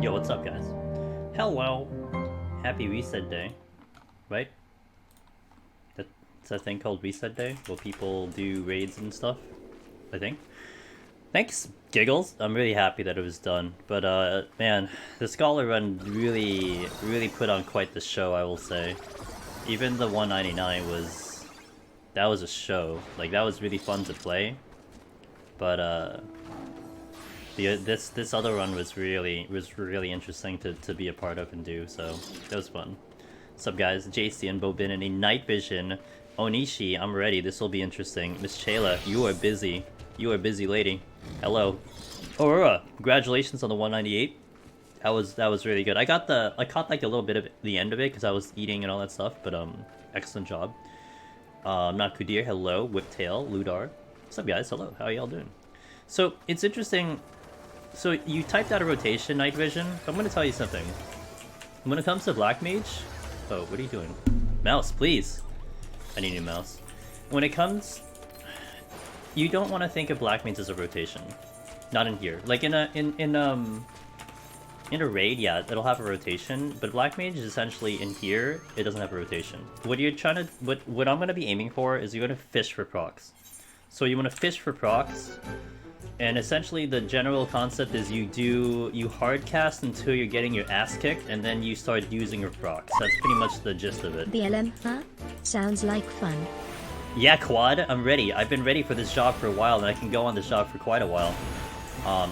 Yo, what's up, guys? Hello. Happy Reset Day, right? That's a thing called Reset Day, where people do raids and stuff, I think. Thanks, Giggles. I'm really happy that it was done. But, man, the Scholar Run really put on quite the show, I will say. Even the 199 was... that was a show. Like, that was really fun to play. But, this other run was really interesting to be a part of and do, so that was fun. What's up, guys? JC and Bobin and a Night Vision. Onishi, I'm ready. This will be interesting. Miss Chayla, you are busy. You are a busy lady. Hello. Aurora, congratulations on the 198. That was really good. I caught like a little bit of the end of it because I was eating and all that stuff, but excellent job. Nakudir, hello. Whiptail, Ludar. What's up, guys? Hello. How are y'all doing? So it's interesting. So you typed out a rotation, Night Vision. I'm gonna tell you something. When it comes to Black Mage, oh, what are you doing? Mouse, please. I need a new mouse. When it comes, you don't want to think of Black Mage as a rotation. Not in here. Like in a raid, yeah, it'll have a rotation. But Black Mage is essentially in here. It doesn't have a rotation. What you're trying to, what I'm gonna be aiming for is you're gonna fish for procs. So you want to fish for procs. And essentially the general concept is you hard cast until you're getting your ass kicked, and then you start using your procs. That's pretty much the gist of it. BLM, huh? Sounds like fun. Yeah, Quad, I'm ready. I've been ready for this job for a while, and I can go on this job for quite a while.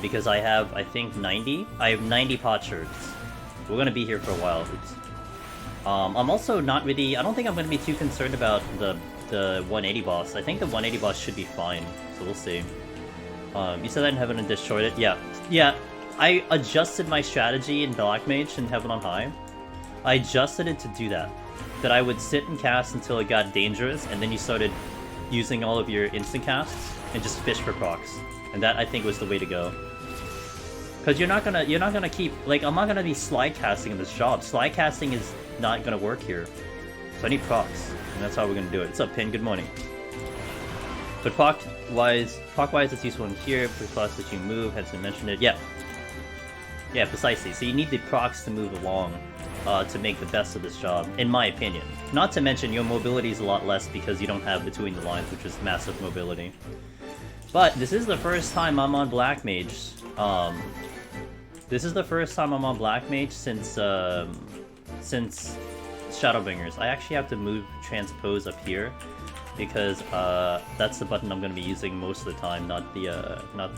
Because I have, I think, 90? I have 90 pot shirts. We're gonna be here for a while. Oops. I'm also not really, I don't think I'm gonna be too concerned about the 180 boss. I think the 180 boss should be fine, so we'll see. You said that in Heaven and destroyed it? Yeah. Yeah, I adjusted my strategy in Black Mage in Heaven on High. I adjusted it to do that. That I would sit and cast until it got dangerous, and then you started using all of your instant casts, and just fish for procs. And that, I think, was the way to go. Because you're not gonna keep, like, I'm not gonna be slide casting in this job. Slide casting is not gonna work here. So I need procs, and that's how we're gonna do it. What's up, Pin? Good morning. But proc-wise, it's useful in here, plus that you move, has been mentioned it. Yeah. Yeah, precisely. So you need the procs to move along to make the best of this job, in my opinion. Not to mention your mobility is a lot less because you don't have between the lines, which is massive mobility. But this is the first time I'm on Black Mage. This is the first time I'm on Black Mage since Shadowbringers. I actually have to move transpose up here, because that's the button I'm going to be using most of the time, not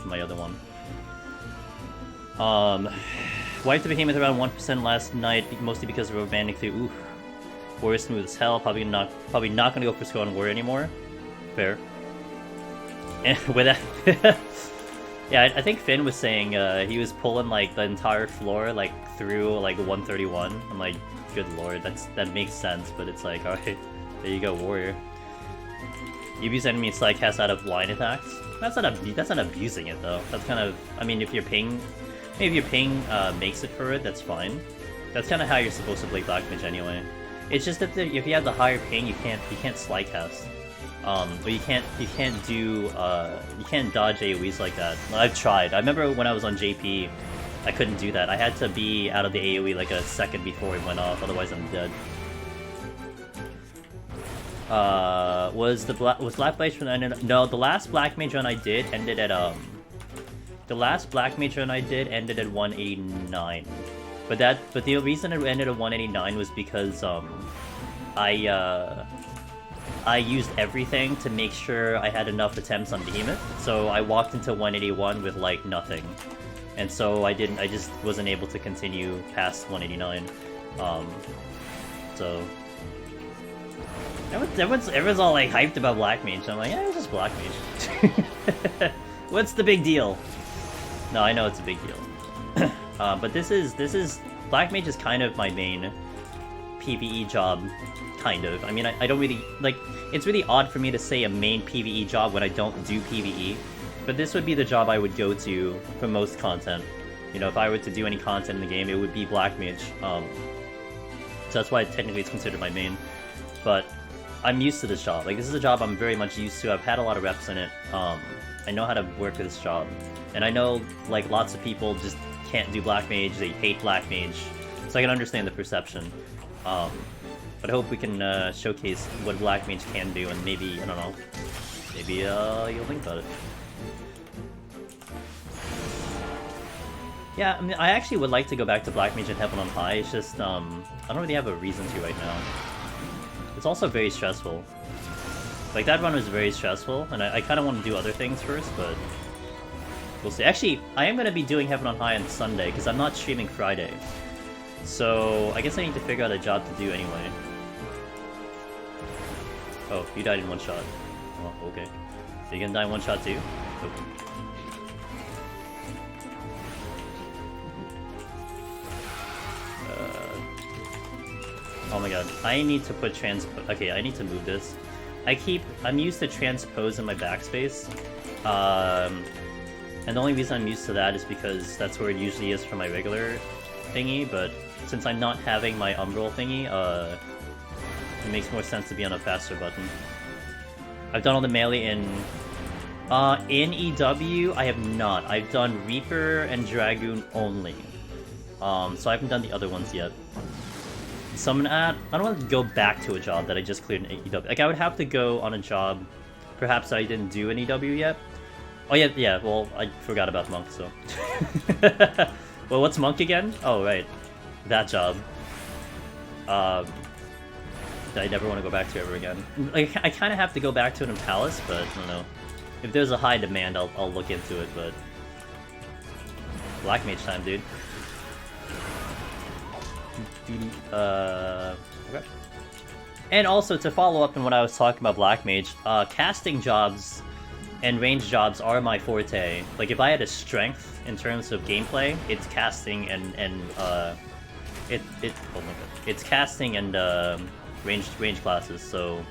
my other one. Wiped the Behemoth around 1% last night, mostly because of Romantic 3. Oof. Warrior smooth as hell. Probably not going to go for Skull and Warrior anymore. Fair. And with that, yeah, I think Finn was saying he was pulling like the entire floor like through like 131. I'm like, good lord, that makes sense, but it's like, alright, there you go, Warrior. You abuse enemy slide cast out of line attacks. That's not abusing it though. That's kind of, I mean, if your ping makes it for it, that's fine. That's kind of how you're supposed to play Black Mage anyway. It's just that if you have the higher ping, you can't slide cast. But you can't dodge AoEs like that. I've tried. I remember when I was on JP, I couldn't do that. I had to be out of the AoE like a second before it went off, otherwise I'm dead. Was Black Mage run ended? No, the last Black Mage run I did ended at the last Black Mage run I did ended at 189. But the reason it ended at 189 was because I used everything to make sure I had enough attempts on Behemoth. So I walked into 181 with like nothing, and so I just wasn't able to continue past 189. So. Everyone's all like hyped about Black Mage. I'm like, yeah, it's just Black Mage. What's the big deal? No, I know it's a big deal. But this is Black Mage is kind of my main PvE job, kind of. I mean, I don't really like. It's really odd for me to say a main PvE job when I don't do PvE. But this would be the job I would go to for most content. You know, if I were to do any content in the game, it would be Black Mage. So that's why technically it's considered my main. But I'm used to this job. Like, this is a job I'm very much used to. I've had a lot of reps in it. I know how to work with this job. And I know, like, lots of people just can't do Black Mage, they hate Black Mage. So I can understand the perception. But I hope we can showcase what Black Mage can do, and maybe, I don't know, maybe you'll think about it. Yeah, I mean, I actually would like to go back to Black Mage and Heaven on High, it's just, I don't really have a reason to right now. It's also very stressful. Like, that run was very stressful, and I kind of want to do other things first, but we'll see. Actually, I am going to be doing Heaven on High on Sunday, because I'm not streaming Friday. So, I guess I need to figure out a job to do anyway. Oh, you died in one shot. Oh, okay. So you gonna die in one shot too? Oh. Oh my god. I need to put okay, I need to move this. I'm used to transpose in my backspace. And the only reason I'm used to that is because that's where it usually is for my regular thingy, but since I'm not having my umbral thingy, it makes more sense to be on a faster button. I've done all the melee in EW, I have not. I've done Reaper and Dragoon only. So I haven't done the other ones yet. So I don't want to go back to a job that I just cleared in EW. Like, I would have to go on a job, perhaps I didn't do an EW yet. Oh yeah, well, I forgot about Monk, so. Well, what's Monk again? Oh, right. That job. That I never want to go back to ever again. Like, I kind of have to go back to it in Palace, but I don't know. If there's a high demand, I'll look into it, but... Black Mage time, dude. Okay. And also, to follow up on what I was talking about Black Mage, casting jobs and range jobs are my forte. Like, if I had a strength in terms of gameplay, it's casting and oh my god. It's casting and range classes, so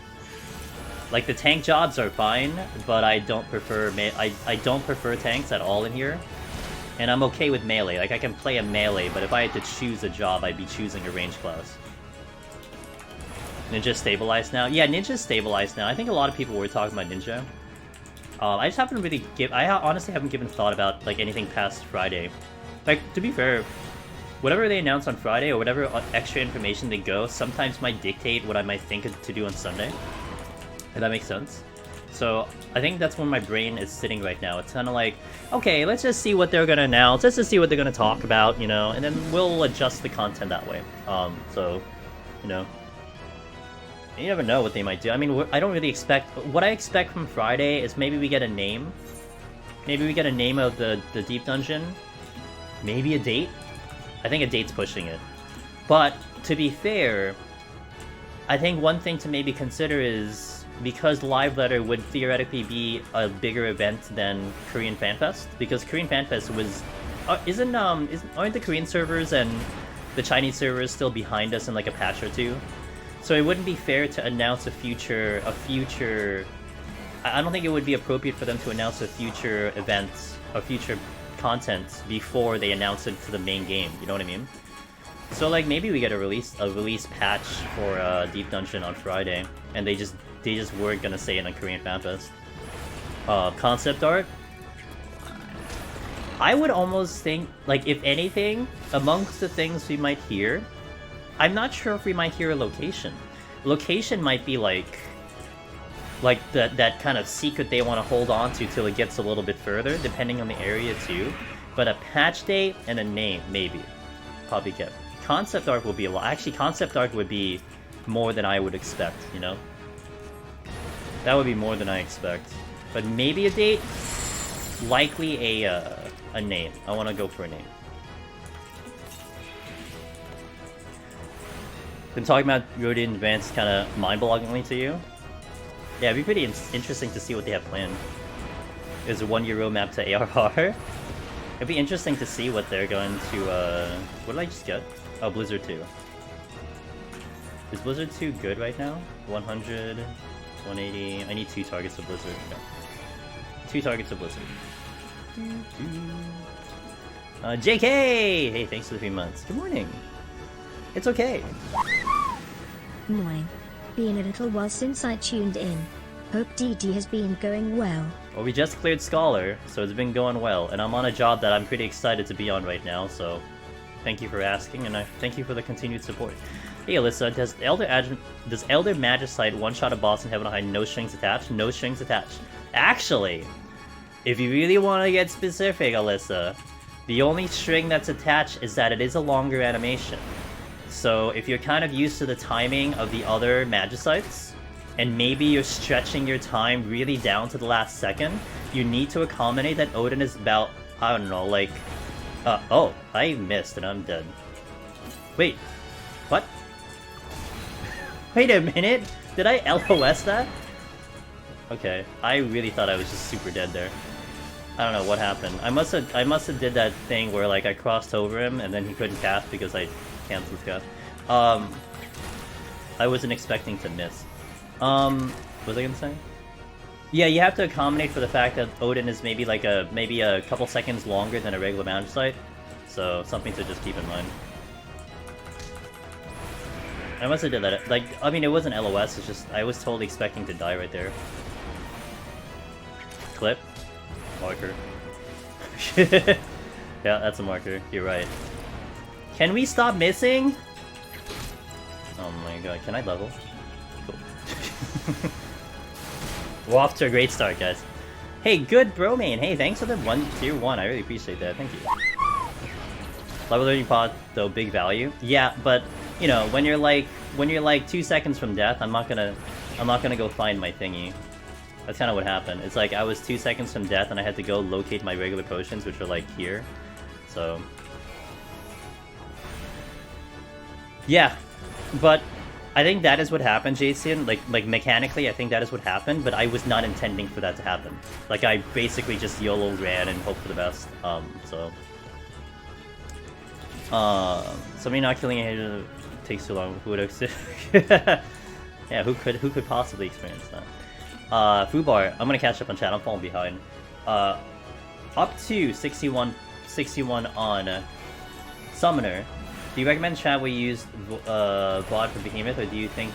like the tank jobs are fine, but I don't prefer I don't prefer tanks at all in here, and I'm okay with melee. Like, I can play a melee, but if I had to choose a job, I'd be choosing a range class. Ninja stabilized now? Yeah, Ninja's stabilized now. I think a lot of people were talking about Ninja. I just haven't really I honestly haven't given thought about like anything past Friday. Like, to be fair, whatever they announce on Friday or whatever extra information they go, sometimes might dictate what I might think to do on Sunday. If that makes sense. So I think that's where my brain is sitting right now. It's kind of like, okay, let's just see what they're gonna announce. Let's just see what they're gonna talk about, you know, and then we'll adjust the content that way. So, you know, you never know what they might do. I mean, I don't really expect. What I expect from Friday is maybe we get a name. Maybe we get a name of the deep dungeon. Maybe a date. I think a date's pushing it. But, to be fair, I think one thing to maybe consider is, because Live Letter would theoretically be a bigger event than Korean Fan Fest, because Korean Fan Fest was... aren't the Korean servers and the Chinese servers still behind us in like a patch or two? So it wouldn't be fair to announce a future... I don't think it would be appropriate for them to announce a future event, a future content before they announce it to the main game, you know what I mean? So like maybe we get a release patch for Deep Dungeon on Friday, and they just weren't gonna say it on Korean Fan Fest. Concept art? I would almost think, like, if anything, amongst the things we might hear, I'm not sure if we might hear a location. Location might be like that kind of secret they want to hold on to till it gets a little bit further, depending on the area too. But a patch date and a name, maybe. Probably get. Concept art will be a lot. Actually, concept art would be more than I would expect, you know? That would be more than I expect. But maybe a date? Likely a name. I want to go for a name. Been talking about Road in Advance kind of mind-blowingly to you? Yeah, it'd be pretty interesting to see what they have planned. There's a 1-year roadmap to ARR. It'd be interesting to see what they're going to, what did I just get? Oh, Blizzard 2. Is Blizzard 2 good right now? 100, 180... I need 2 targets of Blizzard. Okay. 2 targets of Blizzard. JK! Hey, thanks for the 3 months. Good morning. It's okay. Moin. Been a little while since I tuned in. PoTD has been going well. Well, we just cleared Scholar, so it's been going well, and I'm on a job that I'm pretty excited to be on right now, so thank you for asking, and I thank you for the continued support. Hey Alyssa, does Elder Magicite one-shot a boss in Heaven on High, no strings attached? No strings attached. Actually, if you really want to get specific, Alyssa, the only string that's attached is that it is a longer animation. So if you're kind of used to the timing of the other Magicites, and maybe you're stretching your time really down to the last second, you need to accommodate that Odin is about, I don't know, like... oh, I missed and I'm dead. Wait, what? Wait a minute, did I LOS that? Okay, I really thought I was just super dead there. I don't know what happened. I must have did that thing where like I crossed over him and then he couldn't cast because I canceled his cast. I wasn't expecting to miss. What was I gonna say? Yeah, you have to accommodate for the fact that Odin is maybe like maybe a couple seconds longer than a regular Magicite, so something to just keep in mind. I must have did that. Like, I mean, it wasn't LOS. It's just I was totally expecting to die right there. Clip, marker. Yeah, that's a marker. You're right. Can we stop missing? Oh my god, can I level? Cool. We're off to a great start, guys. Hey, good bromane. Hey, thanks for the tier 1. I really appreciate that. Thank you. Level 30 pod, though, big value. Yeah, but you know, when you're like 2 seconds from death, I'm not gonna go find my thingy. That's kind of what happened. It's like I was 2 seconds from death, and I had to go locate my regular potions, which are like here. So yeah, but I think that is what happened, Jason. Like mechanically, I think that is what happened, but I was not intending for that to happen. Like, I basically just YOLO ran and hoped for the best. Somebody not killing a hater takes too long. Who would yeah, who could possibly experience that? Fubar, I'm gonna catch up on chat. I'm falling behind. Up to 61 on Summoner. Do you recommend chat we use VOD for Behemoth, or do you think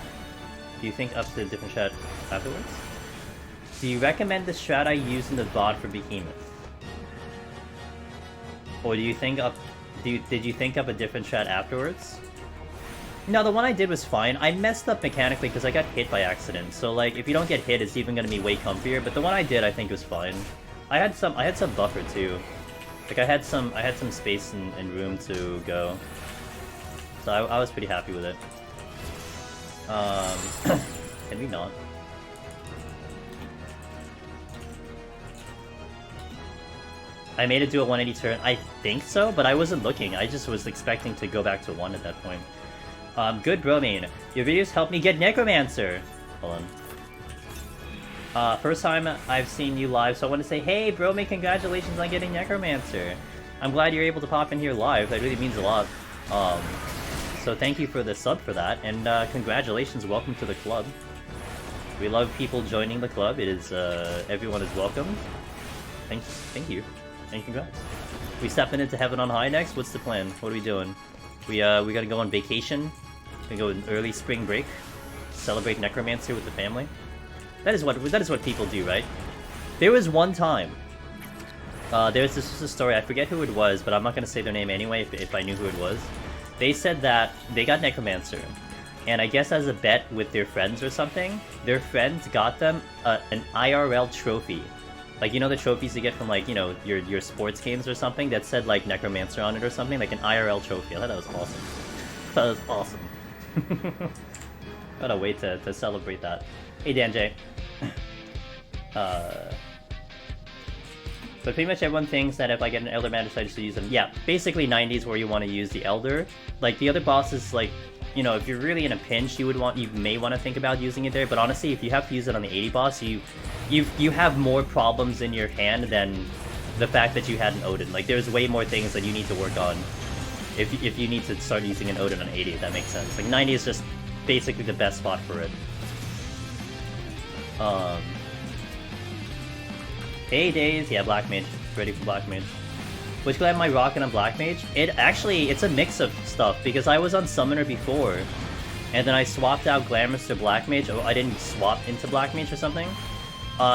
up to a different chat afterwards? Do you recommend the strat I use in the VOD for Behemoth, or do you think up? Did you think up a different strat afterwards? No, the one I did was fine. I messed up mechanically because I got hit by accident. So like, if you don't get hit, it's even gonna be way comfier. But the one I did, I think, was fine. I had some buffer too. Like I had some space and room to go. So I was pretty happy with it. Can we not? I made it do a 180 turn. I think so, but I wasn't looking. I just was expecting to go back to 1 at that point. Good bromane. Your videos helped me get Necromancer. Hold on. First time I've seen you live, so I want to say, hey, bromane, congratulations on getting Necromancer. I'm glad you're able to pop in here live. That really means a lot. So thank you for the sub for that, and congratulations, welcome to the club. We love people joining the club. It is, everyone is welcome. Thank you, and congrats. We stepping into Heaven on High next? What's the plan? What are we doing? We gotta go on vacation. We go in early spring break. Celebrate Necromancer with the family. That is what people do, right? There was one time. This was a story, I forget who it was, but I'm not gonna say their name anyway if I knew who it was. They said that they got Necromancer, and I guess as a bet with their friends or something, their friends got them an IRL trophy. Like, you know the trophies you get from, like, you know, your sports games or something that said, like, Necromancer on it or something? Like an IRL trophy. I thought that was awesome. That was awesome. What a way to celebrate that. Hey, Dan J. But pretty much everyone thinks that if I get an Elder Magicite, I just use them. Yeah, basically 90s where you want to use the Elder. Like, the other bosses, like, you know, if you're really in a pinch, you may want to think about using it there. But honestly, if you have to use it on the 80 boss, you have more problems in your hand than the fact that you had an Odin. Like, there's way more things that you need to work on if you need to start using an Odin on 80, if that makes sense. Like, 90 is just basically the best spot for it. Hey Days, yeah, Black Mage. Ready for Black Mage. Which glad am I rocking on Black Mage? It's a mix of stuff, because I was on Summoner before, and then I swapped out Glamorous to Black Mage. Oh, I didn't swap into Black Mage or something.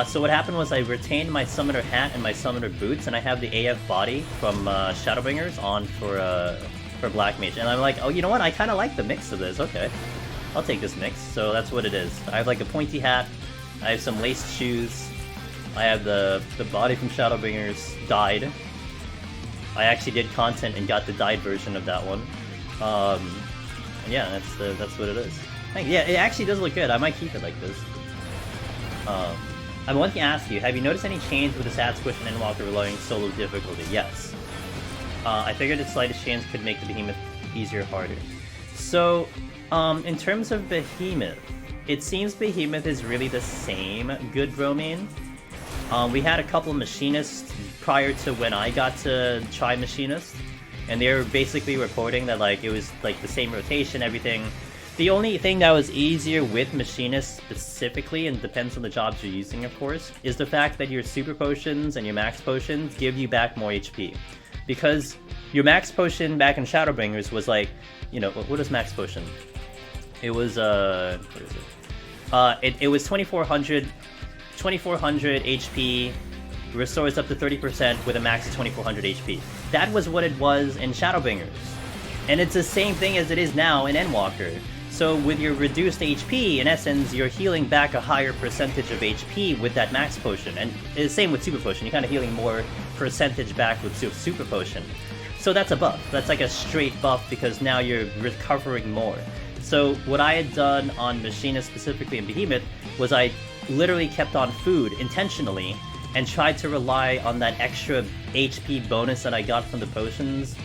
So what happened was I retained my Summoner hat and my Summoner boots, and I have the AF body from Shadowbringers on for Black Mage. And I'm like, oh, you know what? I kind of like the mix of this. Okay, I'll take this mix. So that's what it is. I have like a pointy hat. I have some laced shoes. I have the body from Shadowbringers dyed. I actually did content and got the dyed version of that one. And yeah, that's what it is. Yeah, it actually does look good. I might keep it like this. I want to ask you, have you noticed any change with the stat squish and Endwalker relying solo difficulty? Yes. I figured the slightest change could make the Behemoth easier or harder. So, in terms of Behemoth, it seems Behemoth is really the same good bro main. We had a couple of Machinists prior to when I got to try Machinist, and they were basically reporting that like it was like the same rotation, everything. The only thing that was easier with Machinist specifically, and depends on the jobs you're using of course, is the fact that your super potions and your max potions give you back more HP. Because your max potion back in Shadowbringers was like, you know, what is max potion? It was, what is it? It was 2400 HP, restores up to 30% with a max of 2400 HP. That was what it was in Shadowbringers. And it's the same thing as it is now in Endwalker. So with your reduced HP, in essence, you're healing back a higher percentage of HP with that max potion. And the same with super potion, you're kind of healing more percentage back with super potion. So that's a buff. That's like a straight buff because now you're recovering more. So what I had done on Machinist specifically in Behemoth was I literally kept on food intentionally and tried to rely on that extra HP bonus that I got from the potions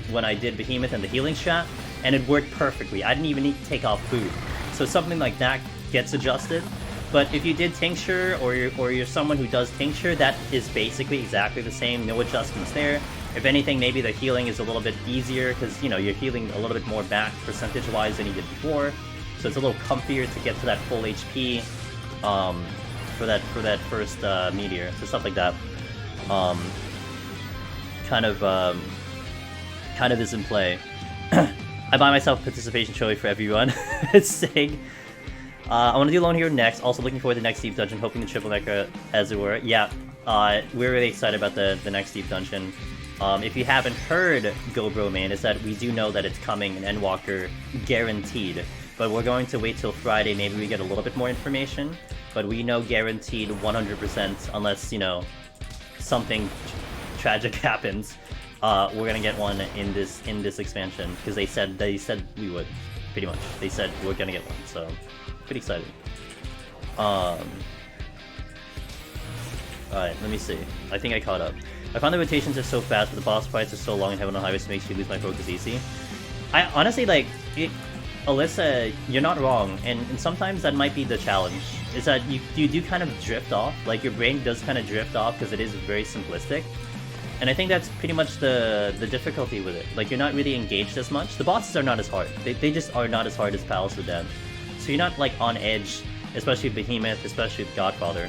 when I did Behemoth and the healing strat, and it worked perfectly. I didn't even need to take off food. So something like that gets adjusted. But if you did Tincture, or you're someone who does Tincture, that is basically exactly the same, no adjustments there. If anything, maybe the healing is a little bit easier, because, you know, you're healing a little bit more back percentage-wise than you did before. So it's a little comfier to get to that full HP. For that first meteor, so stuff like that, kind of is in play. I buy myself a participation trophy for everyone. It's sick. I want to do Lone Hero next. Also looking forward to the next deep dungeon, hoping the triple mecha, as it were. Yeah, we're really excited about the next deep dungeon. If you haven't heard Go Bro Man, is that we do know that it's coming in Endwalker, guaranteed. But we're going to wait till Friday, maybe we get a little bit more information. But we know guaranteed 100%, unless, you know, something tragic happens. We're gonna get one in this expansion, because they said we would, pretty much. They said we're gonna get one, so pretty excited. Alright, let me see. I think I caught up. I found the rotations are so fast, but the boss fights are so long and Heaven on Highways makes me lose my focus easy. I honestly, like, Alyssa, you're not wrong, and sometimes that might be the challenge, is that you do kind of drift off, like your brain does kind of drift off because it is very simplistic, and I think that's pretty much the difficulty with it. Like, you're not really engaged as much. The bosses are not as hard. They just are not as hard as Palace of Death. So you're not, like, on edge, especially with Behemoth, especially with Godfather.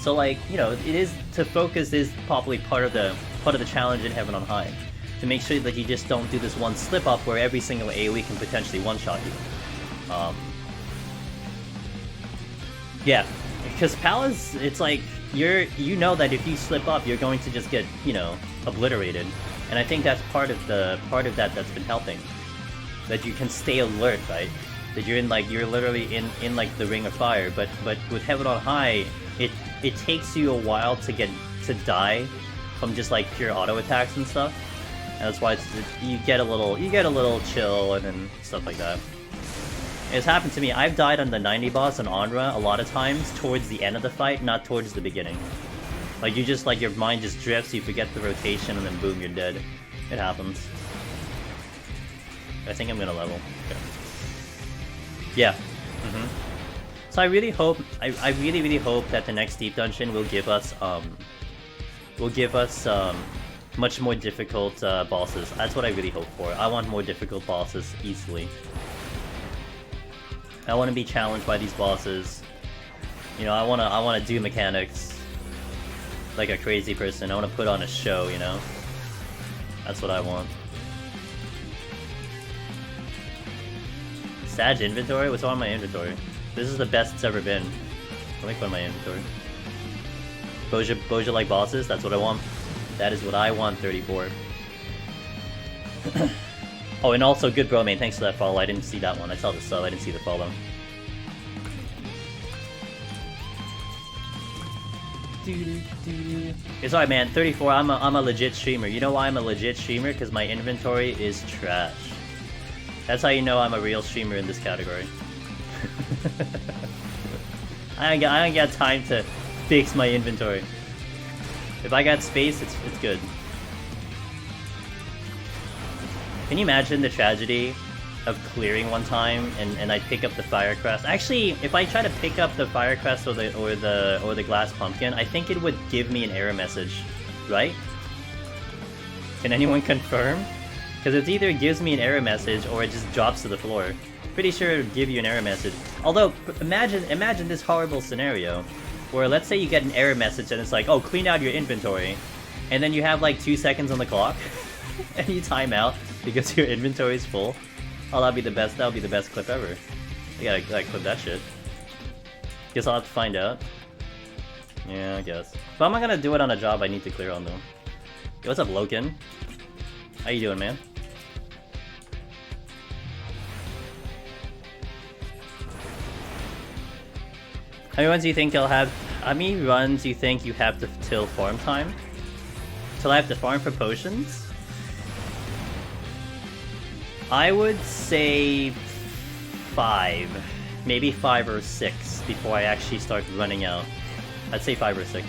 So, like, you know, it is, to focus is probably part of the challenge in Heaven on High. To make sure that you just don't do this one slip-up where every single AoE can potentially one-shot you. Yeah, because Palace, it's like, you know that if you slip up, you're going to just get, you know, obliterated. And I think that's part of that that's been helping. That you can stay alert, right? That you're you're literally in like the ring of fire, but with Heaven on High, it takes you a while to die from just like pure auto attacks and stuff. And that's why you get a little chill and stuff like that. It's happened to me. I've died on the 90 boss on Onra a lot of times towards the end of the fight, not towards the beginning. Like, you just, like, your mind just drifts, you forget the rotation, and then boom, you're dead. It happens. I think I'm gonna level. Okay. Yeah. So I really hope, I really hope that the next deep dungeon will give us much more difficult bosses. That's what I really hope for. I want more difficult bosses easily. I want to be challenged by these bosses. You know, I wanna do mechanics like a crazy person. I want to put on a show, you know? That's what I want. Sag inventory? What's on my inventory? This is the best it's ever been. Let me put in my inventory. Boja like bosses? That's what I want. That is what I want, 34. Oh, and also good bro, man. Thanks for that follow. I didn't see that one. I saw the sub. I didn't see the follow. It's alright, man. 34. I'm a legit streamer. You know why I'm a legit streamer? Because my inventory is trash. That's how you know I'm a real streamer in this category. I don't got time to fix my inventory. If I got space, it's good. Can you imagine the tragedy of clearing one time and I pick up the fire crest? Actually, if I try to pick up the fire crest or the glass pumpkin, I think it would give me an error message, right? Can anyone confirm? Because it either gives me an error message or it just drops to the floor. Pretty sure it would give you an error message. Although, imagine this horrible scenario where let's say you get an error message and it's like, oh, clean out your inventory, and then you have like 2 seconds on the clock and you time out because your inventory is full. Oh, that'll be the best clip ever. You gotta clip that shit. Guess I'll have to find out. Yeah, I guess. But I'm not gonna do it on a job I need to clear on though. Yo, what's up, Loken? How you doing, man? How many runs do you think I'll have? How many runs do you think you have to till farm time? Till I have to farm for potions? I would say 5. Maybe 5 or 6 before I actually start running out. I'd say 5 or 6.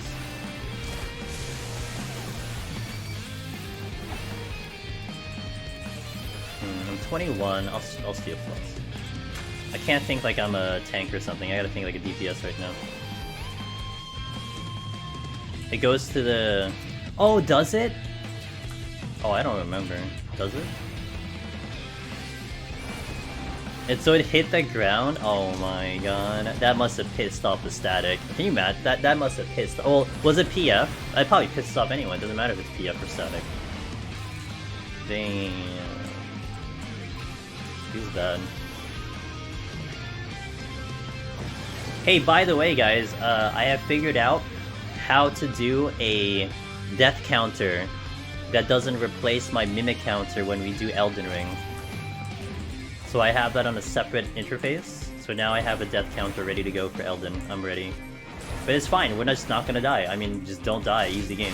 I'm 21. I'll steal plus. I can't think like I'm a tank or something. I gotta think like a DPS right now. It goes to the... Oh, does it? Oh, I don't remember. Does it? So it hit the ground? Oh my god. That must have pissed off the static. Can you imagine? That must have pissed... Oh, was it PF? I'd probably pissed off anyone. It doesn't matter if it's PF or static. Damn. He's bad. Hey, by the way, guys, I have figured out how to do a death counter that doesn't replace my mimic counter when we do Elden Ring. So I have that on a separate interface. So now I have a death counter ready to go for Elden. I'm ready. But it's fine, we're just not gonna die. I mean, just don't die, easy game.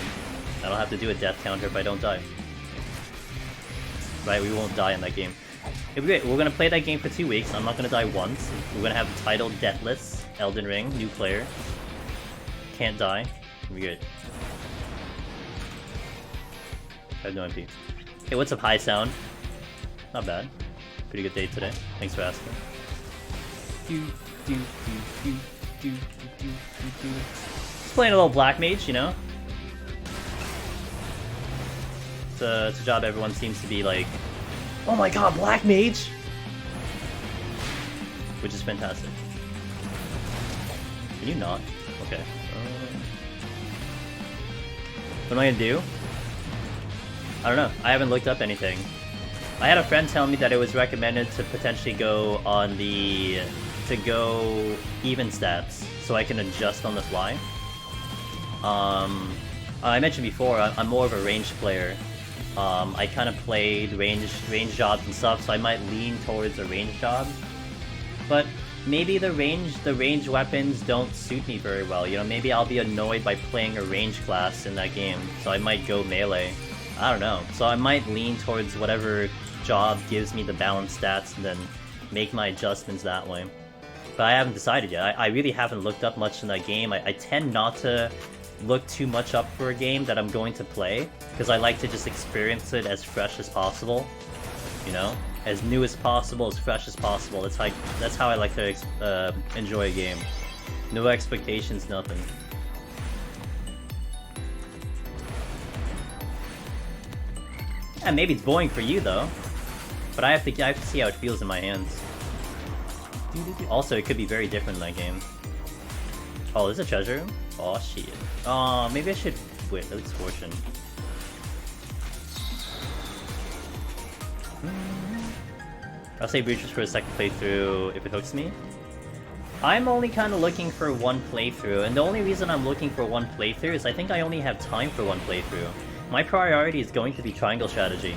I don't have to do a death counter if I don't die. Right, we won't die in that game. It'll be great. We're gonna play that game for 2 weeks. I'm not gonna die once. We're gonna have the title Deathless, Elden Ring, new player. Can't die. It'll be good. I have no MP. Hey, what's up, High Sound? Not bad. Pretty good day today. Thanks for asking. Just playing a little Black Mage, you know? It's a job everyone seems to be like, oh my god, Black Mage! Which is fantastic. Can you not? Okay. What am I gonna do? I don't know. I haven't looked up anything. I had a friend tell me that it was recommended to potentially go on the... to go even stats, so I can adjust on the fly. I mentioned before, I'm more of a ranged player. I kind of played range jobs and stuff, so I might lean towards a range job. But maybe the range weapons don't suit me very well. You know, maybe I'll be annoyed by playing a range class in that game, so I might go melee. I don't know. So I might lean towards whatever job gives me the balanced stats and then make my adjustments that way. But I haven't decided yet. I really haven't looked up much in that game. I tend not to look too much up for a game that I'm going to play, because I like to just experience it as fresh as possible. You know? As new as possible, as fresh as possible. That's how I like to enjoy a game. No expectations, nothing. Yeah, maybe it's boring for you though, but I have to see how it feels in my hands. Also, it could be very different in that game. Oh, there's a treasure room? Oh shit. Oh, maybe I should... Wait, that looks fortune. I'll say Breaches for a second playthrough if it hooks me. I'm only kind of looking for one playthrough, and the only reason I'm looking for one playthrough is I think I only have time for one playthrough. My priority is going to be triangle strategy.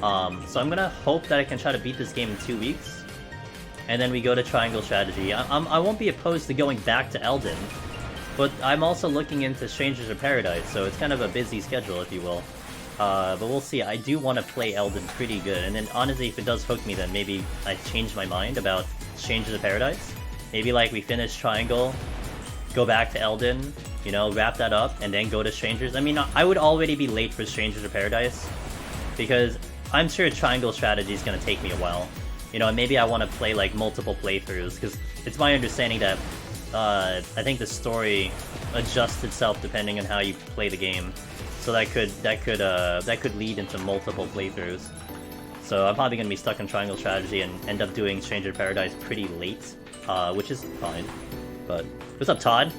So I'm gonna hope that I can try to beat this game in 2 weeks, and then we go to triangle strategy. I won't be opposed to going back to Elden, but I'm also looking into Strangers of Paradise, so it's kind of a busy schedule, if you will. But we'll see. I do want to play Elden pretty good, and then honestly, if it does hook me, then maybe I change my mind about Strangers of Paradise. Maybe like we finish Triangle, go back to Elden, you know, wrap that up, and then go to Strangers. I mean, I would already be late for Strangers of Paradise, because I'm sure Triangle strategy is going to take me a while. You know, and maybe I want to play like multiple playthroughs, because it's my understanding that I think the story adjusts itself depending on how you play the game. So that could lead into multiple playthroughs. So I'm probably going to be stuck in Triangle strategy and end up doing Stranger of Paradise pretty late, which is fine. But what's up, Todd?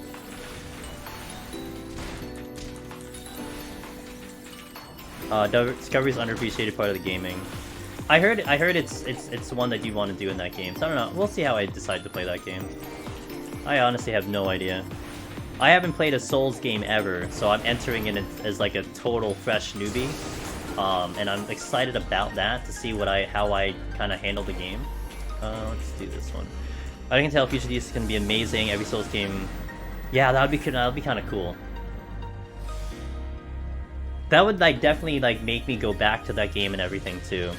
Discovery is underappreciated part of the gaming. I heard it's one that you want to do in that game. So I don't know. We'll see how I decide to play that game. I honestly have no idea. I haven't played a Souls game ever, so I'm entering in as like a total fresh newbie, and I'm excited about that to see how I kind of handle the game. Let's do this one. I can tell future DLCs can be amazing. Every Souls game, yeah, that would be kind of cool. That would like definitely like make me go back to that game and everything too.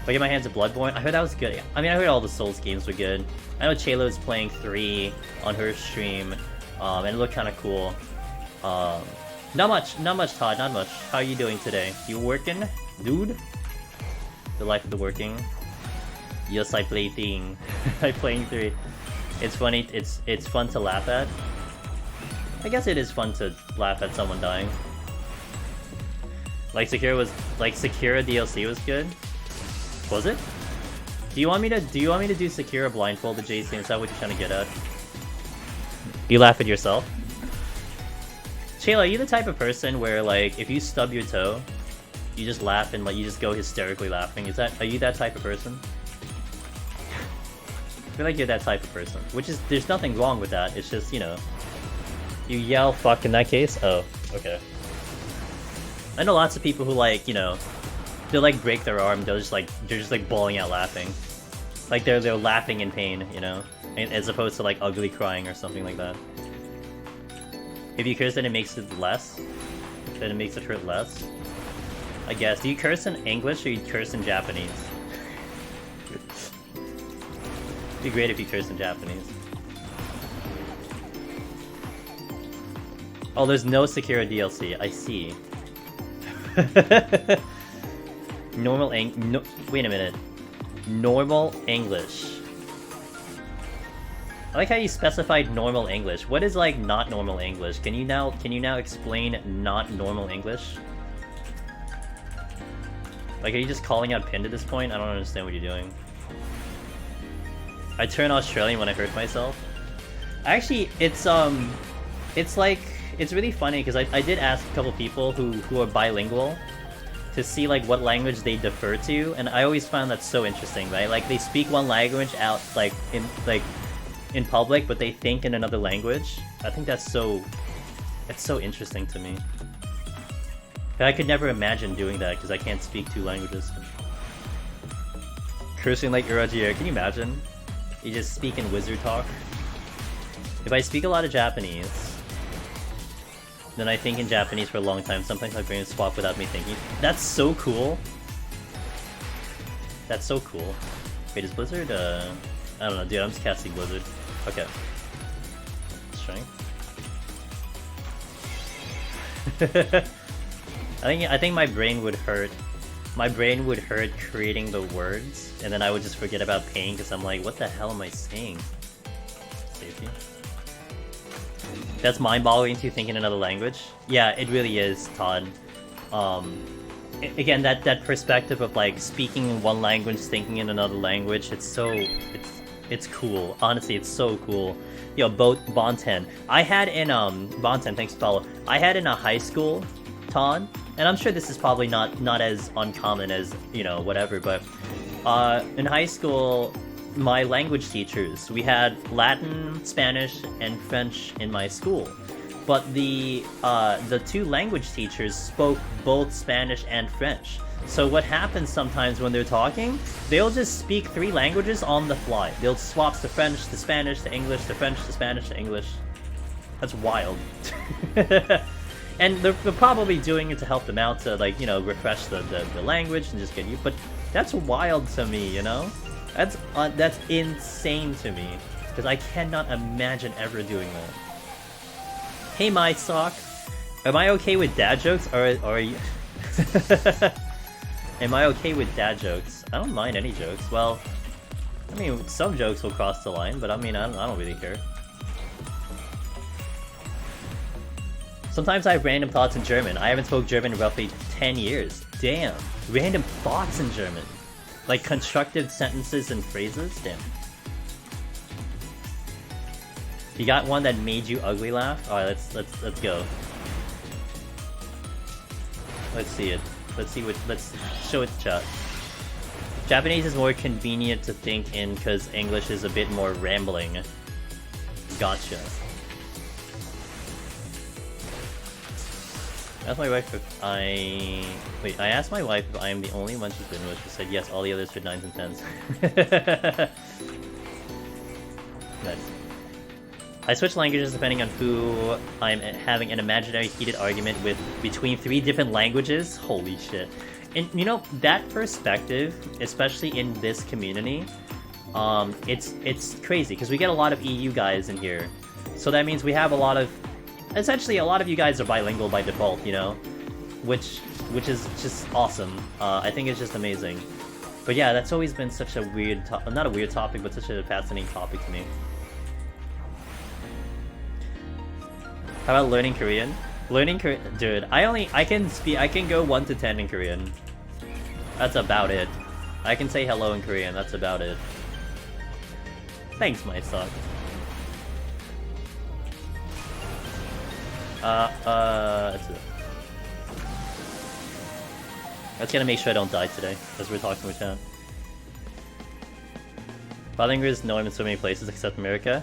If I get my hands on Bloodborne, I heard that was good. I mean, I heard all the Souls games were good. I know Chayla was playing 3 on her stream, and it looked kind of cool. Not much, Todd, not much. How are you doing today? You working, dude? The life of the working. Yes, I play thing. I playing 3. It's funny. It's fun to laugh at. I guess it is fun to laugh at someone dying. Like Sekiro DLC was good. Was it? Do you want me to do Sekiro blindfolded, JC? Is that what you're trying to get at? You laugh at yourself? Shayla, are you the type of person where like if you stub your toe, you just laugh and like you just go hysterically laughing? Are you that type of person? I feel like you're that type of person. Which is there's nothing wrong with that. It's just, you know, you yell fuck in that case. Oh, okay. I know lots of people who like, you know, they'll like break their arm, they're just like bawling out laughing. Like they're laughing in pain, you know? As opposed to like ugly crying or something like that. If you curse then it makes it less? Then it makes it hurt less? I guess. Do you curse in English or you curse in Japanese? It'd be great if you curse in Japanese. Oh, there's no Sekiro DLC. I see. Wait a minute. Normal English. I like how you specified normal English. What is like not normal English? Can you now explain not normal English? Like, are you just calling out Pinned at this point? I don't understand what you're doing. I turn Australian when I hurt myself. Actually, it's really funny because I did ask a couple people who are bilingual to see like what language they defer to, and I always found that so interesting, right? Like they speak one language out in public, but they think in another language. I think that's so interesting to me. But I could never imagine doing that because I can't speak 2 languages. Cursing like Urajier, can you imagine? You just speak in wizard talk. If I speak a lot of Japanese, then I think in Japanese for a long time. Sometimes my brain swap without me thinking. That's so cool. That's so cool. Wait, is Blizzard, I don't know, dude, I'm just casting Blizzard. Okay. Strength. I think my brain would hurt. My brain would hurt creating the words, and then I would just forget about pain because I'm like, what the hell am I saying? Safety. That's mind-boggling to think in another language. Yeah, it really is, Todd. Again, that perspective of like speaking in one language, thinking in another language, it's cool. Honestly, it's so cool. Yo, Bonten. I had in Bonten, thanks for follow. I had in a high school, Todd, and I'm sure this is probably not as uncommon as, you know, whatever, but In high school, my language teachers, we had Latin, Spanish, and French in my school. But the two language teachers spoke both Spanish and French. So what happens sometimes when they're talking, they'll just speak 3 languages on the fly. They'll swap to French, to Spanish, to English, to French, to Spanish, to English. That's wild. And they're probably doing it to help them out to, like, you know, refresh the language and just get you. But that's wild to me, you know? That's insane to me. Because I cannot imagine ever doing that. Hey, my sock. Am I okay with dad jokes, or are you... Am I okay with dad jokes? I don't mind any jokes. Well, I mean, some jokes will cross the line, but I mean, I don't really care. Sometimes I have random thoughts in German. I haven't spoke German in roughly 10 years. Damn. Random thoughts in German. Like constructive sentences and phrases? Damn. You got one that made you ugly laugh? Alright, let's go. Let's see it. Let's show it to chat. Japanese is more convenient to think in because English is a bit more rambling. Gotcha. I asked my wife if I... Wait, I asked my wife if I am the only one she's been with. She said yes, all the others are 9s and 10s. Nice. I switch languages depending on who I'm having an imaginary heated argument with between 3 different languages. Holy shit. And you know, that perspective, especially in this community, it's crazy because we get a lot of EU guys in here. So that means we have a lot of... Essentially, a lot of you guys are bilingual by default, you know? Which is just awesome. I think it's just amazing. But yeah, that's always been such a weird... Not a weird topic, but such a fascinating topic to me. How about learning Korean? Learning Korean, dude. I can go 1 to 10 in Korean. That's about it. I can say hello in Korean. That's about it. Thanks, my son. That's it. I was gonna make sure I don't die today, as we're talking with chat. Bilingual is known in so many places except America.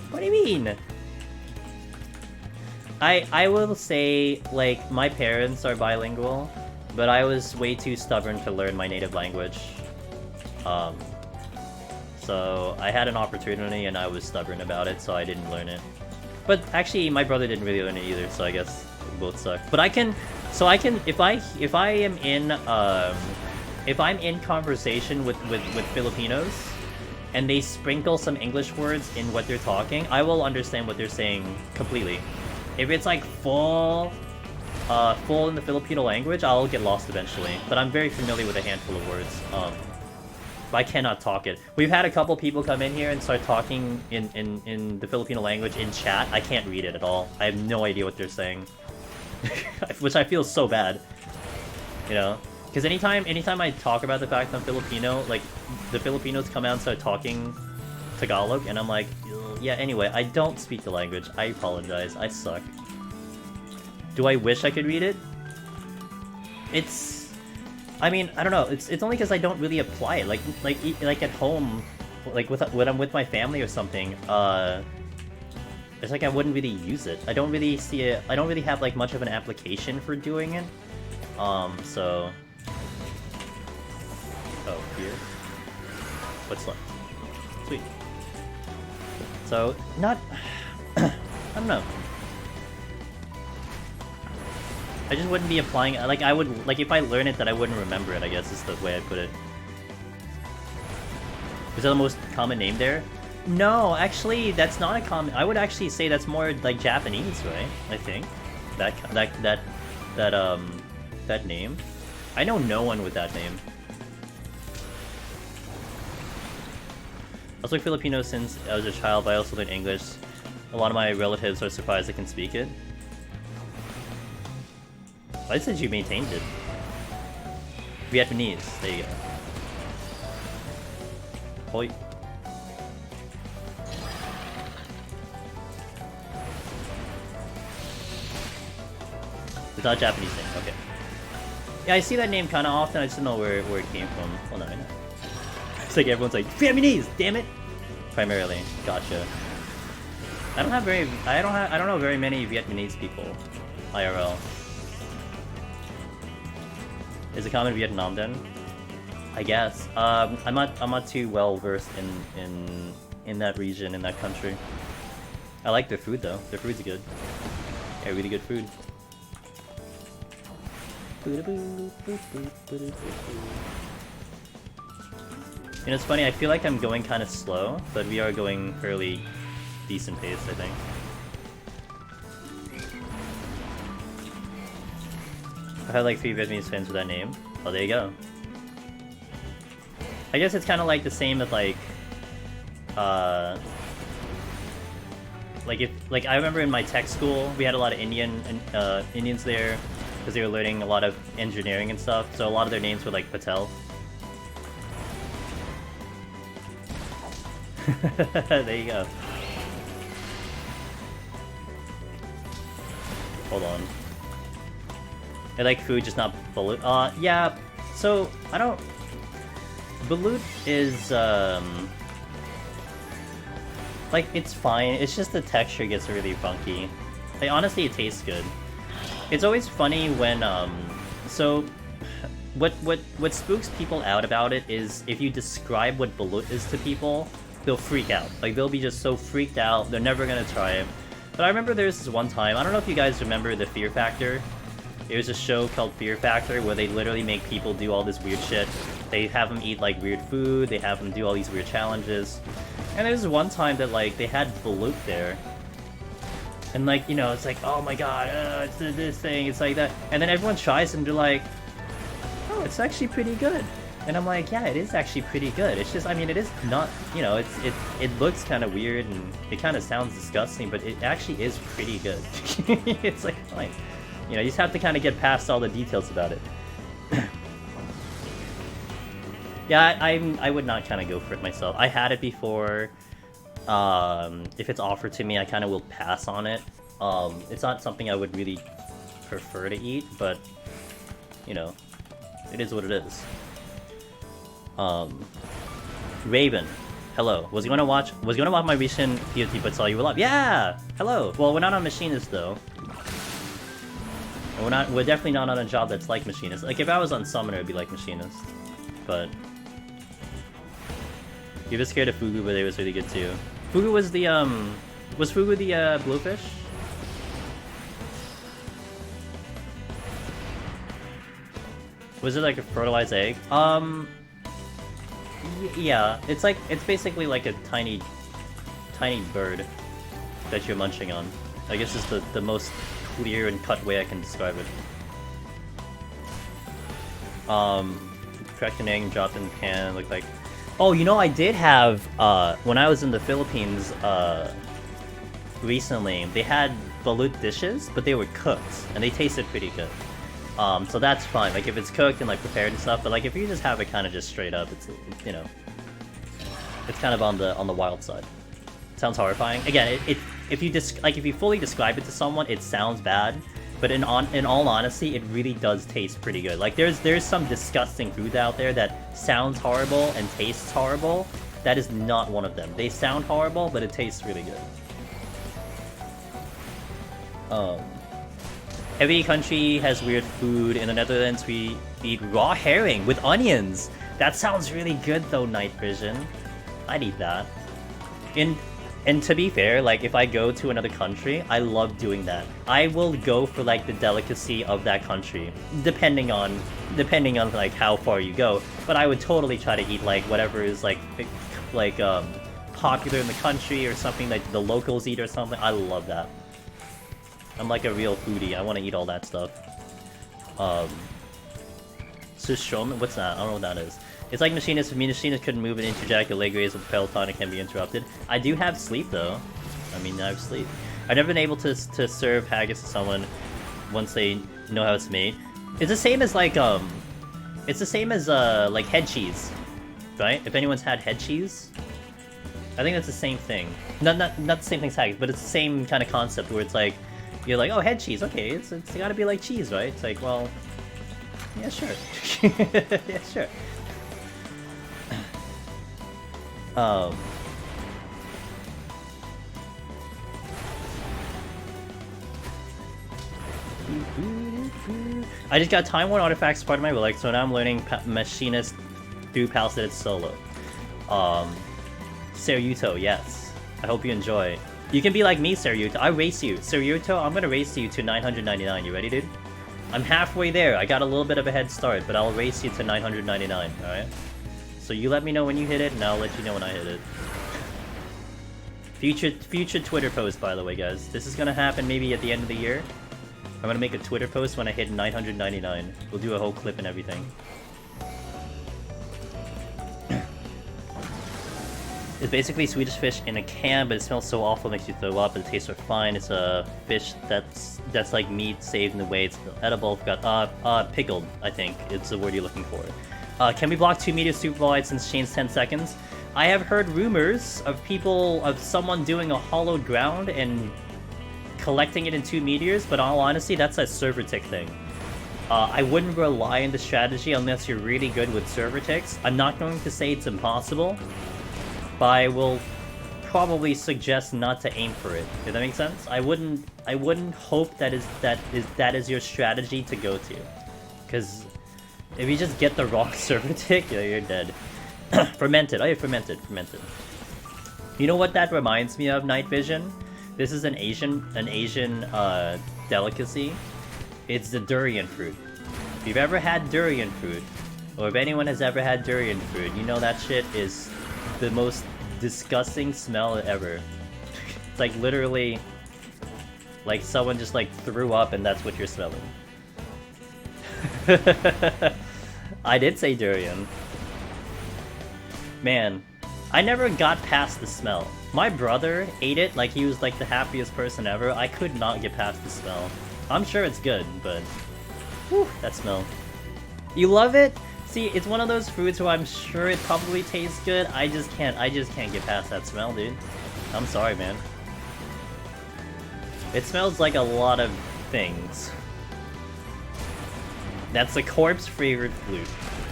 What do you mean? I will say, like, my parents are bilingual, but I was way too stubborn to learn my native language. So I had an opportunity and I was stubborn about it, so I didn't learn it. But actually, my brother didn't really learn it either, so I guess we both suck. But if I'm in conversation with Filipinos, and they sprinkle some English words in what they're talking, I will understand what they're saying completely. If it's like full in the Filipino language, I'll get lost eventually. But I'm very familiar with a handful of words. But I cannot talk it. We've had a couple people come in here and start talking in the Filipino language in chat. I can't read it at all. I have no idea what they're saying. Which I feel so bad. You know? Because anytime I talk about the fact that I'm Filipino, like, the Filipinos come out and start talking Tagalog, and I'm like, yeah, anyway, I don't speak the language. I apologize. I suck. Do I wish I could read it? I mean, I don't know. It's only because I don't really apply it. Like at home, like when I'm with my family or something, it's like I wouldn't really use it. I don't really see it. I don't really have like much of an application for doing it. So... Oh, here. What's left? Sweet. So, not... I don't know. I just wouldn't be applying... Like, I would... Like, if I learn it, then I wouldn't remember it, I guess, is the way I put it. Is that the most common name there? No, actually, that's not a common... I would actually say that's more, like, Japanese, right? I think. That name. I know no one with that name. I was like Filipino since I was a child, but I also learned English. A lot of my relatives are surprised I can speak it. I said you maintained it. Vietnamese, there you go. Hoi. It's not a Japanese name, okay. Yeah, I see that name kind of often. I just don't know where it came from. Hold on. It's like everyone's like Vietnamese, damn it. Primarily, gotcha. I don't know very many Vietnamese people, IRL. Is it common in Vietnam then? I guess. I'm not too well versed in that region, in that country. I like their food though. Their food's good. Yeah, really good food. You know, it's funny, I feel like I'm going kind of slow, but we are going fairly decent pace, I think. I had like 3 Vietnamese fans with that name. Oh, there you go. I guess it's kind of like the same with like I remember in my tech school, we had a lot of Indians there, because they were learning a lot of engineering and stuff, so a lot of their names were like Patel. There you go. Hold on. I like food, just not balut. Yeah, so, I don't... Balut is, like, it's fine, it's just the texture gets really funky. Like, honestly, it tastes good. It's always funny when, so... What spooks people out about it is if you describe what balut is to people, they'll freak out. Like, they'll be just so freaked out, they're never gonna try it. But I remember there was this one time, I don't know if you guys remember the Fear Factor. There was a show called Fear Factor where they literally make people do all this weird shit. They have them eat, like, weird food, they have them do all these weird challenges. And there was one time that, like, they had balut there. And, like, you know, it's like, oh my god, it's this thing, it's like that. And then everyone tries and they're like, oh, it's actually pretty good. And I'm like, yeah, it is actually pretty good. It's just, I mean, it is not, you know, it looks kind of weird and it kind of sounds disgusting, but it actually is pretty good. It's like, fine. You know, you just have to kind of get past all the details about it. Yeah, I would not kind of go for it myself. I had it before. If it's offered to me, I kind of will pass on it. It's not something I would really prefer to eat, but, you know, it is what it is. Raven, hello. Was gonna watch my recent PoTD but saw you were live. Yeah! Hello! Well, we're not on Machinist though. And we're definitely not on a job that's like Machinist. Like if I was on Summoner it'd be like Machinist. But you're just scared of Fugu, but it was really good too. Fugu was the was Fugu the blowfish? Was it like a fertilized egg? Yeah, it's basically like a tiny bird that you're munching on. I guess it's the most clear and cut way I can describe it. Cracked an egg and dropped in the pan, looked like... Oh, you know, I did have, when I was in the Philippines, recently, they had balut dishes, but they were cooked, and they tasted pretty good. So that's fine, like if it's cooked and like prepared and stuff, but like if you just have it kind of just straight up, it's you know, it's kind of on the wild side. It sounds horrifying. Again, if you fully describe it to someone, it sounds bad, but in all honesty, it really does taste pretty good. Like there's some disgusting food out there that sounds horrible and tastes horrible. That is not one of them. They sound horrible, but it tastes really good. Every country has weird food. In the Netherlands, we eat raw herring with onions. That sounds really good though, Night Vision. I'd eat that. And to be fair, like if I go to another country, I love doing that. I will go for like the delicacy of that country, depending on like how far you go. But I would totally try to eat like whatever is like popular in the country or something like the locals eat or something. I love that. I'm like a real foodie. I want to eat all that stuff. Susceptible? What's that? I don't know what that is. It's like Machinist. If Machinist couldn't move and interject, your leg raise with the Peloton, it can be interrupted. I do have sleep though. I mean, I have sleep. I've never been able to serve haggis to someone once they know how it's made. It's the same as like it's the same as like head cheese, right? If anyone's had head cheese, I think that's the same thing. Not the same thing as haggis, but it's the same kind of concept where it's like. You're like, oh, head cheese, okay, it's gotta be like cheese, right? It's like, well, Yeah, sure. Yeah, sure. I just got Time Warn artifacts as part of my relic, so now I'm learning Machinist through Palisade solo. Seryuto, yes. I hope you enjoy. You can be like me, Seryuto. I race you. Seryuto, I'm gonna race you to 999. You ready, dude? I'm halfway there. I got a little bit of a head start, but I'll race you to 999, alright? So you let me know when you hit it, and I'll let you know when I hit it. Future Twitter post, by the way, guys. This is gonna happen maybe at the end of the year. I'm gonna make a Twitter post when I hit 999. We'll do a whole clip and everything. It's basically Swedish fish in a can, but it smells so awful, it makes you throw up, but it tastes so fine. It's a fish that's like meat saved in the way it's edible. Forgot, pickled, I think, it's the word you're looking for. Can we block 2 meters super wide since chain's 10 seconds? I have heard rumors of someone doing a hollowed ground and collecting it in 2 meters, but in all honesty, that's a server tick thing. I wouldn't rely on the strategy unless you're really good with server ticks. I'm not going to say it's impossible, but I will probably suggest not to aim for it. Does that make sense? I wouldn't hope that is your strategy to go to, because if you just get the wrong server tick, you're dead. Fermented. Oh yeah, fermented. You know what that reminds me of, Night Vision? This is an Asian delicacy. It's the durian fruit. If you've ever had durian fruit, or if anyone has ever had durian fruit, you know that shit is the most disgusting smell ever. It's like literally like someone just like threw up and that's what you're smelling. I did say durian. Man, I never got past the smell. My brother ate it like he was like the happiest person ever. I could not get past the smell. I'm sure it's good, but whew, that smell. You love it? See, it's one of those foods where I'm sure it probably tastes good. I just can't get past that smell, dude. I'm sorry, man. It smells like a lot of things. That's a corpse-flavored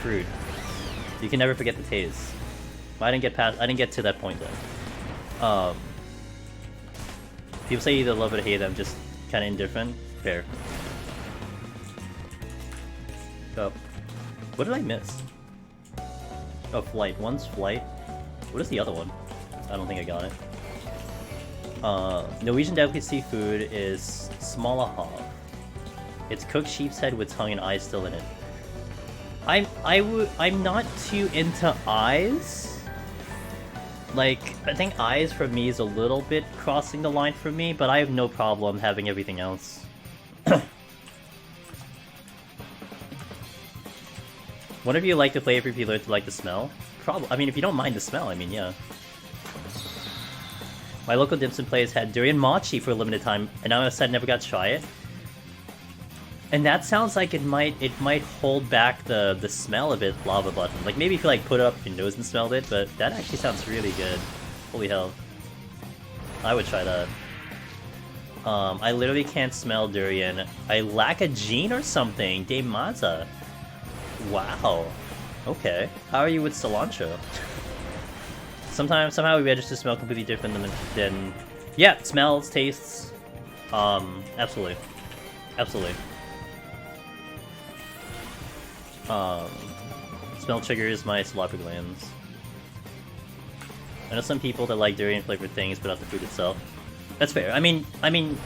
fruit. You can never forget the taste. I didn't get to that point though. People say either love it or hate it. I'm just kind of indifferent. Fair. Oh. What did I miss? Oh, flight. One's flight. What is the other one? I don't think I got it. Norwegian delicacy food is smalahov. It's cooked sheep's head with tongue and eyes still in it. I'm not too into eyes. Like, I think eyes for me is a little bit crossing the line for me, but I have no problem having everything else. What if you like the flavor if you learn to like the smell? Probably. I mean, if you don't mind the smell, I mean, yeah. My local dim sum place had durian mochi for a limited time, and now I said never got to try it. And that sounds like it might hold back the smell a bit, lava button. Like maybe if you like put it up your nose and smelled it, but that actually sounds really good. Holy hell. I would try that. I literally can't smell durian. I lack a gene or something. De Maza. Wow. Okay. How are you with cilantro? Somehow we register smell completely different than yeah, smells, tastes. Absolutely. Absolutely. Smell triggers my salivary glands. I know some people that like durian flavored things, but not the food itself. That's fair. I mean,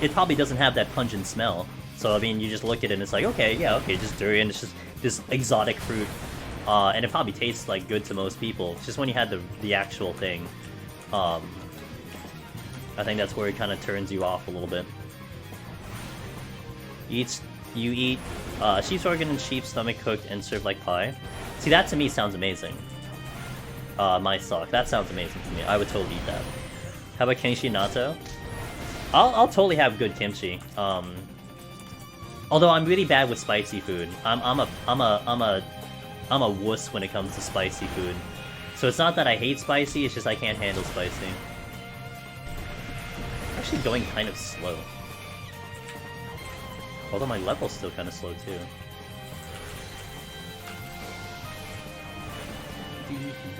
it probably doesn't have that pungent smell. So I mean, you just look at it and it's like, okay, yeah, okay, just durian. It's just this exotic fruit, and it probably tastes like good to most people. It's just when you had the actual thing, I think that's where it kind of turns you off a little bit. You eat sheep's organ and sheep's stomach cooked and served like pie. See, that to me sounds amazing. My sock. That sounds amazing to me. I would totally eat that. How about kimchi natto? I'll totally have good kimchi. Although I'm really bad with spicy food. I'm a wuss when it comes to spicy food. So it's not that I hate spicy. It's just I can't handle spicy. I'm actually going kind of slow. Although my level's still kind of slow too.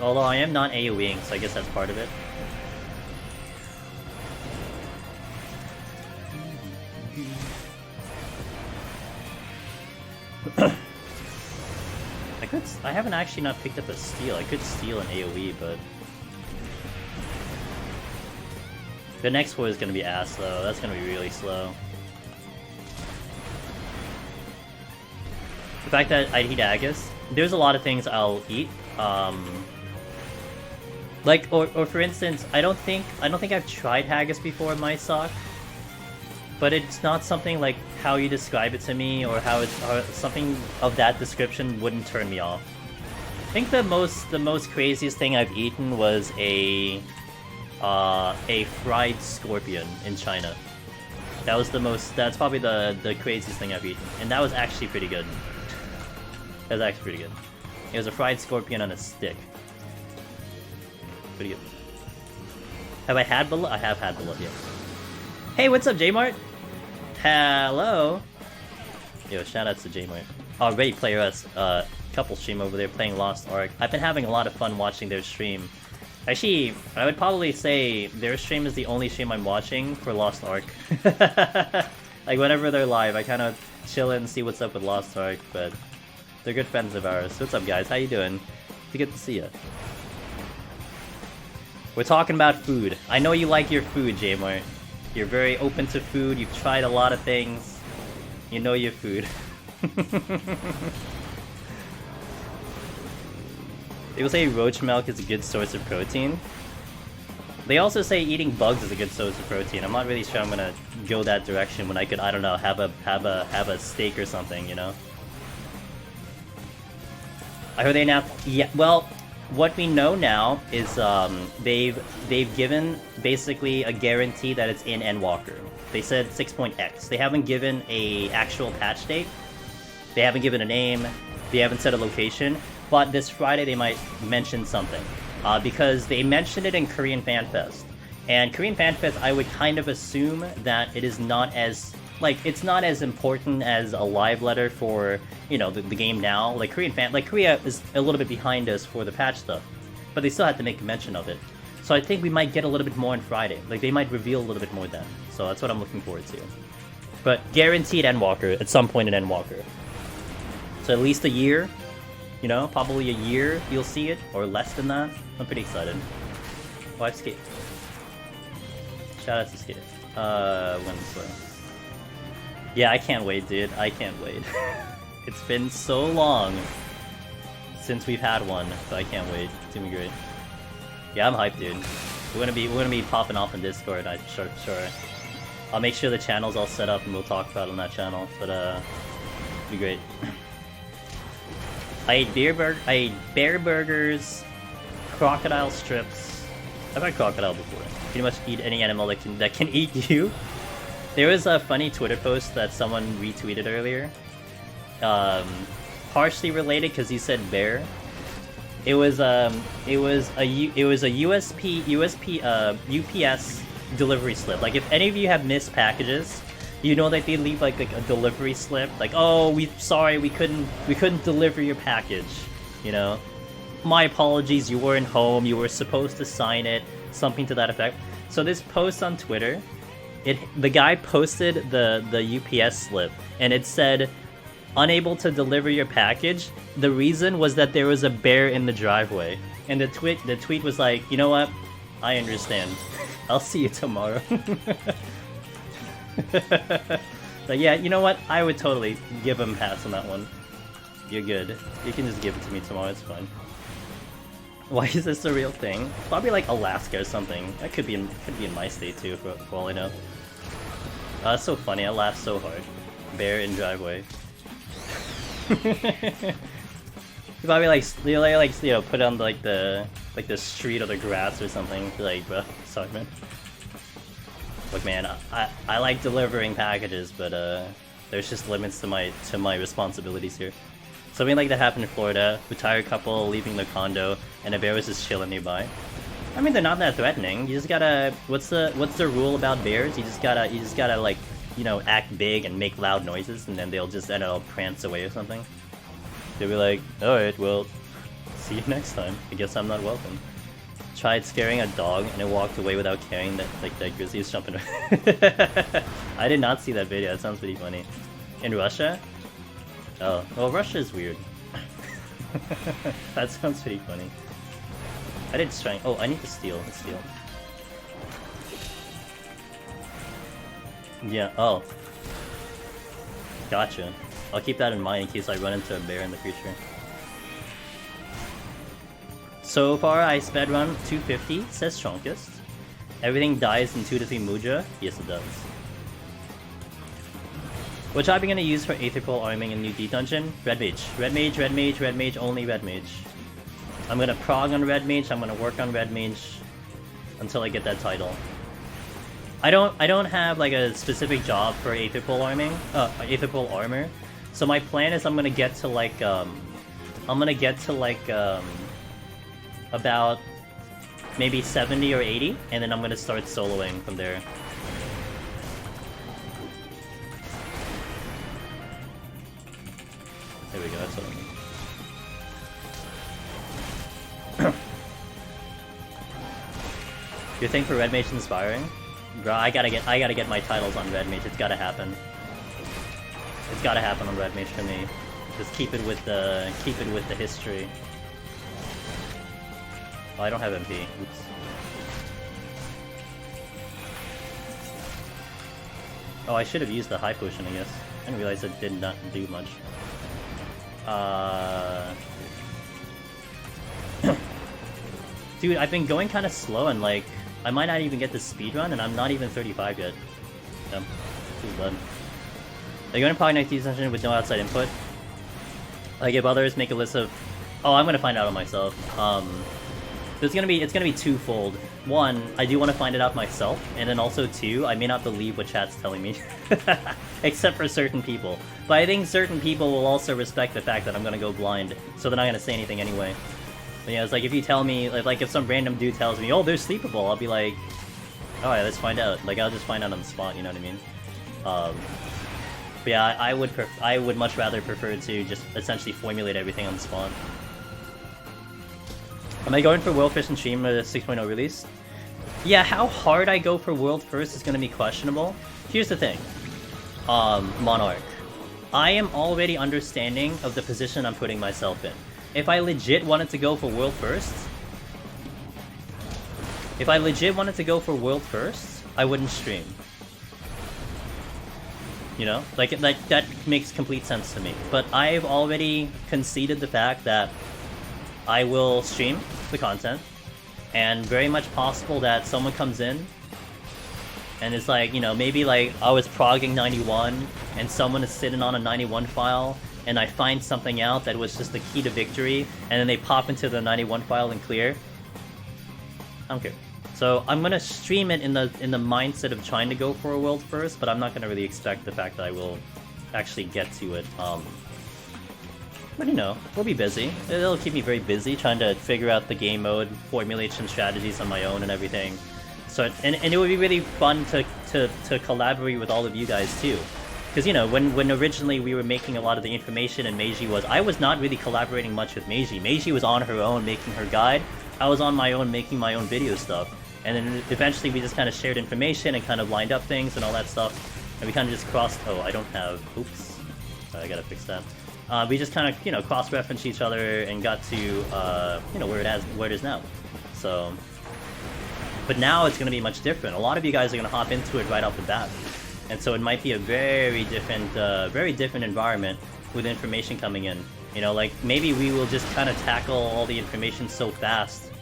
Although I am not AoEing, so I guess that's part of it. I haven't actually not picked up a steal. I could steal an AoE, but the next one is gonna be ass though. That's gonna be really slow. The fact that I'd eat Agus, there's a lot of things I'll eat. Like, or for instance, I don't think I've tried haggis before in my sock, but it's not something like how you describe it to me, or how it's something of that description wouldn't turn me off. I think the most craziest thing I've eaten was a fried scorpion in China. That's probably the craziest thing I've eaten, and that was actually pretty good. That was actually pretty good. It was a fried scorpion on a stick. Pretty good. Have I had below? I have had below, yeah. Hey, what's up, Jmart? Hello. Yo, shoutouts to Jmart. Oh, Ready Player Us, couple stream over there playing Lost Ark. I've been having a lot of fun watching their stream. Actually, I would probably say their stream is the only stream I'm watching for Lost Ark. Like, whenever they're live, I kind of chill in and see what's up with Lost Ark, but they're good friends of ours. What's up, guys? How you doing? It's good to see you. We're talking about food. I know you like your food, Jmart. You're very open to food. You've tried a lot of things. You know your food. People say roach milk is a good source of protein. They also say eating bugs is a good source of protein. I'm not really sure I'm gonna go that direction when I could, I don't know, have a steak or something, you know? I heard they now, yeah, well, what we know now is they've given basically a guarantee that it's in Endwalker. They said 6.x. They haven't given a actual patch date. They haven't given a name. They haven't said a location. But this Friday they might mention something, because they mentioned it in Korean Fan Fest. And Korean Fan Fest, I would kind of assume that it is not as it's not as important as a live letter for, you know, the game now. Like Korea is a little bit behind us for the patch stuff, but they still have to make a mention of it. So I think we might get a little bit more on Friday. Like, they might reveal a little bit more then. So that's what I'm looking forward to. But guaranteed Endwalker at some point in Endwalker. So at least a year, you know, probably a year you'll see it, or less than that. I'm pretty excited. Oh, I've Skate. Shout out to Skate. Wednesday. Yeah, I can't wait, dude. I can't wait. It's been so long since we've had one, so I can't wait. It's gonna be great. Yeah, I'm hyped, dude. We're gonna be popping off in Discord. I'm sure. I'll make sure the channel's all set up and we'll talk about it on that channel. But it'll be great. I ate bear burgers, crocodile strips. I've had crocodile before. Pretty much eat any animal that can eat you. There was a funny Twitter post that someone retweeted earlier, partially related because he said bear. It was a UPS delivery slip. Like, if any of you have missed packages, you know that they leave like a delivery slip, like, oh, sorry, we couldn't deliver your package. You know, my apologies, you weren't home, you were supposed to sign it, something to that effect. So this post on Twitter, the guy posted the UPS slip, and it said, unable to deliver your package. The reason was that there was a bear in the driveway. And the tweet was like, you know what? I understand. I'll see you tomorrow. But yeah, you know what? I would totally give him a pass on that one. You're good. You can just give it to me tomorrow, it's fine. Why is this a real thing? Probably like Alaska or something. That could be in my state too, for all I know. That's so funny, I laughed so hard. Bear in driveway. You probably like you know, put on like the street or the grass or something. Like, bro, sorry man. Look, man, I like delivering packages, but there's just limits to my responsibilities here. Something like that happened in Florida. Retired couple leaving their condo, and a bear was just chilling nearby. I mean, they're not that threatening. You just gotta. What's the rule about bears? You just gotta like, you know, act big and make loud noises, and then they'll just, I don't know, prance away or something. They'll be like, alright, well, See you next time. I guess I'm not welcome. Tried scaring a dog and it walked away without caring that that grizzly is jumping. I did not see that video. That sounds pretty funny. In Russia? Oh, well, Russia is weird. That sounds pretty funny. I did strength. Oh, I need to steal. Let's steal. Yeah. Oh. Gotcha. I'll keep that in mind in case I run into a bear in the future. So far, I sped run 250, says Chonkist. Everything dies in 2 to 3 Mudra? Yes, it does. What job are you gonna use for Aetherpool arming in new D dungeon? Red Mage. Red Mage, Red Mage, Red Mage, only Red Mage. I'm gonna prog on Red Mage, I'm gonna work on Red Mage until I get that title. I don't have like a specific job for Aetherpool arming, Aetherpool armor. So my plan is I'm gonna get to like about maybe 70 or 80, and then I'm gonna start soloing from there. There we go, that's what I mean. Your thing for Red Mage is inspiring? Bro, I gotta get my titles on Red Mage, it's gotta happen. It's gotta happen on Red Mage for me. Just keep it with the history. Oh, I don't have MP. Oops. Oh, I should have used the high potion, I guess. I didn't realize it did not do much. Dude, I've been going kind of slow and like, I might not even get the speedrun and I'm not even 35 yet. Yep. Too bad. Are you going to Pog Next session with no outside input? Like if others make a list of... Oh, I'm gonna find out on myself. It's gonna be twofold. One, I do want to find it out myself, and then also two, I may not believe what chat's telling me. Except for certain people. But I think certain people will also respect the fact that I'm gonna go blind, so they're not gonna say anything anyway. But yeah, it's like if you tell me, like if some random dude tells me, oh, they're sleepable, I'll be like, alright, let's find out. Like, I'll just find out on the spot, you know what I mean? But yeah, I would much rather prefer to just essentially formulate everything on the spot. Am I going for World First and Stream 6.0 release? Yeah, how hard I go for World First is gonna be questionable. Here's the thing. Monarch. I am already understanding of the position I'm putting myself in. If I legit wanted to go for World First... I wouldn't stream. You know? Like, that makes complete sense to me. But I've already conceded the fact that I will stream the content, and very much possible that someone comes in and it's like, you know, maybe like I was progging 91 and someone is sitting on a 91 file and I find something out that was just the key to victory, and then they pop into the 91 file and clear. I don't care. So I'm gonna stream it in the mindset of trying to go for a world first, but I'm not gonna really expect the fact that I will actually get to it. But you know, we'll be busy. It'll keep me very busy trying to figure out the game mode, formulate some strategies on my own and everything. So, and it would be really fun to collaborate with all of you guys too. Because, you know, when originally we were making a lot of the information and Meiji I was not really collaborating much with Meiji. Meiji was on her own making her guide. I was on my own making my own video stuff. And then eventually we just kind of shared information and kind of lined up things and all that stuff. And we kind of just crossed... Oh, I don't have... Oops. Sorry, I gotta fix that. We just kind of, you know, cross-referenced each other and got to, you know, where it is now. So, but now it's going to be much different. A lot of you guys are going to hop into it right off the bat, and so it might be a very different environment with information coming in. You know, like maybe we will just kind of tackle all the information so fast,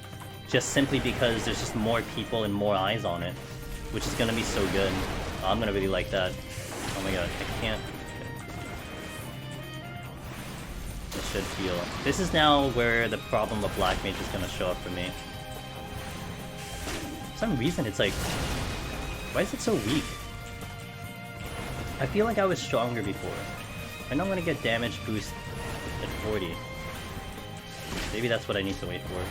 just simply because there's just more people and more eyes on it, which is going to be so good. I'm going to really like that. Oh my god, I can't. It should heal. This is now where the problem of Black Mage is gonna show up for me. For some reason it's like... Why is it so weak? I feel like I was stronger before. I know I'm gonna get damage boost at 40. Maybe that's what I need to wait for.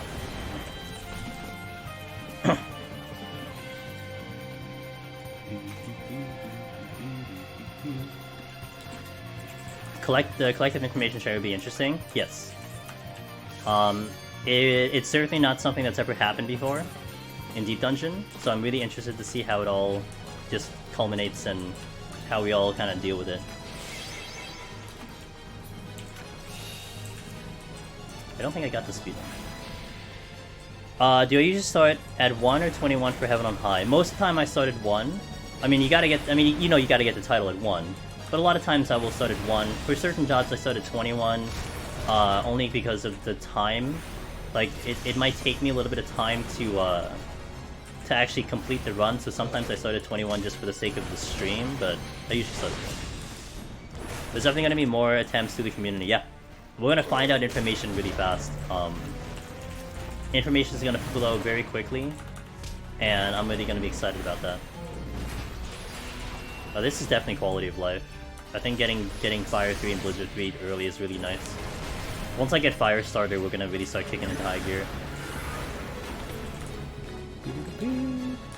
The collective information share would be interesting. Yes. It's certainly not something that's ever happened before in Deep Dungeon, so I'm really interested to see how it all just culminates and how we all kind of deal with it. I don't think I got the speed one. Do I usually start at 1 or 21 for Heaven on High? Most of the time I start at 1. I mean, you gotta get the title at 1. But a lot of times I will start at 1. For certain jobs I start at 21, only because of the time. Like, it might take me a little bit of time to actually complete the run, so sometimes I start at 21 just for the sake of the stream, but I usually start at 1. There's definitely gonna be more attempts through the community, yeah. We're gonna find out information really fast. Information is gonna flow very quickly, and I'm really gonna be excited about that. This is definitely quality of life. I think getting Fire 3 and Blizzard 3 early is really nice. Once I get Firestarter, we're gonna really start kicking into high gear.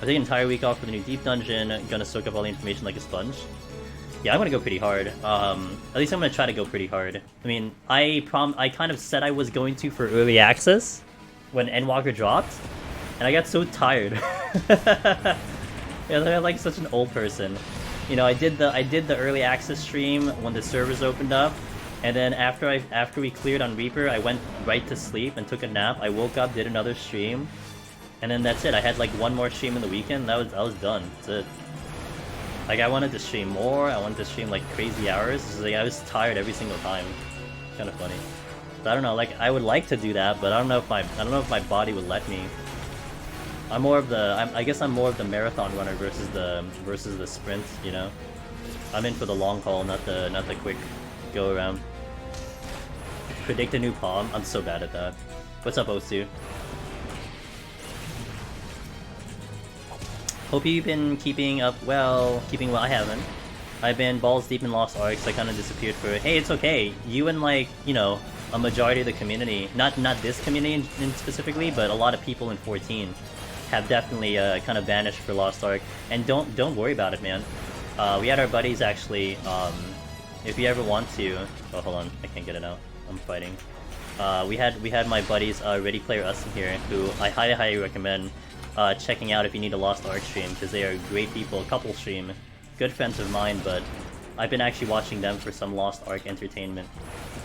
I take an entire week off for the new Deep Dungeon, gonna soak up all the information like a sponge. Yeah, I'm gonna go pretty hard. At least I'm gonna try to go pretty hard. I mean, I kind of said I was going to for early access when Endwalker dropped, and I got so tired. Yeah, I'm like such an old person. You know, I did the early access stream when the servers opened up, and then after we cleared on Reaper, I went right to sleep and took a nap. I woke up, did another stream, and then that's it. I had like one more stream in the weekend. I was done. That's it. Like, I wanted to stream more. I wanted to stream like crazy hours. It's like I was tired every single time. Kind of funny. But I don't know. Like, I would like to do that, but I don't know if my body would let me. I guess I'm more of the marathon runner versus the sprint. You know, I'm in for the long haul, not the quick go around. Predict a new palm. I'm so bad at that. What's up, Osu? Hope you've been keeping well. I haven't. I've been balls deep in Lost Arks. I kind of disappeared for. Hey, it's okay. You and, like, you know, a majority of the community, not this community in specifically, but a lot of people in 14 have definitely kind of vanished for Lost Ark. And don't worry about it, man. We had our buddies actually. If you ever want to, oh, hold on, I can't get it out. I'm fighting. We had my buddies Ready Player Us in here, who I highly recommend checking out if you need a Lost Ark stream, because they are great people. Couple stream, good friends of mine, but I've been actually watching them for some Lost Ark entertainment.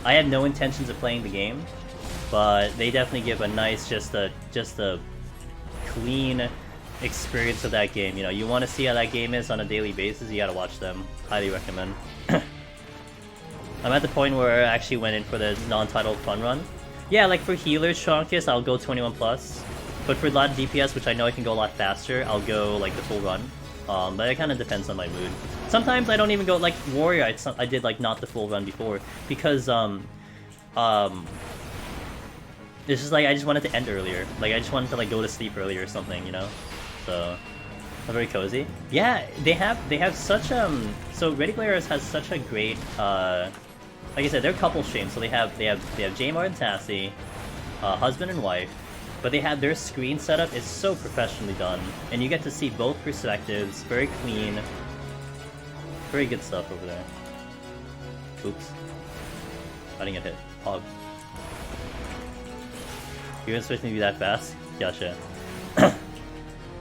I had no intentions of playing the game, but they definitely give a nice, just a clean experience of that game. You know, you want to see how that game is on a daily basis, you gotta watch them. Highly recommend. I'm at the point where I actually went in for the non-titled fun run. Yeah, like for healers, Shonkist, I'll go 21+. But for a lot of DPS, which I know I can go a lot faster, I'll go like the full run. But it kind of depends on my mood. Sometimes I don't even go, like Warrior, I did like not the full run before, because it's just like I just wanted to end earlier. Like I just wanted to like go to sleep earlier or something, you know? So very cozy. Yeah, they have such so Ready Players has such a great like I said, they're couple streams, so they have J-Mart and Tassie, husband and wife, but they have their screen setup is so professionally done, and you get to see both perspectives, very clean, very good stuff over there. Oops. I didn't get hit. Hog. You gonna switch me that fast? Gotcha. I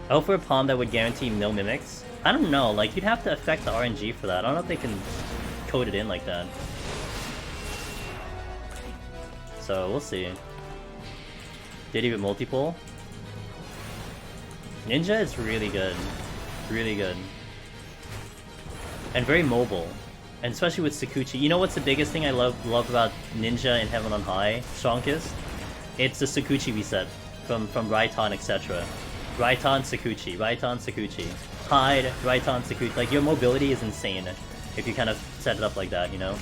hope for a palm that would guarantee no mimics. I don't know, like you'd have to affect the RNG for that. I don't know if they can code it in like that. So we'll see. Did he with multiple? Ninja is really good. Really good. And very mobile. And especially with Sakuchi. You know what's the biggest thing I love about Ninja in Heaven on High, Strongest? It's the Sakuchi reset from Raiton, etc. Raiton, Sakuchi, Raiton, Sakuchi. Hide, Raiton, Sakuchi. Like, your mobility is insane if you kind of set it up like that, you know?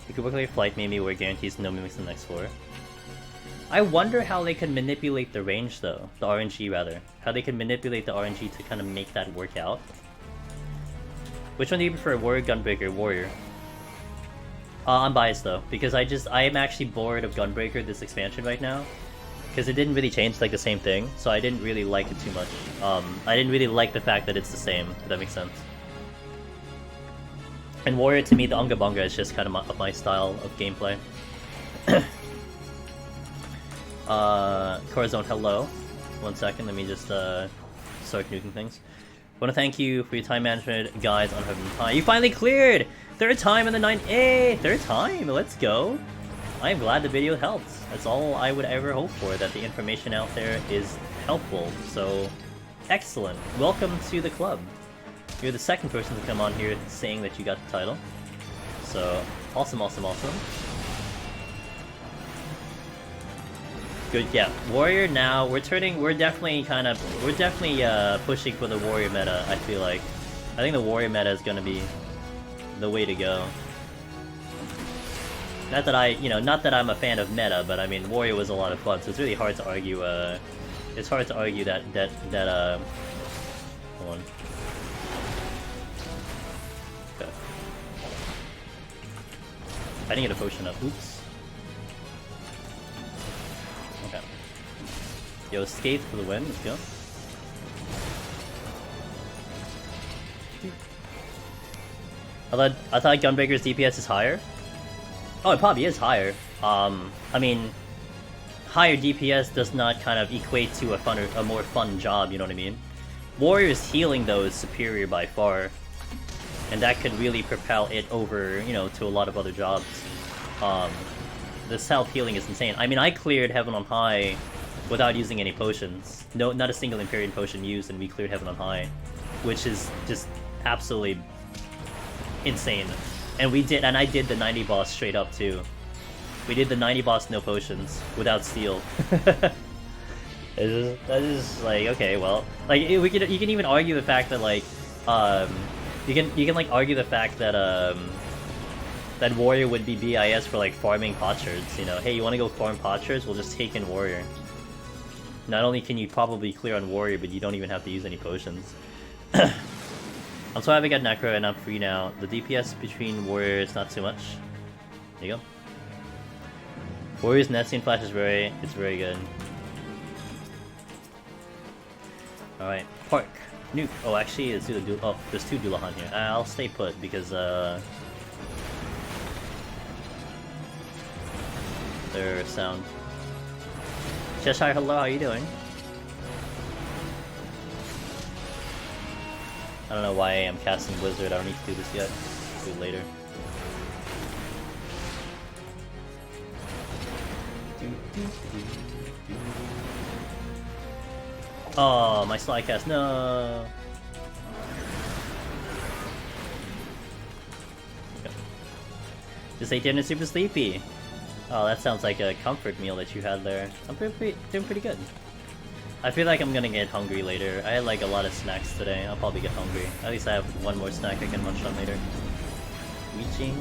You could work like a flight maybe where it guarantees no mimics in the next floor. I wonder how they can manipulate the range though. The RNG rather. How they can manipulate the RNG to kind of make that work out. Which one do you prefer? Warrior, Gunbreaker? Warrior. I'm biased though, because I am actually bored of Gunbreaker this expansion right now. Because it didn't really change like the same thing, so I didn't really like it too much. I didn't really like the fact that it's the same, if that makes sense. And Warrior, to me, the Unga Bunga is just kind of my style of gameplay. Corazon, hello. 1 second, let me just start nuking things. I want to thank you for your time management, guys, on having time. You finally cleared! Third time in the 9. Hey, third time! Let's go! I am glad the video helped. That's all I would ever hope for, that the information out there is helpful. So, excellent. Welcome to the club. You're the second person to come on here saying that you got the title. So, awesome, awesome, awesome. Good, yeah. Warrior now, we're definitely pushing for the Warrior meta, I feel like. I think the Warrior meta is gonna be the way to go. Not that I'm a fan of meta, but I mean, Warrior was a lot of fun, so it's really hard to argue, it's hard to argue that, hold on. Okay. I didn't get a potion up, oops. Okay. Yo, skate for the win, let's go. I thought Gunbreaker's DPS is higher. Oh, it probably is higher. I mean, higher DPS does not kind of equate to a more fun job, you know what I mean? Warrior's healing, though, is superior by far. And that could really propel it over, you know, to a lot of other jobs. The self-healing is insane. I mean, I cleared Heaven on High without using any potions. No, not a single Empyrean potion used, and we cleared Heaven on High. Which is just absolutely insane. And I did the 90 boss straight up too. We did the 90 boss no potions without steel. That's just like, okay, well, like you can even argue the fact that like you can like argue the fact that that Warrior would be BIS for like farming potsherds, you know. Hey, you want to go farm potsherds? We'll just take in Warrior. Not only can you probably clear on Warrior, but you don't even have to use any potions. I'm so happy I got Necro and I'm free now. The DPS between Warriors not too much. There you go. Warriors Netsian Flash is very good. Alright, Park. Nuke. Oh, actually, let's do the oh, there's two Dulahan here. I'll stay put because their sound. Cheshire, hello, how you doing? I don't know why I'm casting Blizzard, I don't need to do this yet. I'll do it later. Oh, my slide cast, no! Okay. Just ate dinner super sleepy! Oh, that sounds like a comfort meal that you had there. I'm doing pretty good. I feel like I'm gonna get hungry later. I had like a lot of snacks today. I'll probably get hungry. At least I have one more snack I can munch on later. Reaching.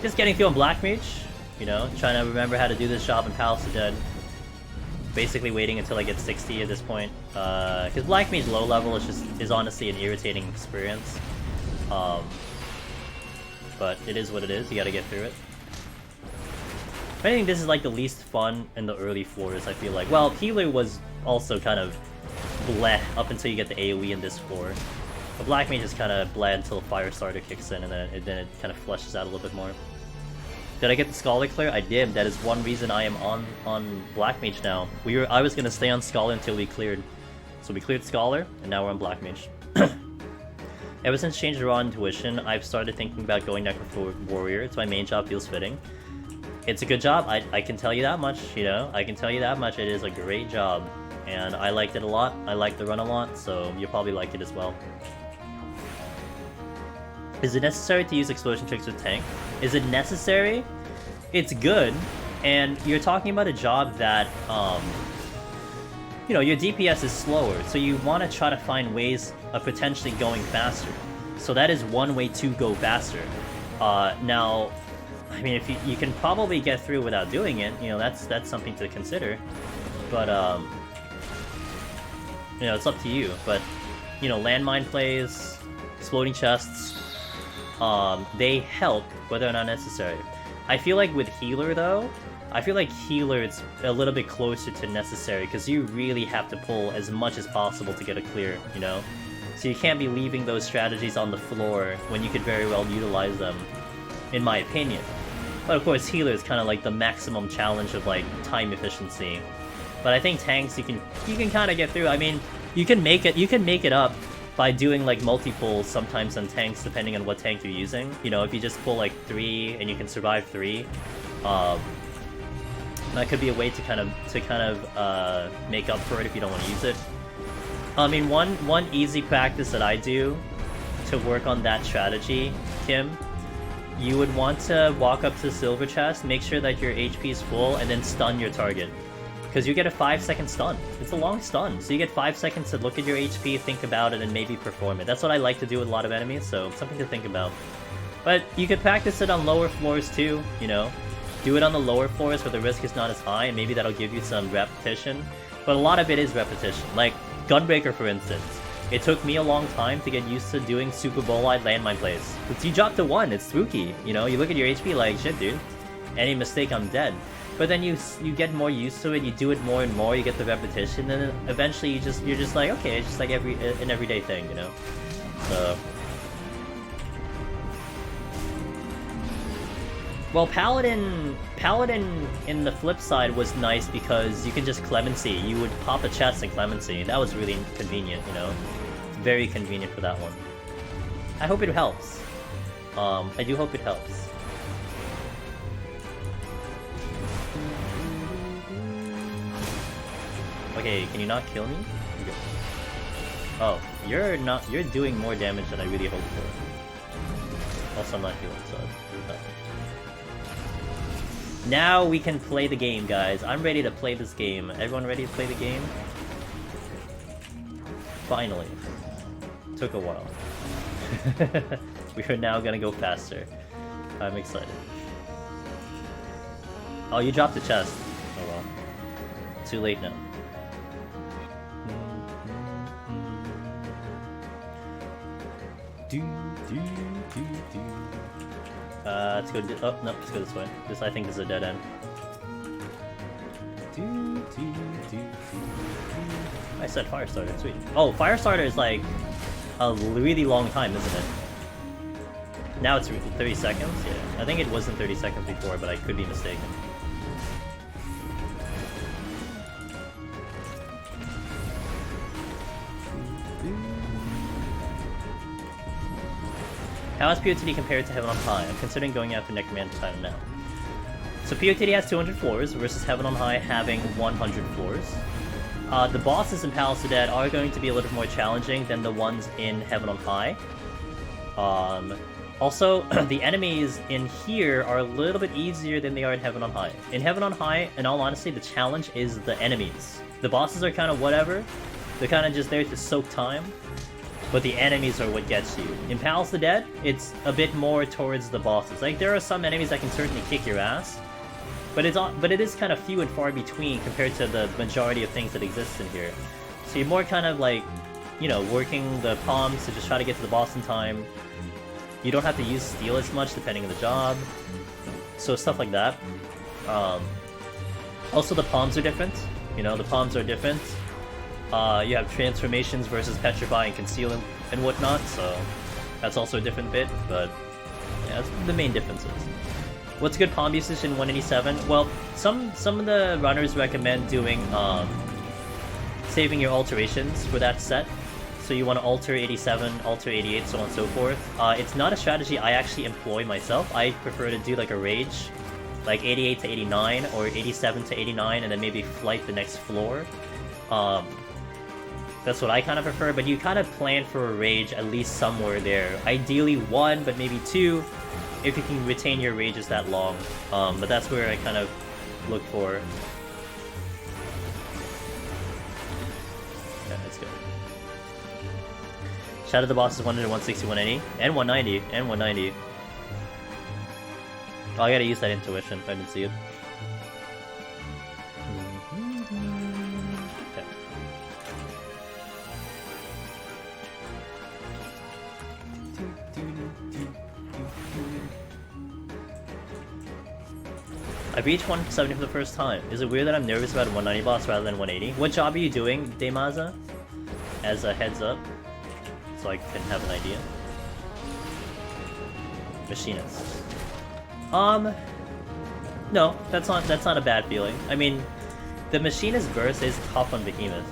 Just getting through on Black Mage. You know, trying to remember how to do this job in Palace of Dead. Basically waiting until I get 60 at this point. Because Black Mage low level is honestly an irritating experience. But it is what it is. You gotta get through it. I think this is like the least fun in the early floors, I feel like. Well, Healer was also kind of bleh up until you get the AoE in this floor. But Black Mage is kind of bleh until Firestarter kicks in and then it kind of fleshes out a little bit more. Did I get the Scholar clear? I did. That is one reason I am on Black Mage now. I was gonna stay on Scholar until we cleared. So we cleared Scholar, and now we're on Black Mage. Ever since changing raw intuition, I've started thinking about going Necro for Warrior. It's my main job, feels fitting. It's a good job, I can tell you that much, you know? I can tell you that much, it is a great job. And I liked it a lot, I liked the run a lot, so you'll probably like it as well. Is it necessary to use explosion tricks with tank? Is it necessary? It's good, and you're talking about a job that, you know, your DPS is slower, so you want to try to find ways of potentially going faster. So that is one way to go faster. Now, I mean, if you can probably get through without doing it, you know, that's something to consider. But, you know, it's up to you. But, you know, landmine plays, exploding chests, they help, whether or not necessary. I feel like with Healer, though, I feel like Healer it's a little bit closer to necessary, because you really have to pull as much as possible to get a clear, you know? So you can't be leaving those strategies on the floor when you could very well utilize them, in my opinion. But of course, healer is kind of like the maximum challenge of like time efficiency. But I think tanks you can kind of get through. I mean, you can make it up by doing like multi-pulls sometimes on tanks depending on what tank you're using. You know, if you just pull like 3 and you can survive 3, that could be a way to kind of make up for it if you don't want to use it. I mean, one easy practice that I do to work on that strategy, Kim, you would want to walk up to the silver chest, make sure that your HP is full, and then stun your target. Because you get a 5-second stun. It's a long stun, so you get 5 seconds to look at your HP, think about it, and maybe perform it. That's what I like to do with a lot of enemies, so something to think about. But you could practice it on lower floors too, you know? Do it on the lower floors where the risk is not as high, and maybe that'll give you some repetition. But a lot of it is repetition. Like, Gunbreaker, for instance. It took me a long time to get used to doing super bolide landmine plays. But you drop to 1, it's spooky, you know? You look at your HP like, shit, dude. Any mistake, I'm dead. But then you get more used to it, you do it more and more, you get the repetition, and then eventually you're just like, okay, it's just like an everyday thing, you know? So... Well, Paladin in the flip side was nice because you can just Clemency. You would pop a chest and Clemency. That was really convenient, you know? Very convenient for that one. I hope it helps. I do hope it helps. Okay, can you not kill me? Okay. Oh, you're doing more damage than I really hoped for. Also, I'm not healing, so it's not. Now we can play the game, guys. I'm ready to play this game. Everyone ready to play the game? Finally. Took a while. We are now gonna go faster. I'm excited. Oh, you dropped the chest. Oh well. Too late now. Let's go. Oh no, let's go this way. I think this is a dead end. I said Firestarter. Sweet. Oh, Firestarter is like a really long time, isn't it? Now it's 30 seconds. Yeah, I think it wasn't 30 seconds before, but I could be mistaken. How is PoTD compared to Heaven on High? I'm considering going after Necromancer Titan now. So PoTD has 200 floors versus Heaven on High having 100 floors. The bosses in Palace of the Dead are going to be a little more challenging than the ones in Heaven on High. Also, the enemies in here are a little bit easier than they are in Heaven on High. In Heaven on High, in all honesty, the challenge is the enemies. The bosses are kind of whatever. They're kind of just there to soak time. But the enemies are what gets you. In Palace of the Dead, it's a bit more towards the bosses. Like, there are some enemies that can certainly kick your ass, but it is kind of few and far between compared to the majority of things that exist in here. So you're more kind of like, you know, working the palms to just try to get to the boss in time. You don't have to use steel as much depending on the job. So stuff like that. Also, the palms are different. You know, the palms are different. You have transformations versus petrify and conceal and whatnot, so that's also a different bit, but yeah, that's the main differences. What's good palm usage in 187? Well, some of the runners recommend doing saving your alterations for that set. So you want to alter 87, alter 88, so on and so forth. It's not a strategy I actually employ myself. I prefer to do like a rage, like 88 to 89 or 87 to 89, and then maybe flight the next floor. That's what I kind of prefer, but you kind of plan for a rage at least somewhere there. Ideally 1, but maybe 2, if you can retain your rages that long. But that's where I kind of look for. Yeah, that's good. Shadow the boss is 100, 160, 180, and 190, and 190. Oh, I gotta use that intuition if I didn't see it. I reached 170 for the first time. Is it weird that I'm nervous about a 190 boss rather than 180? What job are you doing, Demaza? As a heads up. so I can have an idea. Machinist. No, that's not a bad feeling. I mean, the Machinist burst is tough on Behemoth,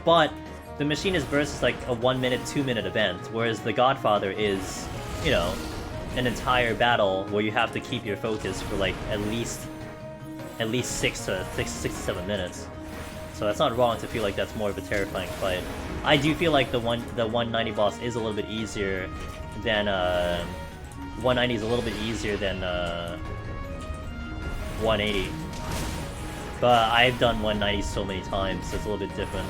but the Machinist burst is like a 1 minute, 2 minute event, whereas the Godfather is, you know, an entire battle where you have to keep your focus for like at least 6 to 7 minutes. So that's not wrong to feel like that's more of a terrifying fight. I do feel like the 190 boss is a little bit easier than 190 is a little bit easier than 180. But I've done 190 so many times, so it's a little bit different.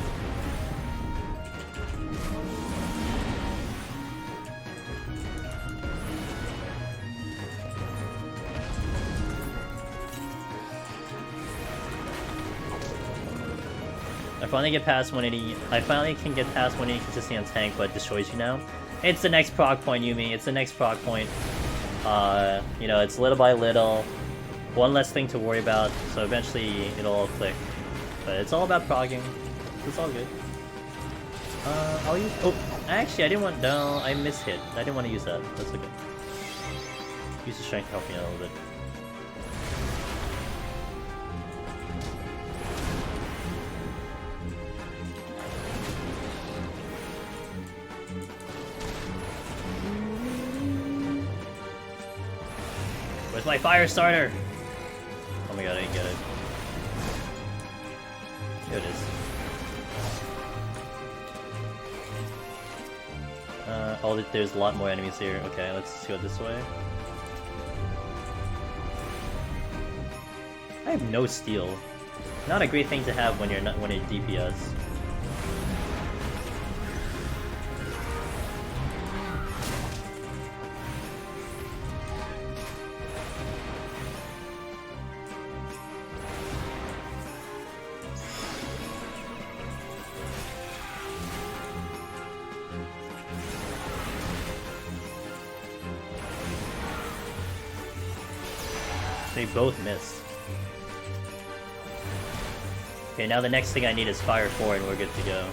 I finally get past 180. I finally can get past 180 consistently on tank, but it destroys you now. It's the next proc point, Yumi. It's the next proc point. You know, it's little by little. One less thing to worry about, so eventually it'll all click. But it's all about progging. It's all good. I'll use... Oh, actually, I didn't want... No, I mishit. I didn't want to use that. That's okay. Use the strength to help me out a little bit. Where's my fire starter? Oh my god, I didn't get it. Here it is. Oh, there's a lot more enemies here. Okay, let's go this way. I have no steel. Not a great thing to have when you're DPS. They both missed. Okay, now the next thing I need is Fire 4 and we're good to go.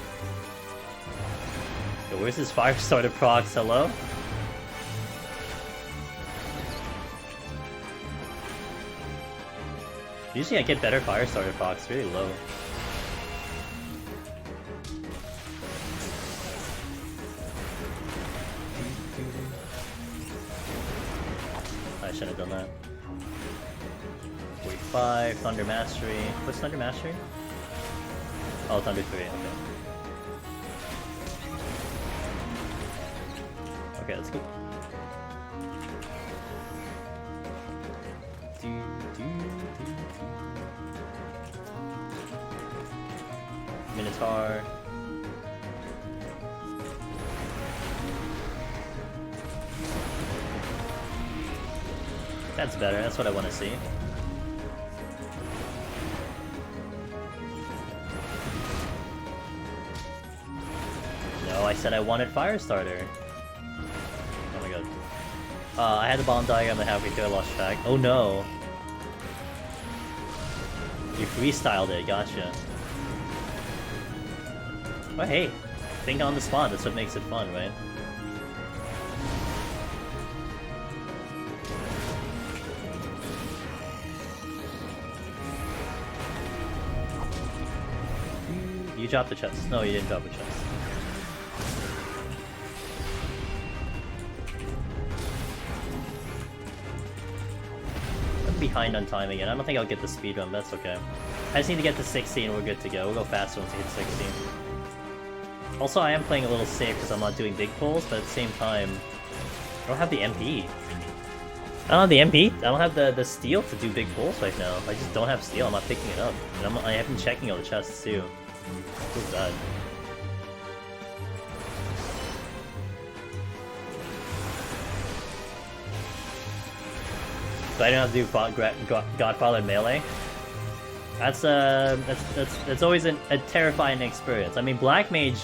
So where's this Fire Starter procs? Hello? Usually I get better Fire Starter procs, really low. I shouldn't have done that. 45, Thunder Mastery. What's Thunder Mastery? Oh, Thunder 3, okay. Okay, let's go. Minotaur. That's better, that's what I want to see. No, I said I wanted Firestarter. Oh my god. I had the bomb diagram and halfway through I lost track. Oh no! You freestyled it, gotcha. But hey, think on the spot, that's what makes it fun, right? You dropped the chest. No, you didn't drop the chest. I'm behind on time again. I don't think I'll get the speedrun, but that's okay. I just need to get to 60 and we're good to go. We'll go faster once we hit 60. Also, I am playing a little safe because I'm not doing big pulls, but at the same time, I don't have the MP. I don't have the MP. I don't have the steel to do big pulls right now. I just don't have steel. I'm not picking it up. And I have been checking all the chests too. Feels bad. So I don't have to do Godfather melee. That's always a terrifying experience. I mean, Black Mage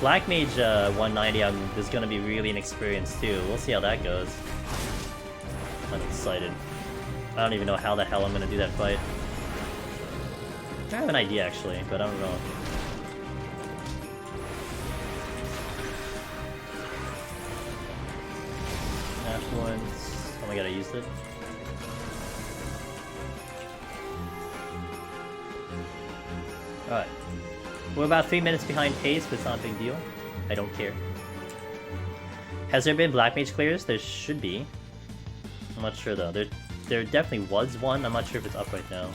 190 is gonna be really inexperienced too. We'll see how that goes. I'm excited. I don't even know how the hell I'm gonna do that fight. I have an idea actually, but I don't know. once. Oh my god, I used it. Alright. We're about 3 minutes behind pace, but it's not a big deal. I don't care. Has there been Black Mage clears? There should be. I'm not sure though. There definitely was one. I'm not sure if it's up right now.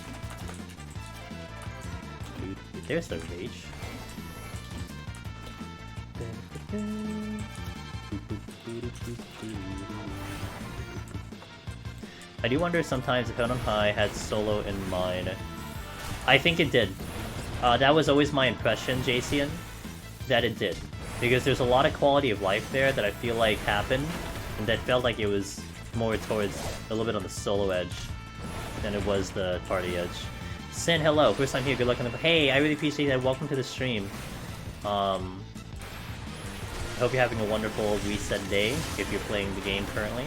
Dude, there's the rage. I do wonder sometimes if Out High had solo in mind. I think it did. That was always my impression, Jason, that it did. Because there's a lot of quality of life there that I feel like happened, and that felt like it was more towards a little bit on the solo edge than it was the party edge. Sin, hello. First time here. Good luck on the... Hey, I really appreciate that. Welcome to the stream. I hope you're having a wonderful reset day if you're playing the game currently.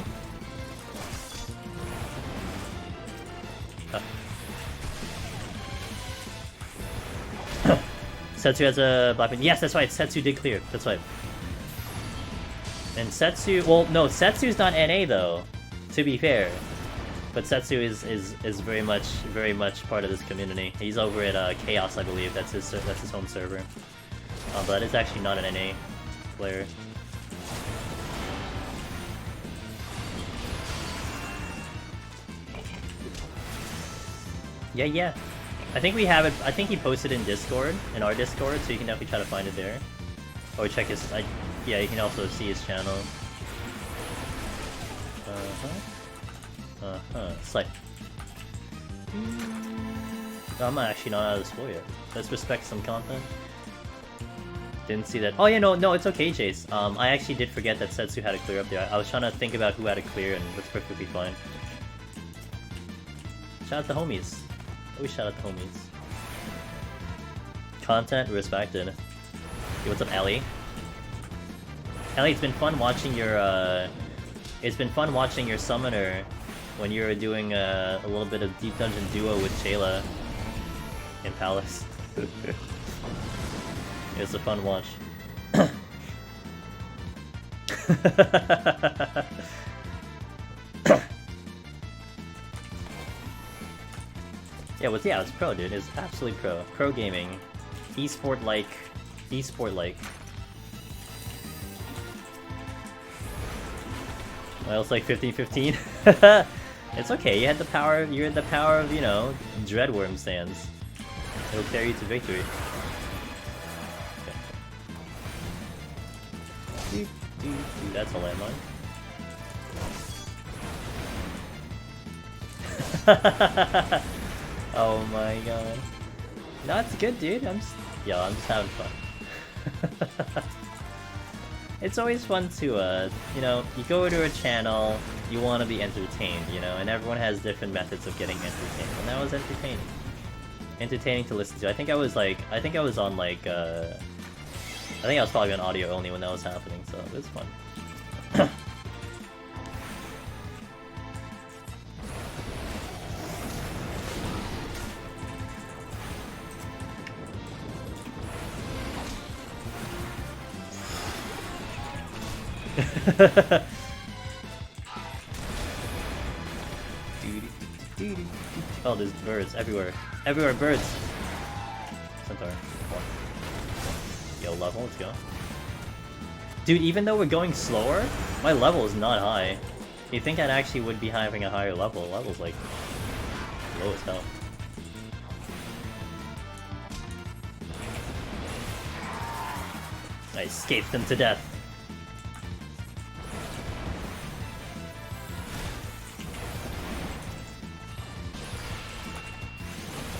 Setsu has a black man. Yes, that's right. Setsu did clear. That's right. And Setsu... Well, no, Setsu's not NA, though, to be fair. But Setsu is very much part of this community. He's over at Chaos, I believe. That's his home server. But that is actually not an NA player. Yeah. I think we have it. I think he posted in Discord, in our Discord, so you can definitely try to find it there. Or check his... yeah, you can also see his channel. Slight. I'm actually not out of the spoil yet. Let's respect some content. Didn't see that. Oh yeah, no, it's okay, Jace. I actually did forget that Setsu had a clear up there. I was trying to think about who had a clear, and that's perfectly fine. Shout out to homies. Always shout out to homies. Content respected. Hey, what's up, Ellie? Ellie, it's been fun watching your summoner when you were doing a little bit of Deep Dungeon duo with Shayla in Palace. It was a fun watch. Yeah, it's pro, dude. It's absolutely pro. Pro gaming. Esport-like. Well, it's like 15-15. It's okay, you had the power, you're in the power of, you know, Dreadworm stands. It'll carry you to victory. Okay. That's a landmine. Oh my god. No, it's good, dude. I'm just having fun. It's always fun to, you know, you go to a channel, you want to be entertained, you know, and everyone has different methods of getting entertained, and that was entertaining. Entertaining to listen to. I think I was on probably on audio only when that was happening, so it was fun. Oh, there's birds everywhere. Everywhere, birds! Centaur. Yo, level, let's go. Dude, even though we're going slower, my level is not high. You'd think I actually would be having a higher level. Level's like low as hell. I escaped them to death.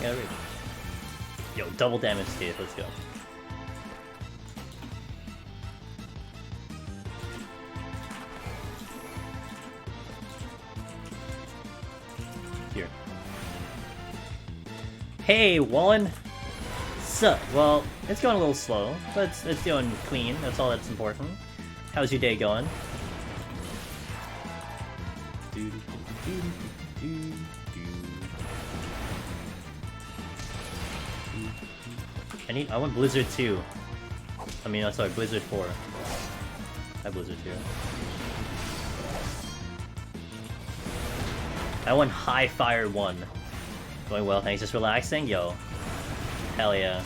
Yeah, right. Yo, double damage state, let's go. Here. Hey, Wallen! Sup? Well, it's going a little slow, but it's doing clean, that's all that's important. How's your day going? I want Blizzard 2. I mean, sorry, Blizzard 4. I have Blizzard 2. I won high fire 1. Going well, thanks. Just relaxing? Yo. Hell yeah.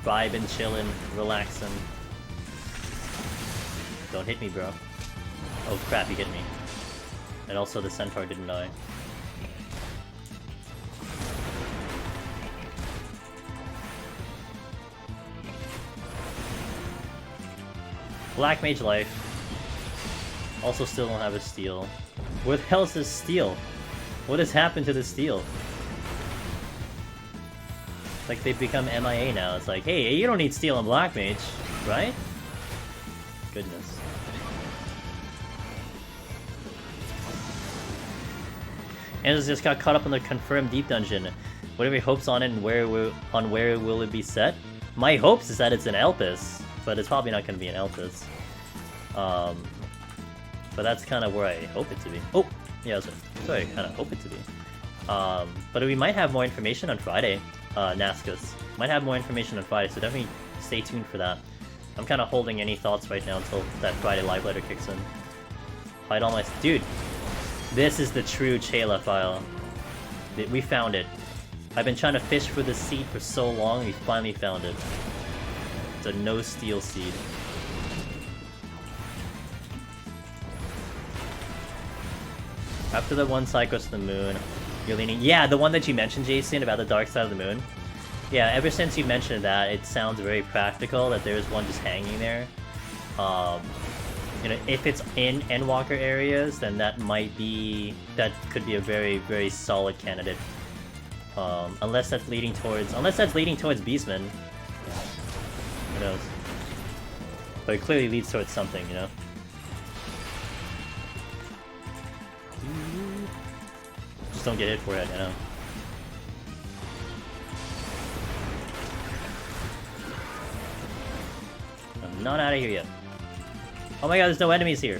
Vibing, chilling, relaxing. Don't hit me, bro. Oh crap, he hit me. And also the centaur didn't die. Black Mage Life. Also still don't have a steel. Where the hell is this steel? What has happened to the steel? It's like they've become MIA now. It's like, hey, you don't need steel on Black Mage, right? Goodness. Anders just got caught up in the confirmed deep dungeon. What are your hopes on it and where will it be set? My hopes is that it's in Elpis, but it's probably not going to be in Elpis. But that's kind of where I hope it to be. Oh, yeah, that's what I kind of hope it to be. But we might have more information on Friday. Nascus might have more information on Friday, so definitely stay tuned for that. I'm kind of holding any thoughts right now until that Friday live letter kicks in. Hide all my... Dude, this is the true Chayla file. We found it. I've been trying to fish for this seed for so long, we finally found it. It's a no steel seed. After the one side goes to the moon, you're leaning... Yeah, the one that you mentioned, Jason, about the dark side of the moon. Yeah, ever since you mentioned that, it sounds very practical that there's one just hanging there. You know, if it's in Endwalker areas, then that might be... That could be a very, very solid candidate. Unless that's leading towards... Unless that's leading towards Beastman. Who knows? But it clearly leads towards something, you know? Just don't get hit for it, you know? I'm not out of here yet. Oh my god, there's no enemies here.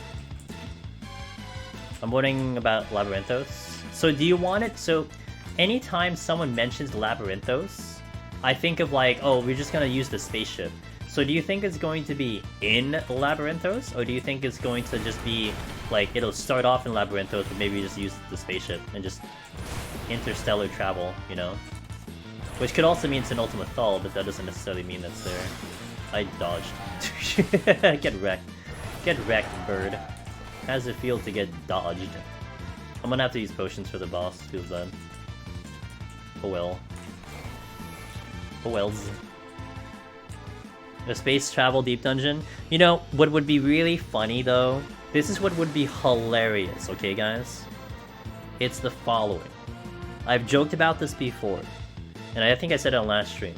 I'm wondering about Labyrinthos. So do you want it? So anytime someone mentions Labyrinthos, I think of like, oh, we're just gonna use the spaceship. So do you think it's going to be in Labyrinthos? Or do you think it's going to just be like, it'll start off in Labyrinthos, but maybe just use the spaceship and just interstellar travel, you know? Which could also mean it's an Ultima Thule, but that doesn't necessarily mean that's there. I dodged. Get wrecked. Get wrecked, bird. How does it feel to get dodged? I'm gonna have to use potions for the boss, feels bad. Oh well. Oh wells. A space travel deep dungeon? You know, what would be really funny though? This is what would be hilarious, okay guys? It's the following. I've joked about this before, and I think I said it on last stream.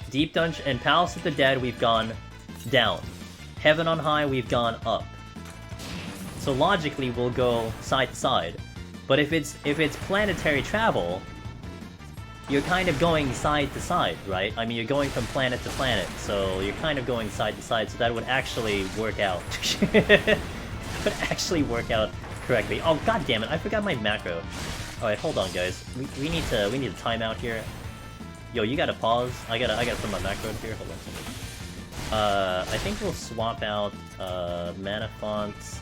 Deep Dungeon and Palace of the Dead, we've gone down. Heaven on High, we've gone up. So logically, we'll go side to side. But if it's planetary travel, you're kind of going side to side, right? I mean, you're going from planet to planet, so you're kind of going side to side, so that would actually work out. Would actually work out correctly. Oh god damn it! I forgot my macro. All right, hold on, guys. We need to time out here. Yo, you gotta pause. I gotta put my macro in here. Hold on. I think we'll swap out mana fonts.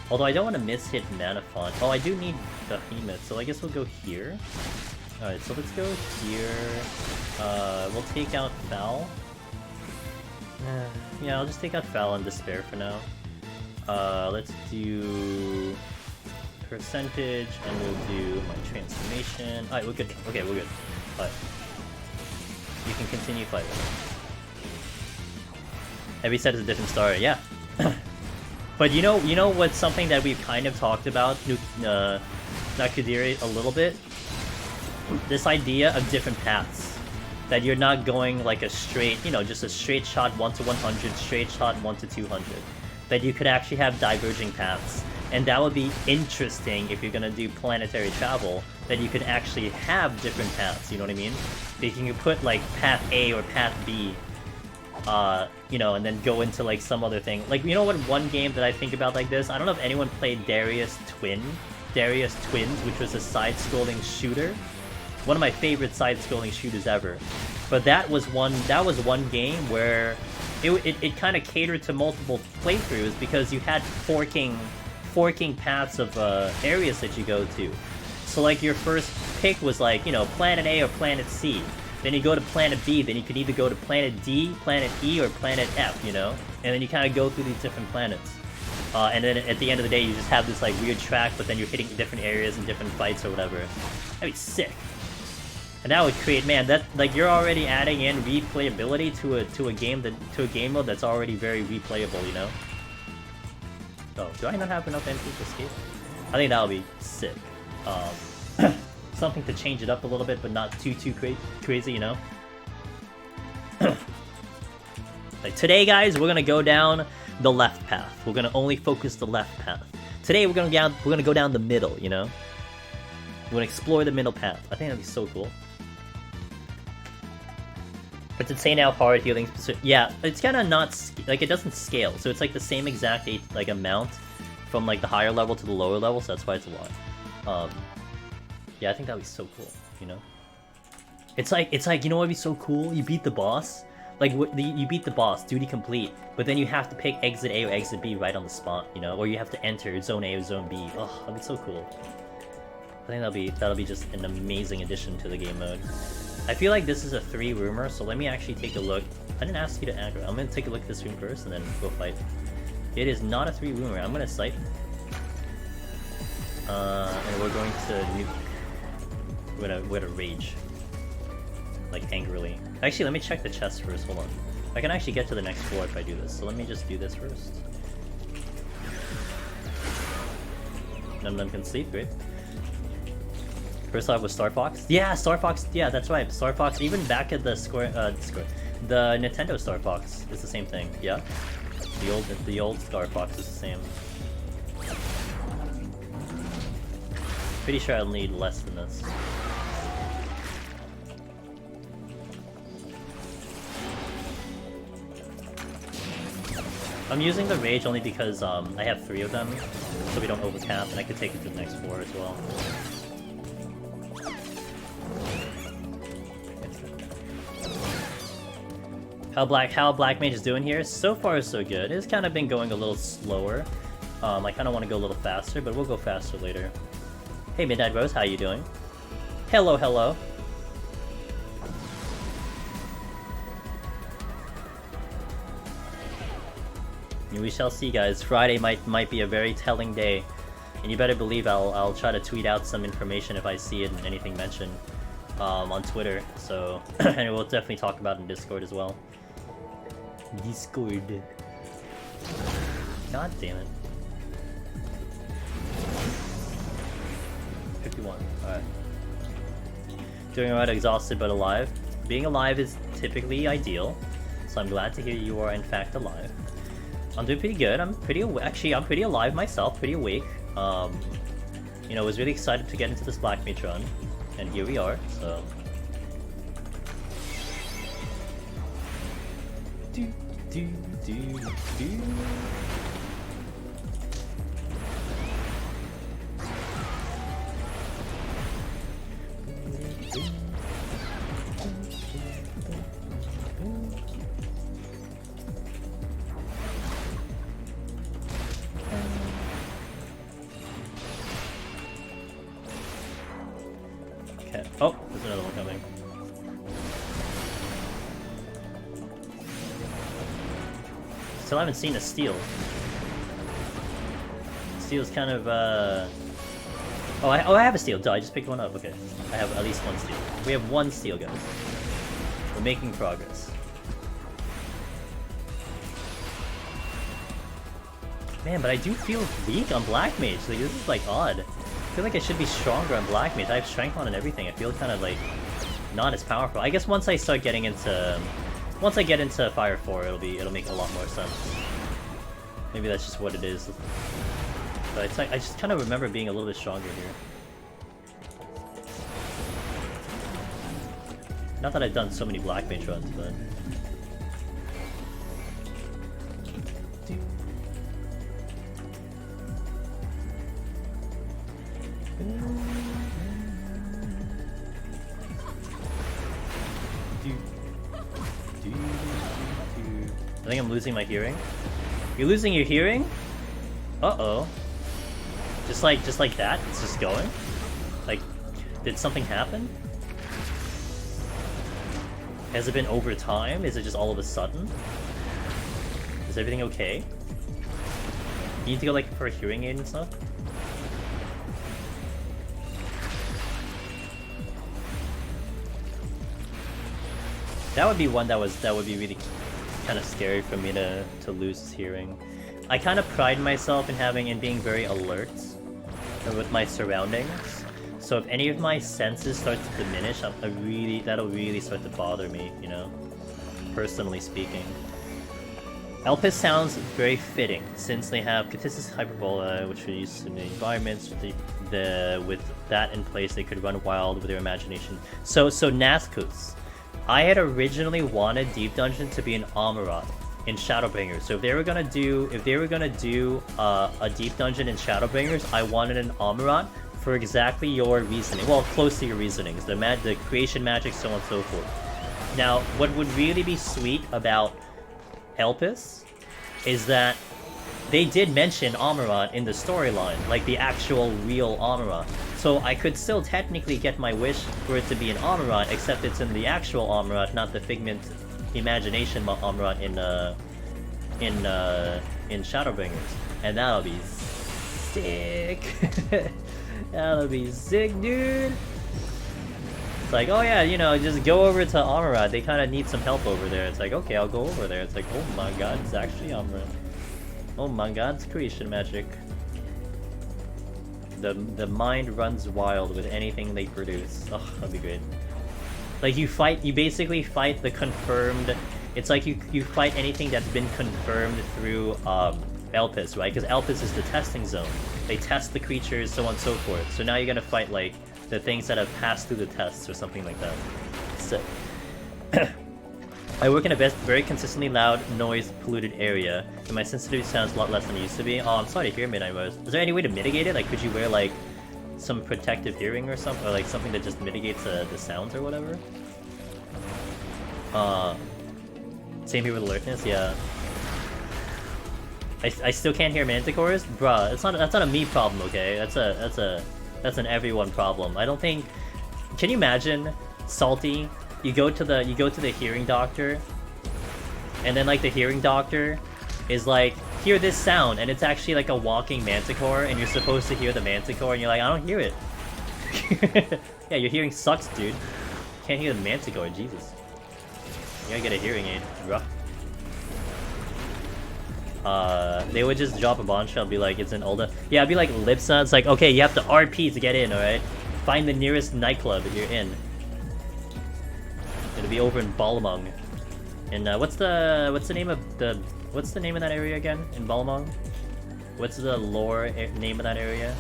Although I don't want to miss-hit mana font. Oh, I do need Behemoth, so I guess we'll go here. Alright, so let's go here. We'll take out Foul. Yeah, I'll just take out Foul and Despair for now. Let's do percentage, and we'll do my transformation. Alright, we're good. Okay, we're good. Alright. You can continue fighting. Every set is a different story, yeah. But you know what's something that we've kind of talked about, Nakudiri, a little bit? This idea of different paths. That you're not going like a straight, you know, just a straight shot 1 to 100, straight shot 1 to 200. That you could actually have diverging paths. And that would be interesting if you're gonna do planetary travel, that you could actually have different paths, you know what I mean? That you can put like path A or path B, you know, and then go into like some other thing. Like, you know what, one game that I think about like this? I don't know if anyone played Darius Twins, which was a side-scrolling shooter. One of my favorite side-scrolling shooters ever. But that was one game where it kind of catered to multiple playthroughs because you had forking forking paths of areas that you go to. So like your first pick was like, you know, planet A or planet C. Then you go to planet B, then you could either go to planet D, planet E, or planet F, you know? And then you kind of go through these different planets. And then at the end of the day, you just have this like weird track, but then you're hitting different areas and different fights or whatever. That'd be sick. And that would create, man, that like you're already adding in replayability to a game mode that's already very replayable, you know? Oh, do I not have enough MP to escape? I think that would be sick. Something to change it up a little bit, but not too crazy, you know? Like today, guys, we're gonna go down the left path. We're gonna only focus the left path. Today, we're gonna go down the middle, you know? We're gonna explore the middle path. I think that'd be so cool. It's insane how hard healing. Yeah, it's kind of not like it doesn't scale, so it's like the same exact like amount from like the higher level to the lower level. So that's why it's a lot. Yeah, I think that'd be so cool. You know, it's like you know what'd be so cool? You beat the boss, like you beat the boss, duty complete, but then you have to pick exit A or exit B right on the spot. You know, or you have to enter zone A or zone B. Oh, that'd be so cool. I think that'll be just an amazing addition to the game mode. I feel like this is a 3-roomer, so let me actually take a look. I didn't ask you to aggro. I'm gonna take a look at this room first and then go fight. It is not a 3-roomer. I'm gonna sight. And we're going to nuke. We're gonna rage. Like angrily. Actually, let me check the chest first. Hold on. I can actually get to the next floor if I do this, so let me just do this first. Num Num can sleep, great. First off was Star Fox. Yeah, Star Fox. Yeah, that's right. Star Fox. Even back at the the Nintendo Star Fox is the same thing. Yeah, the old Star Fox is the same. Pretty sure I'll need less than this. I'm using the rage only because I have 3 of them, so we don't overcap, and I could take it to the next floor as well. How Black Mage is doing here? So far so good. It's kind of been going a little slower. I kind of want to go a little faster, but we'll go faster later. Hey Midnight Rose, how you doing? Hello, hello. We shall see, guys. Friday might be a very telling day, and you better believe I'll try to tweet out some information if I see it and anything mentioned on Twitter. So, and we'll definitely talk about it in Discord as well. Discord. God damn it. 51. Alright. Doing alright, exhausted but alive. Being alive is typically ideal, so I'm glad to hear you are in fact alive. I'm doing pretty good. I'm pretty alive myself, pretty awake. You know, was really excited to get into this Black Mage run, and here we are, so... Okay. Oh, there's another one coming. Still haven't seen a steal. Steel's kind of, Oh, I have a steal. Duh, I just picked one up. Okay. I have at least one steal. We have one steal, guys. We're making progress. Man, but I do feel weak on Black Mage. Like, this is, like, odd. I feel like I should be stronger on Black Mage. I have strength on and everything. I feel kind of, like, not as powerful. I guess once I start getting into... Once I get into Fire 4, it'll make a lot more sense. Maybe that's just what it is. But it's like, I just kind of remember being a little bit stronger here. Not that I've done so many Black Mage runs, but... I think I'm losing my hearing. You're losing your hearing? Uh-oh. Just like that? It's just going? Like, did something happen? Has it been over time? Is it just all of a sudden? Is everything okay? You need to go like for a hearing aid and stuff? That would be one that would be really kind of scary for me to lose his hearing. I kind of pride myself in being very alert with my surroundings. So if any of my senses start to diminish, that'll really start to bother me, you know, personally speaking. Elpis sounds very fitting since they have Catissus hyperbola, which are used in the environments. With that in place, they could run wild with their imagination. So Nazcus, I had originally wanted Deep Dungeon to be an Amaurot in Shadowbringers. So if they were gonna do a Deep Dungeon in Shadowbringers, I wanted an Amaurot for exactly your reasoning. Well, close to your reasonings, the creation magic, so on and so forth. Now, what would really be sweet about Elpis is that they did mention Amaurot in the storyline, like the actual real Amaurot. So I could still technically get my wish for it to be an Amaurot, except it's in the actual Amaurot, not the Figment Imagination Amaurot in Shadowbringers. And that'll be sick. That'll be sick, dude. It's like, oh yeah, you know, just go over to Amaurot. They kind of need some help over there. It's like, okay, I'll go over there. It's like, oh my god, it's actually Amaurot. Oh my god, it's creation magic. The mind runs wild with anything they produce. Oh, that'd be great. Like you basically fight the confirmed. It's like you fight anything that's been confirmed through Elpis, right? Because Elpis is the testing zone. They test the creatures, so on and so forth. So now you're gonna fight like the things that have passed through the tests or something like that. So I work in a very consistently loud, noise-polluted area, and my sensitivity sounds a lot less than it used to be. Oh, I'm sorry to hear, Midnight Rose. Is there any way to mitigate it? Like, could you wear, like, some protective hearing or something? Or, like, something that just mitigates the sounds or whatever? Same here with alertness, yeah. I still can't hear manticores? Bruh, that's not a me problem, okay? That's an everyone problem. I don't think... Can you imagine, Salty, you go to the hearing doctor, and then like the hearing doctor is like, hear this sound, and it's actually like a walking manticore, and you're supposed to hear the manticore, and you're like, I don't hear it. Yeah, your hearing sucks, dude. Can't hear the manticore, Jesus. You gotta get a hearing aid, rough. They would just drop a bombshell and be like, it's an Ulda. Yeah, it'd be like Lipsa. It's like, okay, you have to RP to get in, alright? Find the nearest nightclub if you're in. It'll be over in Balmung. And what's the name of that area again in Balmung? What's the lore name of that area?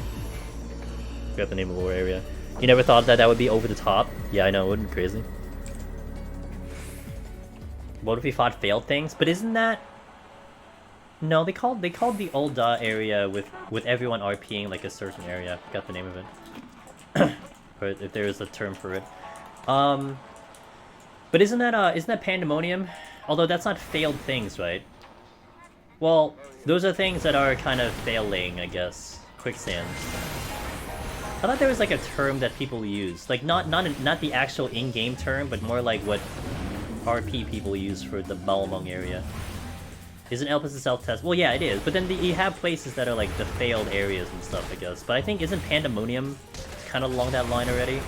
Forgot the name of the lore area. You never thought that would be over the top? Yeah, I know, it would be crazy. What if we fought failed things? But isn't that... No, they called the Ulda area with everyone RPing like a certain area. I forgot the name of it. Or if there is a term for it. But isn't that Pandemonium? Although that's not failed things, right? Well, those are things that are kind of failing, I guess. Quicksand. I thought there was like a term that people use, like not the actual in-game term, but more like what RP people use for the Balmung area. Isn't Elpis a self-test? Well, yeah, it is. But then you have places that are like the failed areas and stuff, I guess. But I think isn't Pandemonium kind of along that line already?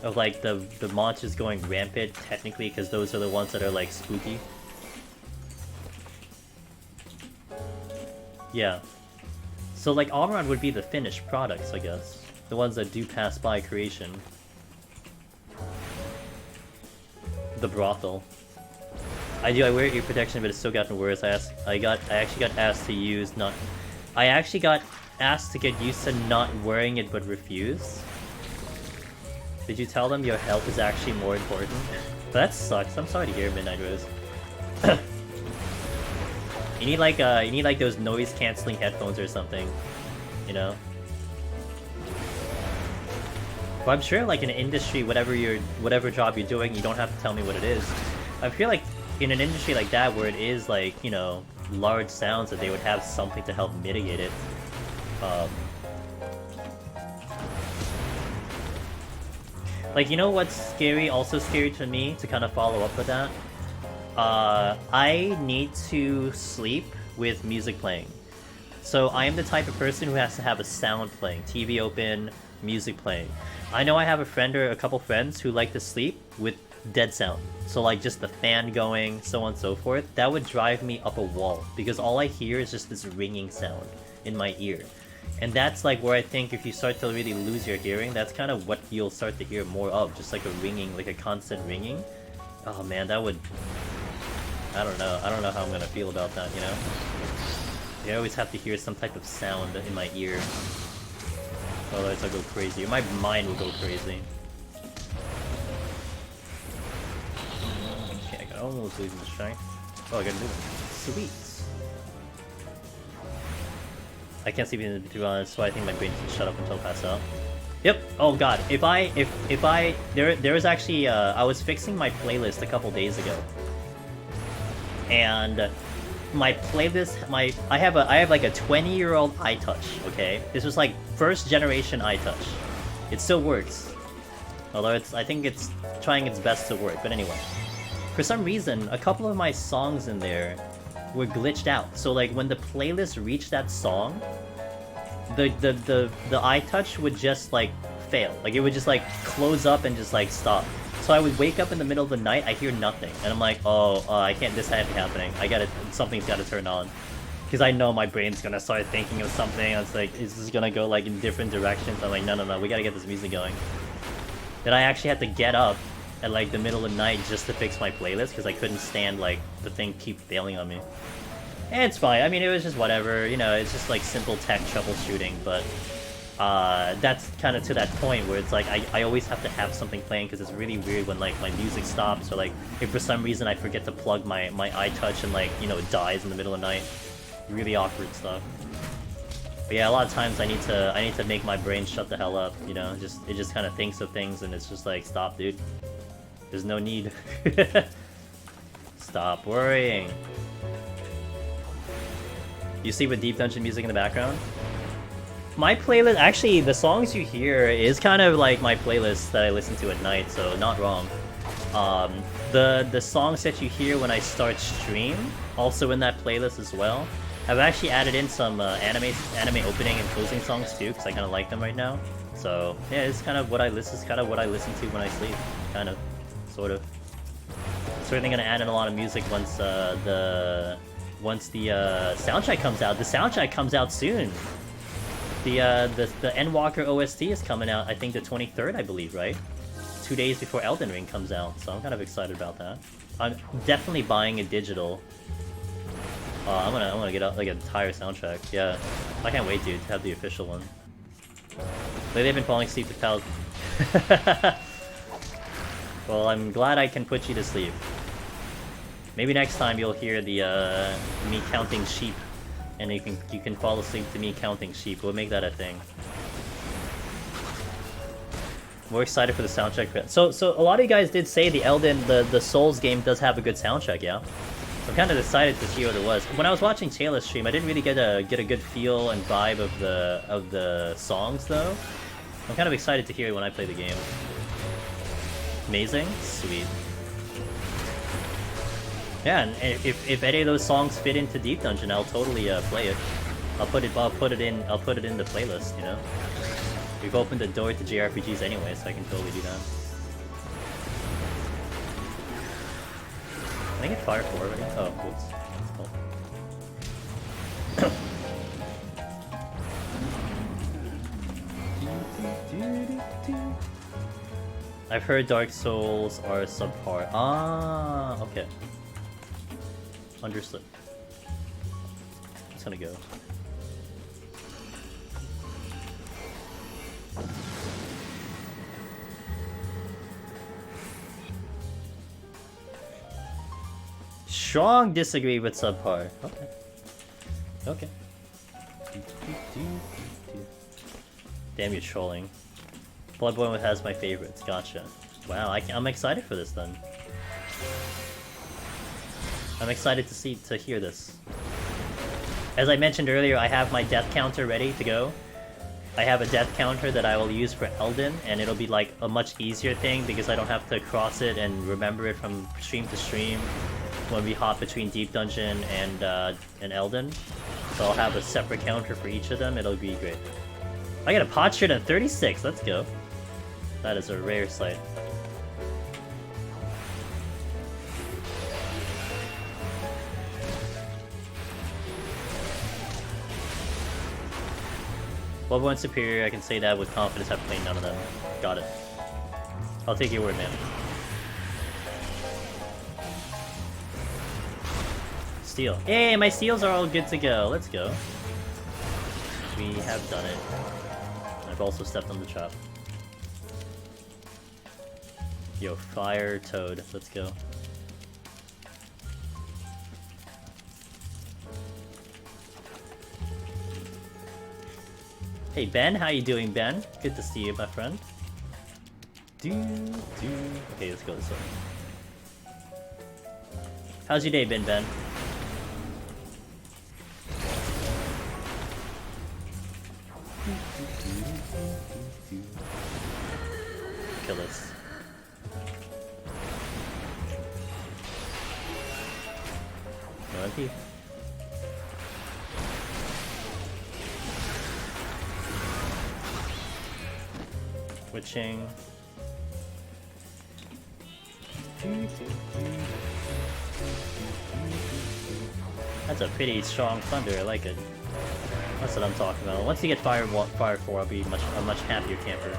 Of like the monsters going rampant, technically, because those are the ones that are like spooky. Yeah. So like Amaurot would be the finished products, I guess. The ones that do pass by creation. The brothel. I wear ear protection, but it's still gotten worse. I actually got asked to use not. I actually got asked to get used to not wearing it, but refuse. Did you tell them your health is actually more important? That sucks. I'm sorry to hear, Midnight Rose. You need like those noise canceling headphones or something, you know. But I'm sure like in an industry, whatever job you're doing, you don't have to tell me what it is. I feel like in an industry like that, where it is like, you know, large sounds, that they would have something to help mitigate it. Um, like, you know what's scary? Also scary to me, to kind of follow up with that? I need to sleep with music playing. So I am the type of person who has to have a sound playing, TV open, music playing. I know I have a friend or a couple friends who like to sleep with dead sound. So like just the fan going, so on and so forth. That would drive me up a wall because all I hear is just this ringing sound in my ear. And that's like where I think if you start to really lose your hearing, that's kind of what you'll start to hear more of, just like a ringing, like a constant ringing. Oh man, that would... I don't know how I'm gonna feel about that, you know? I always have to hear some type of sound in my ear. Otherwise I'll go crazy. My mind will go crazy. Okay, I got almost losing the strength. Oh, I gotta do it. Sweet. I can't sleep in to be honest, so I think my brain can shut up until I pass out. Yep. Oh god. There was actually I was fixing my playlist a couple days ago. And my playlist, I have like a 20-year-old iTouch, okay? This was like first generation iTouch. It still works. Although I think it's trying its best to work, but anyway. For some reason, a couple of my songs in there were glitched out. So like when the playlist reached that song, the iTouch would just like fail. Like it would just like close up and just like stop. So I would wake up in the middle of the night, I hear nothing, and I'm like, oh, I can't, this can't be happening. Something's gotta turn on. Because I know my brain's gonna start thinking of something, and it's like, is this gonna go like in different directions? I'm like, no, we gotta get this music going. Then I actually had to get up at like the middle of the night just to fix my playlist, because I couldn't stand like the thing keep failing on me. And it's fine, I mean, it was just whatever, you know, it's just like simple tech troubleshooting, but... that's kind of to that point where it's like I always have to have something playing because it's really weird when like my music stops or like if for some reason I forget to plug my iTouch and like, you know, it dies in the middle of the night. Really awkward stuff. But yeah, a lot of times I need to make my brain shut the hell up, you know, it just kind of thinks of things and it's just like, stop dude. There's no need. Stop worrying. You see with Deep Dungeon music in the background? My playlist, actually, the songs you hear is kind of like my playlist that I listen to at night, so not wrong. The songs that you hear when I start stream, also in that playlist as well. I've actually added in some anime opening and closing songs too, because I kind of like them right now. So yeah, it's kind of what I listen to when I sleep, kind of, sort of. Certainly gonna add in a lot of music once the soundtrack comes out. The soundtrack comes out soon. The Endwalker OST is coming out, I think the 23rd, I believe, right? 2 days before Elden Ring comes out, so I'm kind of excited about that. I'm definitely buying a digital. I'm gonna get like an entire soundtrack. Yeah, I can't wait, dude, to have the official one. Lately I've been falling asleep to Pal. Well, I'm glad I can put you to sleep. Maybe next time you'll hear the me counting sheep. And you can fall asleep to me counting sheep. We'll make that a thing. We're excited for the soundtrack. So a lot of you guys did say the Souls game does have a good soundtrack, yeah? I'm kind of excited to see what it was. When I was watching Taylor's stream, I didn't really get a good feel and vibe of the songs though. I'm kind of excited to hear it when I play the game. Amazing, sweet. Yeah, and if any of those songs fit into Deep Dungeon, I'll totally play it. I'll put it in the playlist, you know. We've opened the door to JRPGs anyway, so I can totally do that. Can I get Fire 4 already? Oh, whoops. Cool. I've heard Dark Souls are subpar. Ah, okay. Understood. It's gonna go. Strong disagree with subpar. Okay. Okay. Damn, you're trolling. Bloodborne has my favorites. Gotcha. Wow, I'm excited for this then. I'm excited to hear this. As I mentioned earlier, I have my death counter ready to go. I have a death counter that I will use for Elden, and it'll be like a much easier thing because I don't have to cross it and remember it from stream to stream when we hop between Deep Dungeon and Elden. So I'll have a separate counter for each of them. It'll be great. I got a pot shirt at 36. Let's go. That is a rare sight. Level 1 superior, I can say that with confidence. I've played none of them. Got it. I'll take your word, man. Steel. Hey, my steals are all good to go. Let's go. We have done it. I've also stepped on the trap. Yo, fire toad. Let's go. Hey Ben, how you doing, Ben? Good to see you, my friend. Okay, let's go this way. How's your day been, Ben? Kill this. No MP. Switching. That's a pretty strong thunder, I like it. That's what I'm talking about. Once you get Fire 4, I'll be a much happier camper.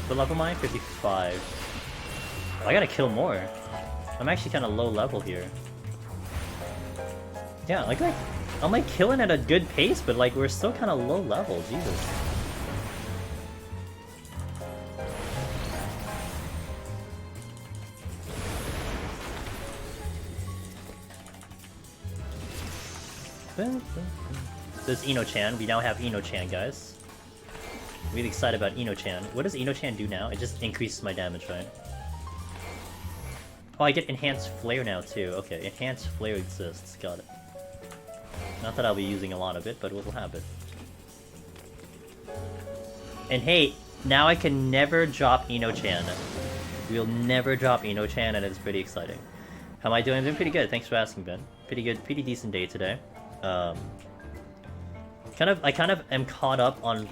What level am I? 55. I gotta kill more. I'm actually kind of low level here. Yeah, like I'm like killing at a good pace, but like we're still kind of low level. Jesus. This is Ino-chan. We now have Ino-chan, guys. Really excited about Ino-chan. What does Ino-chan do now? It just increases my damage, right? Oh, I get enhanced flare now too. Okay, enhanced flare exists. Got it. Not that I'll be using a lot of it, but we'll have it. And hey, now I can never drop Ino-chan. We'll never drop Ino-chan, and it's pretty exciting. How am I doing? I'm doing pretty good. Thanks for asking, Ben. Pretty good, pretty decent day today. I kind of am caught up on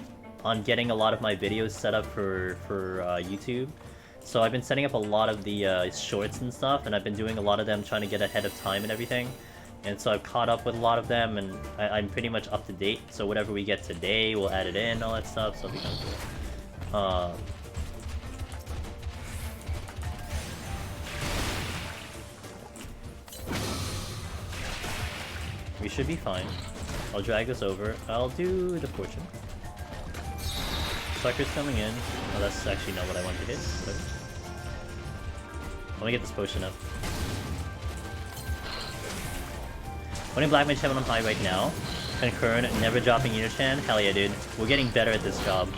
getting a lot of my videos set up for YouTube. So I've been setting up a lot of the shorts and stuff, and I've been doing a lot of them trying to get ahead of time and everything. And so I've caught up with a lot of them, and I'm pretty much up to date. So whatever we get today, we'll add it in, all that stuff. So it'll be kind of cool. We should be fine. I'll drag this over. I'll do the fortune. Sucker's coming in. Oh, that's actually not what I wanted to hit. But let me get this potion up. Running Black Mage Heaven on high right now. Concurrent, never dropping Ino-chan. Hell yeah, dude. We're getting better at this job.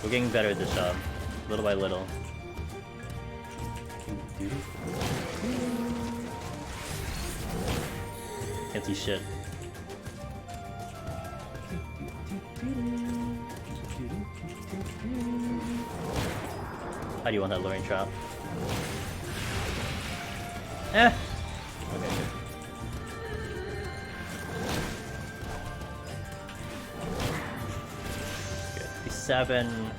We're getting better at this job. Little by little. Can't see shit. How do you want that luring trap? Eh! Okay, good. Good. 57.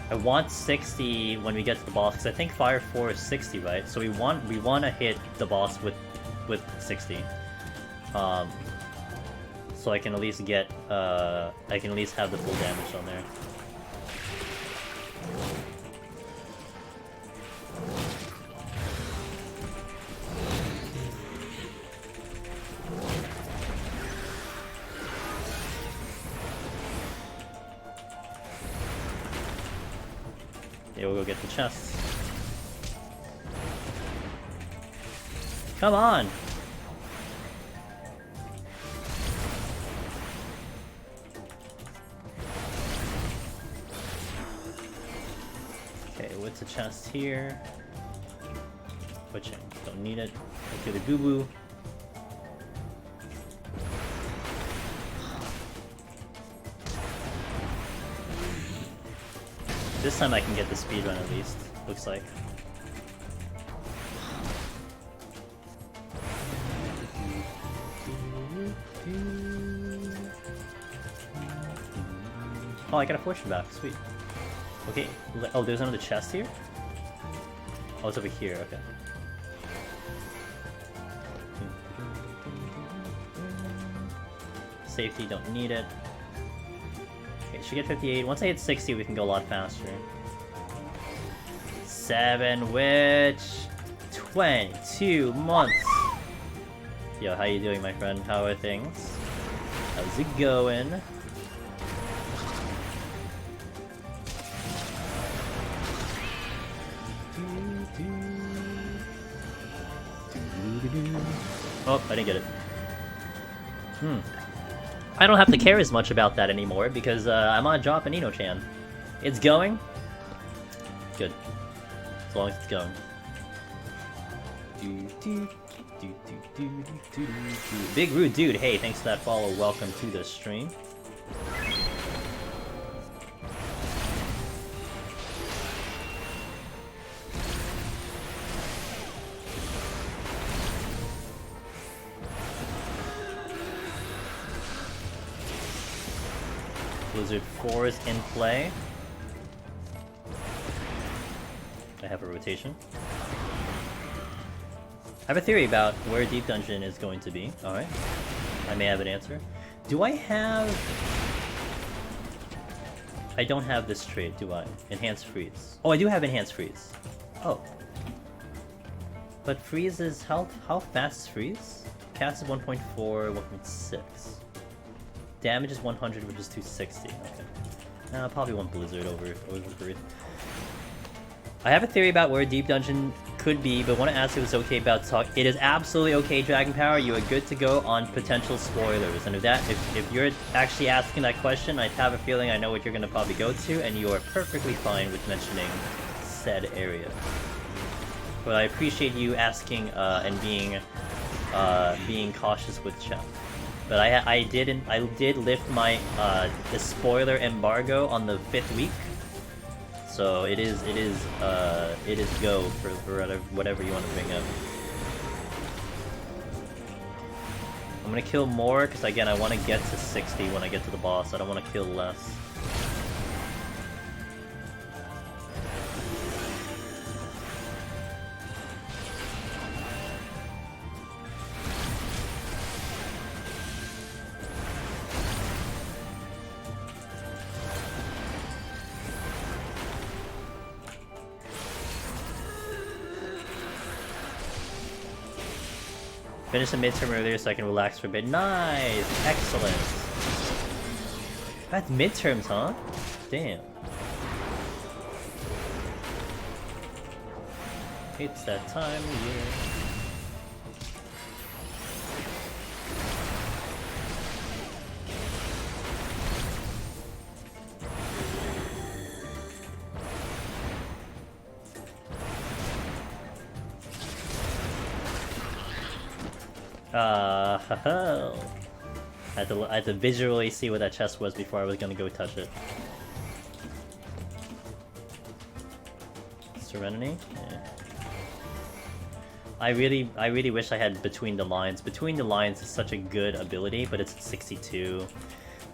I want 60 when we get to the boss, because I think Fire 4 is 60, right? So we want to hit the boss with 60. So I can at least get, I can at least have the full damage on there. Yeah, we'll go get the chests. Come on! Okay, what's the chest here? Switching. Don't need it. Go through the boo-boo. This time I can get the speed run at least, looks like. Oh, I got a fortune back, sweet. Okay, oh, there's another chest here? Oh, it's over here, okay. Safety, don't need it. Okay, should get 58. Once I hit 60, we can go a lot faster. 7 witch. 22 months. Yo, how you doing, my friend? How are things? How's it going? Oh, I didn't get it. I don't have to care as much about that anymore because I'm on Drop and Eno-chan. It's going. Good. As long as it's going. Big Rude Dude, hey, thanks for that follow. Welcome to the stream. Blizzard 4 is in play. I have a rotation. I have a theory about where Deep Dungeon is going to be. Alright. I may have an answer. Do I have... I don't have this trait, do I? Enhanced Freeze. Oh, I do have Enhanced Freeze. Oh. But Freeze is... How fast is Freeze? Cast is 1.4, 1.6. Damage is 100, which is 260. Okay. Probably want Blizzard over Breathe. I have a theory about where Deep Dungeon could be, but want to ask if it's okay about talk. It is absolutely okay, Dragon Power. You are good to go on potential spoilers. And if you're actually asking that question, I have a feeling I know what you're going to probably go to, and you are perfectly fine with mentioning said area. But I appreciate you asking and being cautious with chat. But I did lift my the spoiler embargo on the 5th week, so it is go for whatever you want to bring up. I'm gonna kill more because again I want to get to 60 when I get to the boss. I don't want to kill less. Finish the midterm earlier so I can relax for a bit. Nice! Excellent! That's midterms, huh? Damn. It's that time of year. I had to visually see what that chest was before I was gonna go touch it. Serenity? Yeah. I really wish I had Between the Lines. Between the Lines is such a good ability, but it's 62.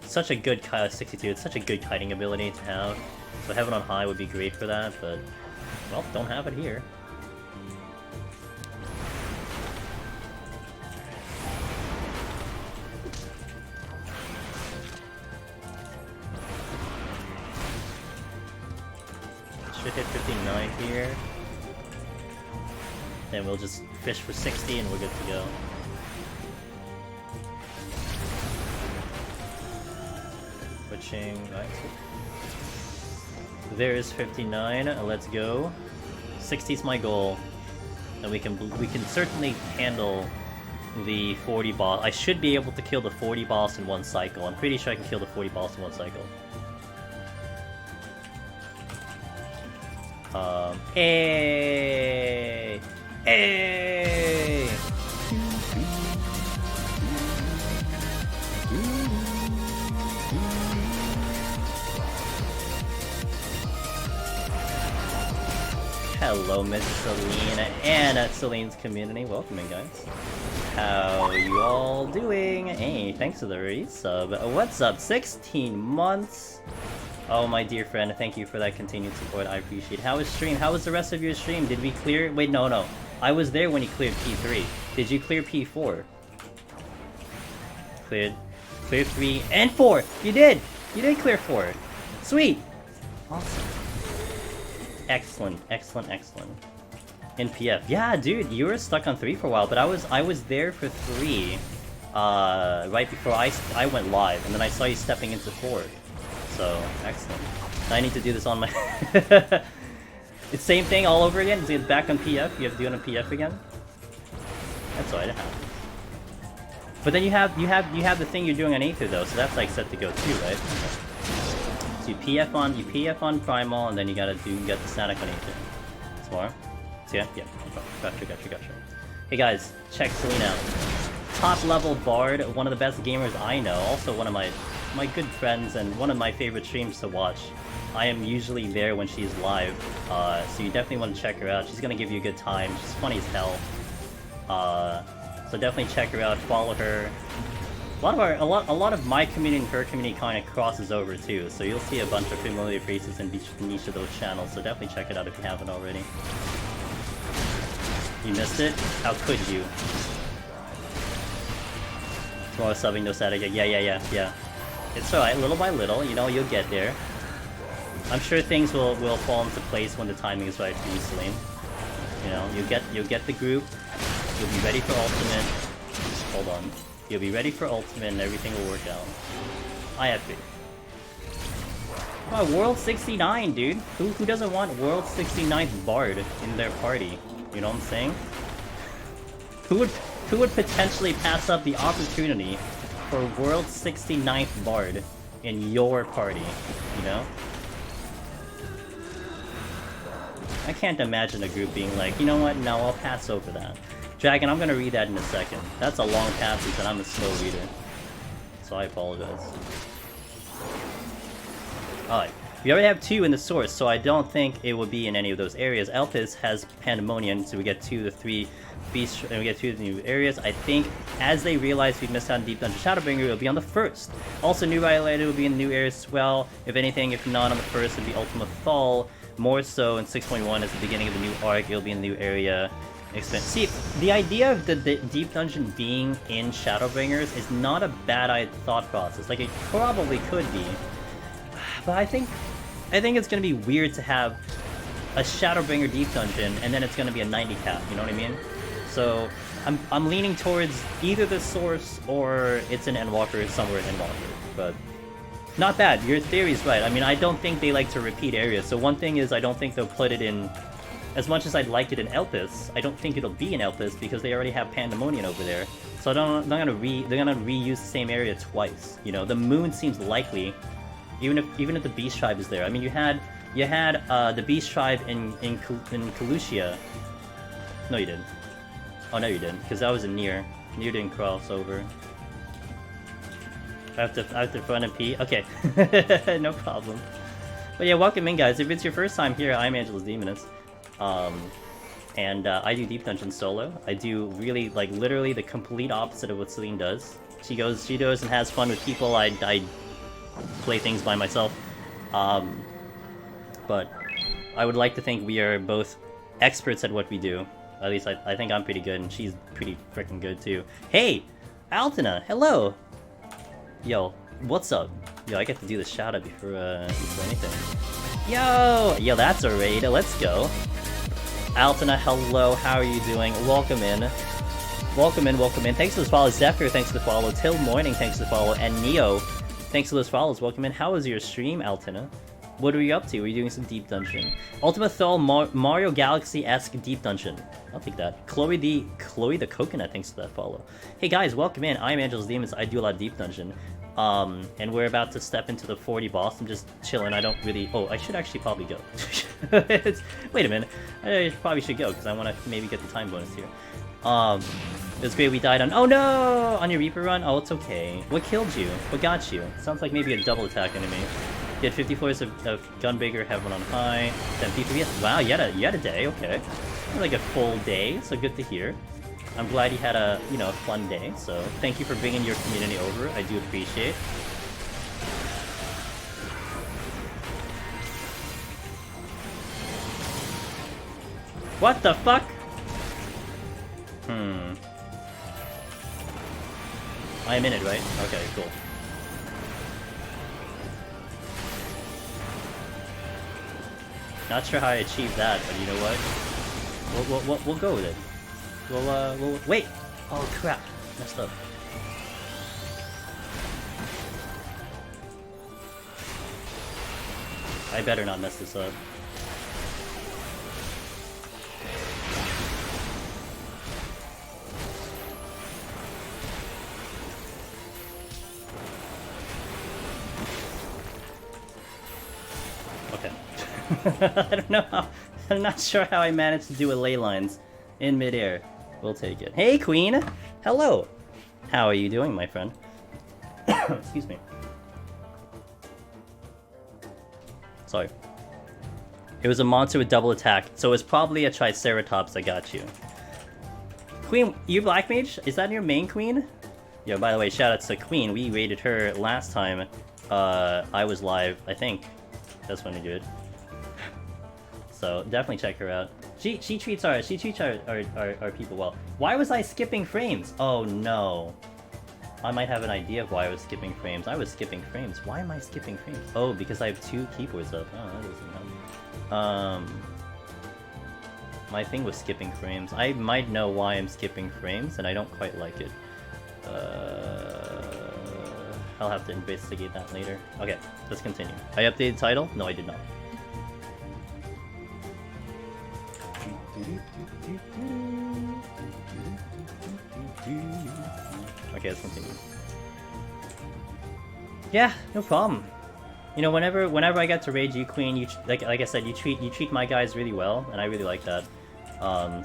Such a good 62. It's such a good kiting ability to have. So Heaven on High would be great for that, but well, don't have it here. Should hit 59 here. Then we'll just fish for 60 and we're good to go. Switching. Right. There's 59. Let's go. 60 is my goal, and we can certainly handle the 40 boss. I should be able to kill the 40 boss in one cycle. I'm pretty sure I can kill the 40 boss in one cycle. Hey! Hey! Hello, Miss Celine and Celine's community. Welcome in, guys. How you all doing? Hey, thanks for the resub. What's up? 16 months? Oh, my dear friend, thank you for that continued support. I appreciate it. How was stream? How was the rest of your stream? Did we clear? Wait, no. I was there when you cleared P3. Did you clear P4? Cleared 3 and 4. You did. You did clear 4. Sweet. Awesome. Excellent. In PF. Yeah, dude, you were stuck on 3 for a while, but I was there for 3. Right before I went live, and then I saw you stepping into 4. So, excellent. I need to do this on my... It's same thing all over again? Is it back on PF? You have to do it on PF again? That's alright, it happens. But then you have the thing you're doing on Aether though, so that's like set to go too, right? Okay. So you PF on Primal, and then you get the static on Aether. Smart? So yeah? Gotcha. Hey guys, check Celine out. Top level bard, one of the best gamers I know, also one of my good friends and one of my favorite streams to watch. I am usually there when she's live, so you definitely want to check her out. She's gonna give you a good time. She's funny as hell. So definitely check her out, follow her. A lot of my community and her community kind of crosses over too, so you'll see a bunch of familiar faces in each of those channels. So definitely check it out if you haven't already. You missed it? How could you? Tomorrow subbing, no static. Yeah. It's alright, little by little, you know, you'll get there. I'm sure things will fall into place when the timing is right for you, Celine. You know, you'll get the group, you'll be ready for Ultimate. Hold on. You'll be ready for Ultimate and everything will work out. I have faith. Oh, World 69, dude! Who doesn't want World 69th Bard in their party? You know what I'm saying? Who would potentially pass up the opportunity for World 69th Bard in your party, you know? I can't imagine a group being like, you know what, no, I'll pass over that. Dragon, I'm gonna read that in a second. That's a long passage and I'm a slow reader. So I apologize. Alright, we already have 2 in the source, so I don't think it would be in any of those areas. Elpis has Pandemonium, so we get 2 to 3 beasts, and we get 2 of the new areas. I think as they realize we've missed out on Deep Dungeon Shadowbringer, it'll be on the first. Also, New Violator will be in the new areas as well. If anything, if not on the first, it'll be Ultima Thal. More so in 6.1 as the beginning of the new arc, it'll be in the new area. See, the idea of the Deep Dungeon being in Shadowbringers is not a bad thought process. Like, it probably could be. But I think it's gonna be weird to have a Shadowbringer Deep Dungeon and then it's gonna be a 90 cap, you know what I mean? So I'm leaning towards either the source or it's an Endwalker somewhere in Endwalker. But not bad, your theory's right. I mean, I don't think they like to repeat areas. So one thing is I don't think they'll put it in. As much as I'd like it in Elpis, I don't think it'll be in Elpis because they already have Pandemonium over there. So they're gonna reuse the same area twice. You know, the moon seems likely, even if the Beast Tribe is there. I mean, you had the Beast Tribe in Kalushia. No, you didn't. Oh no, you didn't, because that was a Nier. Nier didn't cross over. I have to front and pee. Okay, no problem. But yeah, welcome in, guys. If it's your first time here, I'm Angelus Demoness. I do Deep Dungeon solo. I do really, like, literally the complete opposite of what Celine does. She goes and has fun with people. I play things by myself. But I would like to think we are both experts at what we do. At least I think I'm pretty good, and she's pretty freaking good too. Hey! Altina! Hello! Yo, what's up? Yo, I get to do the shout-out before anything. Yo, that's a raid. Let's go. Altina, hello, how are you doing? Welcome in. Welcome in. Thanks for the follow. Zephyr, thanks for the follow. Till Morning, thanks for the follow. And Neo, thanks for those follows. Welcome in. How was your stream, Altina? What were you up to? Were you doing some Deep Dungeon? Ultima Thal Mario Galaxy-esque Deep Dungeon. I'll take that. Chloe the Coconut, thanks for that follow. Hey guys, welcome in. I'm Angelus Demons. I do a lot of Deep Dungeon. And we're about to step into the 40 boss. I'm just chilling. I don't really... Oh, I should actually probably go. Wait a minute. I probably should go, because I want to maybe get the time bonus here. It was great we died on... Oh no! On your Reaper run? Oh, it's okay. What killed you? What got you? Sounds like maybe a double attack enemy. You had 50 floors of Gunbreaker, have one on high. 10 P3. Wow, you had a day, okay. Like a full day, so good to hear. I'm glad you had a, you know, a fun day, so thank you for bringing your community over. I do appreciate. What the fuck? I am in it, right? Okay, cool. Not sure how I achieved that, but you know what? We'll go with it. We'll wait! Oh crap, messed up. I better not mess this up. Okay. I don't know how... I'm not sure how I managed to do a ley lines in midair. We'll take it. Hey, Queen! Hello! How are you doing, my friend? Excuse me. Sorry. It was a monster with double attack, so it's probably a Triceratops that got you. Queen, you Black Mage? Is that your main Queen? Yo, by the way, shout out to Queen. We raided her last time I was live, I think. That's when we did. So definitely check her out. She treats our people well. Why was I skipping frames? Oh no. I might have an idea of why I was skipping frames. I was skipping frames. Why am I skipping frames? Oh, because I have 2 keyboards up. Oh, that doesn't help. My thing was skipping frames. I might know why I'm skipping frames, and I don't quite like it. I'll have to investigate that later. Okay, let's continue. I updated title? No, I did not. Okay, let's continue. Yeah, no problem. You know, whenever I get to raid you, Queen, you like I said, you treat my guys really well, and I really like that.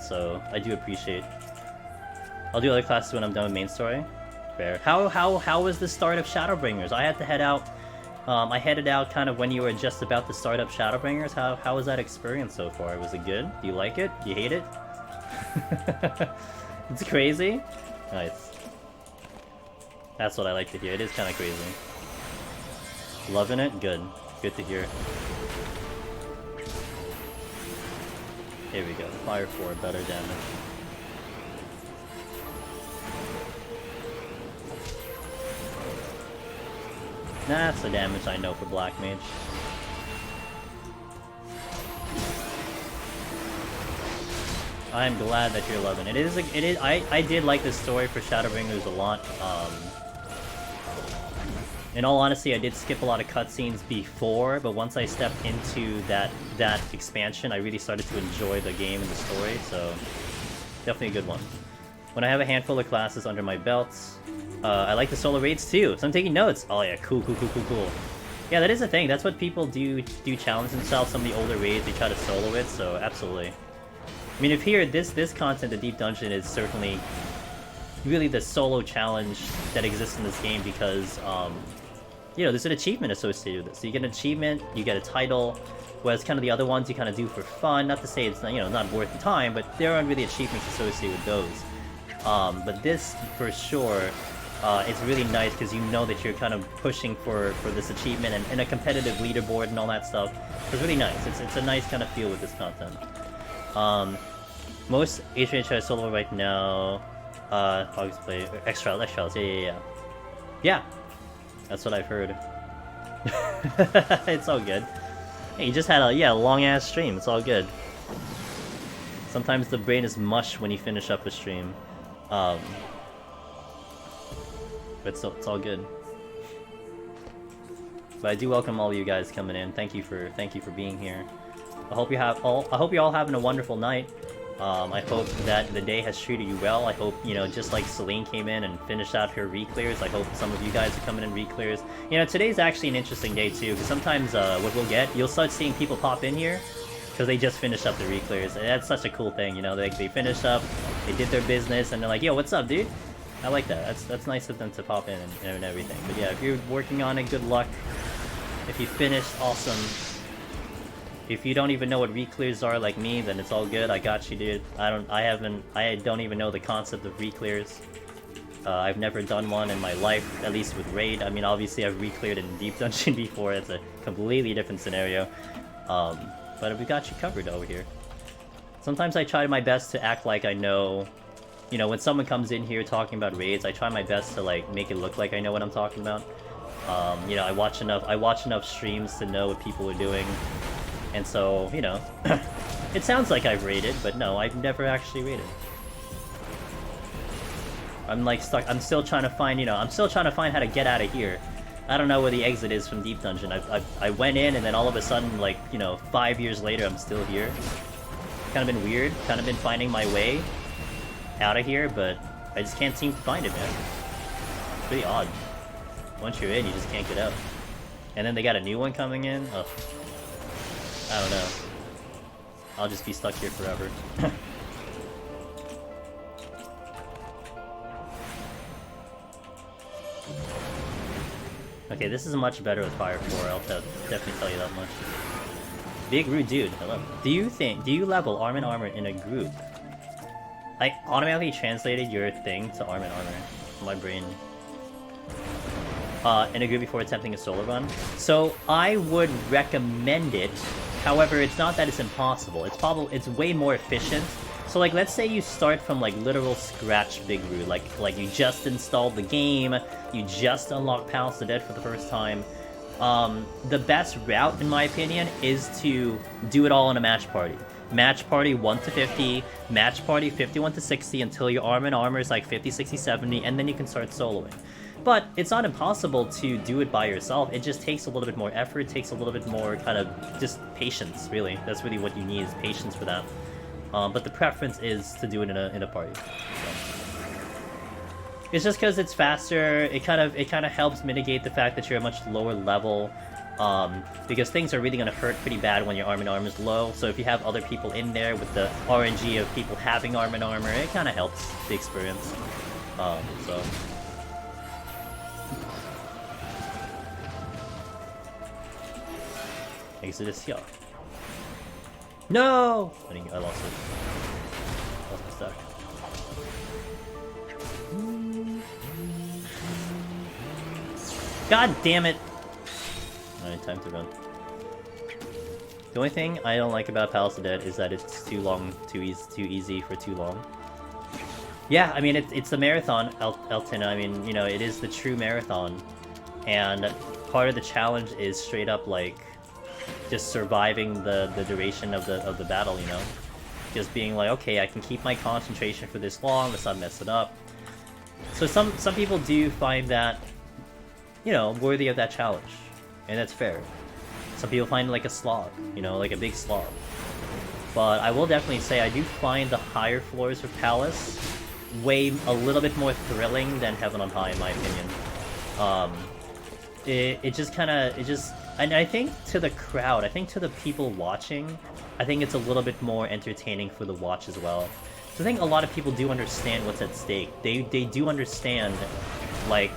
So I do appreciate. I'll do other classes when I'm done with main story. Fair. How was the start of Shadowbringers? I had to head out. I headed out kind of when you were just about to start up Shadowbringers. How was that experience so far? Was it good? Do you like it? Do you hate it? It's crazy. Nice. That's what I like to hear. It is kind of crazy. Loving it? Good. Good to hear. Here we go. Fire 4, better damage. That's the damage I know for Black Mage. I'm glad that you're loving it. I did like the story for Shadowbringers a lot. In all honesty, I did skip a lot of cutscenes before, but once I stepped into that expansion, I really started to enjoy the game and the story, so definitely a good one. When I have a handful of classes under my belt, I like the solo raids too, so I'm taking notes. Oh yeah, cool. Yeah, that is a thing. That's what people do challenge themselves. Some of the older raids, they try to solo it, so absolutely. I mean, if here, this content, the Deep Dungeon, is certainly really the solo challenge that exists in this game because, you know, there's an achievement associated with it. So you get an achievement, you get a title, whereas kind of the other ones you kind of do for fun. Not to say it's not, you know, not worth the time, but there aren't really achievements associated with those. But this, for sure, it's really nice because you know that you're kind of pushing for this achievement and a competitive leaderboard and all that stuff. So it's really nice. It's a nice kind of feel with this content. Most HHI solo right now, Hogs play extra trials. Yeah. Yeah, that's what I've heard. It's all good. Hey, you just had a long ass stream. It's all good. Sometimes the brain is mush when you finish up a stream. But it's all good. But I do welcome all of you guys coming in. Thank you for being here. I hope you all having a wonderful night. I hope that the day has treated you well. I hope, you know, just like Celine came in and finished out her re-clears, I hope some of you guys are coming in re-clears. You know, today's actually an interesting day too, because sometimes what we'll get, you'll start seeing people pop in here, because they just finished up the re-clears. And that's such a cool thing, you know, they finished up, they did their business, and they're like, yo, what's up, dude? I like that. That's nice of them to pop in and everything. But yeah, if you're working on it, good luck. If you finished, awesome. If you don't even know what re-clears are like me, then it's all good. I got you, dude. I don't even know the concept of re-clears. I've never done one in my life, at least with Raid. I mean, obviously I've re-cleared in Deep Dungeon before. It's a completely different scenario. But we got you covered over here. Sometimes I try my best to act like I know. You know, when someone comes in here talking about raids, I try my best to like make it look like I know what I'm talking about. You know, I watch enough streams to know what people are doing. And so, you know, it sounds like I've raided, but no, I've never actually raided. I'm like stuck. I'm still trying to find, you know, I'm still trying to find how to get out of here. I don't know where the exit is from Deep Dungeon. I went in and then all of a sudden, like, you know, 5 years later, I'm still here. Kind of been weird. Kind of been finding my way out of here, but I just can't seem to find it, man. It's pretty odd. Once you're in, you just can't get out. And then they got a new one coming in. Ugh. I don't know. I'll just be stuck here forever. Okay, this is much better with Fire 4, I'll definitely tell you that much. Big Rude Dude, hello. Do you level Arm and Armor in a group? I automatically translated your thing to Arm and Armor. My brain. In a group before attempting a solo run. So I would recommend it. However, it's not that it's impossible. It's way more efficient. So like, let's say you start from like literal scratch Big Root, like you just installed the game, you just unlocked Palace of the Dead for the first time. The best route, in my opinion, is to do it all in a match party. Match party 1 to 50, match party 51 to 60 until your Arm and Armor is like 50, 60, 70, and then you can start soloing. But it's not impossible to do it by yourself. It just takes a little bit more effort. It takes a little bit more kind of just patience, really. That's really what you need, is patience for that. But the preference is to do it in a party. So. It's just because it's faster. It kind of helps mitigate the fact that you're a much lower level. Because things are really going to hurt pretty bad when your Arm and Armor is low. So if you have other people in there with the RNG of people having Arm and Armor, it kind of helps the experience. So. Exodus here. No! I lost it. Lost my stack. God damn it! Alright, time to run. The only thing I don't like about Palace of the Dead is that it's too long, too easy for too long. Yeah, I mean, it's a marathon, Elton. I mean, you know, it is the true marathon. And part of the challenge is straight up, like, just surviving the duration of the battle, you know? Just being like, okay, I can keep my concentration for this long, let's not mess it up. So some people do find that, you know, worthy of that challenge. And that's fair. Some people find it like a slog, you know, like a big slog. But I will definitely say I do find the higher floors of Palace a little bit more thrilling than Heaven on High, in my opinion. And I think to the crowd, I think to the people watching, I think it's a little bit more entertaining for the watch as well. So I think a lot of people do understand what's at stake. They do understand, like,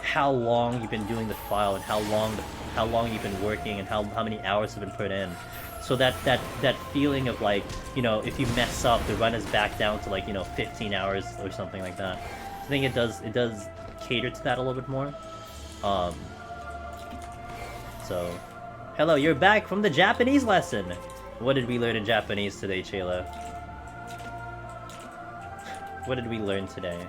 how long you've been doing the file and how long you've been working and how many hours have been put in. So that feeling of, like, you know, if you mess up, the run is back down to, like, you know, 15 hours or something like that. I think it does cater to that a little bit more. So, hello, you're back from the Japanese lesson! What did we learn in Japanese today, Chayla? What did we learn today?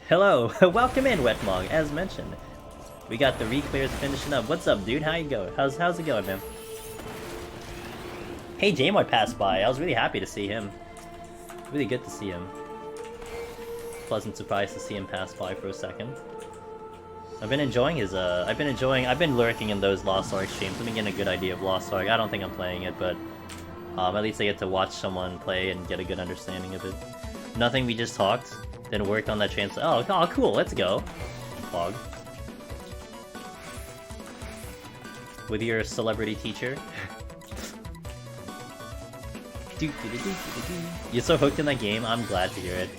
Hello, welcome in, Wetmog, as mentioned. We got the re-clears finishing up. What's up, dude? How you going? How's it going, man? Hey, Jamar passed by. I was really happy to see him. Really good to see him. Pleasant surprise to see him pass by for a second. I've been enjoying his, I've been lurking in those Lost Ark streams. I've been getting a good idea of Lost Ark. I don't think I'm playing it, but At least I get to watch someone play and get a good understanding of it. Nothing, we just talked, then worked on that chance. Oh, cool, let's go. Fog. With your celebrity teacher. You're so hooked in that game, I'm glad to hear it.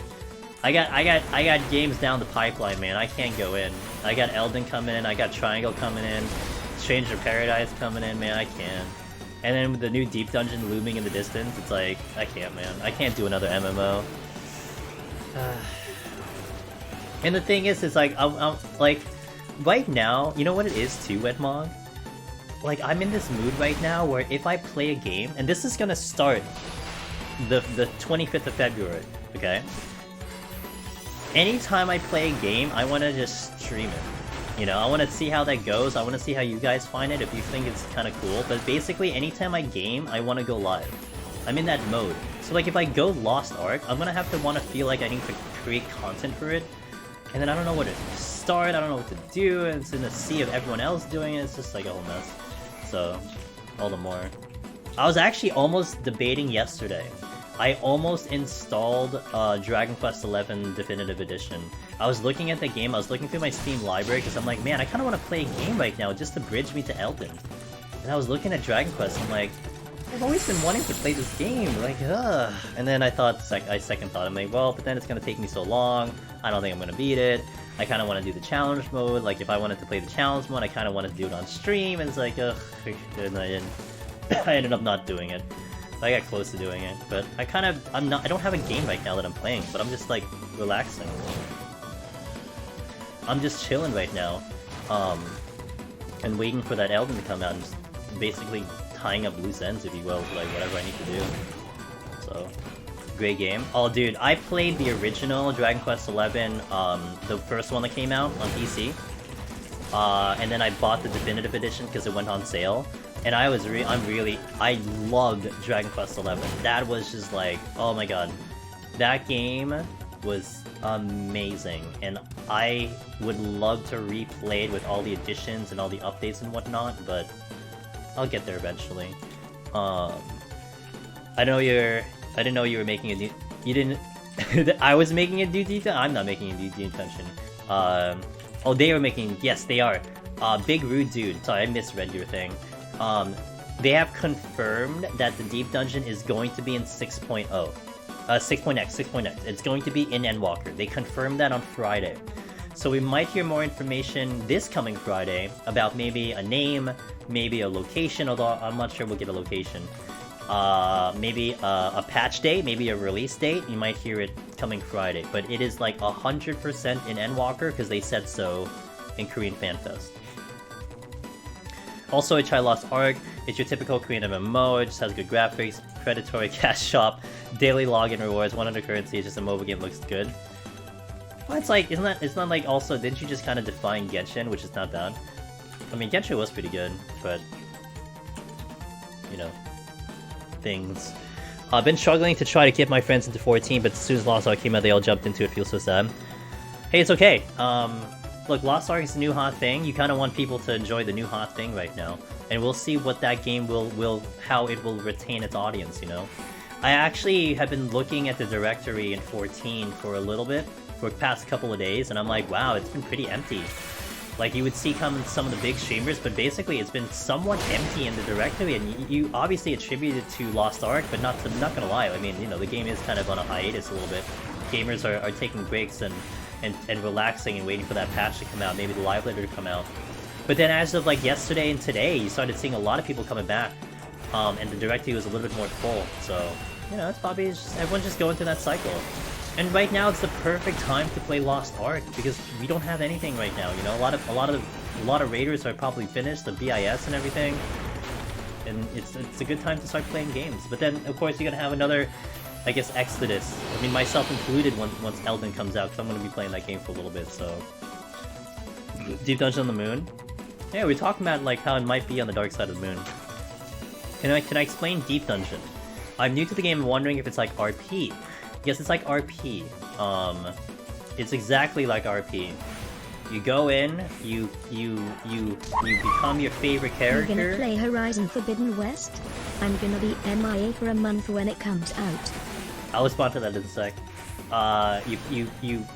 I got games down the pipeline, man. I can't go in. I got Elden coming in, I got Triangle coming in, Stranger Paradise coming in, man, I can't. And then with the new Deep Dungeon looming in the distance, it's like, I can't, man. I can't do another MMO. And the thing is like, I'm like, right now, you know what it is too, Wedmog? Like, I'm in this mood right now where if I play a game, and this is gonna start the 25th of February, okay? Anytime I play a game, I want to just stream it. You know, I want to see how that goes, I want to see how you guys find it, if you think it's kind of cool, but basically, anytime I game, I want to go live. I'm in that mode. So like, if I go Lost Ark, I'm gonna have to want to feel like I need to create content for it, and then I don't know where to start, I don't know what to do, and it's in a sea of everyone else doing it, it's just like a whole mess. So, all the more. I was actually almost debating yesterday. I almost installed Dragon Quest XI Definitive Edition. I was looking at the game, I was looking through my Steam library, because I'm like, man, I kind of want to play a game right now just to bridge me to Elden. And I was looking at Dragon Quest, I'm like, I've always been wanting to play this game, like, ugh. And then I thought, I second thought, I'm like, well, but then it's going to take me so long, I don't think I'm going to beat it. I kind of want to do the challenge mode, like, if I wanted to play the challenge mode, I kind of want to do it on stream, and it's like, ugh, and I ended up not doing it. I got close to doing it, but I don't have a game right now that I'm playing, but I'm just, like, relaxing. I'm just chilling right now, and waiting for that Elden to come out, and just basically tying up loose ends, if you will, like, whatever I need to do. So, great game. Oh, dude, I played the original Dragon Quest XI, the first one that came out on PC, and then I bought the Definitive Edition because it went on sale. And I loved Dragon Quest XI. That was just like, oh my god. That game was amazing. And I would love to replay it with all the additions and all the updates and whatnot, but I'll get there eventually. I didn't know you were making a new... You didn't... I was making a new detail? I'm not making a new intention. Oh, they were making... Yes, they are. Big Rude Dude. Sorry, I misread your thing. They have confirmed that the Deep Dungeon is going to be in 6.0. 6.x. It's going to be in Endwalker. They confirmed that on Friday. So we might hear more information this coming Friday about maybe a name, maybe a location, although I'm not sure we'll get a location. Maybe a patch date, maybe a release date. You might hear it coming Friday. But it is like 100% in Endwalker because they said so in Korean Fan Fest. Also, I tried Lost Ark. It's your typical Korean MMO. It just has good graphics, predatory cash shop, daily login rewards, 100 currency. It's just a mobile game, looks good. Well, it's like, it's not like also, didn't you just kind of define Genshin, which is not bad? I mean, Genshin was pretty good, but, you know, things. I've been struggling to try to get my friends into 14, but as soon as Lost Ark came out, they all jumped into it. Feels so sad. Hey, it's okay. Look, Lost Ark is a new hot thing. You kind of want people to enjoy the new hot thing right now. And we'll see what that game how it will retain its audience, you know? I actually have been looking at the directory in 14 for a little bit, for the past couple of days, and I'm like, wow, it's been pretty empty. Like, you would see some of the big streamers, but basically it's been somewhat empty in the directory, and you obviously attribute it to Lost Ark, but not gonna lie, I mean, you know, the game is kind of on a hiatus a little bit. Gamers are taking breaks and relaxing and waiting for that patch to come out, maybe the live letter to come out. But then as of like yesterday and today, you started seeing a lot of people coming back, and the directory was a little bit more full, so, you know, it's probably just, everyone's just going through that cycle. And right now it's the perfect time to play Lost Ark, because we don't have anything right now, you know, a lot of raiders are probably finished, the BIS and everything, and it's a good time to start playing games. But then, of course, you're gonna have another, I guess, exodus. I mean, myself included, once Elden comes out, because I'm going to be playing that game for a little bit, so... Deep Dungeon on the Moon? Yeah, we're talking about, like, how it might be on the dark side of the moon. Can I explain Deep Dungeon? I'm new to the game and wondering if it's like RP. Yes, it's like RP. It's exactly like RP. You go in, you become your favorite You're character. gonna play Horizon Forbidden West? I'm gonna be MIA for a month when it comes out. I'll respond to that in a sec. You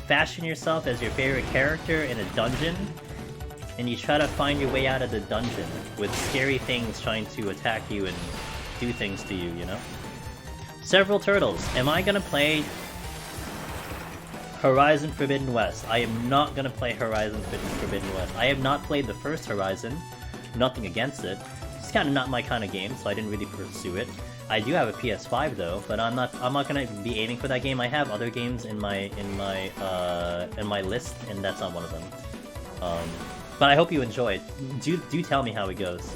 fashion yourself as your favorite character in a dungeon, and you try to find your way out of the dungeon with scary things trying to attack you and do things to you, you know? Several turtles. Am I gonna play Horizon Forbidden West? I am not gonna play Horizon Forbidden West. I have not played the first Horizon. Nothing against it. It's kind of not my kind of game, so I didn't really pursue it. I do have a PS5 though, but I'm not gonna be aiming for that game. I have other games in my list, and that's not one of them. But I hope you enjoy it. Do tell me how it goes.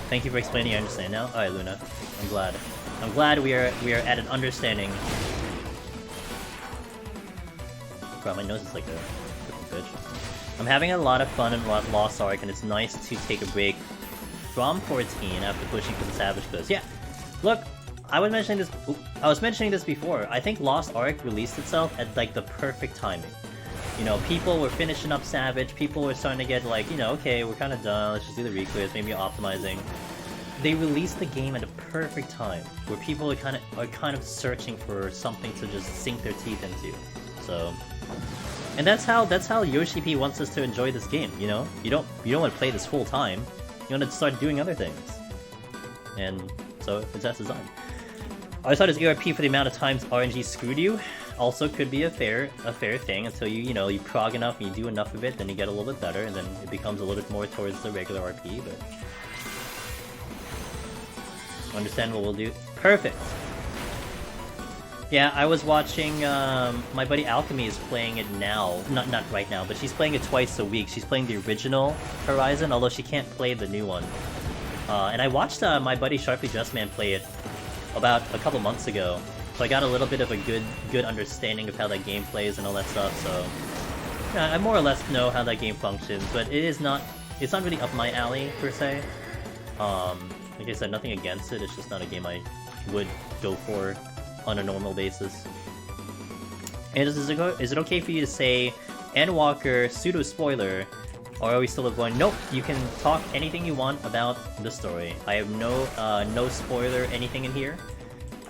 Thank you for explaining. I understand now. Alright, Luna. I'm glad. I'm glad we are at an understanding. Bro, my nose is like a bitch. I'm having a lot of fun in Lost Ark, and it's nice to take a break from 14 after pushing for the Savage Coast. Yeah, look, I was mentioning this before. I think Lost Ark released itself at like the perfect timing. You know, people were finishing up Savage, people were starting to get like, you know, okay, we're kind of done, let's just do the reclears, maybe optimizing. They released the game at a perfect time, where people are kind of searching for something to just sink their teeth into. So, and that's how Yoshi P wants us to enjoy this game. You know, you don't want to play this full time. You want to start doing other things, and so it's that design. I thought his ERP for the amount of times RNG screwed you also could be a fair thing until you prog enough and you do enough of it, then you get a little bit better, and then it becomes a little bit more towards the regular RP. But understand what we'll do. Perfect. Yeah, I was watching. My buddy Alchemy is playing it now. Not right now, but she's playing it twice a week. She's playing the original Horizon, although she can't play the new one. And I watched my buddy Sharply Just Man play it about a couple months ago, so I got a little bit of a good understanding of how that game plays and all that stuff. So yeah, I more or less know how that game functions, but it's not really up my alley per se. Like I said, nothing against it. It's just not a game I would go for on a normal basis. And is it okay for you to say Endwalker pseudo spoiler, or are we still avoiding? Nope, you can talk anything you want about the story. I have no spoiler anything in here.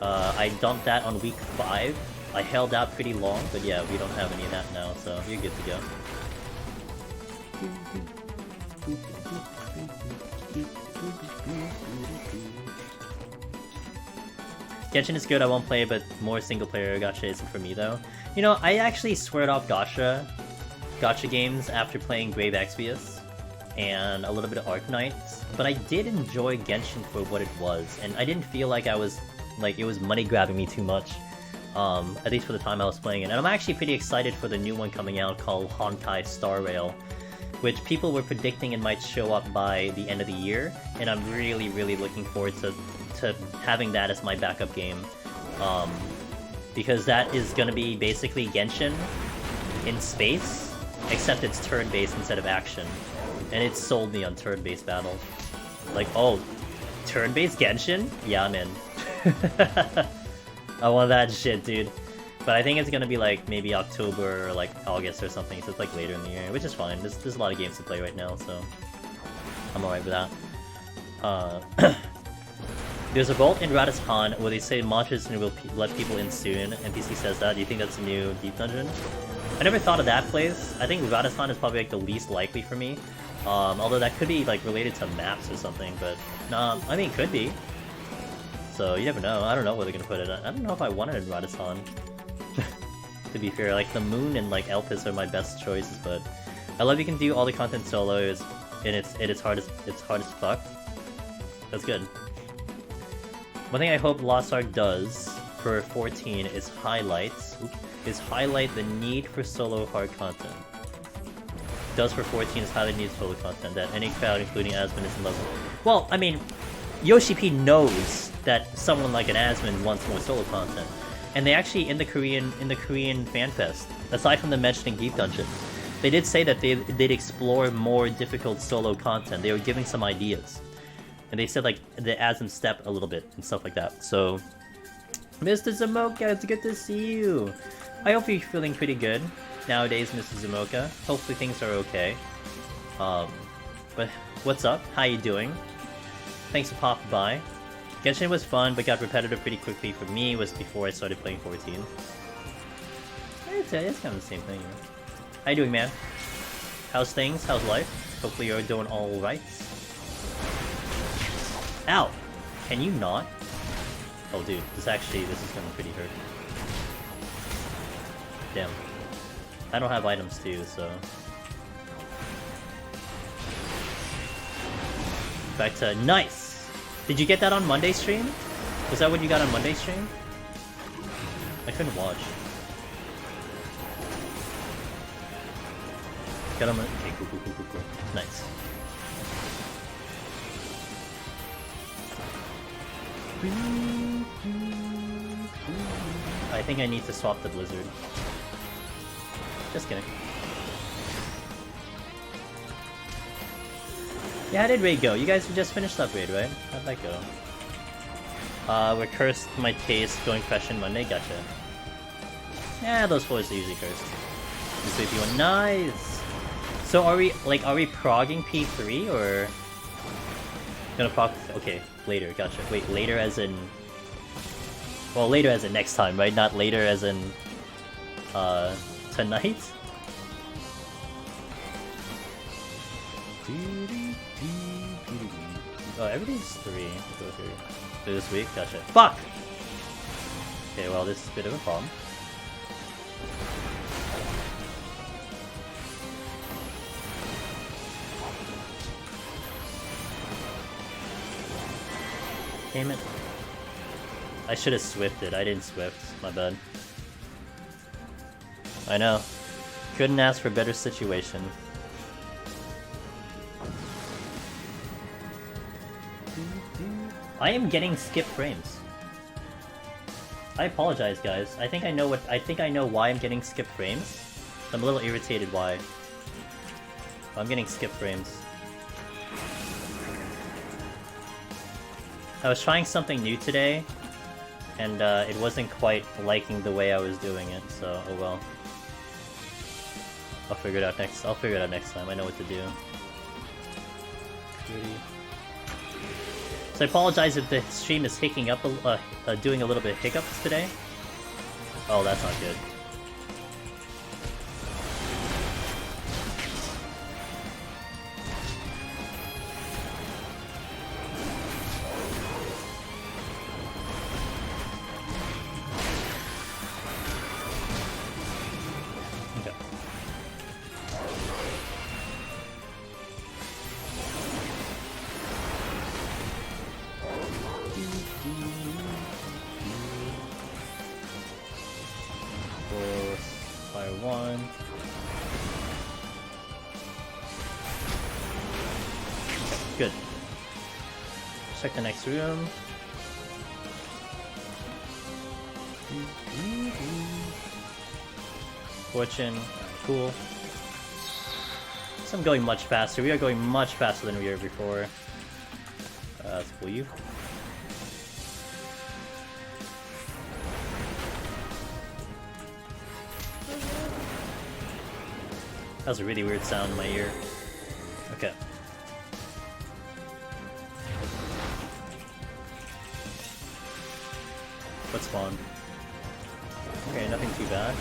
I dumped that on week 5. I held out pretty long, but yeah, we don't have any of that now, so you're good to go. Genshin is good, I won't play, but more single player gacha isn't for me though. You know, I actually sweared off gacha games after playing Brave Exvius and a little bit of Arknights, but I did enjoy Genshin for what it was, and I didn't feel like it was money grabbing me too much, at least for the time I was playing it. And I'm actually pretty excited for the new one coming out called Honkai Star Rail, which people were predicting it might show up by the end of the year, and I'm really looking forward to having that as my backup game, because that is gonna be basically Genshin in space, except it's turn-based instead of action, and it sold me on turn-based battles. Like, oh, turn-based Genshin? Yeah, I'm in. I want that shit, dude. But I think it's gonna be like maybe October or like August or something, so it's like later in the year, which is fine. There's a lot of games to play right now, so I'm alright with that. There's a vault in Radisson where they say Manchester will let people in soon. NPC says that. Do you think that's a new deep dungeon? I never thought of that place. I think Radisson is probably like the least likely for me. Although that could be like related to maps or something, but nah, I mean, it could be. So you never know. I don't know where they're gonna put it. I don't know if I want it in Radisson. To be fair, like the Moon and like Elpis are my best choices, but I love you can do all the content solo, and it's hard as fuck. That's good. One thing I hope Lost Ark does for 14 is highlight the need for solo hard content. Does for 14 is highlight need solo content that any crowd, including Asmon, is in love with. Well, I mean, Yoshi P knows that someone like an Asmon wants more solo content, and they actually in the Korean fan fest, aside from them mentioning Deep Dungeon, they did say that they'd explore more difficult solo content. They were giving some ideas. And they said, like, they add some step a little bit and stuff like that. So, Mr. Zamoka, it's good to see you. I hope you're feeling pretty good. nowadays, Mrs. Zumoka. Hopefully things are okay. But what's up? How you doing? Thanks for popping by. Genshin was fun, but got repetitive pretty quickly. For me, it was before I started playing 14. It's kind of the same thing. How you doing, man? How's things? How's life? Hopefully you're doing alright. Ow! Can you not? Oh dude, this is gonna pretty hurt. Damn. I don't have items too, so... Back to... Nice! Did you get that on Monday stream? Was that what you got on Monday stream? I couldn't watch. Got him. Okay, cool. Nice. I think I need to swap the blizzard. Just kidding. Yeah, how did raid go? You guys just finished that raid, right? How'd that go? We're cursed my case going fresh on Monday. Gotcha. Yeah, those floors are usually cursed. This way, P1. Nice! So are we progging P3 or gonna prog? Okay, later. Gotcha. Wait, later as in? Well, later as in next time, right? Not later as in tonight. Oh, everything's 3. Go through this week. Gotcha. Fuck. Okay, well, this is a bit of a problem. Damn it. I should have swifted. I didn't swift. My bad. I know. Couldn't ask for a better situation. I am getting skip frames. I apologize, guys. I think I know why I'm getting skip frames. I'm a little irritated why. I'm getting skip frames. I was trying something new today, and it wasn't quite liking the way I was doing it, so oh well. I'll figure it out next time. I know what to do. So I apologize if the stream is hicking up, doing a little bit of hiccups today. Oh, that's not good. Good. Check the next room. Fortune. Cool. So I'm going much faster. We are going much faster than we were before. Let's pull you. That was a really weird sound in my ear. Okay. What spawn? Okay, nothing too bad.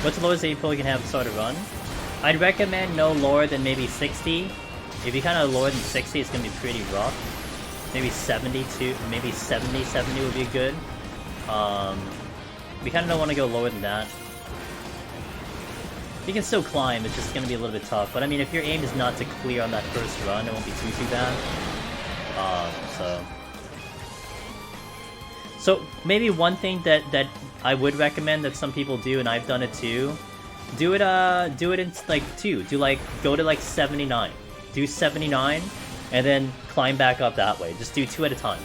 What's the lowest AP you can have to start a run? I'd recommend no lower than maybe 60. If you kind of lower than 60, it's gonna be pretty rough. Maybe 72, maybe 70 would be good. We kind of don't want to go lower than that. You can still climb, it's just going to be a little bit tough. But I mean, if your aim is not to clear on that first run, it won't be too bad. So maybe one thing that I would recommend that some people do, and I've done it too, do it in like 2. Go to like 79. Do 79, and then climb back up that way. Just do 2 at a time.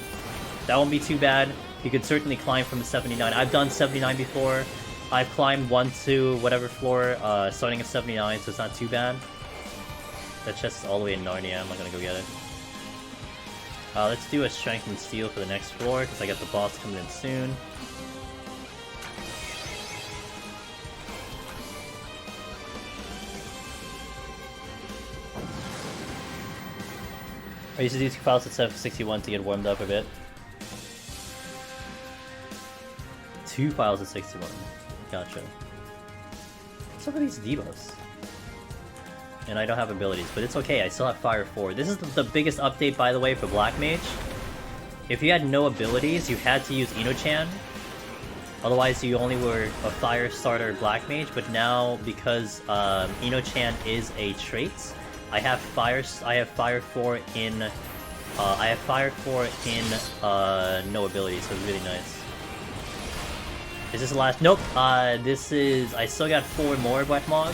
That won't be too bad. You could certainly climb from 79. I've done 79 before. I've climbed 1 to whatever floor, starting at 79, so it's not too bad. That chest is all the way in Narnia. I'm not gonna go get it. Let's do a strength and steel for the next floor, because I got the boss coming in soon. I used to do 2 files at 761 to get warmed up a bit. 2 files at 61. Gotcha. What's up with these debuffs? And I don't have abilities, but it's okay, I still have Fire 4. This is the biggest update, by the way, for Black Mage. If you had no abilities, you had to use Ino-chan. Otherwise, you only were a Fire starter Black Mage, but now, because Ino-chan is a trait, I have Fire 4 in... I have Fire 4 in no abilities, so it's really nice. Is this the last? Nope. This is... I still got 4 more Wetmog.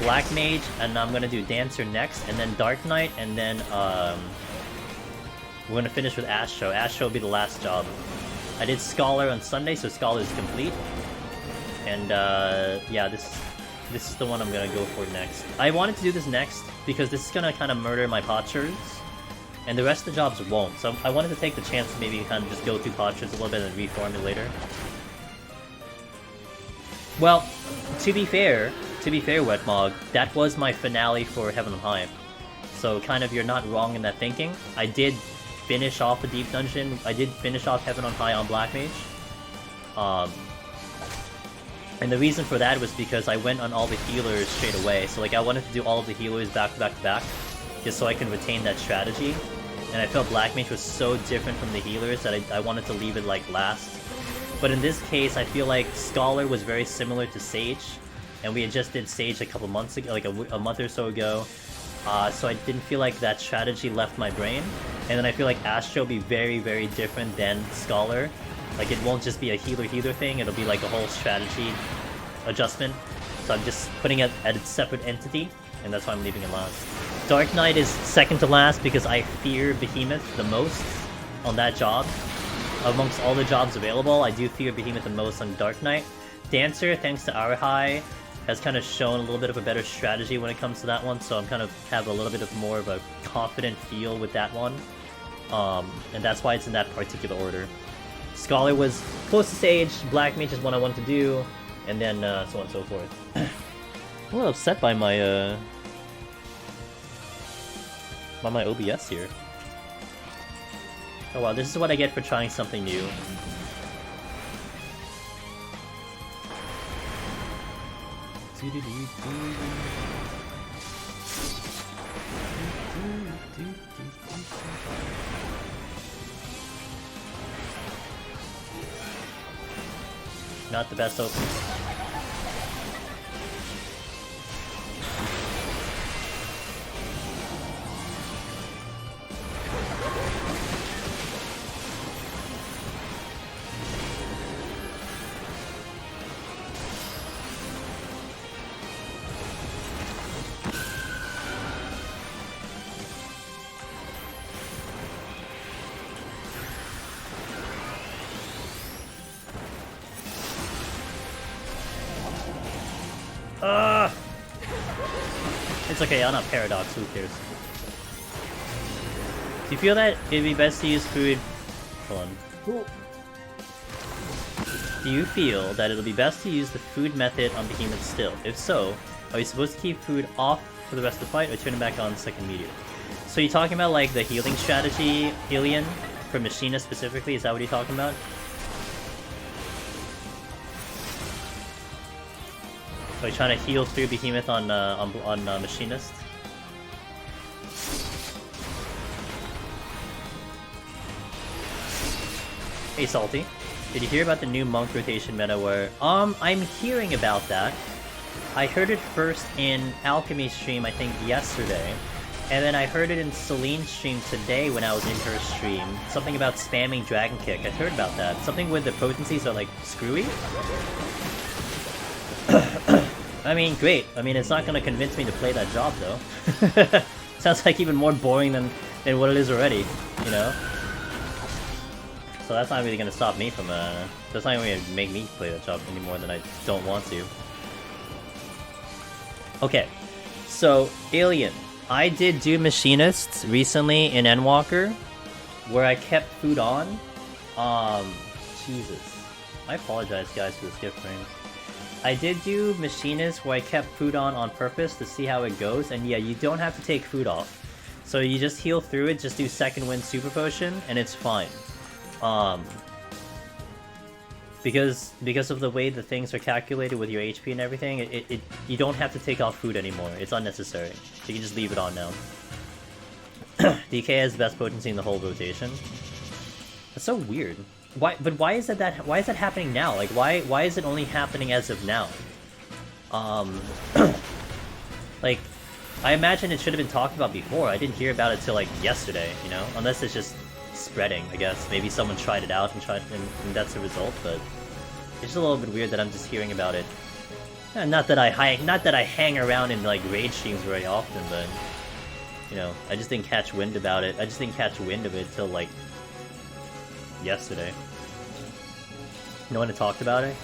Black Mage, and I'm gonna do Dancer next, and then Dark Knight, and then we're gonna finish with Astro. Astro will be the last job. I did Scholar on Sunday, so Scholar is complete. And yeah, this is the one I'm gonna go for next. I wanted to do this next because this is gonna kind of murder my Potsherds, and the rest of the jobs won't. So I wanted to take the chance to maybe kind of just go through Potsherds a little bit and reform it later. Well, to be fair, Wetmog, that was my finale for Heaven on High. So kind of you're not wrong in that thinking. I did finish off the Deep Dungeon. I did finish off Heaven on High on Black Mage. And the reason for that was because I went on all the healers straight away. So like I wanted to do all of the healers back to back to back, just so I can retain that strategy. And I felt Black Mage was so different from the healers that I wanted to leave it like last. But in this case, I feel like Scholar was very similar to Sage. And we had just did Sage a couple months ago, like a month or so ago. So I didn't feel like that strategy left my brain. And then I feel like Astro will be very, very different than Scholar. Like it won't just be a healer thing, it'll be like a whole strategy adjustment. So I'm just putting it at its separate entity, and that's why I'm leaving it last. Dark Knight is second to last because I fear Behemoth the most on that job. Amongst all the jobs available, I do fear Behemoth the most on Dark Knight. Dancer, thanks to Arahai, has kind of shown a little bit of a better strategy when it comes to that one, so I'm kind of have a little bit of more of a confident feel with that one. And that's why it's in that particular order. Scholar was close to Sage, Black Mage is one I wanted to do, and then so on and so forth. I'm a little upset by my OBS here. Oh wow, this is what I get for trying something new. Not the best opening. It's okay, I'm not Paradox, who cares? Do you feel that it'd be best to use food... Hold on. Do you feel that it'll be best to use the food method on Behemoth still? If so, are you supposed to keep food off for the rest of the fight or turn it back on second meteor? So you're talking about like the healing strategy, Alien, for Machinist specifically, is that what you're talking about? Are you trying to heal through Behemoth on Machinist? Hey Salty, did you hear about the new monk rotation meta where... I'm hearing about that. I heard it first in Alchemy stream, I think yesterday. And then I heard it in Celine's stream today when I was in her stream. Something about spamming Dragon Kick, I heard about that. Something with the potencies are like screwy? I mean, great. I mean, it's not gonna convince me to play that job, though. Sounds like even more boring than what it is already, you know? So that's not really gonna stop me from, that's not even gonna make me play that job any more than I don't want to. Okay, so, Alien. I did do Machinists recently in Endwalker. where I kept food on. Jesus. I apologize, guys, for the skip frames. I did do machinist where I kept food on purpose to see how it goes, and yeah, you don't have to take food off. So you just heal through it, just do second wind super potion, and it's fine. Because of the way the things are calculated with your HP and everything, you don't have to take off food anymore. It's unnecessary. You can just leave it on now. DK has the best potency in the whole rotation. That's so weird. Why is that happening now? Like why is it only happening as of now? Like I imagine it should have been talked about before. I didn't hear about it till like yesterday, you know? Unless it's just spreading, I guess. Maybe someone tried it out and that's the result, but it's just a little bit weird that I'm just hearing about it. Not that I hang around in like raid streams very often, but you know, I just didn't catch wind about it. I just didn't catch wind of it till like yesterday. No one had talked about it.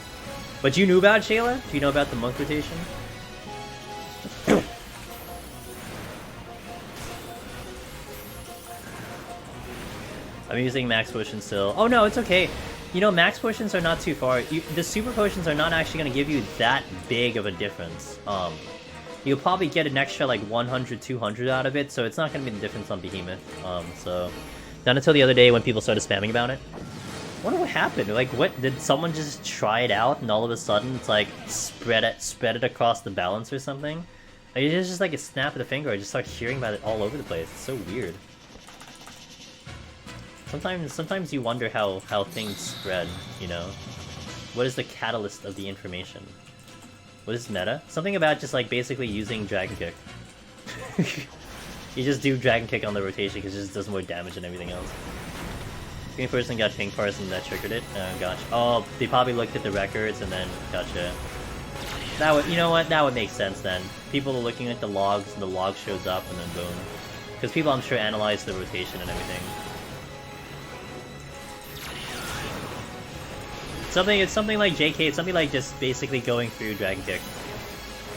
But you knew about it, Shayla? Do you know about the monk rotation? I'm using max potion still. Oh no, it's okay. You know, max potions are not too far. The super potions are not actually going to give you that big of a difference. You'll probably get an extra like 100, 200 out of it, so it's not going to be the difference on Behemoth. So not until the other day when people started spamming about it. I wonder what happened. Like, what did someone just try it out and all of a sudden it's like spread it across the balance or something? Like, it's just like a snap of the finger. I just start hearing about it all over the place. It's so weird. Sometimes you wonder how things spread, you know? What is the catalyst of the information? What is meta? Something about just like basically using Dragon Kick. You just do Dragon Kick on the rotation because it just does more damage than everything else. Green person got pink parts and that triggered it. Gotcha. Oh, they probably looked at the records and then gotcha. That would, you know what? That would make sense then. People are looking at the logs and the log shows up and then boom. Because people, I'm sure, analyze the rotation and everything. It's something like JK, it's something like just basically going through Dragon Kick.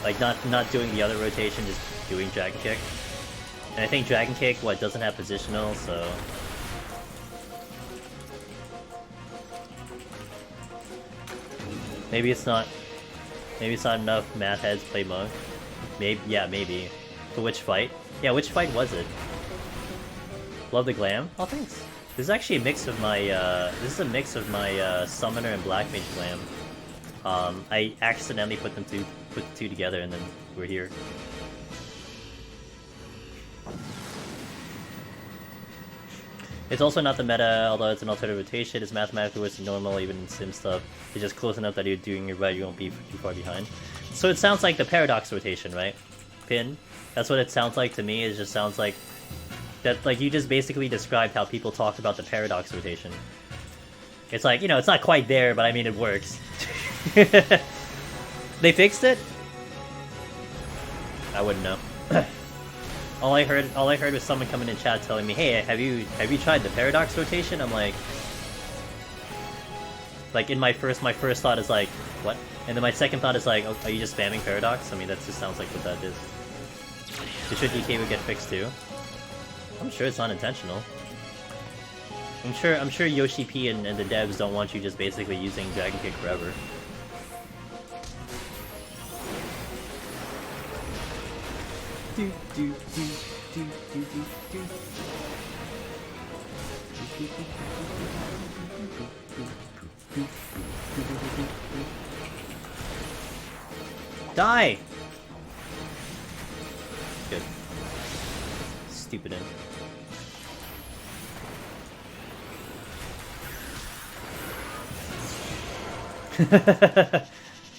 Like not doing the other rotation, just doing Dragon Kick. And I think Dragon Kick, doesn't have positional, so... Maybe it's not enough math heads play Monk. Maybe. For which fight? Yeah, which fight was it? Love the glam? Oh, thanks. This is actually a mix of my, Summoner and Black Mage glam. I accidentally put the two together and then we're here. It's also not the meta, although it's an alternative rotation. It's mathematically worse than normal, even in sim stuff. It's just close enough that you're doing it right, you won't be too far behind. So it sounds like the paradox rotation, right? Pin? That's what it sounds like to me. It just sounds like that, like, you just basically described how people talk about the paradox rotation. It's like, you know, it's not quite there, but I mean, it works. They fixed it? I wouldn't know. All I heard was someone coming in chat telling me, "Hey, have you tried the paradox rotation?" I'm like, in my first thought is like, what? And then my second thought is like, oh, are you just spamming paradox? I mean, that just sounds like what that is. You sure DK would get fixed too? I'm sure it's not intentional. I'm sure Yoshi P and the devs don't want you just basically using Dragon Kick forever. Die! Good. Stupid end.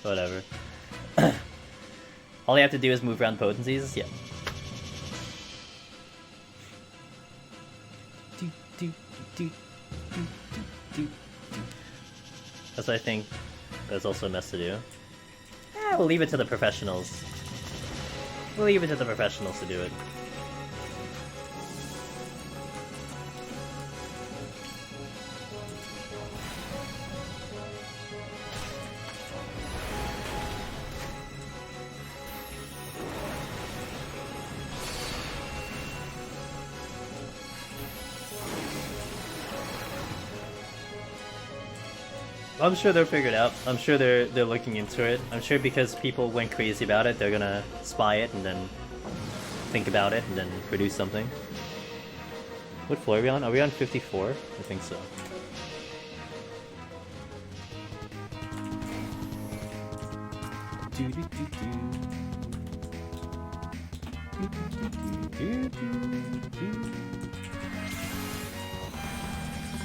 Whatever. All you have to do is move around potencies? Yeah. That's what I think that's also a mess to do. We'll leave it to the professionals. We'll leave it to the professionals to do it. I'm sure they'll figure it out. I'm sure they're looking into it. I'm sure because people went crazy about it, they're gonna spy it and then think about it and then produce something. What floor are we on? Are we on 54? I think so.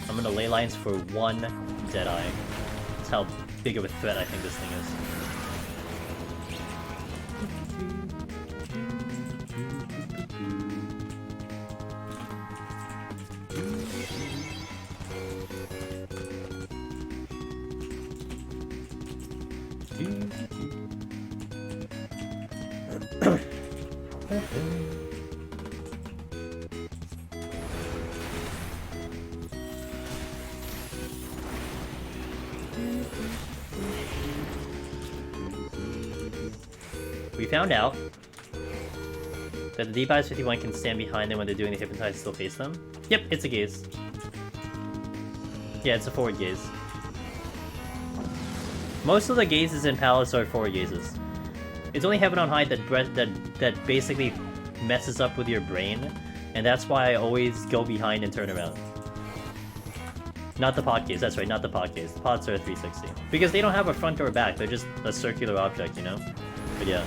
I'm gonna ley lines for one Deadeye. That's how big of a threat I think this thing is. We found out that the D-Bias 51 can stand behind them when they're doing the hypnotize and still face them. Yep, it's a gaze. Yeah, it's a forward gaze. Most of the gazes in Palace are forward gazes. It's only Heaven on High that basically messes up with your brain, and that's why I always go behind and turn around. Not the pot gaze, that's right, not the pot gaze. The pots are 360. Because they don't have a front or back, they're just a circular object, you know? But yeah.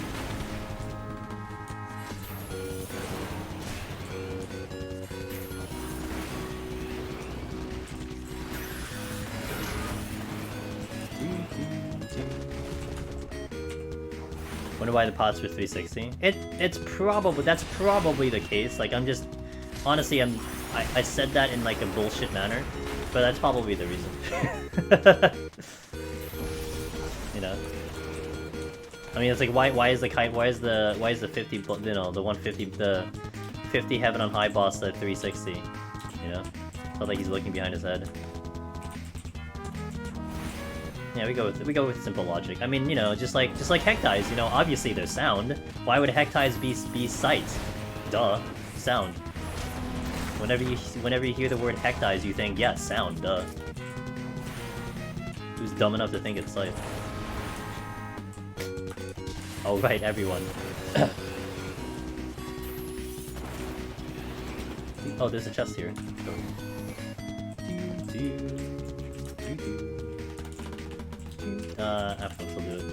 Wonder why the pots were 360? That's probably the case. Like, I'm just honestly I said that in like a bullshit manner, but that's probably the reason. You know? I mean, it's like why is the 50, you know, the 150, the 50 Heaven on High boss at 360? You know? Felt like he's looking behind his head. Yeah, we go with simple logic. I mean, you know, just like Hectides, you know, obviously there's sound. Why would Hectides be sight? Duh, sound. Whenever you hear the word Hectides, you think, yeah, sound, duh. Who's dumb enough to think it's sight? Oh right, everyone. Oh, there's a chest here. F1 will do it.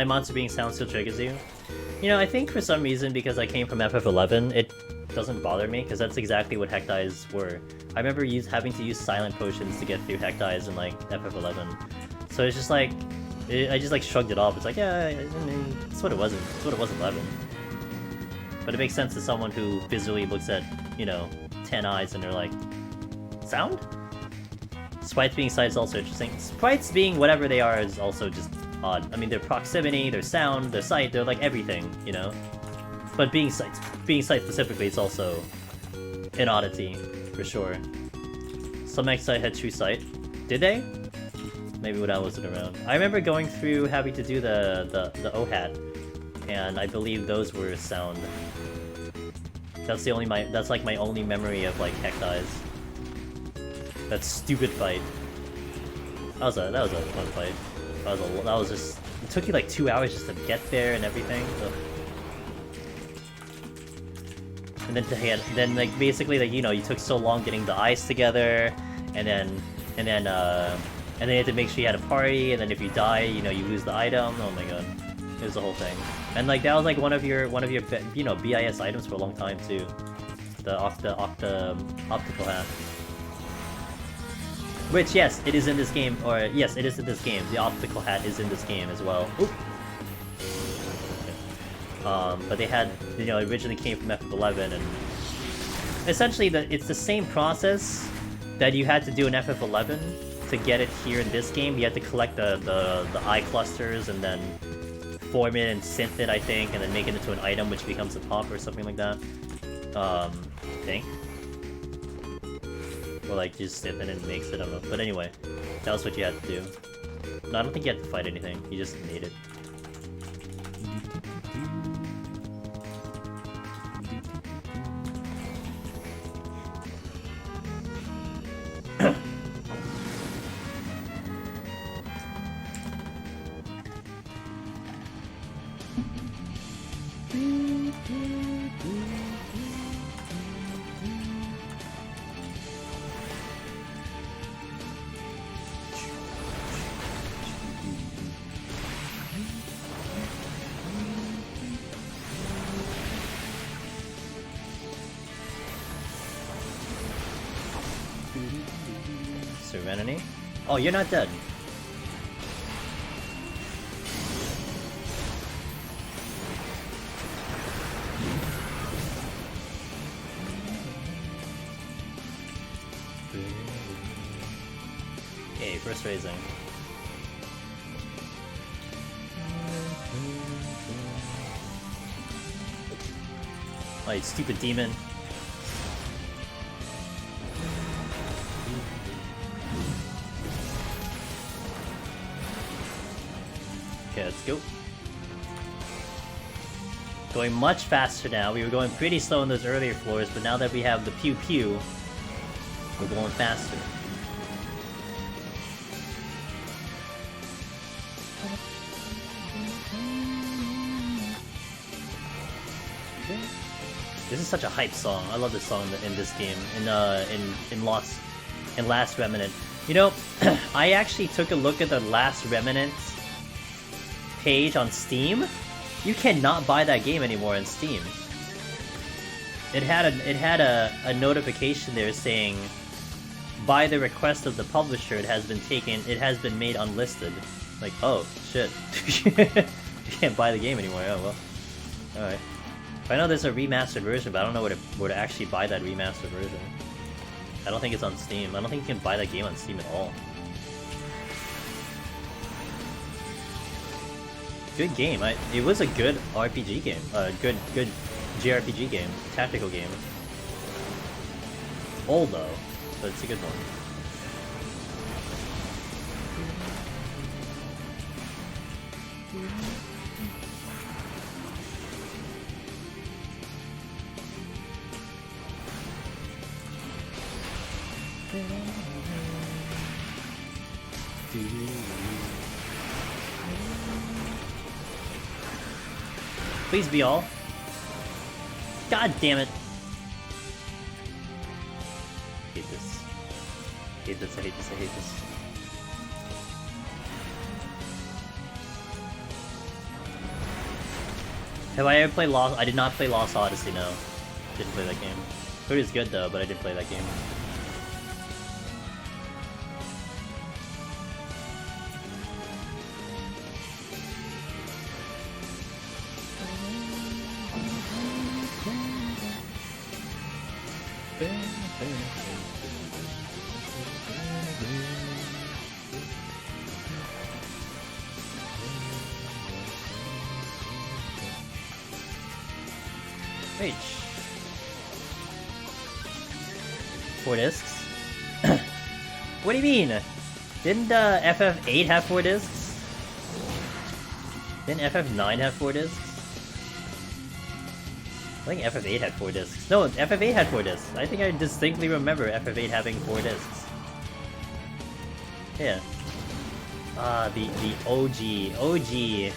Monster being sound still triggers you. You know, I think for some reason, because I came from FF11, it doesn't bother me, because that's exactly what Hectides were. I remember having to use silent potions to get through Hectides in, like, FF11. So it's just like, I just, like, shrugged it off. It's like, yeah, I mean, that's what it was. That's what it was 11. But it makes sense to someone who visually looks at, you know, 10 eyes and they're like, sound? Sprites being sight is also interesting. Sprites being whatever they are is also just odd. I mean, their proximity, their sound, their sight, they're like everything, you know? But being sight specifically, it's also an oddity, for sure. Some X-Sight had true sight. Did they? Maybe when I wasn't around. I remember going through having to do the O-Hat, and I believe those were sound. That's like my only memory of like Hectides. That stupid fight. That was a fun fight. That was just, it took you like 2 hours just to get there and everything. Ugh. And then like basically, like, you know, you took so long getting the eyes together, and then you had to make sure you had a party, and then if you die, you know, you lose the item. Oh my god, it was the whole thing. And like that was like one of your you know, BIS items for a long time too. The optical hat. Which, yes, it is in this game, or yes, it is in this game. The optical hat is in this game as well. Oop. Okay. But they had, you know, it originally came from FF11, and essentially it's the same process that you had to do in FF11 to get it here in this game. You had to collect the eye clusters and then form it and synth it, I think, and then make it into an item which becomes a pop or something like that. I think. Or like just synth it and makes it, I don't know. But anyway, that was what you had to do. No, I don't think you had to fight anything, you just made it. Humanity? Oh, you're not dead. Okay, first raising. Oh, you stupid demon. Okay, let's go. Going much faster now. We were going pretty slow in those earlier floors, but now that we have the pew pew, we're going faster. This is such a hype song. I love this song in this game. In Last Remnant. You know, I actually took a look at the Last Remnant page on Steam. You cannot buy that game anymore on Steam. It had a notification there saying, by the request of the publisher, it has been made unlisted. Like, oh shit. You can't buy the game anymore. Oh well. Alright. I know there's a remastered version, but I don't know where to actually buy that remastered version. I don't think it's on Steam. I don't think you can buy that game on Steam at all. Good game. It was a good RPG game. Good JRPG game. Tactical game. Old though, but it's a good one. Please be all. God damn it. I hate this. I hate this, I hate this, I hate this. Have I ever played Lost? I did not play Lost Odyssey, no. Didn't play that game. Heard it's good though, but I didn't play that game. Wait. 4 discs? What do you mean? Didn't FF8 have 4 discs? Didn't FF9 have 4 discs? I think FF8 had 4 discs. No, FF8 had 4 discs. I think I distinctly remember FF8 having 4 discs. Yeah. Ah, the OG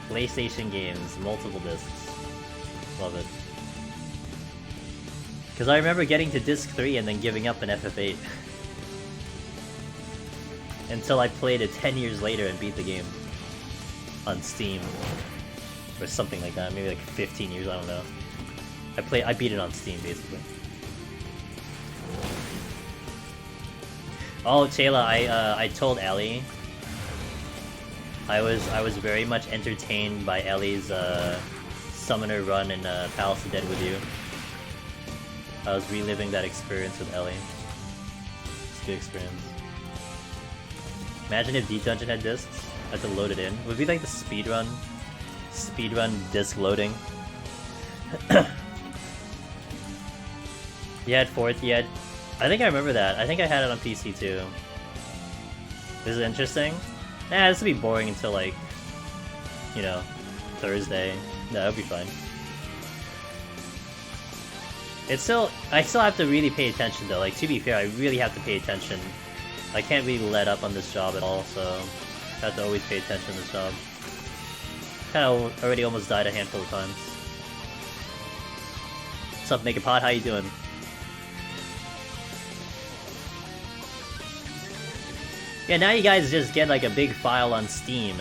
PlayStation games, multiple discs. Love it. Because I remember getting to disc 3 and then giving up in FF8. Until I played it 10 years later and beat the game. On Steam. Or something like that, maybe like 15 years, I don't know. I beat it on Steam, basically. Oh, Chayla, I told Ellie. I was very much entertained by Ellie's summoner run in Palace of Dead with you. I was reliving that experience with Ellie. It's a good experience. Imagine if Deep Dungeon had discs. I had to load it in. It would be like the speedrun disc loading. You had 4th, you had... I think I remember that. I think I had it on PC too. This is interesting. Nah, this would be boring until like, you know, Thursday. No, it'll be fine. I still have to really pay attention though. Like, to be fair, I really have to pay attention. I can't really let up on this job at all, so I have to always pay attention to this job. Kinda already almost died a handful of times. What's up, Naked Pod? How you doing? Yeah, now you guys just get like a big file on Steam.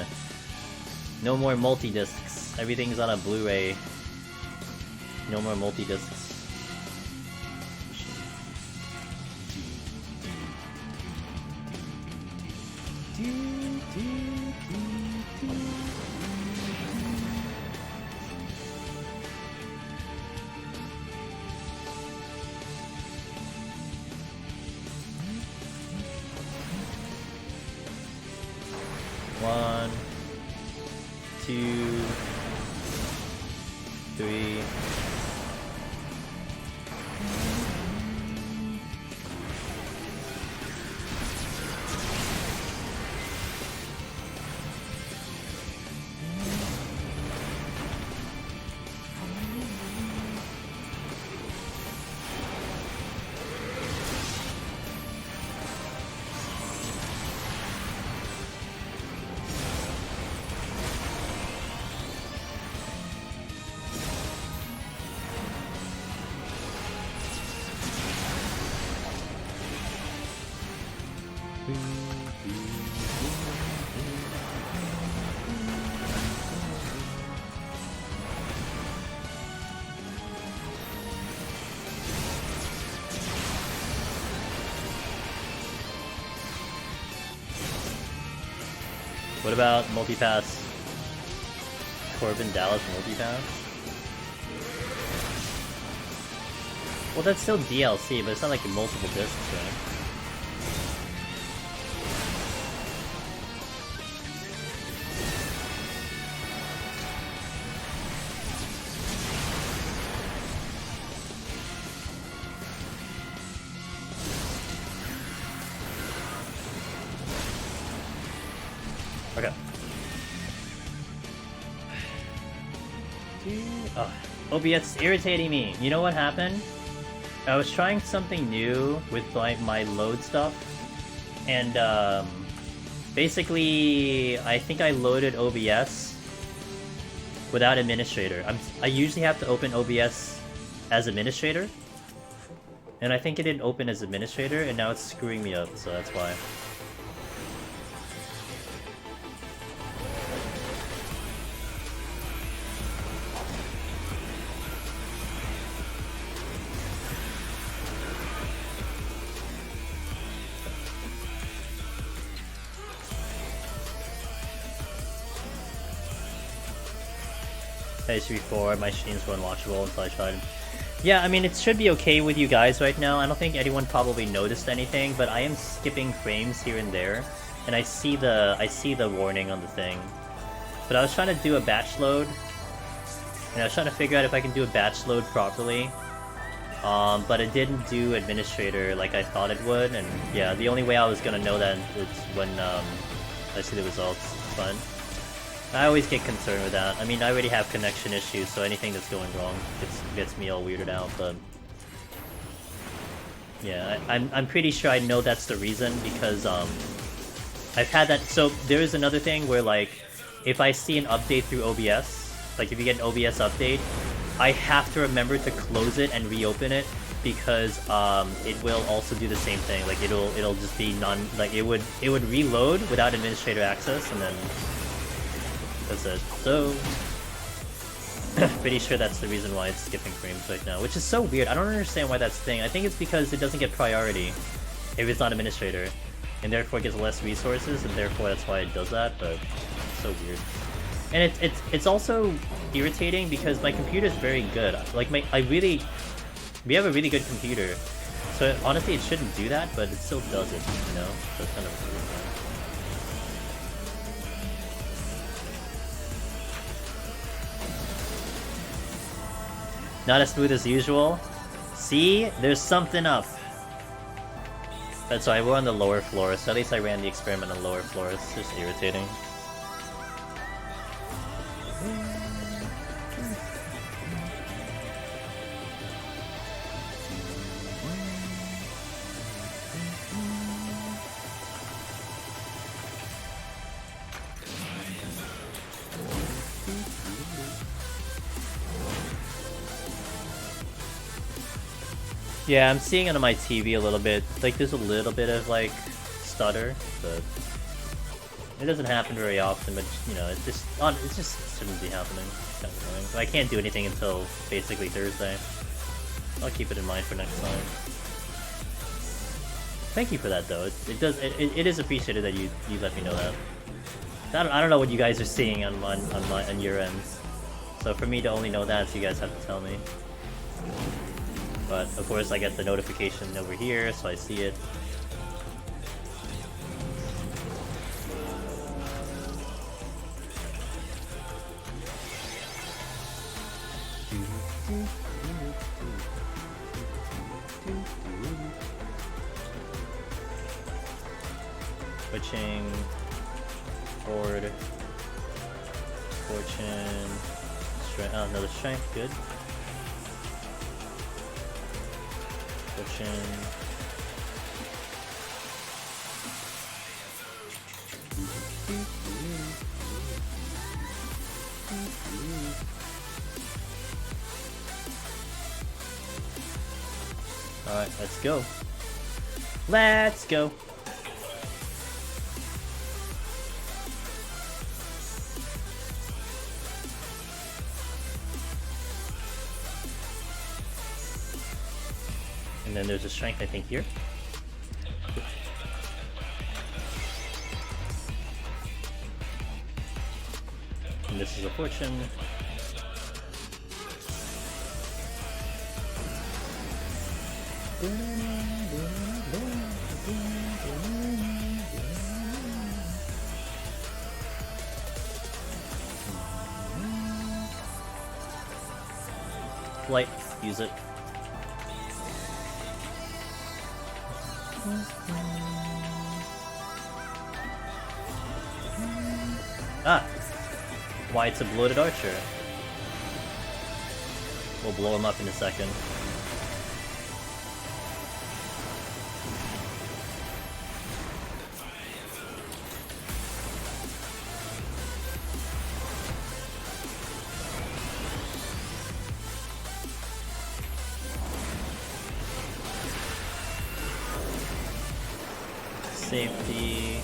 No more multi-discs. Everything's on a Blu-ray. No more multi-discs. One, two, three. What about multipass? Corbin Dallas multipass? Well, that's still DLC, but it's not like multiple discs, right? Okay. OBS is irritating me. You know what happened? I was trying something new with my load stuff, and basically I think I loaded OBS without administrator. I usually have to open OBS as administrator, and I think it didn't open as administrator, and now it's screwing me up, so that's why. Before my streams were unwatchable until I tried. Yeah, I mean, it should be okay with you guys right now. I don't think anyone probably noticed anything, but I am skipping frames here and there, and I see the warning on the thing. But I was trying to do a batch load, and I was trying to figure out if I can do a batch load properly. But it didn't do administrator like I thought it would, and yeah, the only way I was gonna know that is when I see the results. It's fine. I always get concerned with that. I mean, I already have connection issues, so anything that's going wrong gets me all weirded out, but... yeah, I'm pretty sure I know that's the reason, because, I've had that... So, there is another thing where, like, if I see an update through OBS, like, if you get an OBS update, I have to remember to close it and reopen it, because, it will also do the same thing. Like, it'll just be like, it would reload without administrator access, and then... that's it. So, pretty sure that's the reason why it's skipping frames right now, which is so weird. I don't understand why that's the thing. I think it's because it doesn't get priority if it's not administrator, and therefore it gets less resources, and therefore that's why it does that. But it's so weird, and it's also irritating because my computer is very good. Like we have a really good computer, so honestly it shouldn't do that, but it still does it. You know, so it's kind of weird. Not as smooth as usual. See? There's something up. That's why we're on the lower floor, so at least I ran the experiment on the lower floor. It's just irritating. Yeah, I'm seeing it on my TV a little bit. Like, there's a little bit of, like, stutter, but it doesn't happen very often, but, you know, it just shouldn't be happening. It's kind of annoying. But I can't do anything until, basically, Thursday. I'll keep it in mind for next time. Thank you for that, though. It is appreciated that you let me know that. I don't know what you guys are seeing on your ends. So for me to only know that, you guys have to tell me. But of course I get the notification over here, so I see it. Switching forward, fortune, strength. Oh, another strength, good. Fortune. All right, let's go. Let's go. And then there's a strength, I think, here. And this is a fortune. Light, use it. Ah! Why, it's a bloated archer. We'll blow him up in a second. Safety.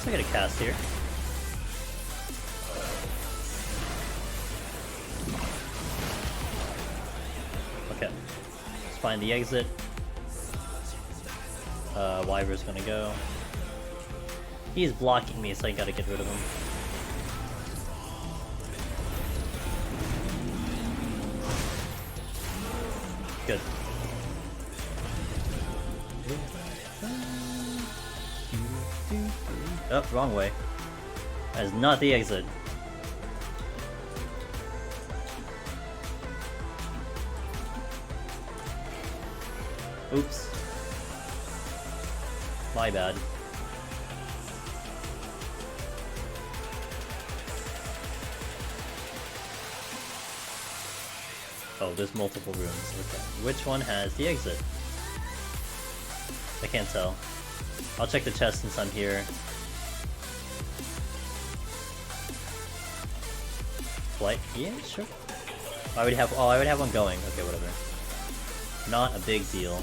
So I got a cast here. Okay. Let's find the exit. Wyver's gonna go. He's blocking me, so I gotta get rid of him. Good. Oh, wrong way. That is not the exit. Oops. My bad. Oh, there's multiple rooms. Okay. Which one has the exit? I can't tell. I'll check the chest since I'm here. Flight? Yeah, sure. I would have one going. Okay, whatever. Not a big deal.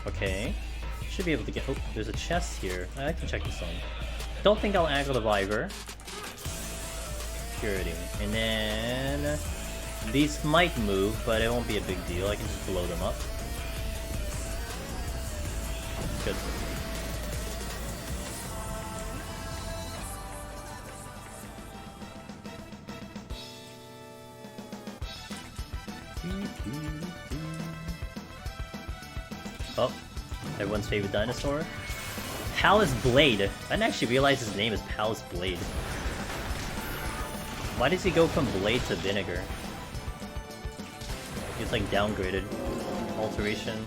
Okay. Should be able to get... Oh, there's a chest here. I can check this one. Don't think I'll aggro the Viver. Purity. And then... These might move, but it won't be a big deal. I can just blow them up. Good. Oh, everyone's favorite dinosaur? Palace Blade. I didn't actually realize his name is Palace Blade. Why does he go from Blade to Vinegar? It's like downgraded. Alteration.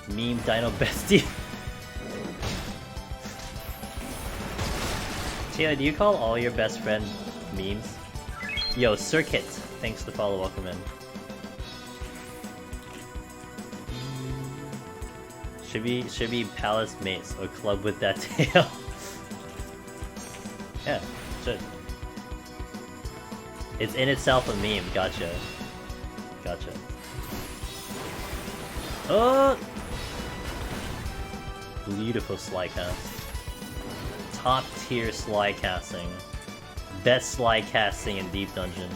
Meme Dino Bestie. Taylor, do you call all your best friend memes? Yo, Circuit. Thanks for the follow, welcome in. Should be Palace Mates or Club with that tail. Yeah, should. It's in itself a meme. Gotcha. Gotcha. Oh! Beautiful slide cast. Top tier slide casting. Best slide casting in Deep Dungeon.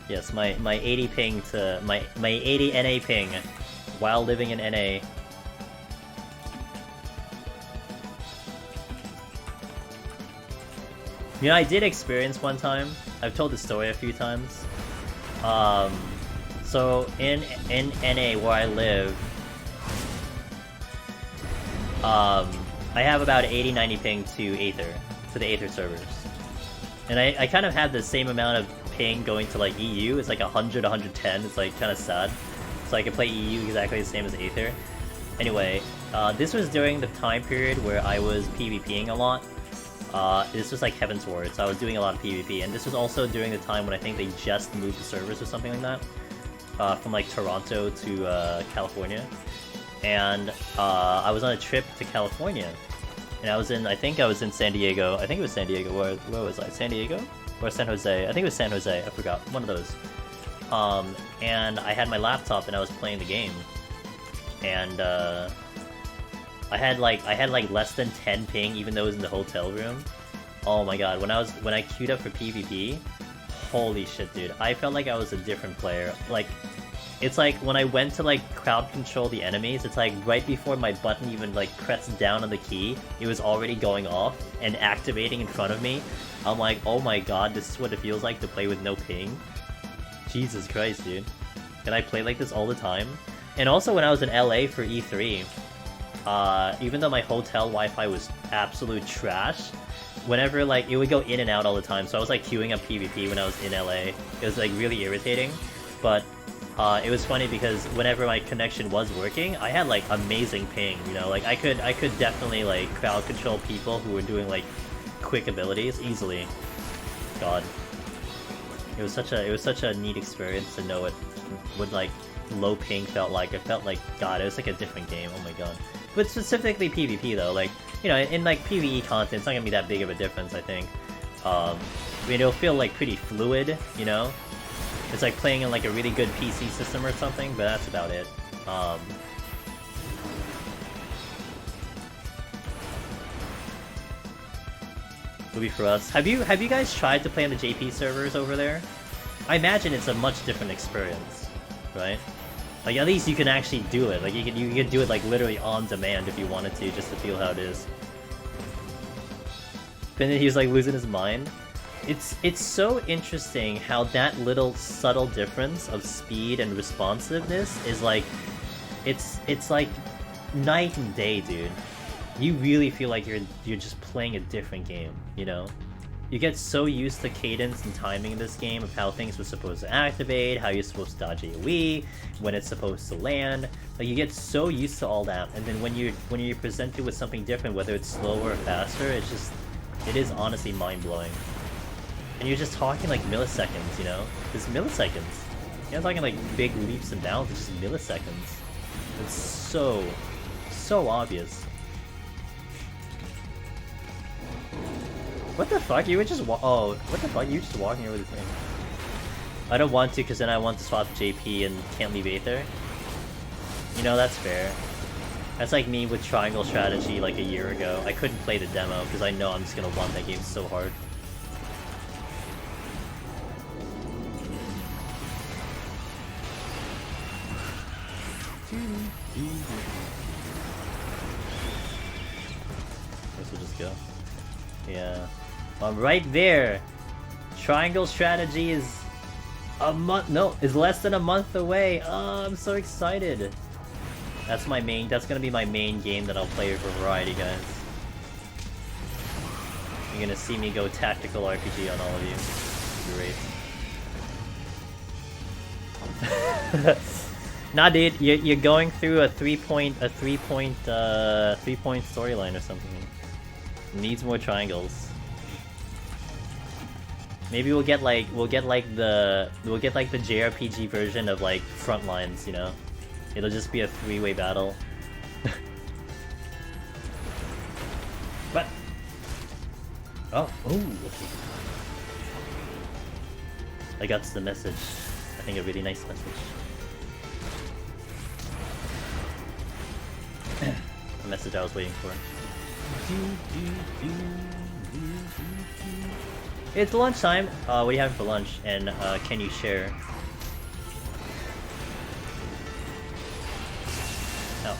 Yes, my 80 ping to my 80 NA ping while living in NA. You know, I did experience one time. I've told the story a few times. So in NA where I live, I have about 80-90 ping to Aether, to the Aether servers. And I kind of have the same amount of ping going to like EU. It's like 100, 110. It's like kind of sad. So I can play EU exactly the same as Aether. Anyway, this was during the time period where I was PvPing a lot. This was like Heaven's Ward, so I was doing a lot of PvP. And this was also during the time when I think they just moved the servers or something like that. From like Toronto to California. And I was on a trip to California. And I think I was in San Diego. I think it was San Diego. Where was I? San Diego? Or San Jose? I think it was San Jose. I forgot. One of those. And I had my laptop and I was playing the game. And I had like less than 10 ping even though it was in the hotel room. Oh my god, when I queued up for PvP, holy shit, dude. I felt like I was a different player. Like, it's like when I went to like crowd control the enemies, it's like right before my button even like pressed down on the key, it was already going off and activating in front of me. I'm like, oh my god, this is what it feels like to play with no ping. Jesus Christ, dude. Can I play like this all the time? And also when I was in LA for E3, even though my hotel Wi-Fi was absolute trash, whenever like it would go in and out all the time, so I was like queuing up PvP when I was in LA. It was like really irritating, but it was funny because whenever my connection was working, I had like amazing ping, you know, like I could definitely like crowd control people who were doing like quick abilities easily. God, it was such a neat experience to know what like low ping felt like. It felt like, god, it was like a different game. Oh my god. But specifically PvP though, like, you know, in like PvE content, it's not gonna be that big of a difference, I think. I mean, it'll feel like pretty fluid, you know. It's like playing in like a really good PC system or something, but that's about it. Movie for us. Have you guys tried to play on the JP servers over there? I imagine it's a much different experience, right? Like at least you can actually do it. Like you can do it like literally on demand if you wanted to, just to feel how it is. But then he was like losing his mind. It's so interesting how that little subtle difference of speed and responsiveness is like, it's like night and day, dude. You really feel like you're just playing a different game, you know? You get so used to cadence and timing in this game of how things were supposed to activate, how you're supposed to dodge AoE, when it's supposed to land. Like you get so used to all that, and then when you're presented with something different, whether it's slower or faster, it is honestly mind-blowing. And you're just talking like milliseconds, you know? It's milliseconds. You're not talking like big leaps and bounds, it's just milliseconds. It's so obvious. What the fuck? You were just oh, what the fuck? You were just walking over the thing. I don't want to, because then I want to swap JP and can't leave Aether. You know, that's fair. That's like me with Triangle Strategy like a year ago. I couldn't play the demo, because I know I'm just gonna want that game so hard. Guess we'll just go. Yeah. I'm right there. Triangle Strategy is a month. No, is less than a month away. Oh, I'm so excited. That's my main. That's gonna be my main game that I'll play for variety, guys. You're gonna see me go tactical RPG on all of you. Great. Nah, dude, you're going through a three-point storyline or something. Needs more triangles. Maybe we'll get like the JRPG version of like Frontlines, you know? It'll just be a 3-way battle. What? Oh, okay. I got the message. I think a really nice message. The message I was waiting for. It's lunchtime. What are you having for lunch? And can you share? Oh.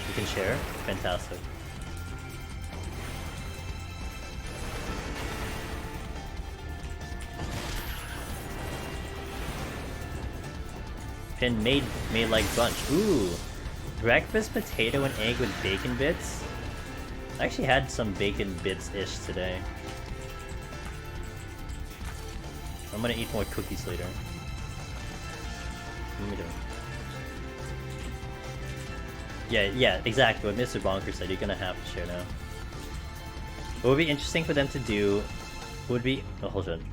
You can share? Fantastic. Pin made like brunch. Ooh. Breakfast potato and egg with bacon bits? I actually had some bacon bits-ish today. I'm gonna eat more cookies later. What am I doing? Yeah, exactly what Mr. Bonker said, you're gonna have to share now. What would be interesting for them to do would be... Oh, hold on.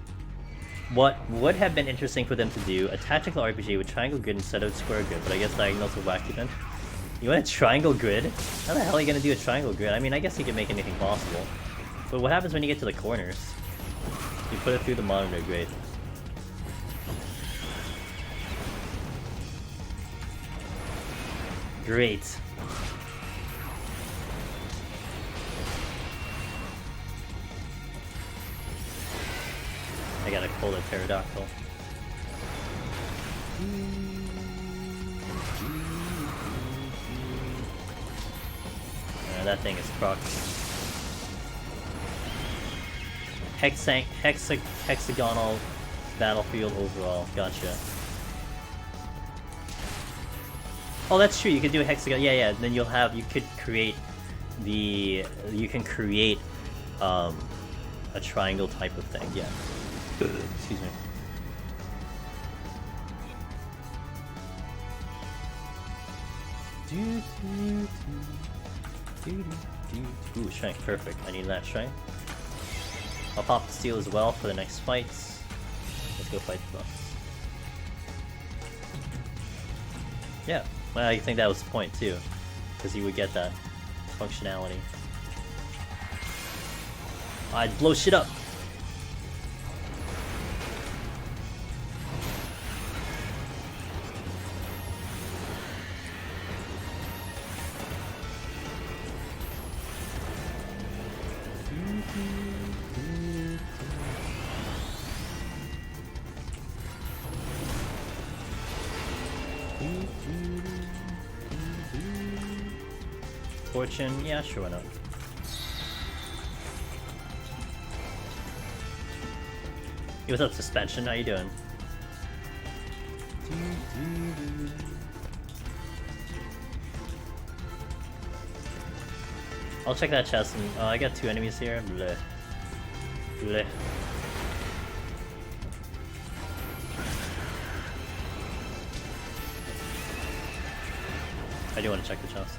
What would have been interesting for them to do, a tactical RPG with triangle grid instead of square grid, but I guess diagonals are wacky then. You want a triangle grid? How the hell are you gonna do a triangle grid? I mean, I guess you can make anything possible. But what happens when you get to the corners? You put it through the monitor, great. Great. I gotta pull the pterodactyl. That thing is proc. Hexagonal battlefield overall. Gotcha. Oh, that's true. You could do a hexagon. Yeah. Then you could create the. You can create a triangle type of thing. Yeah. Excuse me. Ooh, strength, perfect. I need that strength. I'll pop the steel as well for the next fights. Let's go fight the boss. Yeah, well, I think that was the point too, because you would get that functionality. I'd blow shit up. Fortune, yeah, sure, why not? Hey, what's up, Suspension? How you doing? I'll check that chest, and I got 2 enemies here. Bleh. Bleh. I do want to check the chest.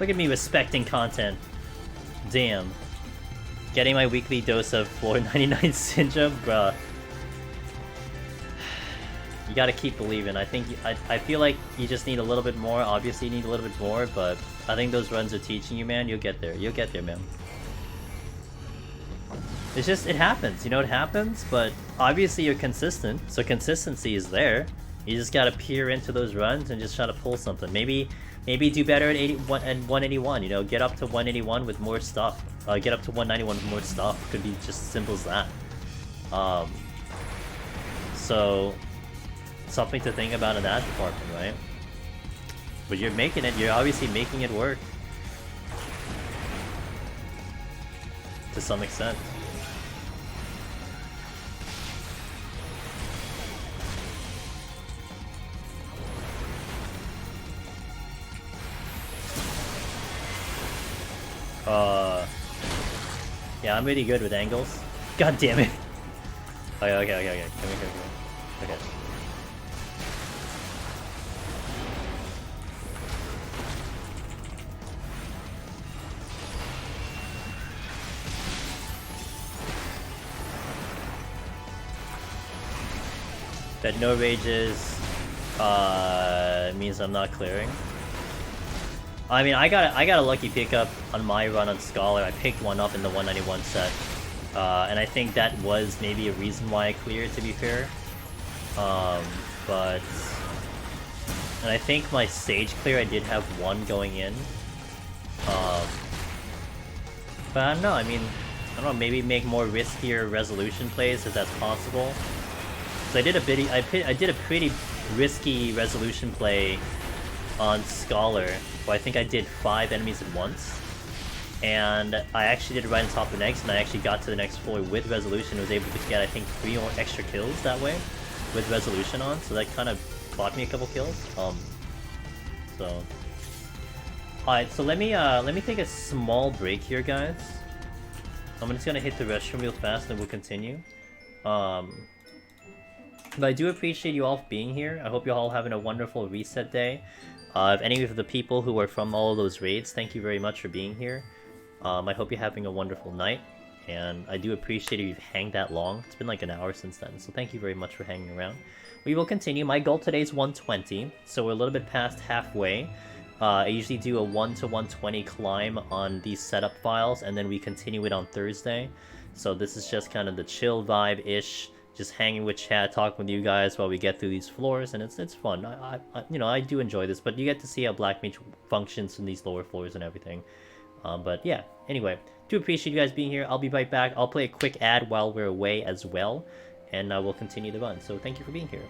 Look at me respecting content. Damn. Getting my weekly dose of floor 99 syndrome, bruh. You gotta keep believing. I think I feel like you just need a little bit more. Obviously, you need a little bit more, but I think those runs are teaching you, man. You'll get there. You'll get there, man. It's just, it happens. You know, it happens, but obviously you're consistent, so consistency is there. You just gotta peer into those runs and just try to pull something. Maybe do better at 81 and 181. You know, get up to 181 with more stuff. Get up to 191 with more stuff. Could be just as simple as that. So something to think about in that department, right? But you're making it. You're obviously making it work to some extent. Yeah, I'm really good with angles. God damn it. Oh, yeah, okay. Come here. Okay. That no rages means I'm not clearing. I mean, I got a lucky pickup on my run on Scholar. I picked one up in the 191 set, and I think that was maybe a reason why I cleared. To be fair, but and I think my Sage clear I did have one going in. But I don't know. I mean, I don't know. Maybe make more riskier resolution plays if that's possible. So I did a pretty risky resolution play on Scholar, where I think I did 5 enemies at once, and I actually did it right on top of the next, and I actually got to the next floor with resolution. Was able to get I think 3 more extra kills that way with resolution on, so that kind of bought me a couple kills. So alright, so let me take a small break here, guys. I'm just gonna hit the restroom real fast, and we'll continue. But I do appreciate you all being here. I hope you're all having a wonderful reset day. If any of the people who are from all of those raids, thank you very much for being here. I hope you're having a wonderful night, and I do appreciate if you've hanged that long. It's been like an hour since then, so thank you very much for hanging around. We will continue. My goal today is 120, so we're a little bit past halfway. I usually do a 1 to 120 climb on these setup files, and then we continue it on Thursday. So this is just kind of the chill vibe-ish. Just hanging with chat, talking with you guys while we get through these floors, and it's fun. I do enjoy this, but you get to see how Black Mage functions in these lower floors and everything. But yeah, anyway, do appreciate you guys being here. I'll be right back. I'll play a quick ad while we're away as well, and we'll continue the run. So thank you for being here.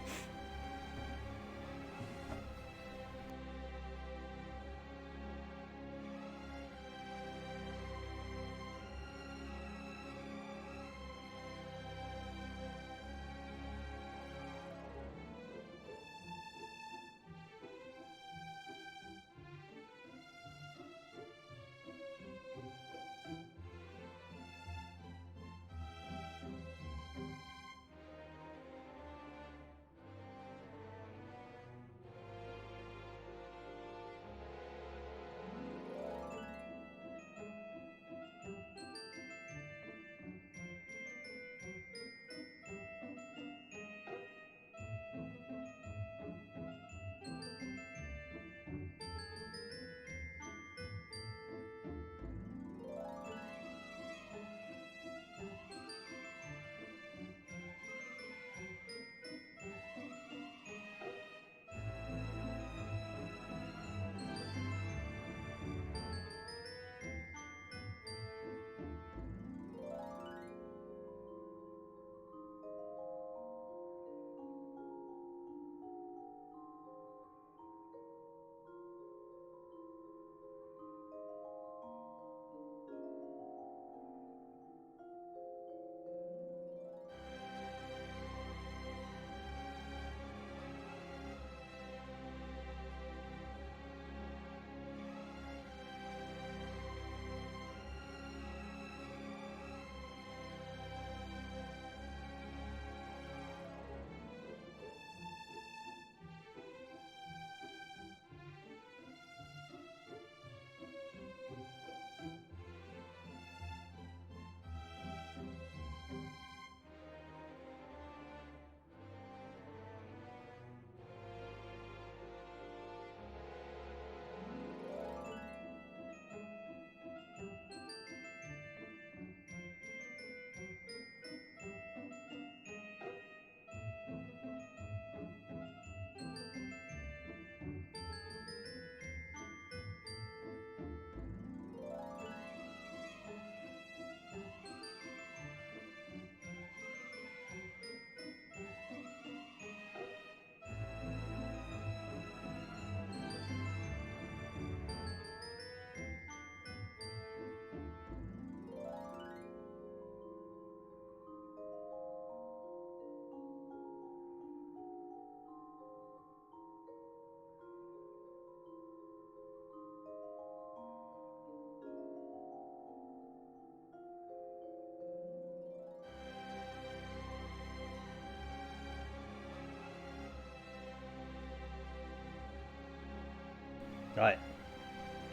Alright.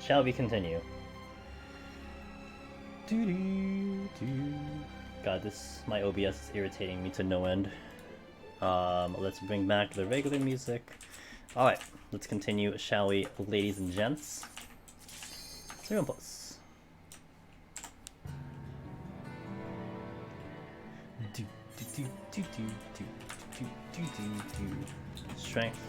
Shall we continue? God, my OBS is irritating me to no end. Let's bring back the regular music. Alright, let's continue, shall we, ladies and gents? 3 plus. Strength.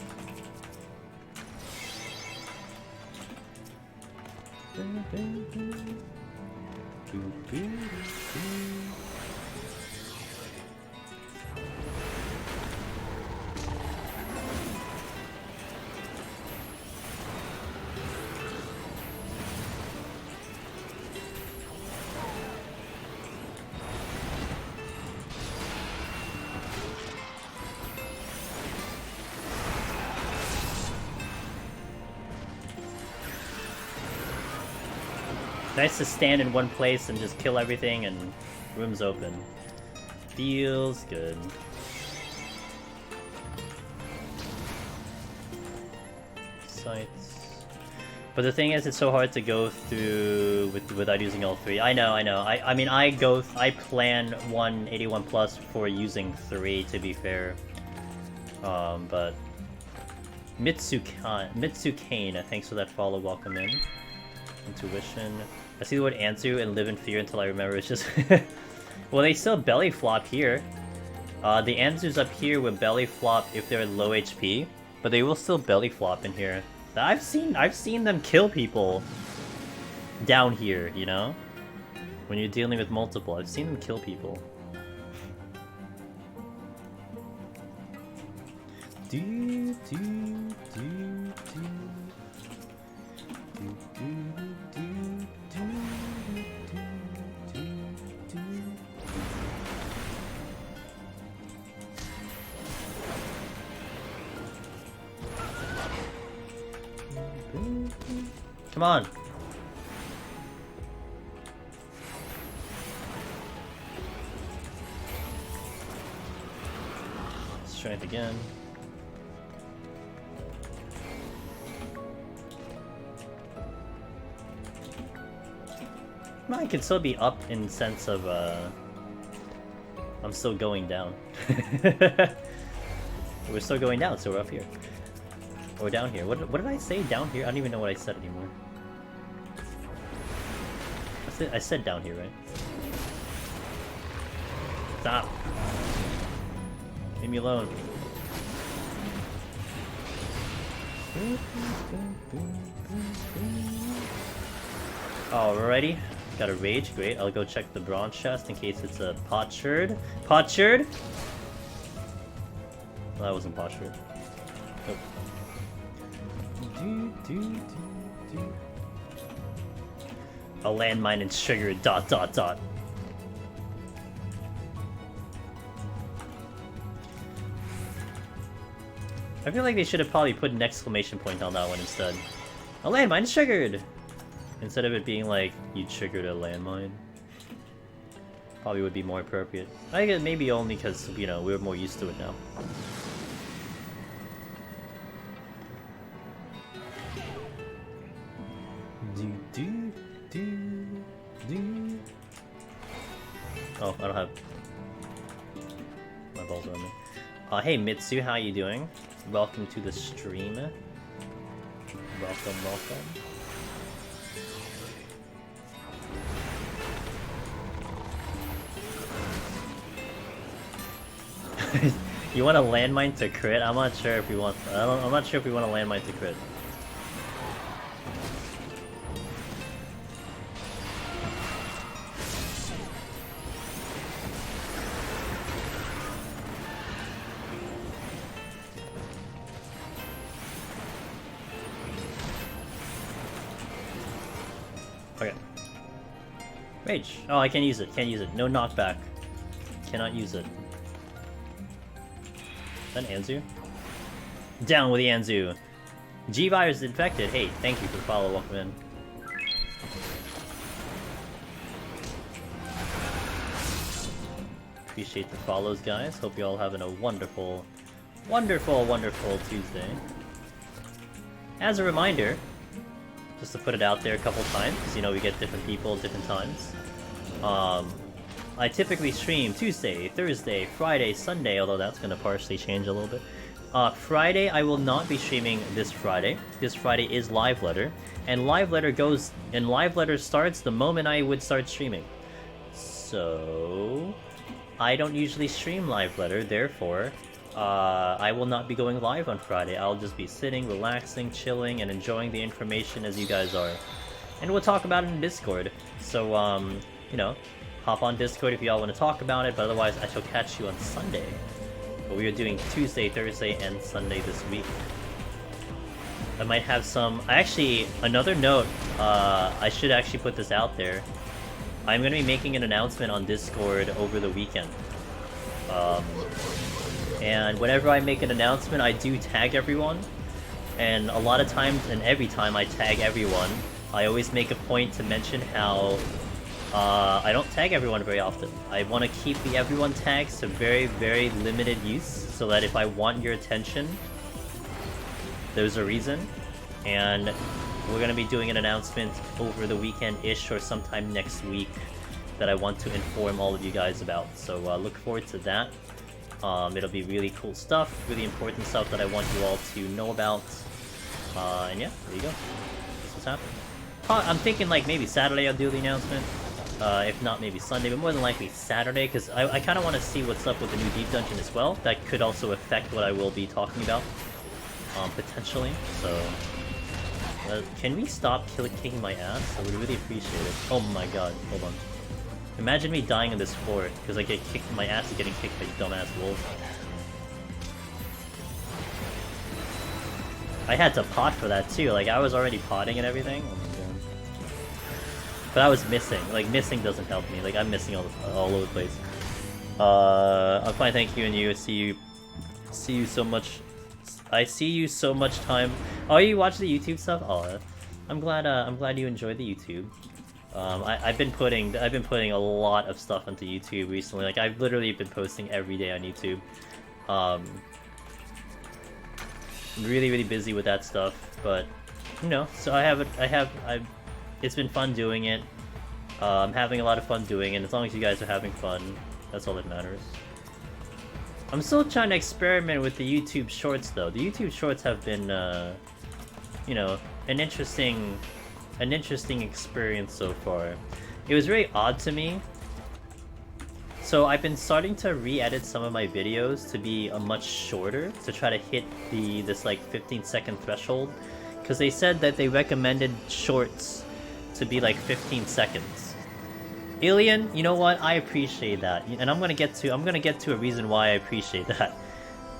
Nice to stand in one place and just kill everything and room's open. Feels good. Sights. But the thing is, it's so hard to go through without using all 3. I know. I mean, I plan 181 plus for using 3, to be fair. But Mitsukane, thanks for that follow, welcome in. Intuition. I see the word Anzu and live in fear until I remember. It's just well, they still belly flop here. The Anzu's up here with belly flop if they're low HP, but they will still belly flop in here. I've seen them kill people down here, you know? When you're dealing with multiple, I've seen them kill people. Come on. Strength again. Mine could still be up in sense of I'm still going down. We're still going down, so we're up here. Or down here. What did I say down here? I don't even know what I said anymore. I said down here, right? Stop. Leave me alone. Alrighty. Got a rage, great. I'll go check the bronze chest in case it's a potsherd. Potsherd? Well, that wasn't potsherd. Nope. A landmine and sugar, ... I feel like they should have probably put an exclamation point on that one instead. A landmine is triggered! Instead of it being like, you triggered a landmine. Probably would be more appropriate. I guess maybe only because, you know, we're more used to it now. Oh, I don't have... my balls are on me. Hey Mitsu, how you doing? Welcome to the stream. Welcome. You want a landmine to crit? I'm not sure if we want... I'm not sure if we want a landmine to crit. Okay. Rage. Oh, I can't use it. Can't use it. No knockback. Cannot use it. Is that an Anzu? Down with the Anzu. G-Virus infected. Hey, thank you for the follow. Welcome in. Appreciate the follows, guys. Hope you all having a wonderful Tuesday. As a reminder, just to put it out there a couple times, because you know we get different people at different times. I typically stream Tuesday, Thursday, Friday, Sunday, although that's gonna partially change a little bit. Friday, I will not be streaming this Friday. This Friday is Live Letter, and Live Letter starts the moment I would start streaming. So I don't usually stream Live Letter, therefore I will not be going live on Friday. I'll just be sitting, relaxing, chilling, and enjoying the information as you guys are. And we'll talk about it in Discord. So, you know, hop on Discord if y'all want to talk about it, but otherwise I shall catch you on Sunday. But we are doing Tuesday, Thursday, and Sunday this week. I might have some... Actually, another note, I should actually put this out there. I'm going to be making an announcement on Discord over the weekend. And whenever I make an announcement, I do tag everyone. And a lot of times, and every time I tag everyone, I always make a point to mention how I don't tag everyone very often. I want to keep the everyone tags to very, very limited use, so that if I want your attention, there's a reason. And we're going to be doing an announcement over the weekend-ish or sometime next week that I want to inform all of you guys about. So look forward to that. It'll be really cool stuff, really important stuff that I want you all to know about. And yeah, there you go. That's what's happening. I'm thinking like maybe Saturday I'll do the announcement. If not, maybe Sunday, but more than likely Saturday, because I kind of want to see what's up with the new Deep Dungeon as well. That could also affect what I will be talking about, potentially. So, can we stop kicking my ass? I would really appreciate it. Oh my god, hold on. Imagine me dying on this floor, because I get kicked, my ass is getting kicked by dumbass wolves. I had to pot for that too, like I was already potting and everything. Oh my god. But I was missing, like missing doesn't help me, like I'm missing all over the place. I'm fine, thank you, and you, see you so much. I see you so much time. Oh, you watch the YouTube stuff? Oh, I'm glad you enjoyed the YouTube. I've been putting a lot of stuff onto YouTube recently. Like I've literally been posting every day on YouTube. Really busy with that stuff, but you know, so it's been fun doing it. I'm having a lot of fun doing it. As long as you guys are having fun, that's all that matters. I'm still trying to experiment with the YouTube Shorts though. The YouTube Shorts have been, you know, an interesting experience so far. It was very odd to me. So I've been starting to re-edit some of my videos to be much shorter to try to hit this like 15-second threshold, because they said that they recommended shorts to be like 15 seconds. Alien, you know what? I appreciate that, and I'm gonna get to a reason why I appreciate that.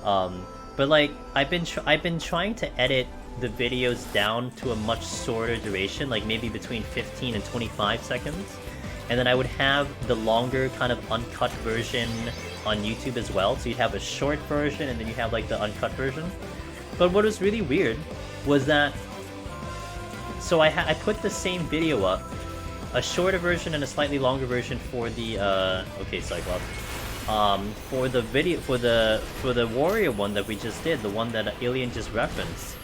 But like I've been trying to edit the videos down to a much shorter duration, like maybe between 15 and 25 seconds. And then I would have the longer kind of uncut version on YouTube as well. So you'd have a short version and then you have like the uncut version. But what was really weird was that, so I put the same video up, a shorter version and a slightly longer version for the okay, Cyclops. For the video, for the warrior one that we just did, the one that Alien just referenced.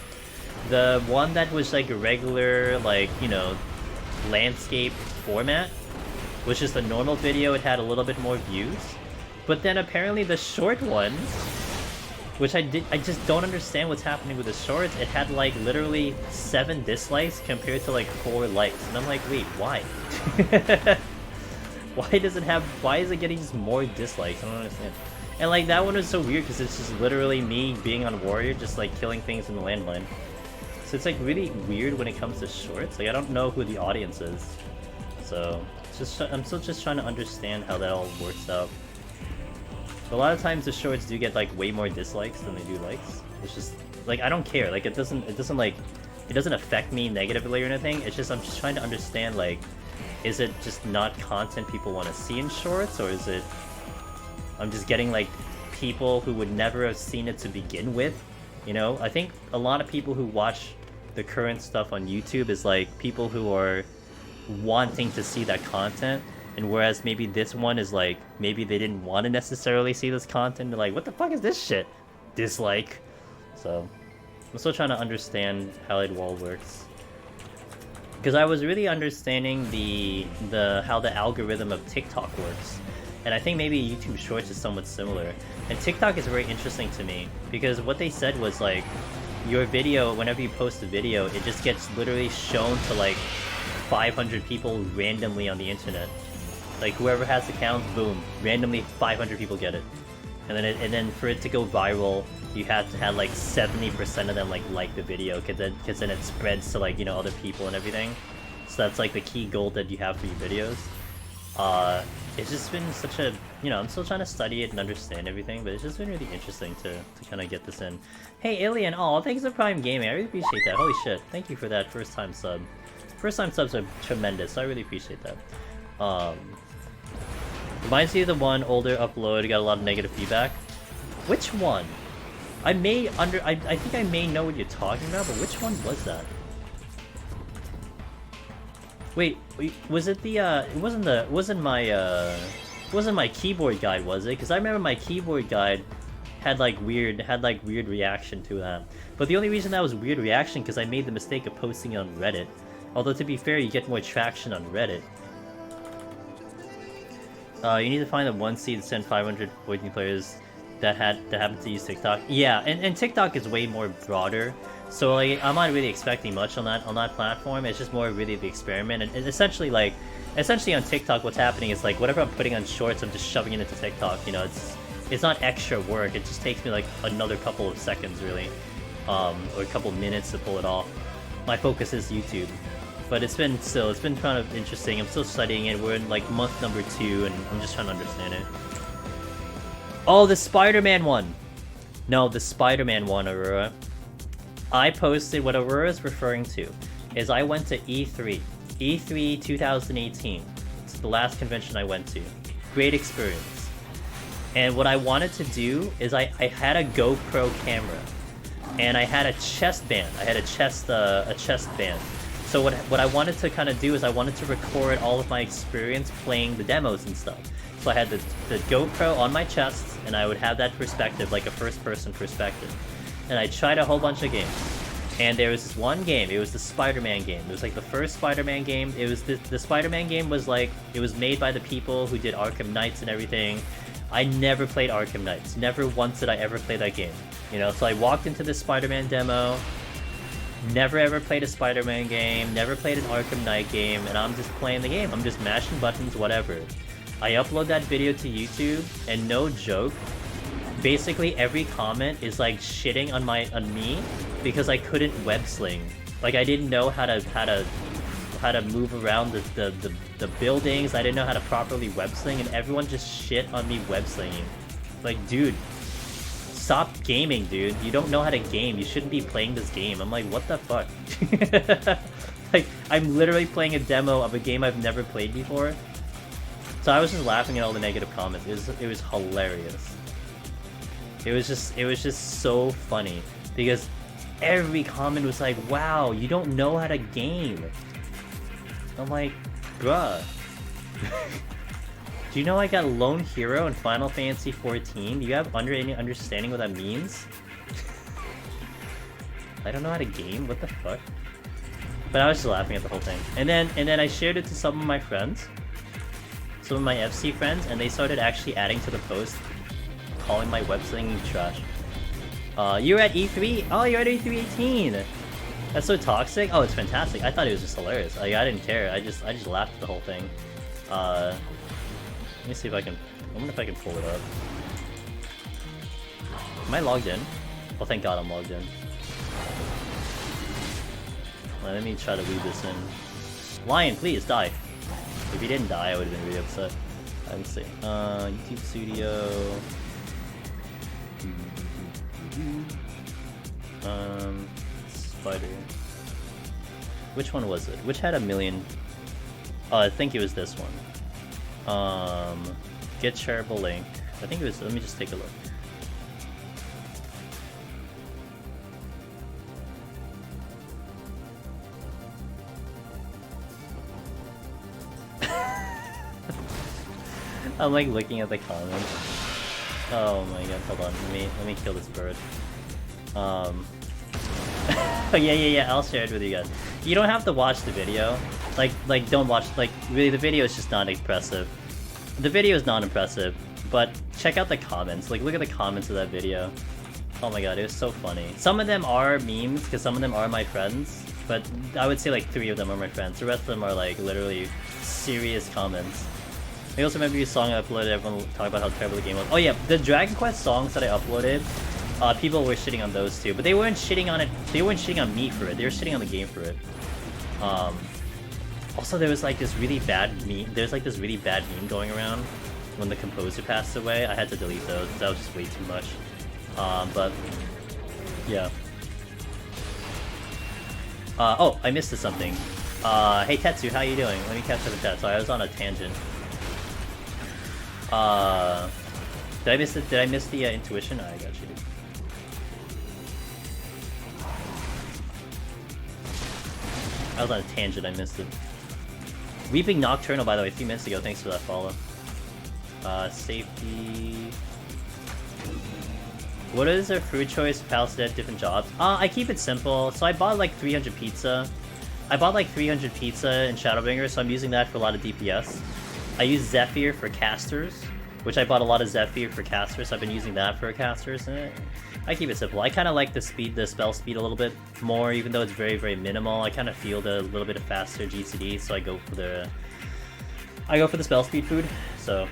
The one that was like a regular, like, you know, landscape format, which is the normal video, it had a little bit more views. But then apparently the short ones, which I just don't understand what's happening with the shorts, it had like literally 7 dislikes compared to like 4 likes. And I'm like, wait, why? Why is it getting just more dislikes? I don't understand. And like that one was so weird because it's just literally me being on Warrior, just like killing things in the landmine. So it's like really weird when it comes to shorts. Like I don't know who the audience is. So I'm still just trying to understand how that all works out. But a lot of times the shorts do get like way more dislikes than they do likes. It's just like I don't care. Like it doesn't affect me negatively or anything. It's just I'm just trying to understand, like, is it just not content people want to see in shorts, or is it I'm just getting like people who would never have seen it to begin with? You know, I think a lot of people who watch the current stuff on YouTube is like people who are wanting to see that content, and whereas maybe this one is like maybe they didn't want to necessarily see this content. They're like, what the fuck is this shit? Dislike. So I'm still trying to understand how it all works. because I was really understanding the how the algorithm of TikTok works, and I think maybe YouTube Shorts is somewhat similar. And TikTok is very interesting to me because what they said was like, your video, whenever you post a video, it just gets literally shown to like 500 people randomly on the internet. Like whoever has accounts, boom, randomly 500 people get it, and then for it to go viral, you have to have like 70% of them like the video, because then it spreads to like, you know, other people and everything. So that's like the key goal that you have for your videos. It's just been such a, you know, I'm still trying to study it and understand everything, but it's just been really interesting to kind of get this in. Hey Alien, oh, thanks for Prime Gaming, I really appreciate that. Holy shit, thank you for that first time sub. First time subs are tremendous, so I really appreciate that. Reminds me of the one older upload, got a lot of negative feedback. Which one? I think I may know what you're talking about, but which one was that? Wait, was it the it wasn't my keyboard guide, was it? Because I remember my keyboard guide had like weird reaction to that. But the only reason that was weird reaction because I made the mistake of posting it on Reddit. Although to be fair, you get more traction on Reddit. You need to find the one seed to send 500 14 players that happen to use TikTok. Yeah, and TikTok is way more broader. So like, I'm not really expecting much on that platform. It's just more really the experiment. And essentially on TikTok, what's happening is like whatever I'm putting on shorts, I'm just shoving it into TikTok. You know, it's not extra work. It just takes me like another couple of seconds really, or a couple minutes to pull it off. My focus is YouTube. But it's been kind of interesting. I'm still studying it. We're in like month number 2, and I'm just trying to understand it. Oh, the Spider-Man one. No, the Spider-Man one, Aurora. I posted what Aurora is referring to. Is I went to E3. E3 2018. It's the last convention I went to. Great experience. And what I wanted to do is I had a GoPro camera, and I had a chest band. I had a chest band. So what I wanted to kind of do is I wanted to record all of my experience playing the demos and stuff. So I had the GoPro on my chest, and I would have that perspective, like a first-person perspective. And I tried a whole bunch of games. And there was this one game, it was the Spider-Man game. It was like the first Spider-Man game. It was the Spider-Man game was like, it was made by the people who did Arkham Knights and everything. I never played Arkham Knights. Never once did I ever play that game. You know, so I walked into this Spider-Man demo. Never ever played a Spider-Man game, never played an Arkham Knight game, and I'm just playing the game. I'm just mashing buttons, whatever. I upload that video to YouTube, and no joke, basically every comment is like shitting on me because I couldn't web sling. Like I didn't know how to move around the buildings. I didn't know how to properly web sling, and everyone just shit on me web slinging. Like, dude. Stop gaming, dude. You don't know how to game. You shouldn't be playing this game. I'm like, what the fuck? Like, I'm literally playing a demo of a game I've never played before. So I was just laughing at all the negative comments. It was hilarious. It was just so funny because every comment was like, wow, you don't know how to game. I'm like, bruh. Do you know I got Lone Hero in Final Fantasy XIV? Do you have any understanding what that means? I don't know how to game? What the fuck? But I was just laughing at the whole thing. And then I shared it to some of my friends. Some of my FC friends, and they started actually adding to the post, calling my web slinging trash. You're at E3? Oh, you're at E3 18! That's so toxic? Oh, it's fantastic. I thought it was just hilarious. Like, I didn't care. I just laughed at the whole thing. Let me see if I wonder if I can pull it up. Am I logged in? Oh, thank God I'm logged in. Well, let me try to weed this in. Lion, please, die. If he didn't die, I would have been really upset. Let's see. YouTube Studio. Spider. Which one was it? Which had 1 million? Oh, I think it was this one. Get shareable link. I think it was. Let me just take a look. I'm like looking at the comments. Oh my god, hold on. Let me kill this bird. Oh, yeah, I'll share it with you guys. You don't have to watch the video. Like don't watch, like, really, the video is just not impressive. The video is not impressive, but check out the comments. Like, look at the comments of that video. Oh my god, it was so funny. Some of them are memes, because some of them are my friends, but I would say like 3 of them are my friends. The rest of them are like literally serious comments. I also remember your song I uploaded, everyone talking about how terrible the game was. Oh yeah, the Dragon Quest songs that I uploaded, people were shitting on those too, but they weren't shitting on it, they weren't shitting on me for it, they were shitting on the game for it. Also there was like this really bad meme, going around when the composer passed away. I had to delete those, that was just way too much. But, yeah. Oh, I missed something. Hey Tetsu, how you doing? Let me catch up with that. Sorry, I was on a tangent. Did I miss the intuition? I got you. I was on a tangent, I missed it. Weeping Nocturnal, by the way, a few minutes ago, thanks for that follow. Safety... What is their food choice, pals at different jobs? I keep it simple. So I bought like 300 pizza. I bought like 300 pizza in Shadowbringer, so I'm using that for a lot of DPS. I use Zephyr for casters, which I bought a lot of Zephyr for casters, so I've been using that for casters. I keep it simple. I kind of like the spell speed a little bit more, even though it's very, very minimal. I kind of feel the little bit of faster GCD, so I go for the spell speed food. So.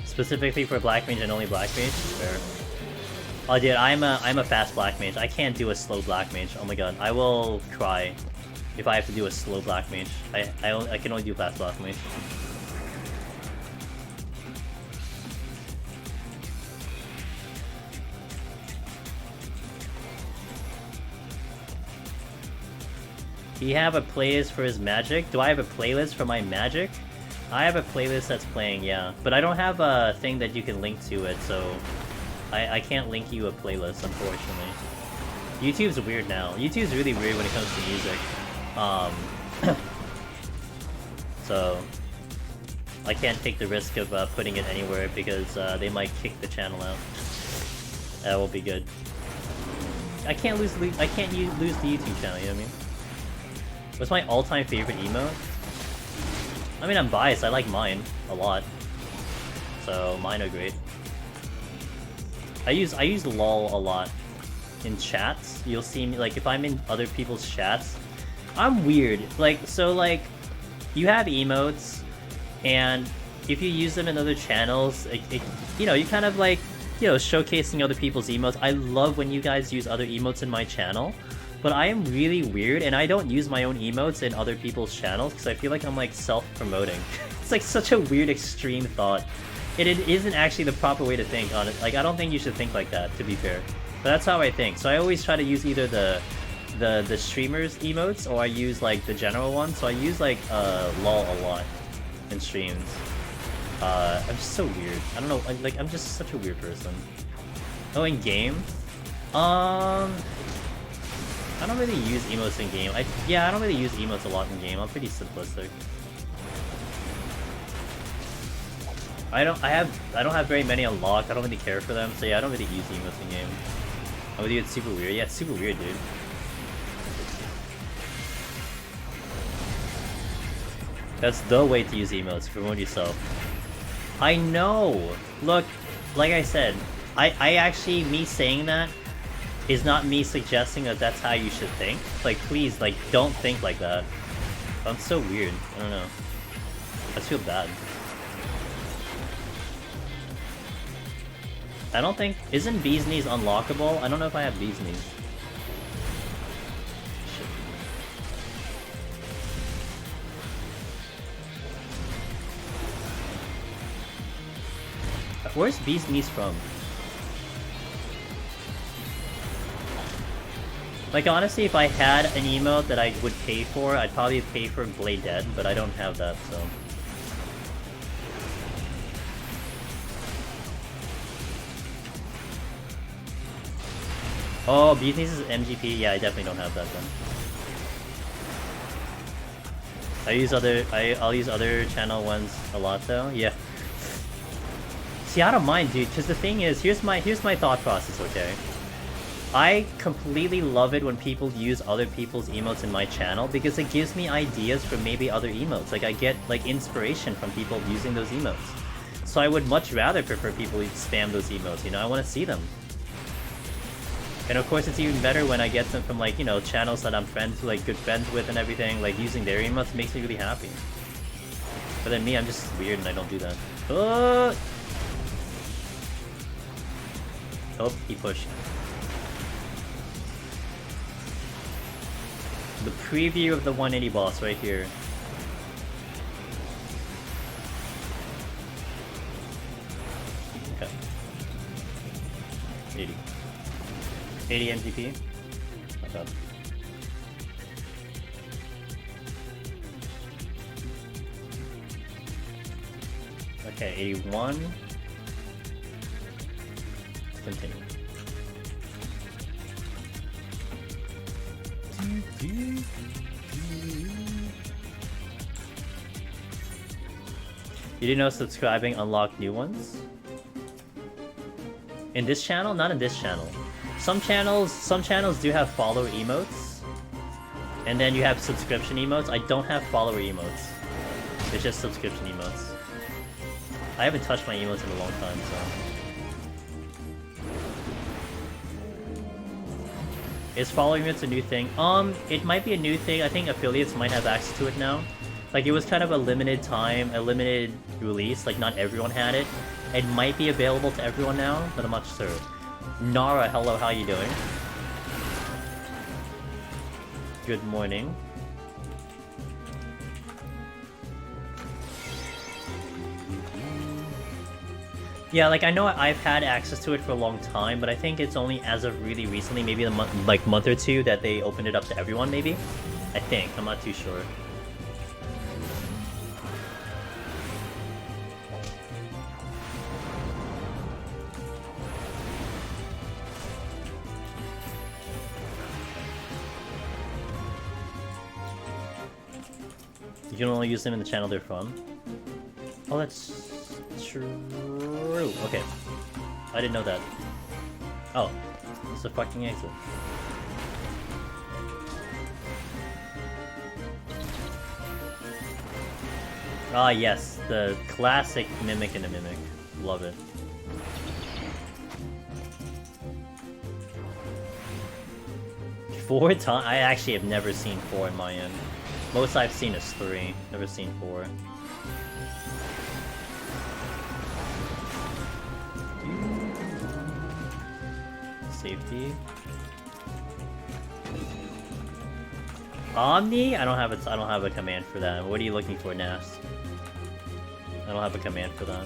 Specifically for Black Mage and only Black Mage? Fair. Oh dude, I'm a fast Black Mage. I can't do a slow Black Mage. Oh my god, I will cry if I have to do a slow Black Mage. I can only do fast Black Mage. Do you have a playlist for his magic? Do I have a playlist for my magic? I have a playlist that's playing, yeah. But I don't have a thing that you can link to it, so... I can't link you a playlist, unfortunately. YouTube's weird now. YouTube's really weird when it comes to music. So... I can't take the risk of putting it anywhere because they might kick the channel out. That will be good. I can't lose the YouTube channel, you know what I mean? What's my all-time favorite emote? I mean, I'm biased, I like mine a lot. So, mine are great. I use LOL a lot in chats. You'll see me, like, if I'm in other people's chats, I'm weird. Like, so, like, you have emotes, and if you use them in other channels, you know, you kind of, like, you know, showcasing other people's emotes. I love when you guys use other emotes in my channel. But I am really weird, and I don't use my own emotes in other people's channels because I feel like I'm like self-promoting. It's like such a weird extreme thought. It isn't actually the proper way to think on it. Like, I don't think you should think like that, to be fair. But that's how I think. So I always try to use either the streamers emotes or I use like the general one. So I use like LOL a lot in streams. I'm just so weird. I don't know. Like, I'm just such a weird person. Oh, in game? I don't really use emotes in game. I don't really use emotes a lot in game. I'm pretty simplistic. I don't have very many unlocked. I don't really care for them. So yeah, I don't really use emotes in game. Oh, dude, it's super weird. Yeah, it's super weird, dude. That's the way to use emotes. Promote yourself. I know. Look, like I said, I actually, me saying that is not me suggesting that that's how you should think. Like, please, like, don't think like that. I'm so weird. I don't know. I just feel bad. I don't think... Isn't Bee's Knees unlockable? I don't know if I have Bee's Knees. Shit. Where's Bee's Knees from? Like, honestly, if I had an emote that I would pay for, I'd probably pay for Blade Dead, but I don't have that, so... Oh, Beatnies is MGP? Yeah, I definitely don't have that then. I'll use other channel ones a lot though. Yeah. See, I don't mind, dude, because the thing is, here's my thought process, okay? I completely love it when people use other people's emotes in my channel because it gives me ideas for maybe other emotes. Like, I get, like, inspiration from people using those emotes. So I would much rather prefer people who spam those emotes, you know? I want to see them. And of course, it's even better when I get them from, like, you know, channels that I'm good friends with and everything. Like, using their emotes makes me really happy. But then me, I'm just weird and I don't do that. Oh, he pushed. The preview of the 180 boss right here. Okay. 80. 80 MGP? Not bad. Okay, 81. Let's continue. You didn't know subscribing unlocked new ones? In this channel? Not in this channel. Some channels do have follower emotes. And then you have subscription emotes. I don't have follower emotes. It's just subscription emotes. I haven't touched my emotes in a long time, so... Is following emotes a new thing? It might be a new thing. I think affiliates might have access to it now. Like, it was kind of a limited time, a limited release. Like, not everyone had it. It might be available to everyone now, but I'm not sure. Nara, hello, how you doing? Good morning. Yeah, like, I know I've had access to it for a long time, but I think it's only as of really recently, maybe a month or two, that they opened it up to everyone, maybe? I think. I'm not too sure. You can only use them in the channel they're from. Oh, that's true. Okay. I didn't know that. Oh. It's a fucking exit. Ah, yes. The classic Mimic and a Mimic. Love it. Four times? I actually have never seen 4 in my end. Most I've seen is 3. Never seen 4. Safety. Omni? I don't have a command for that. What are you looking for, Nas? I don't have a command for that.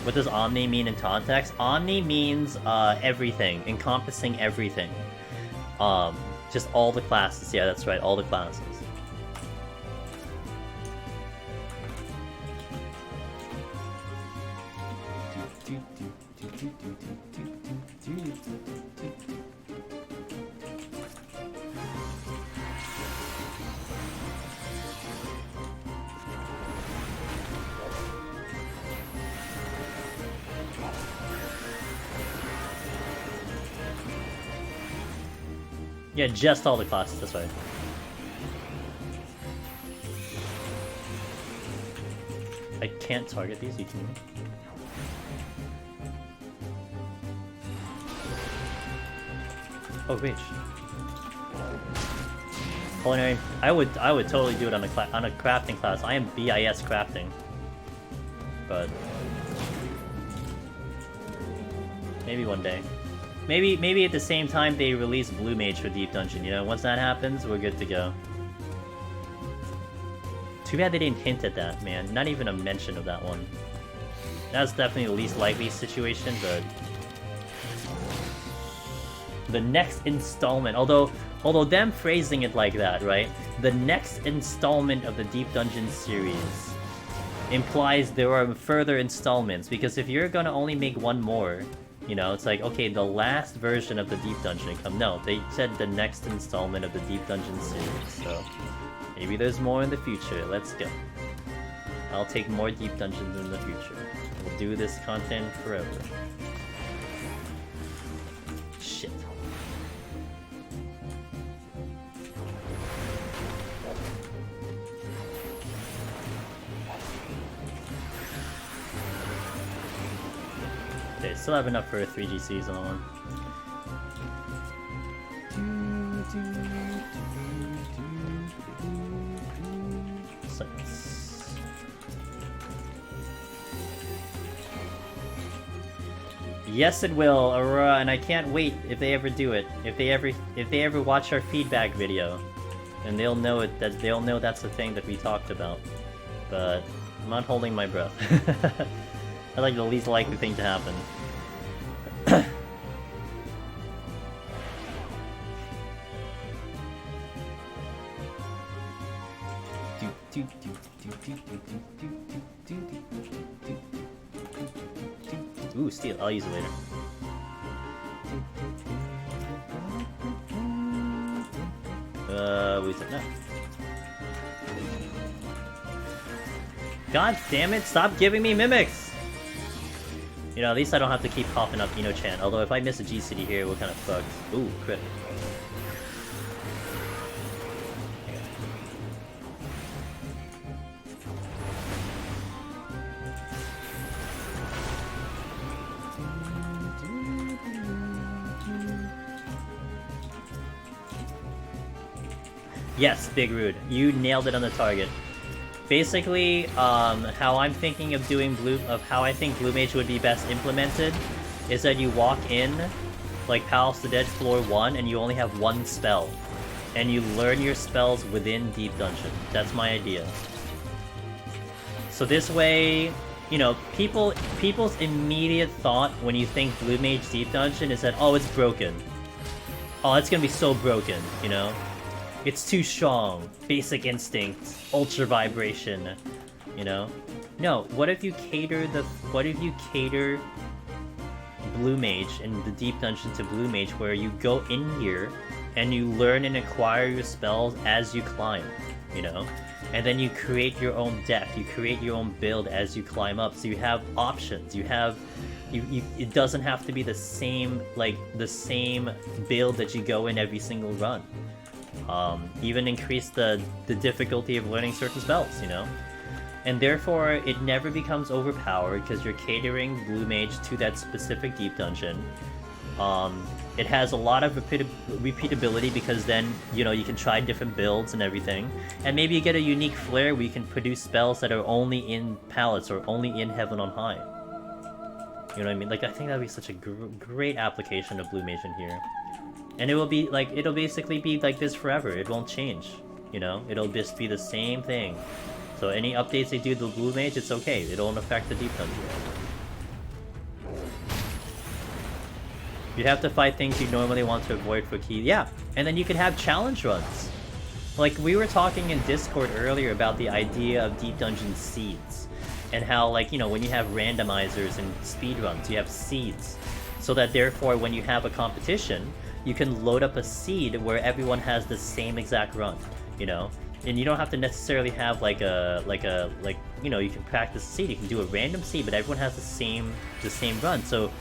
What does Omni mean in context? Omni means everything, encompassing everything. Just all the classes. Yeah, that's right, all the classes. Yeah, just all the classes, that's right. I can't target these, you can... Oh, reach. Culinary. I would totally do it on a crafting class. I am BIS crafting. But... maybe one day. Maybe at the same time they release Blue Mage for Deep Dungeon, you know? Once that happens, we're good to go. Too bad they didn't hint at that, man. Not even a mention of that one. That's definitely the least likely situation, but... the next installment, although them phrasing it like that, right? The next installment of the Deep Dungeon series implies there are further installments, because if you're gonna only make one more, you know, it's like, okay, the last version of the Deep Dungeon come. No, they said the next installment of the Deep Dungeon series, so maybe there's more in the future. Let's go. I'll take more Deep Dungeons in the future. We'll do this content forever. Shit. Okay, still have enough for a 3G season on. Yes, it will, Aurora, and I can't wait if they ever do it. If they ever watch our feedback video, and they'll know it. They'll know that's the thing that we talked about. But I'm not holding my breath. That's like the least likely thing to happen. Ooh, steel. I'll use it later. Wait a minute. God damn it, stop giving me mimics! You know, at least I don't have to keep coughing up Ino-chan, although if I miss a G-City here, we're kind of fucked. Ooh, crit. Yes, Big Rude. You nailed it on the target. Basically, how I'm thinking of doing how I think Blue Mage would be best implemented is that you walk in, like Palace of the Dead Floor 1, and you only have one spell. And you learn your spells within Deep Dungeon. That's my idea. So this way, you know, people's immediate thought when you think Blue Mage Deep Dungeon is that, oh, it's broken. Oh, it's gonna be so broken, you know? It's too strong. Basic instinct. Ultra vibration. You know? No, what if you cater Blue Mage in the Deep Dungeon to Blue Mage, where you go in here and you learn and acquire your spells as you climb, you know? And then you create your own deck, you create your own build as you climb up, so you have options, it doesn't have to be the same build that you go in every single run. Even increase the difficulty of learning certain spells, you know? And therefore, it never becomes overpowered because you're catering Blue Mage to that specific Deep Dungeon. It has a lot of repeatability because then, you know, you can try different builds and everything. And maybe you get a unique flair where you can produce spells that are only in Palace or only in Heaven on High. You know what I mean? Like, I think that'd be such a great application of Blue Mage in here. And it will be, like, it'll basically be like this forever. It won't change, you know? It'll just be the same thing. So any updates they do to the Blue Mage, it's okay. It won't affect the Deep Dungeon. You have to fight things you normally want to avoid for key. Yeah, and then you can have challenge runs. Like, we were talking in Discord earlier about the idea of Deep Dungeon seeds. And how, like, you know, when you have randomizers and speedruns, you have seeds. So that therefore, when you have a competition, you can load up a seed where everyone has the same exact run, you know? And you don't have to necessarily have like you know, you can practice a seed, you can do a random seed, but everyone has the same run. So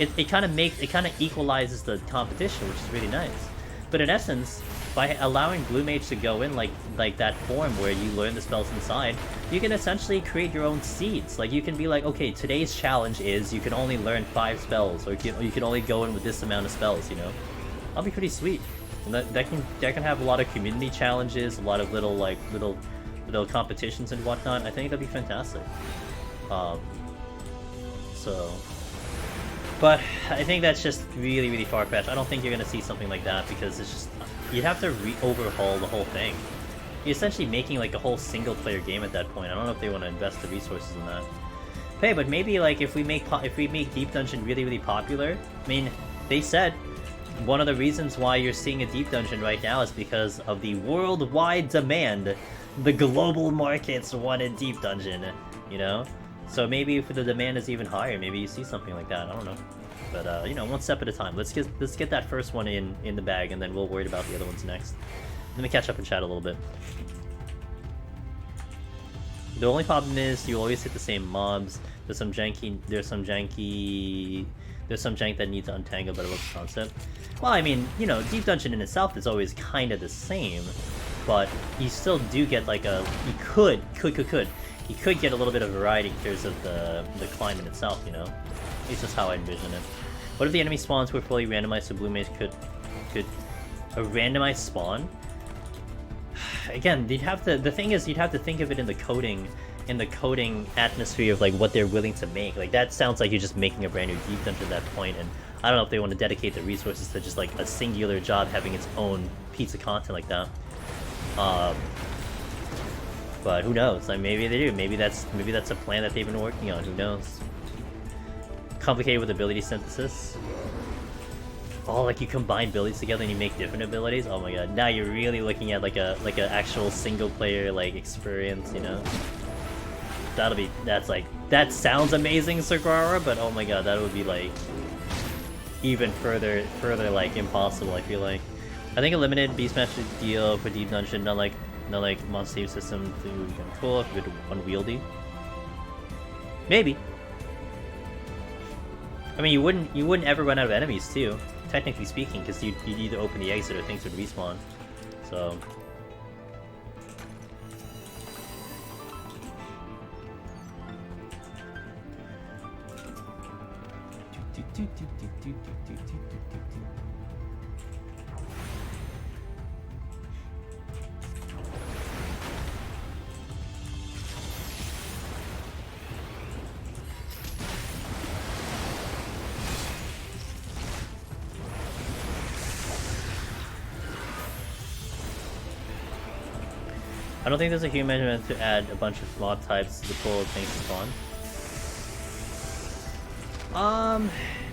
it kind of equalizes the competition, which is really nice. But in essence, by allowing Blue Mage to go in like that form where you learn the spells inside, you can essentially create your own seeds. Like, you can be like, okay, today's challenge is you can only learn 5 spells, or you can only go in with this amount of spells, you know? That'll be pretty sweet. And that can have a lot of community challenges, a lot of little competitions and whatnot. I think that'd be fantastic. But I think that's just really, really far-fetched. I don't think you're gonna see something like that because it's just, you'd have to overhaul the whole thing. You're essentially making like a whole single-player game at that point. I don't know if they want to invest the resources in that. Hey, but maybe like if we make Deep Dungeon really, really popular. I mean, they said one of the reasons why you're seeing a Deep Dungeon right now is because of the worldwide demand the global markets wanted Deep Dungeon, you know? So maybe if the demand is even higher, maybe you see something like that. I don't know. But you know, one step at a time. Let's get that first one in the bag, and then we'll worry about the other ones next. Let me catch up and chat a little bit. The only problem is you always hit the same mobs. There's some jank that need to untangle, but it looks concept. Well, I mean, you know, Deep Dungeon in itself is always kind of the same, but you still do get like a... You could get a little bit of variety in terms of the climate itself, you know? At least that's how I envision it. What if the enemy spawns were fully randomized so Blue Mage could... A randomized spawn? Again, you'd have to... The thing is, you'd have to think of it in the coding atmosphere of like what they're willing to make. Like that sounds like you're just making a brand new Deep Dungeon at that point, and I don't know if they want to dedicate the resources to just like a singular job having its own piece of content like that. But who knows? Like maybe they do. Maybe that's a plan that they've been working on. Who knows? Complicated with ability synthesis. Oh, like you combine abilities together and you make different abilities. Oh my god! Now you're really looking at like a actual single player like experience. You know? That sounds amazing, Saguara, but oh my god, that would be like even further like impossible. I feel like. I think a limited beast match deal for Deep Dungeon, not like monster save system to control if it's unwieldy. Maybe. I mean, you wouldn't ever run out of enemies too, technically speaking, because you'd either open the exit or things would respawn. So. I don't think there's a human measurement to add a bunch of mob types to the pool of things to spawn.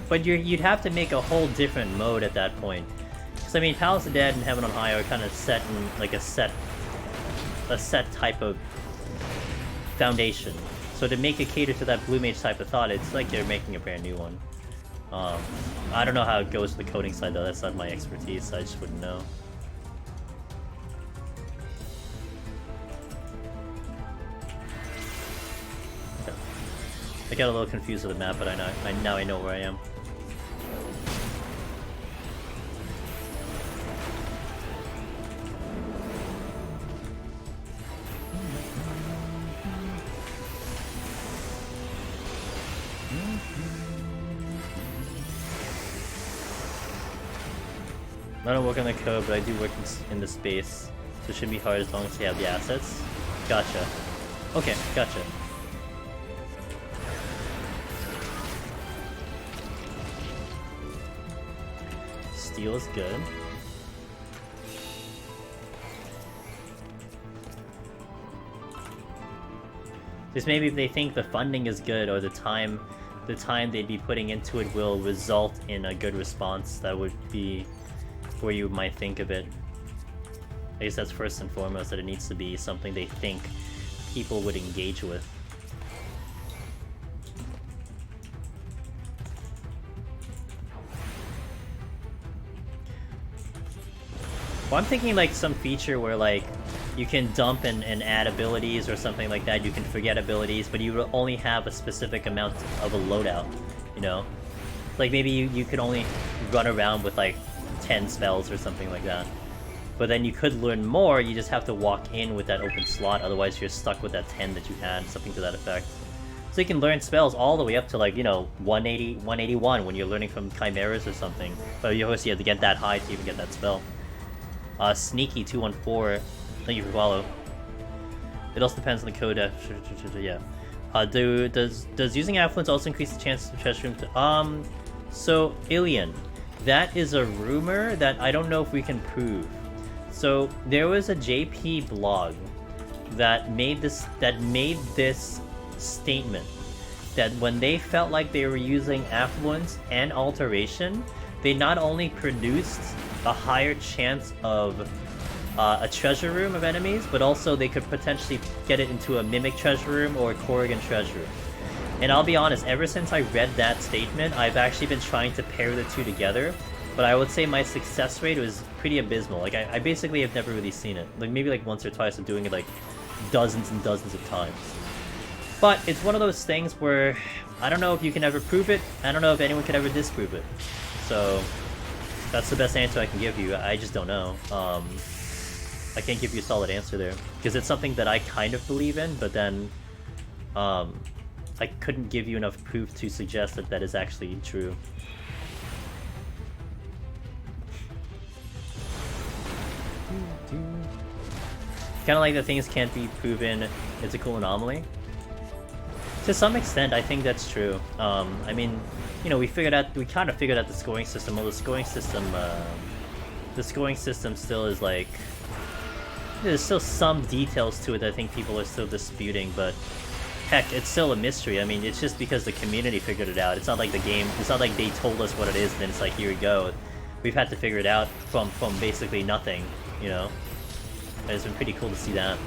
But you'd have to make a whole different mode at that point. Because I mean, Palace of the Dead and Heaven on High are kind of set in like a set type of foundation. So to make it cater to that Blue Mage type of thought, it's like you're making a brand new one. I don't know how it goes to the coding side though. That's not my expertise. So I just wouldn't know. I got a little confused with the map, but now I know where I am. I don't work on the code, but I do work in the space, so it shouldn't be hard as long as you have the assets. Gotcha. Okay, gotcha. Steel is good. Just maybe if they think the funding is good or the time they'd be putting into it will result in a good response, that would be where you might think of it. I guess that's first and foremost, that it needs to be something they think people would engage with. Well, I'm thinking like some feature where like you can dump and add abilities or something like that. You can forget abilities, but you will only have a specific amount of a loadout, you know? Like maybe you could only run around with like 10 spells or something like that. But then you could learn more, you just have to walk in with that open slot, otherwise you're stuck with that 10 that you had, something to that effect. So you can learn spells all the way up to like, you know, 180, 181 when you're learning from chimeras or something. But you obviously have to get that high to even get that spell. Sneaky 214, thank you for follow. It also depends on the code. Yeah. Does using affluence also increase the chances of chest room to, so Alien, that is a rumor that I don't know if we can prove. So there was a JP blog that made this statement that when they felt like they were using affluence and alteration, they not only produced a higher chance of a treasure room of enemies, but also they could potentially get it into a mimic treasure room or a Corrigan treasure room. And I'll be honest, ever since I read that statement, I've actually been trying to pair the two together, but I would say my success rate was pretty abysmal. Like, I basically have never really seen it. Like, maybe like once or twice of doing it like dozens and dozens of times. But it's one of those things where I don't know if you can ever prove it, I don't know if anyone can ever disprove it. So that's the best answer I can give you. I just don't know. I can't give you a solid answer there, because it's something that I kind of believe in, but then I couldn't give you enough proof to suggest that that is actually true. Kind of like that things can't be proven, it's a cool anomaly. To some extent, I think that's true. I mean, you know, we kind of figured out the scoring system. Well, the scoring system still is like, there's still some details to it that I think people are still disputing, but heck, it's still a mystery. I mean, it's just because the community figured it out. It's not like the game, it's not like they told us what it is and then it's like, here we go. We've had to figure it out from basically nothing, you know? And it's been pretty cool to see that.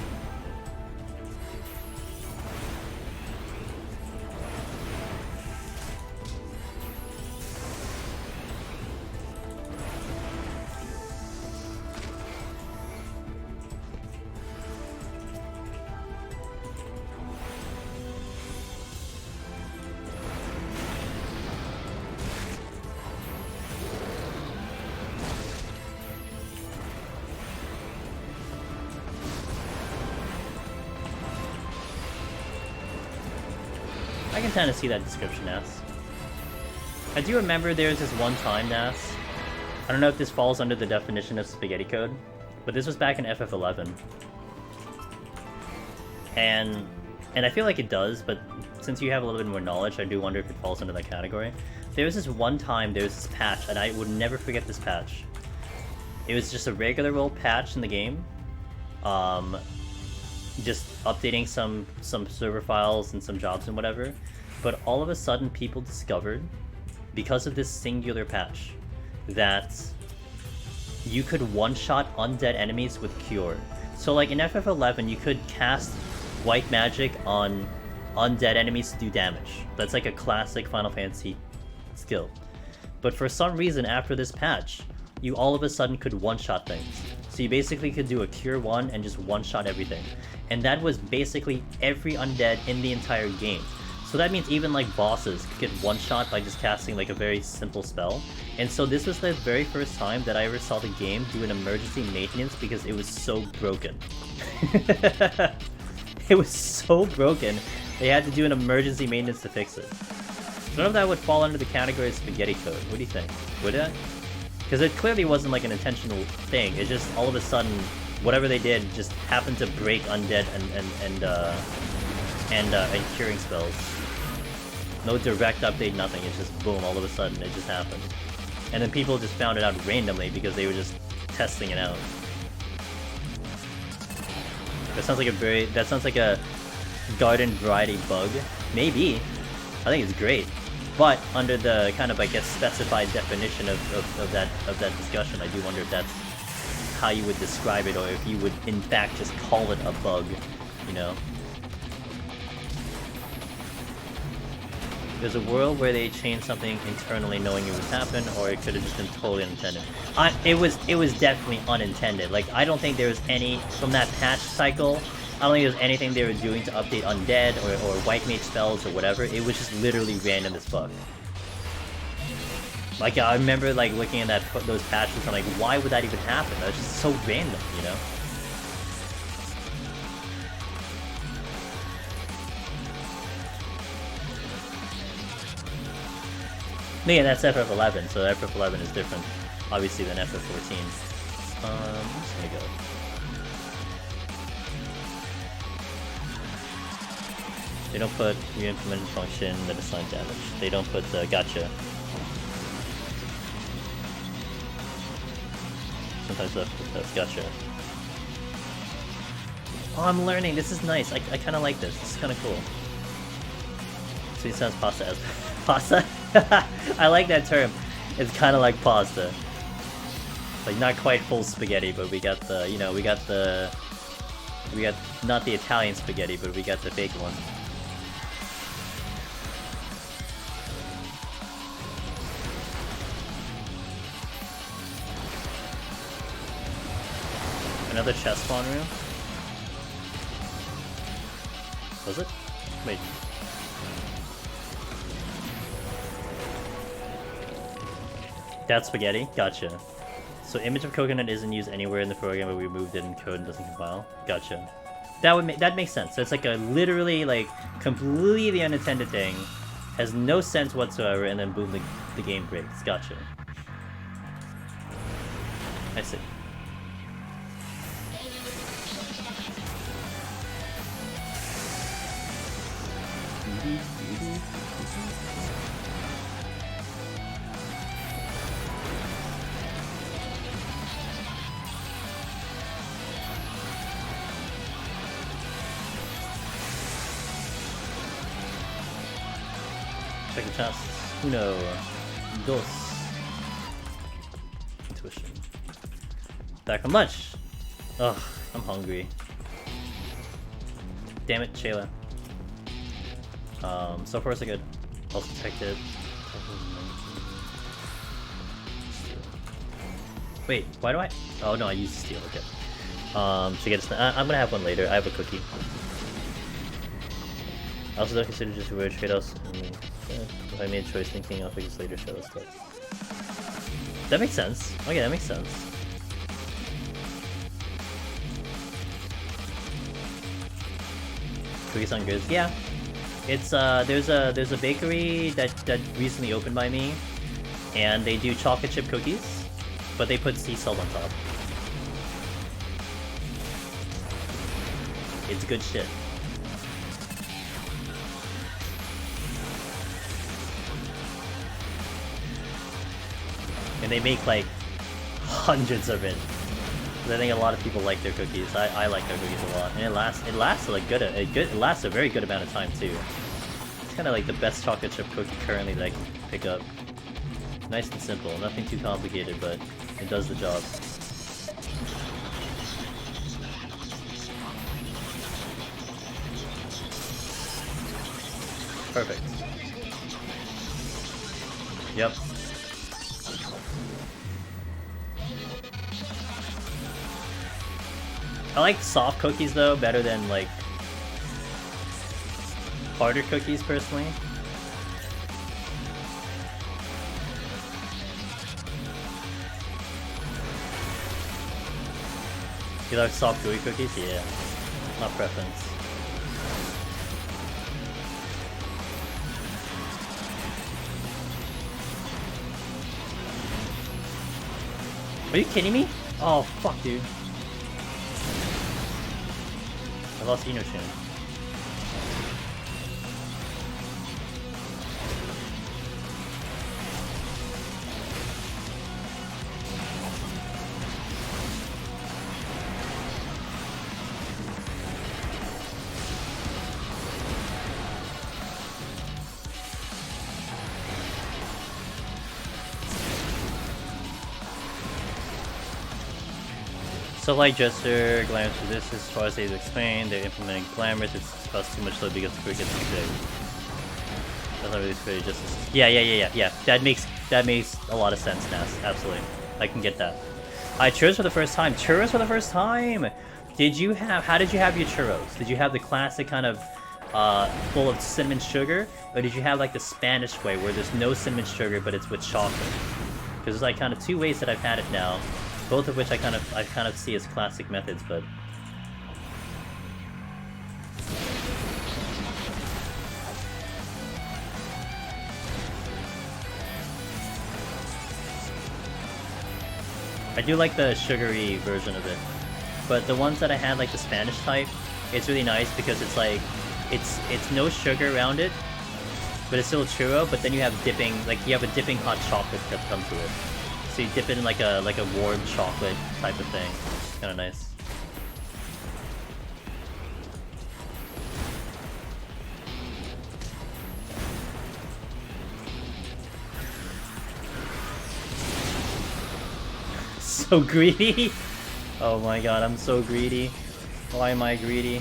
I can kind of see that description, Nas. I do remember there was this one time, Nas. I don't know if this falls under the definition of spaghetti code, but this was back in FF11. And I feel like it does, but since you have a little bit more knowledge, I do wonder if it falls under that category. There was this one time, there was this patch, and I would never forget this patch. It was just a regular old patch in the game. Just updating some server files and some jobs and whatever, but all of a sudden people discovered, because of this singular patch, that you could one-shot undead enemies with Cure. So like in FF11 you could cast white magic on undead enemies to do damage. That's like a classic Final Fantasy skill. But for some reason after this patch, you all of a sudden could one-shot things. So you basically could do a Cure 1 and just one-shot everything. And that was basically every undead in the entire game. So that means even like bosses could get one-shot by just casting like a very simple spell. And so this was the very first time that I ever saw the game do an emergency maintenance because it was so broken. It was so broken, they had to do an emergency maintenance to fix it. I don't know if that would fall under the category of spaghetti code. What do you think? Would it? Because it clearly wasn't like an intentional thing. It's just all of a sudden, whatever they did just happened to break undead and curing spells. No direct update, nothing. It's just boom, all of a sudden it just happened. And then people just found it out randomly because they were just testing it out. That sounds like a garden variety bug. Maybe. I think it's great. But under the kind of, I guess, specified definition of that discussion, I do wonder if that's how you would describe it, or if you would in fact just call it a bug, you know? There's a world where they changed something internally knowing it would happen, or it could have just been totally unintended. It was definitely unintended. Like, I don't think there was any, from that patch cycle, I don't think there was anything they were doing to update undead or white mage spells or whatever. It was just literally random as fuck. Like, I remember like looking at those patches and I'm like, why would that even happen? That was just so random, you know? Yeah, that's FF11, so FF11 is different, obviously, than FF14. I'm just gonna go. They don't put re-implemented function that assigns damage. They don't put gotcha. Sometimes that's gotcha. Oh, I'm learning. This is nice. I kind of like this. This is kind of cool. Sweet sounds pasta as pasta. I like that term. It's kind of like pasta. Like not quite full spaghetti, but we got the, you know, we got not the Italian spaghetti, but we got the fake one. Another chest spawn room? Was it? Wait. That's spaghetti? Gotcha. So image of coconut isn't used anywhere in the program, but we removed it in code and doesn't compile. Gotcha. That makes sense. So it's like a literally like completely unintended thing, has no sense whatsoever, and then boom, the game breaks. Gotcha. I see. Check the chest. Uno. Dos. Intuition. Back from lunch. Ugh, I'm hungry. Damn it, Shayla. So far so good. Also protected. Wait, why do I? Oh no, I used steel. Okay. Should get a I'm gonna have one later. I have a cookie. I also don't consider just weird trade-offs. If I made a choice thinking I'll fix this later, show us stuff. That makes sense. Okay, that makes sense. Cookies on goods, yeah. It's there's a bakery that recently opened by me, and they do chocolate chip cookies, but they put sea salt on top. It's good shit. And they make like hundreds of it. I think a lot of people like their cookies. I like their cookies a lot, and it lasts like it lasts a very good amount of time too. It's kind of like the best chocolate chip cookie currently that I can pick up. Nice and simple, nothing too complicated, but it does the job. Perfect. Yep. I like soft cookies though better than like harder cookies personally. You like soft gooey cookies? Yeah. My preference. Are you kidding me? Oh fuck, dude. I lost Inoshin. So like Jester, Glamorous for this, as far as they've explained, they're implementing Glamorous, it's costs too much load because the crew gets too big. That's not really fair, just yeah. That makes a lot of sense, Nas. Absolutely. I can get that. Alright, churros for the first time. Churros for the first time! How did you have your churros? Did you have the classic kind of full of cinnamon sugar? Or did you have like the Spanish way where there's no cinnamon sugar but it's with chocolate? Because there's like kind of two ways that I've had it now. Both of which I kind of see as classic methods, but I do like the sugary version of it. But the ones that I had, like the Spanish type, it's really nice because it's like it's no sugar around it, but it's still a churro. But then you have dipping, like you have a dipping hot chocolate that comes with it. So you dip it in like a warm chocolate type of thing. Kind of nice. so greedy. Oh my god, I'm so greedy. Why am I greedy?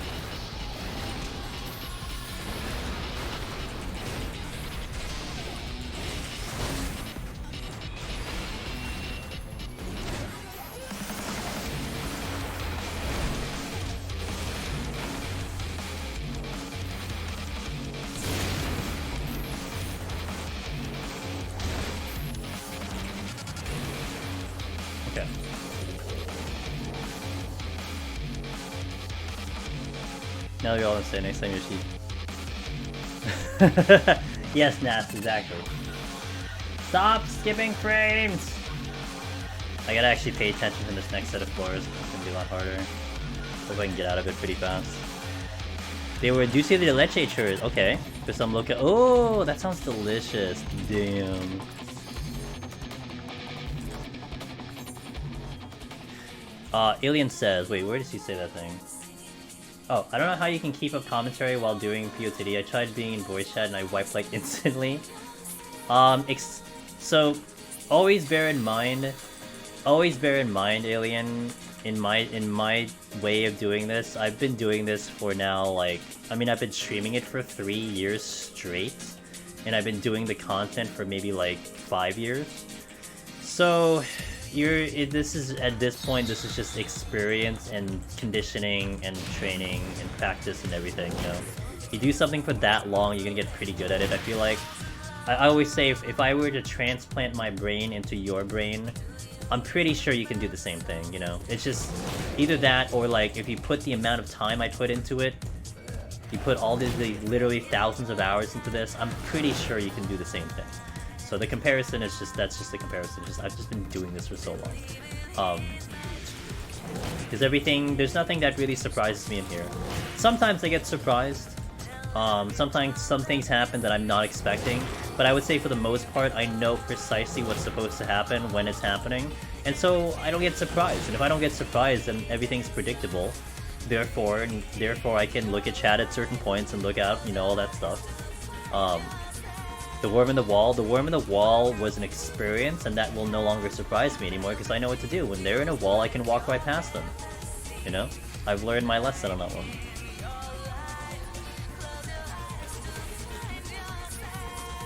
Okay. Now you're all gonna say next time you're sheep. Yes, Nas, exactly. Stop skipping frames! I gotta actually pay attention to this next set of floors. It's gonna be a lot harder. Hope I can get out of it pretty fast. They were dulce de leche churros. Okay. For some local. Oh, that sounds delicious. Damn. Alien says, wait, where does he say that thing? Oh, I don't know how you can keep up commentary while doing PoTD. I tried being in voice chat and I wiped like instantly. So always bear in mind, Alien, in my way of doing this, I've been doing this for now, like, I mean, I've been streaming it for 3 years straight, and I've been doing the content for maybe like 5 years. So this is at this point, this is just experience and conditioning and training and practice and everything, you know. You do something for that long, you're gonna get pretty good at it. I feel like I always say if I were to transplant my brain into your brain, I'm pretty sure you can do the same thing, you know. It's just either that or like if you put the amount of time I put into it, you put all the literally thousands of hours into this, I'm pretty sure you can do the same thing. So the comparison is just, that's just the comparison. I've just been doing this for so long. Because there's nothing that really surprises me in here. Sometimes I get surprised. Sometimes some things happen that I'm not expecting. But I would say for the most part, I know precisely what's supposed to happen when it's happening. And so I don't get surprised. And if I don't get surprised, then everything's predictable. Therefore I can look at chat at certain points and look out, you know, all that stuff. The worm in the wall was an experience, and that will no longer surprise me anymore because I know what to do. When they're in a wall, I can walk right past them. You know? I've learned my lesson on that one.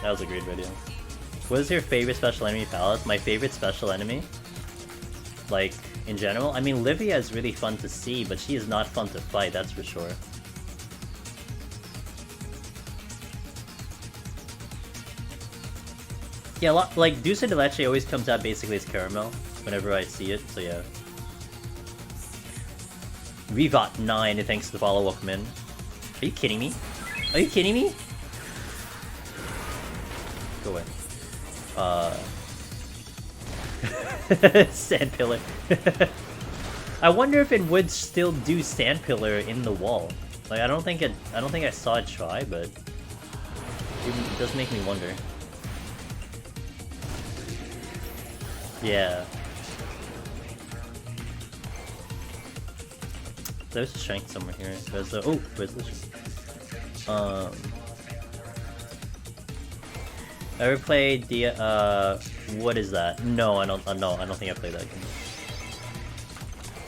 That was a great video. What is your favorite special enemy, Palace? My favorite special enemy? Like, in general? I mean, Livia is really fun to see, but she is not fun to fight, that's for sure. Yeah, like, dulce de leche always comes out basically as caramel whenever I see it, so yeah. Revat9, thanks for the follow, welcome in. Are you kidding me? Are you kidding me? Go away. Sand pillar. I wonder if it would still do sand pillar in the wall. Like, I don't think I saw it try, but it does make me wonder. Yeah. There's a strength somewhere here. There's a resolution. Ever played the what is that? No, I don't think I played that game.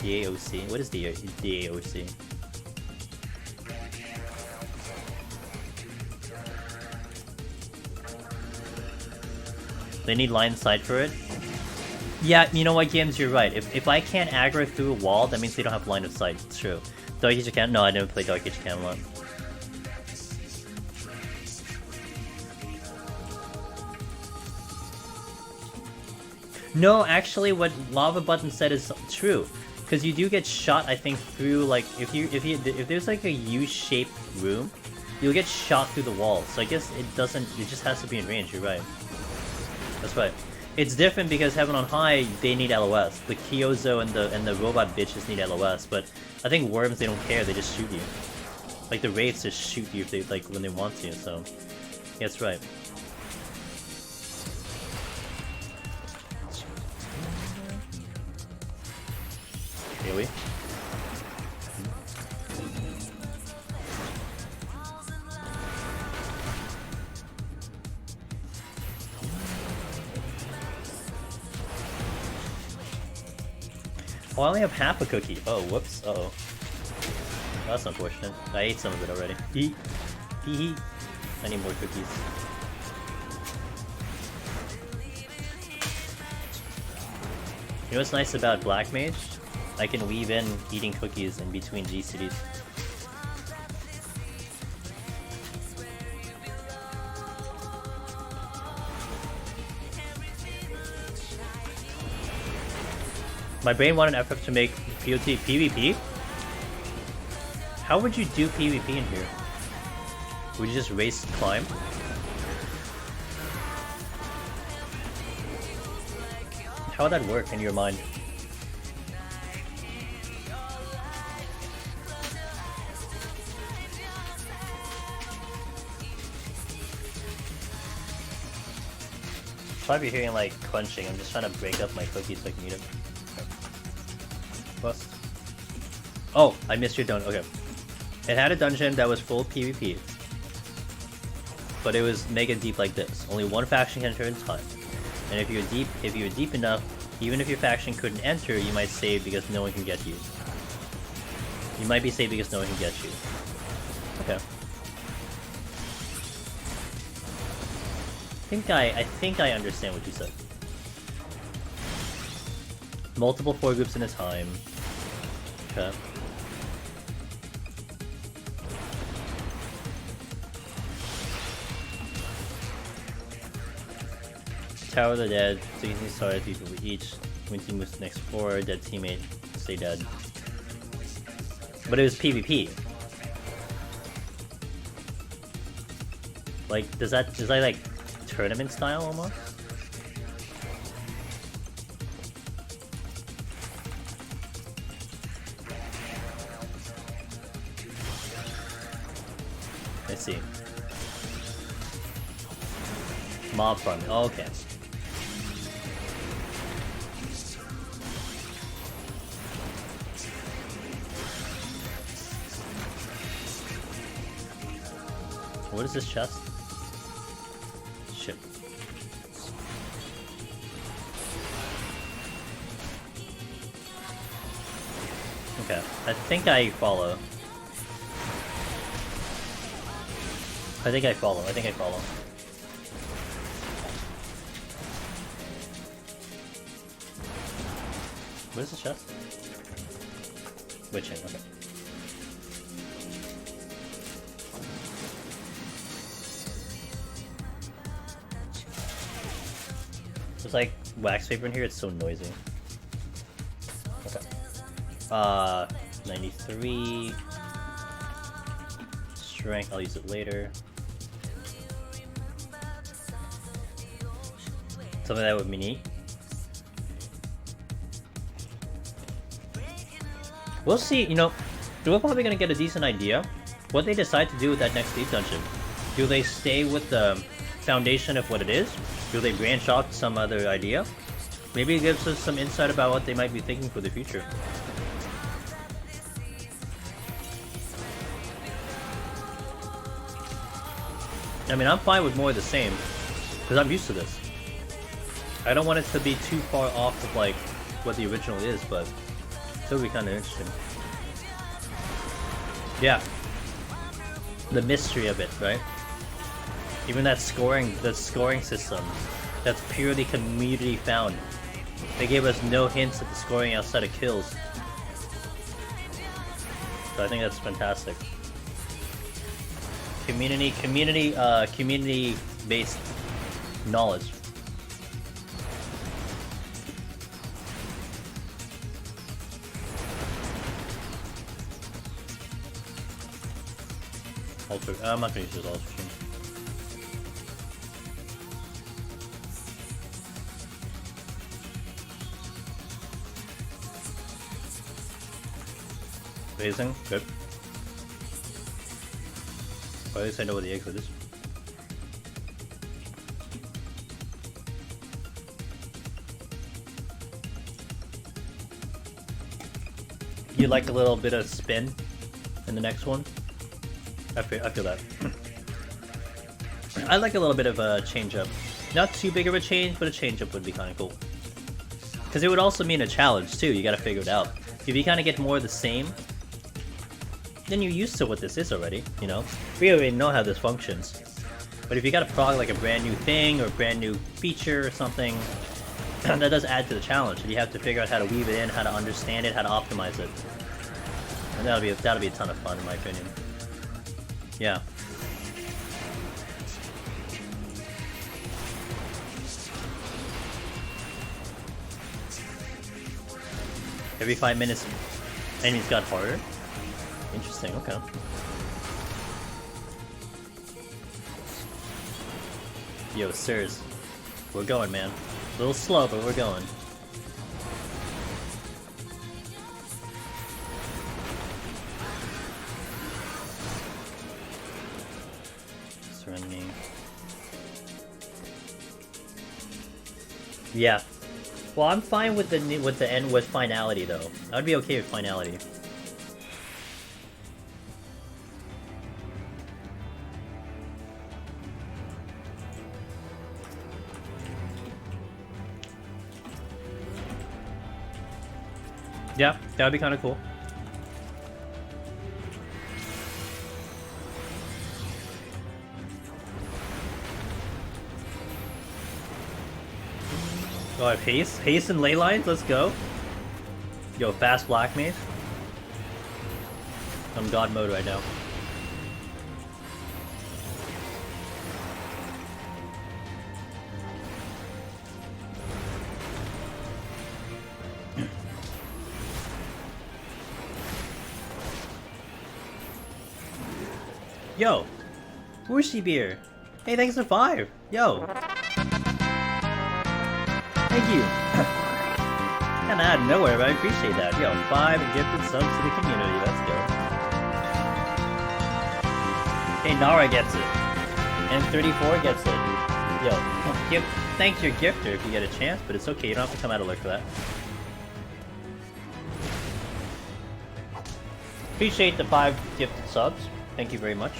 DAOC. What is DAOC? They need line of sight for it. Yeah, you know what, Games, you're right. If I can't aggro through a wall, that means they don't have line of sight. It's true. Dark Age of Camelot? No, I never played Dark Age of Camelot. No, actually, what Lava Button said is true, because you do get shot. I think through, like, if there's like a U-shaped room, you'll get shot through the wall. So I guess it doesn't. It just has to be in range. You're right. That's right. It's different because Heaven on High, they need LOS. The Kyozo and the robot bitches need LOS, but I think worms, they don't care. They just shoot you. Like the wraiths just shoot you if they when they want to. So yeah, that's right. Really? Oh, I only have half a cookie. Oh, whoops. Uh-oh. That's unfortunate. I ate some of it already. Eat. Hee. I need more cookies. You know what's nice about Black Mage? I can weave in eating cookies in between GCDs. My brain wanted FF to make PoTD PvP? How would you do PvP in here? Would you just race and climb? How would that work in your mind? Probably hearing like crunching. I'm just trying to break up my cookies so I can eat them. Plus. Oh, I missed your dungeon. Okay. It had a dungeon that was full PvP. But it was mega deep like this. Only one faction can enter in time. And if you're deep enough, even if your faction couldn't enter, you might save because no one can get you. You might be saved because no one can get you. Okay. I think I understand what you said. Multiple 4 groups in a time. Okay. Tower of the Dead, so you can start 3 people each. When team moves to the next 4, dead teammate, stay dead. But it was PvP. Like, is that like tournament style almost? I see. Mob farming. Oh, okay. What is this chest? Shit. Okay, I think I follow. I think I follow. What is this chest? Witching, okay. There's like wax paper in here, it's so noisy. Okay. 93. Strength, I'll use it later. Something that would be neat. We'll see, you know, we're probably gonna get a decent idea what they decide to do with that next deep dungeon. Do they stay with the foundation of what it is? Do they branch off to some other idea? Maybe it gives us some insight about what they might be thinking for the future. I mean, I'm fine with more of the same, because I'm used to this. I don't want it to be too far off of like what the original is, but it'll be kind of interesting. Yeah. The mystery of it, right? Even that scoring system, that's purely community found. They gave us no hints at the scoring outside of kills. So I think that's fantastic. Community-based knowledge. I'm not gonna use this ultra stream. Amazing, good. Or at least I know where the exit is. You like a little bit of spin in the next one? I feel that. I like a little bit of a change up. Not too big of a change, but a change up would be kind of cool. Because it would also mean a challenge too, you gotta figure it out. If you kind of get more of the same, then you're used to what this is already, you know? We already know how this functions. But if you gotta prog like a brand new thing, or a brand new feature or something, that does add to the challenge, and you have to figure out how to weave it in, how to understand it, how to optimize it. And that'll be a ton of fun in my opinion. Yeah. Every 5 minutes, enemies got harder? Interesting, okay. Yo, sirs. We're going, man. A little slow, but we're going. Surrendering. Yeah. Well, I'm fine with the end with finality though. I would be okay with finality. Yeah, that would be kind of cool. Oh, I have haste? Haste and ley lines? Let's go. Yo, fast black mage. I'm god mode right now. Yo, Whooshy Beer. Hey, thanks for 5. Yo. Thank you. Kinda out of nowhere, but I appreciate that. Yo, 5 gifted subs to the community. Let's go. Hey, Nara gets it. And 34 gets it. Yo, thanks your gifter if you get a chance, but it's okay. You don't have to come out of luck for that. Appreciate the 5 gifted subs. Thank you very much.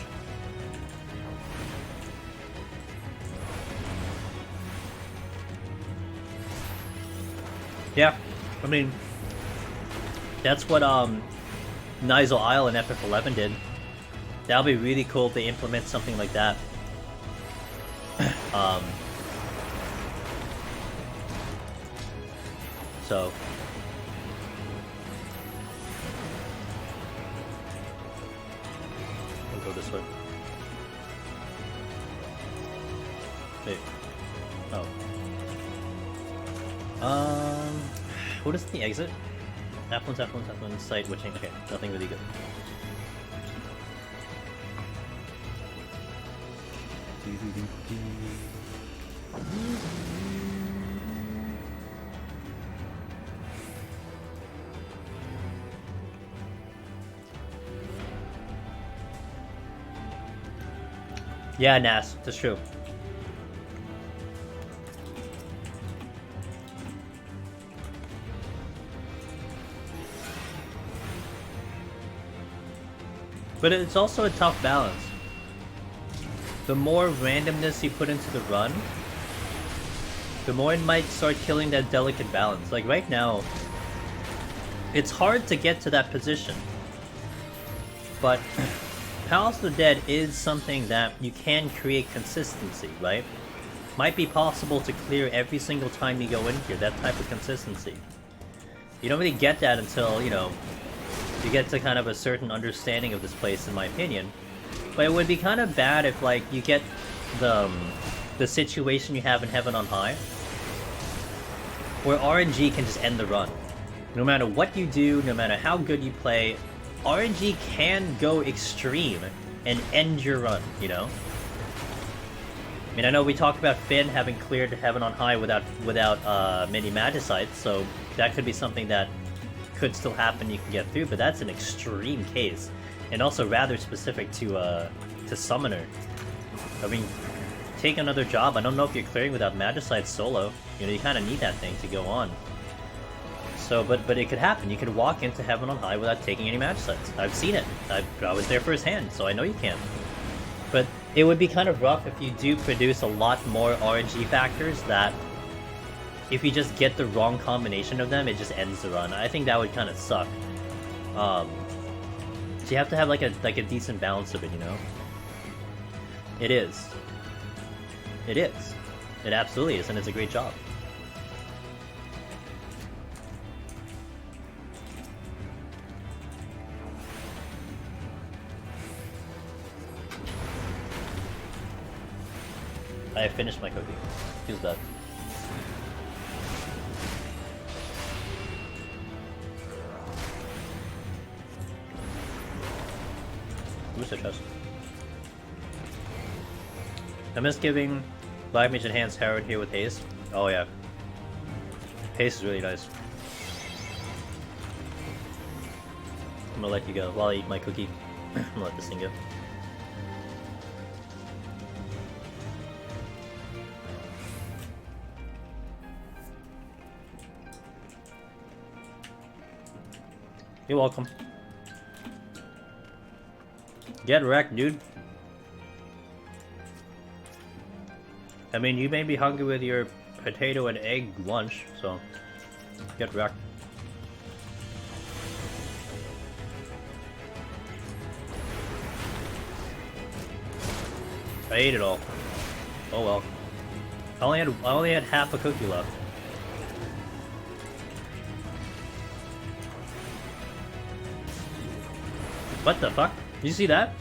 Yeah, I mean, that's what Nigel Isle and FF11 did. That'll be really cool if they implement something like that. So we'll go this way. Wait. Oh. What is the exit? F1, site witching. Okay, nothing really good. Yeah, Nas, that's true. But it's also a tough balance. The more randomness you put into the run, the more it might start killing that delicate balance. Like right now, it's hard to get to that position. But Palace of the Dead is something that you can create consistency, right? Might be possible to clear every single time you go in here, that type of consistency. You don't really get that until, you know, you get to kind of a certain understanding of this place, in my opinion. But it would be kind of bad if, like, you get the situation you have in Heaven on High, where RNG can just end the run. No matter what you do, no matter how good you play, RNG can go extreme and end your run, you know? I mean, I know we talked about Finn having cleared Heaven on High without many Magicites, so that could be something that could still happen, you can get through, but that's an extreme case. And also rather specific to Summoner. I mean, take another job. I don't know if you're clearing without Magicite solo. You know, you kind of need that thing to go on. So, but it could happen. You could walk into Heaven on High without taking any Magicites. I've seen it. I was there firsthand, so I know you can. But it would be kind of rough if you do produce a lot more RNG factors that if you just get the wrong combination of them, it just ends the run. I think that would kind of suck. So you have to have like a decent balance of it, you know? It is. It is. It absolutely is, and it's a great job. I have finished my cookie. Feels bad. Where's the chest? I miss giving Black Mage Enhanced Herald here with haste. Oh yeah. Haste is really nice. I'm gonna let you go while I eat my cookie. I'm gonna let this thing go. You're welcome. Get wrecked, dude. I mean, you may be hungry with your potato and egg lunch, so get wrecked. I ate it all. Oh well. I only had half a cookie left. What the fuck? Did you see that?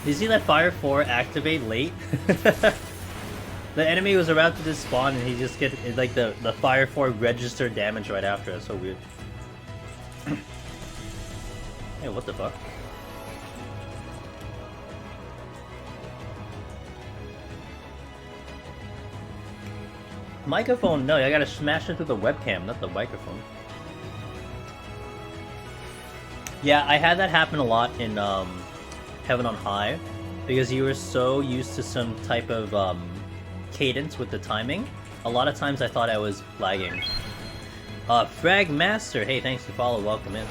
Did you see that Fire 4 activate late? The enemy was about to just spawn and he just get like the Fire 4 registered damage right after. That's so weird. Hey, what the fuck? Microphone? No, I gotta smash it through the webcam, not the microphone. Yeah, I had that happen a lot in Heaven on High, because you were so used to some type of cadence with the timing. A lot of times I thought I was lagging. Frag Master, hey, thanks for follow, welcome in.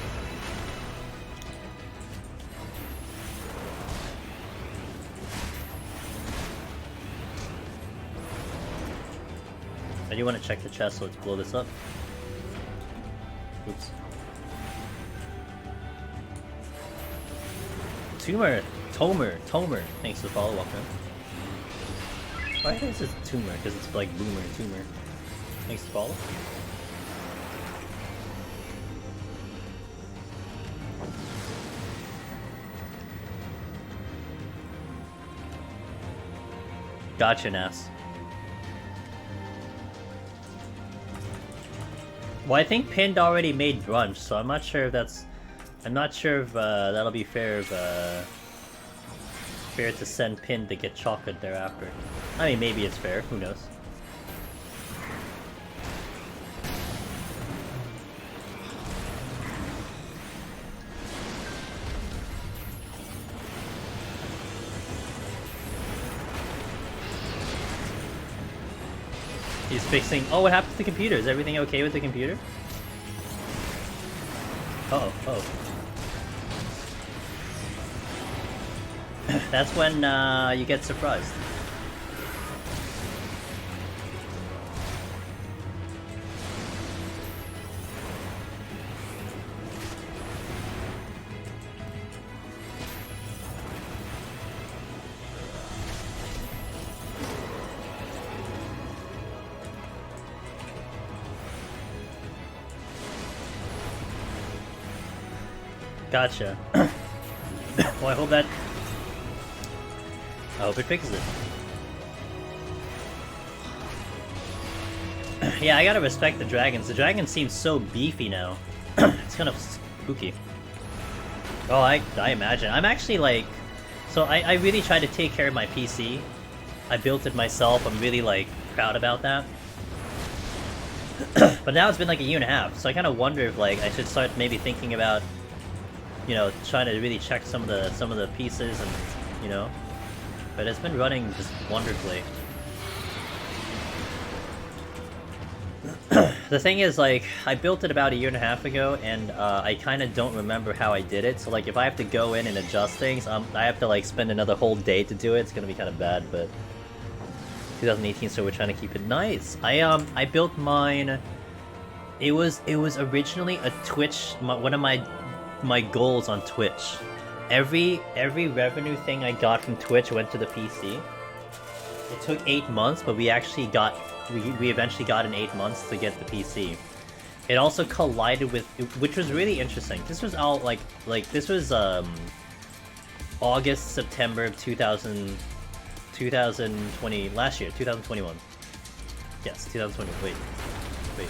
I do want to check the chest, so let's blow this up. Oops. Tomer, thanks for the follow, welcome. Why is this Tumor? Because it's like Boomer and Tumor. Thanks for the follow. Gotcha, Nas. Well, I think Pinned already made brunch, so I'm not sure if that's... I'm not sure if that'll be fair to send Pin to get chocolate thereafter. I mean, maybe it's fair, who knows. He's fixing... Oh, what happened to the computer? Is everything okay with the computer? Uh-oh, uh-oh. That's when you get surprised. Gotcha. Well, I hope it fixes it. Yeah, I gotta respect the dragons. The dragon seems so beefy now. It's kind of spooky. Oh, I imagine. I'm actually like... So I really try to take care of my PC. I built it myself. I'm really like proud about that. But now it's been like a year and a half, so I kind of wonder if like I should start maybe thinking about, you know, trying to really check some of the pieces and, you know. But it's been running just wonderfully. The thing is, like, I built it about a year and a half ago, and I kind of don't remember how I did it. So, like, if I have to go in and adjust things, I have to, like, spend another whole day to do it. It's gonna be kind of bad, but... 2018, so we're trying to keep it nice. I built mine. It was originally a Twitch, one of my goals on Twitch. Every revenue thing I got from Twitch went to the PC. It took 8 months, but we eventually got in 8 months to get the PC. It also collided with, which was really interesting. This was all like this was August, September of 2020, last year, 2021. Yes, 2020. Wait.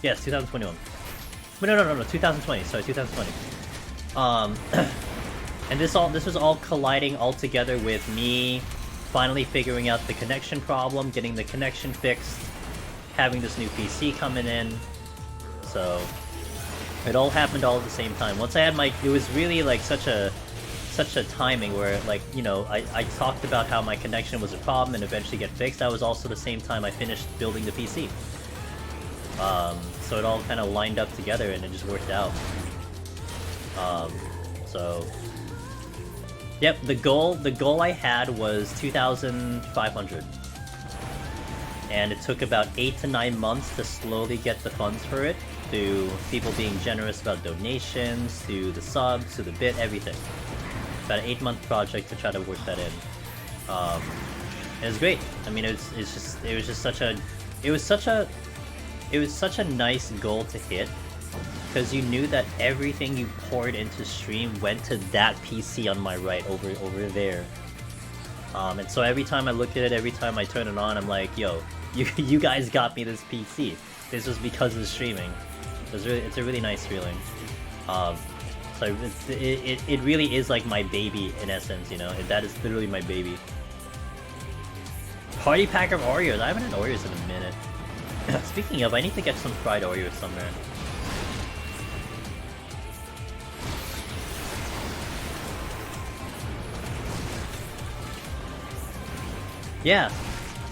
Yes, 2021. But no, 2020. Sorry, 2020. And this was all colliding all together with me finally figuring out the connection problem, getting the connection fixed, having this new PC coming in. So it all happened all at the same time. Once I had it was really like such a timing where, like, you know, I talked about how my connection was a problem and eventually get fixed. That was also the same time I finished building the PC. So it all kind of lined up together and it just worked out. So yep, the goal I had was 2,500. And it took about 8 to 9 months to slowly get the funds for it, through people being generous about donations, to the subs, to the bit, everything. About an 8-month project to try to work that in. It was great. I mean, it was such a nice goal to hit, because you knew that everything you poured into stream went to that PC on my right over there. And so every time I look at it, every time I turn it on, I'm like, yo, you guys got me this PC. This was because of the streaming. It's a really nice feeling. So it really is like my baby in essence, you know. That is literally my baby. Party pack of Oreos. I haven't had Oreos in a minute. Speaking of, I need to get some fried Oreos somewhere. Yeah.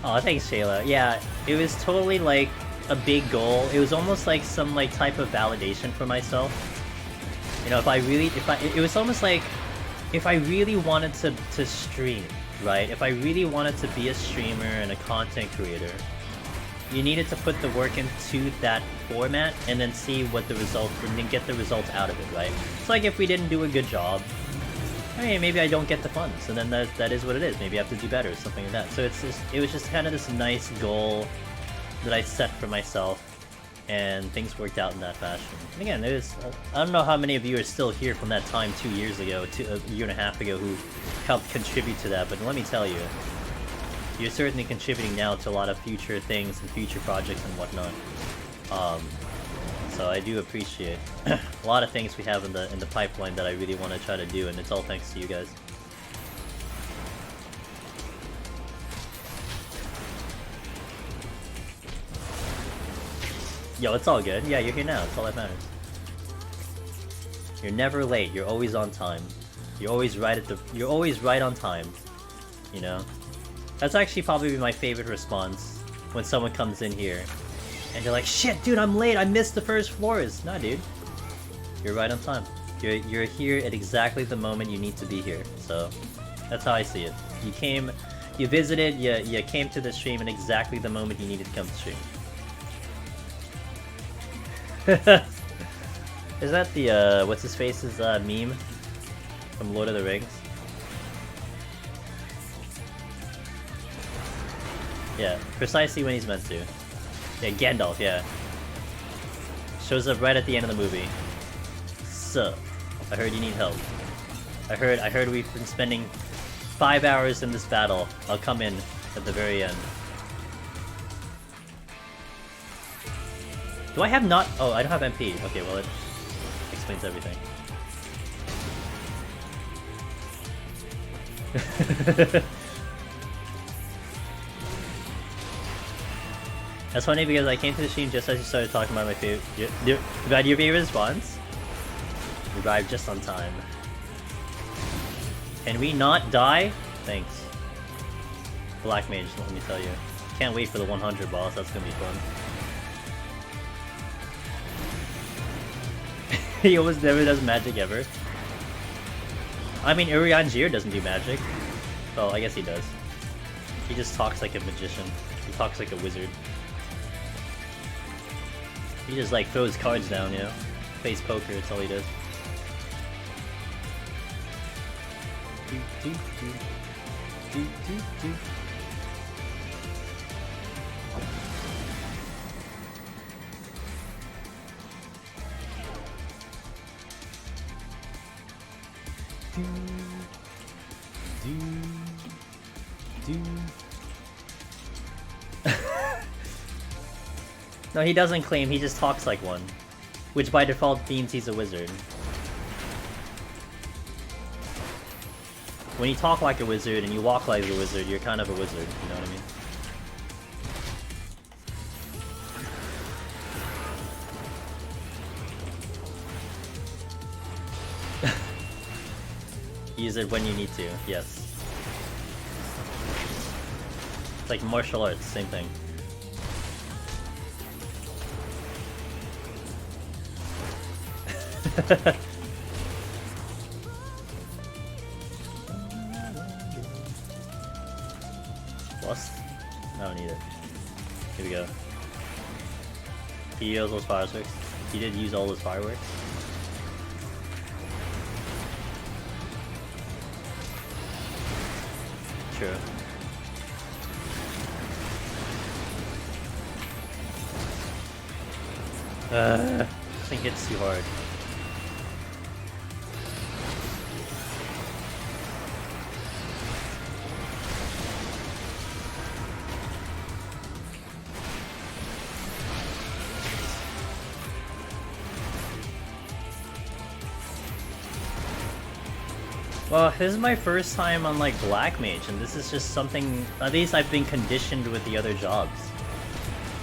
Oh, thanks, Shayla. Yeah, it was totally like a big goal. It was almost like some like type of validation for myself. You know, it was almost like if I really wanted to stream, right? If I really wanted to be a streamer and a content creator, you needed to put the work into that format and then see what the result, and then get the results out of it, right? It's like if we didn't do a good job, hey, maybe I don't get the funds, and then that is what it is. Maybe I have to do better, or something like that. So it was just kind of this nice goal that I set for myself, and things worked out in that fashion. And again, I don't know how many of you are still here from that time 2 years ago, a year and a half ago, who helped contribute to that, but let me tell you, you're certainly contributing now to a lot of future things and future projects and whatnot. So I do appreciate a lot of things we have in the pipeline that I really want to try to do, and it's all thanks to you guys. Yo, it's all good. Yeah, you're here now. It's all that matters. You're never late. You're always on time. You're always right on time. You know? That's actually probably my favorite response when someone comes in here and they're like, shit, dude, I'm late. I missed the first floors. Nah, dude. You're right on time. You're here at exactly the moment you need to be here. So that's how I see it. You visited, you came to the stream at exactly the moment you needed to come to stream. Is that the, what's his face's meme from Lord of the Rings? Yeah, precisely when he's meant to. Yeah, Gandalf, yeah. Shows up right at the end of the movie. So, I heard you need help. I heard we've been spending 5 hours in this battle. I'll come in at the very end. Do I have not? Oh, I don't have MP. Okay, well it explains everything. That's funny because I came to the stream just as you started talking about my favorite. Your favorite response? You arrived just on time. Can we not die? Thanks. Black Mage, let me tell you. Can't wait for the 100 boss, that's gonna be fun. He almost never does magic ever. I mean, Urianjir doesn't do magic. Oh, I guess he does. He just talks like a magician. He talks like a wizard. He just like throws cards down, you know? Plays poker, that's all he does. No, he doesn't claim, he just talks like one. Which by default means he's a wizard. When you talk like a wizard and you walk like a wizard, you're kind of a wizard, you know what I mean? Use it when you need to, yes. It's like martial arts, same thing. Plus? I don't need it. Here we go. He used those fireworks. He did use all those fireworks. True. This thing hits too hard. Well, this is my first time on like Black Mage, and this is just something, at least I've been conditioned with the other jobs.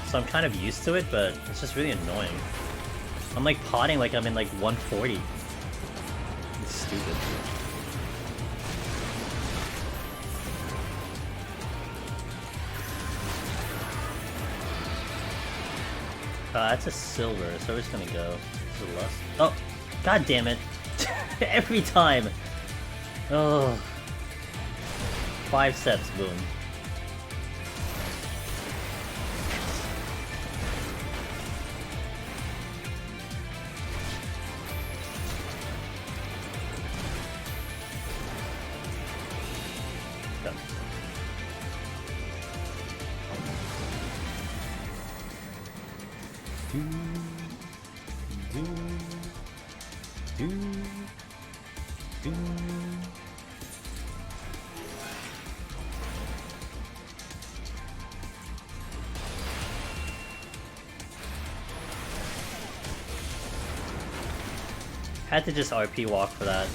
So I'm kind of used to it, but it's just really annoying. I'm like potting like I'm in like 140. It's stupid. That's a silver, so we're just gonna go. This is lust. Oh, god damn it! Every time. Oh. 5 steps, boom. Done. Had to just RP walk for that.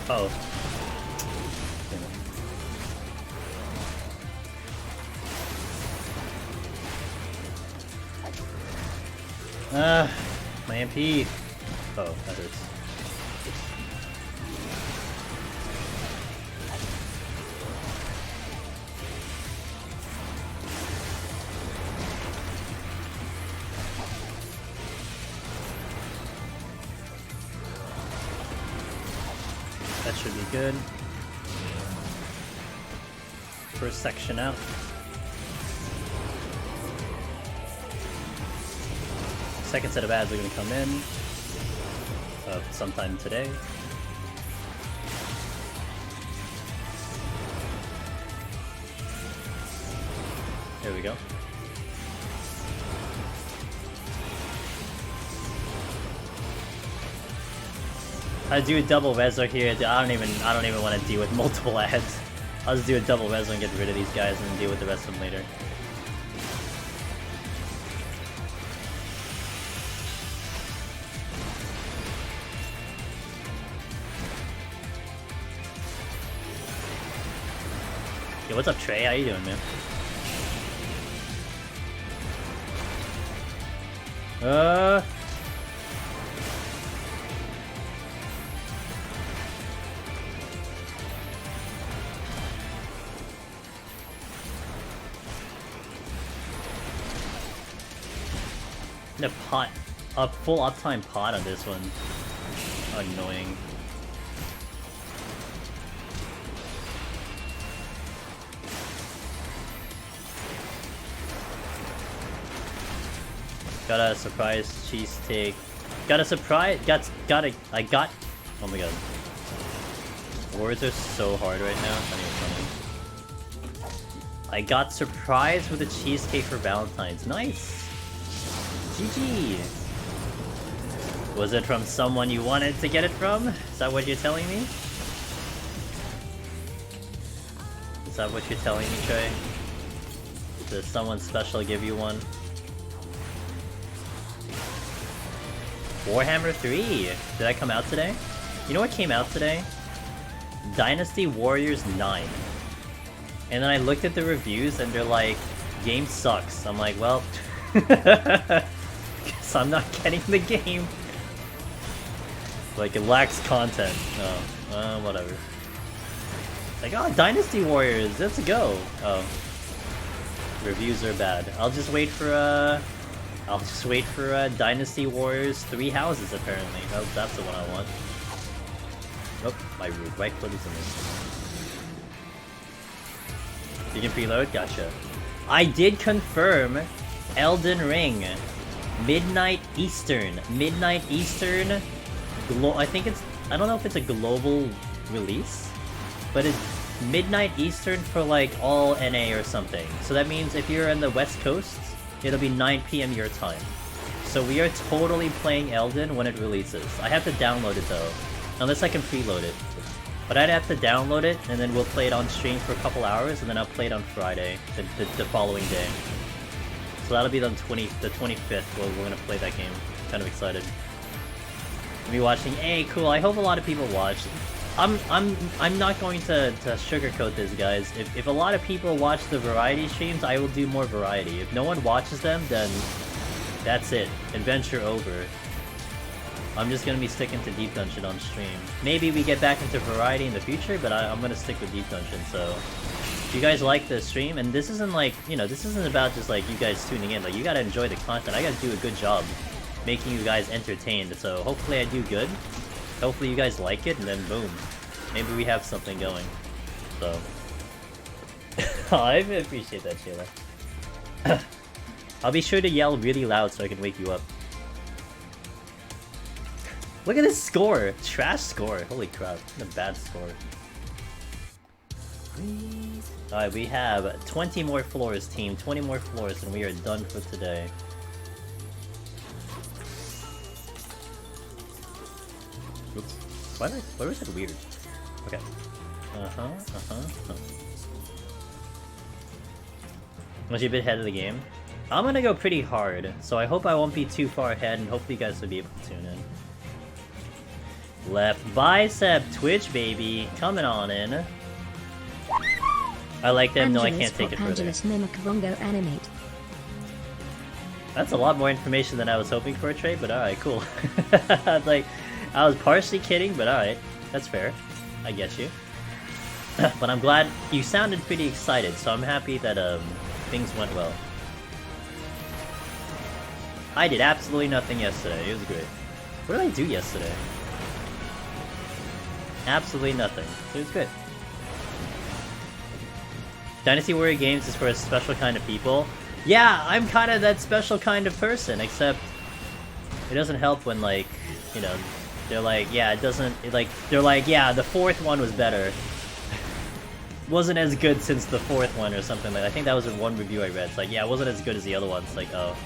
Oh. My MP. Oh, that hurts. That should be good. First section out. Second set of ads are going to come in sometime today. There we go. I do a double rezo here. I don't even want to deal with multiple ads. I'll just do a double rezo and get rid of these guys and then deal with the rest of them later. Yo, what's up, Trey? How you doing, man? The pot, a full uptime pot on this one. Annoying. Got a surprise cheesesteak. Got a surprise. I got. Oh my god. Words are so hard right now. It's not even funny. I got surprised with a cheesecake for Valentine's. Nice. GG. Was it from someone you wanted to get it from? Is that what you're telling me? Is that what you're telling me, Trey? Did someone special give you one? Warhammer 3! Did that come out today? You know what came out today? Dynasty Warriors 9. And then I looked at the reviews and they're like, game sucks. I'm like, well, guess I'm not getting the game. Like, it lacks content. Oh, whatever. Like, oh, Dynasty Warriors, let's go. Oh. Reviews are bad. I'll just wait for Dynasty Warriors 3 houses, apparently. Oh, that's the one I want. Oh, my right foot is in this. You can preload? Gotcha. I did confirm Elden Ring. Midnight Eastern. Midnight Eastern. I think it's... I don't know if it's a global release, but it's Midnight Eastern for like all NA or something. So that means if you're in the West Coast, it'll be 9 PM your time. So we are totally playing Elden when it releases. I have to download it though, unless I can preload it. But I'd have to download it, and then we'll play it on stream for a couple hours, and then I'll play it on Friday, the following day. So that'll be the 25th, where we're gonna play that game. Kind of excited. Be watching. Hey, cool. I hope a lot of people watch. I'm not going to sugarcoat this, guys. If a lot of people watch the variety streams, I will do more variety. If no one watches them, then that's it. Adventure over. I'm just gonna be sticking to Deep Dungeon on stream. Maybe we get back into variety in the future, but I'm gonna stick with Deep Dungeon. So if you guys like the stream, and this isn't like, you know, this isn't about just like you guys tuning in. Like, you gotta enjoy the content. I gotta do a good job making you guys entertained. So hopefully I do good. Hopefully you guys like it, and then boom, maybe we have something going. So oh, I appreciate that, Shayla. I'll be sure to yell really loud so I can wake you up. Look at this score! Trash score! Holy crap, what a bad score. Alright, we have 20 more floors, team. 20 more floors, and we are done for today. Oops. Why was it weird? Okay. Was you a bit ahead of the game? I'm gonna go pretty hard, so I hope I won't be too far ahead, and hopefully you guys will be able to tune in. Left bicep, Twitch baby, coming on in. I like them, no I can't take it further. That's a lot more information than I was hoping for a trade, but alright, cool. Like, I was partially kidding, but alright, that's fair. I get you. But I'm glad you sounded pretty excited, so I'm happy that things went well. I did absolutely nothing yesterday, it was great. What did I do yesterday? Absolutely nothing. It was good. Dynasty Warrior Games is for a special kind of people. Yeah, I'm kind of that special kind of person, except it doesn't help when, like, you know, they're like, yeah, it doesn't, they're like, yeah, the fourth one was better. Wasn't as good since the fourth one or something like that. I think that was in one review I read. It's like, yeah, it wasn't as good as the other ones. Like, oh.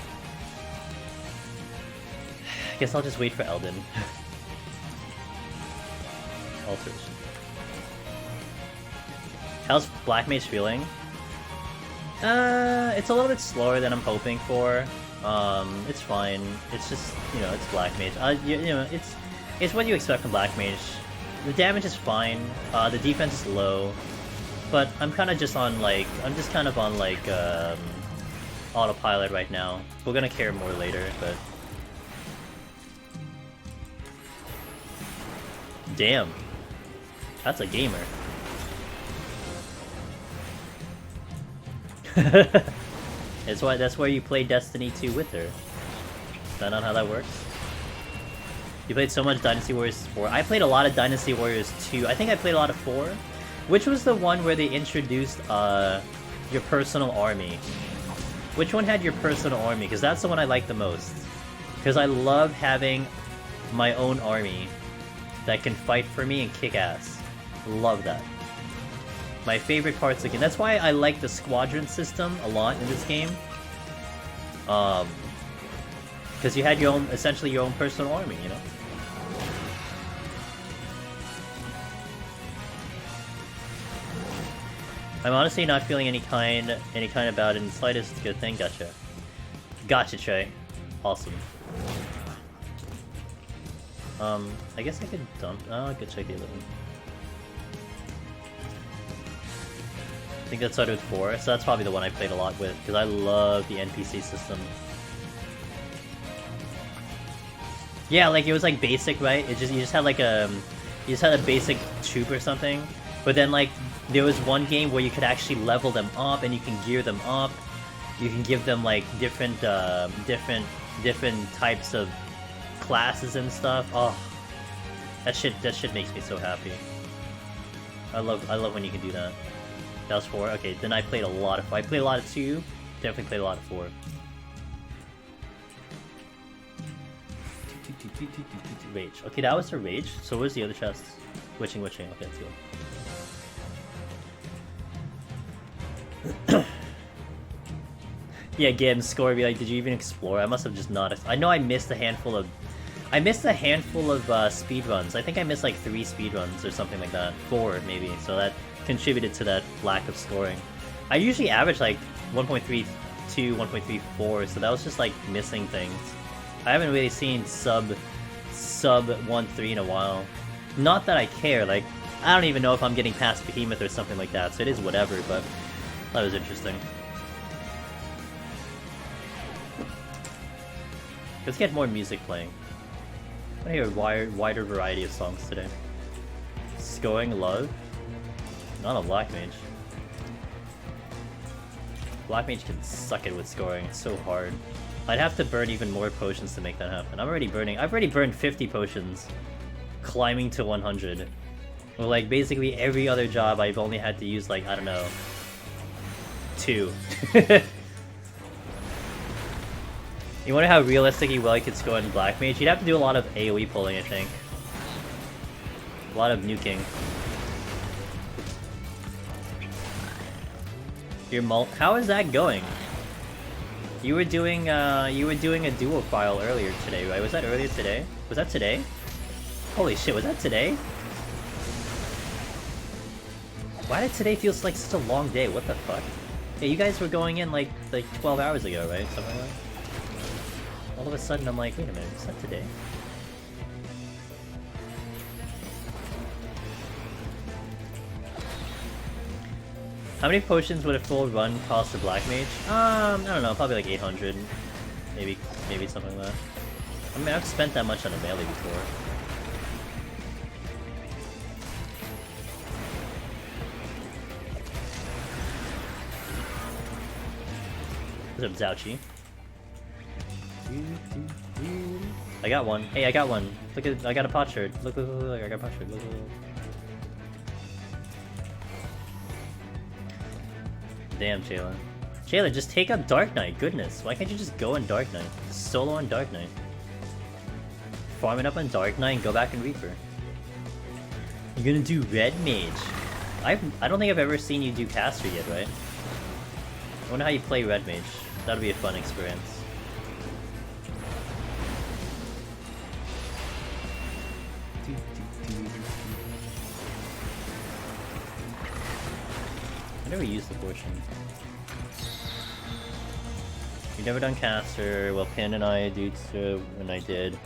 Guess I'll just wait for Elden. Alters. How's Black Mage feeling? It's a little bit slower than I'm hoping for. It's fine. It's just, you know, it's Black Mage. You know, it's what you expect from Black Mage. The damage is fine. The defense is low. But I'm kind of just on like, autopilot right now. We're gonna care more later, but... Damn. That's a gamer. That's why you play Destiny 2 with her. Is that not how that works? You played so much Dynasty Warriors 4. I played a lot of Dynasty Warriors 2. I think I played a lot of 4. Which was the one where they introduced your personal army? Which one had your personal army? Because that's the one I like the most. Because I love having my own army that can fight for me and kick ass. Love that. My favorite parts again. That's why I like the squadron system a lot in this game. Because you had your own, essentially your own personal army, you know? I'm honestly not feeling any kind about it in the slightest. Good thing, gotcha. Gotcha, Trey. Awesome. I guess I could dump. Oh, I could check the other one. I think that started with 4, so that's probably the one I played a lot with, because I love the NPC system. Yeah, like it was like basic, right? You just had like a basic troop or something, but then like there was one game where you could actually level them up and you can gear them up. You can give them like different types of classes and stuff. Oh, that shit makes me so happy. I love when you can do that. That was 4. Okay, then I played a lot of 2. Definitely played a lot of 4. Rage. Okay, that was the rage. So where's the other chest? Witching. Okay, let's go. Yeah, Gim, score, be like, did you even explore? I must have just not... I know I missed a handful of speedruns. I think I missed like 3 speedruns or something like that. 4, maybe. So that contributed to that lack of scoring. I usually average like 1.32, 1.34, so that was just like missing things. I haven't really seen sub 1.3 in a while. Not that I care, like, I don't even know if I'm getting past Behemoth or something like that, so it is whatever, but that was interesting. Let's get more music playing. I hear a wider variety of songs today. Scoring Love? Not a Black Mage. Black Mage can suck it with scoring, it's so hard. I'd have to burn even more potions to make that happen. I've already burned 50 potions. Climbing to 100. Well, like, basically every other job I've only had to use, like, I don't know... 2. You wonder how realistically well you could score in Black Mage? You'd have to do a lot of AoE pulling, I think. A lot of nuking. How is that going? You were doing a duo file earlier today, right? Was that earlier today? Was that today? Holy shit, was that today? Why did today feel like such a long day? What the fuck? Yeah, you guys were going in like 12 hours ago, right? Something like that. All of a sudden I'm like, wait a minute, is that today? How many potions would a full run cost a Black Mage? I don't know, probably like 800. Maybe something like that. I mean, I've spent that much on a melee before. What's up, Zouchi? I got one. Hey, I got one. Look at, I got a pot shirt. Look, I got a pot shirt. Look. Damn, Jayla. Jayla, just take up Dark Knight. Goodness, why can't you just go on Dark Knight? Just solo on Dark Knight. Farm it up on Dark Knight and go back and Reaper. You're gonna do Red Mage. I don't think I've ever seen you do Caster yet, right? I wonder how you play Red Mage. That'll be a fun experience. I never used the portion. You've never done Caster. Well, Pin and I do too, and I did.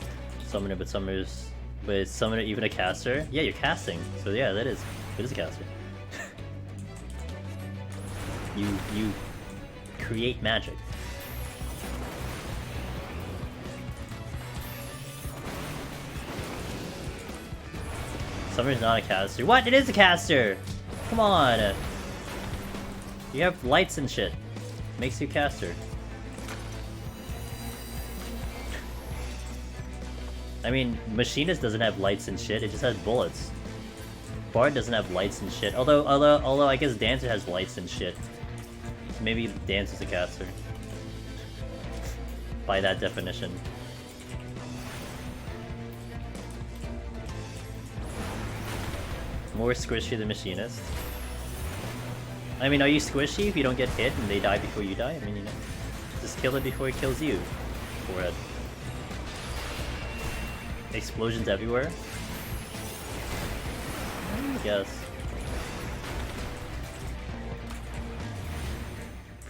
Summoner, but is Summoner even a Caster? Yeah, you're casting. So yeah, it is a Caster. You create magic. Summer's not a caster. What? It is a caster! Come on! You have lights and shit. Makes you a caster. I mean, Machinist doesn't have lights and shit, it just has bullets. Bard doesn't have lights and shit. Although I guess Dancer has lights and shit. Maybe Dancer's a caster. By that definition. More squishy than Machinist. I mean, are you squishy if you don't get hit and they die before you die? I mean, you know, just kill it before it kills you. Forehead. Explosions everywhere? I guess.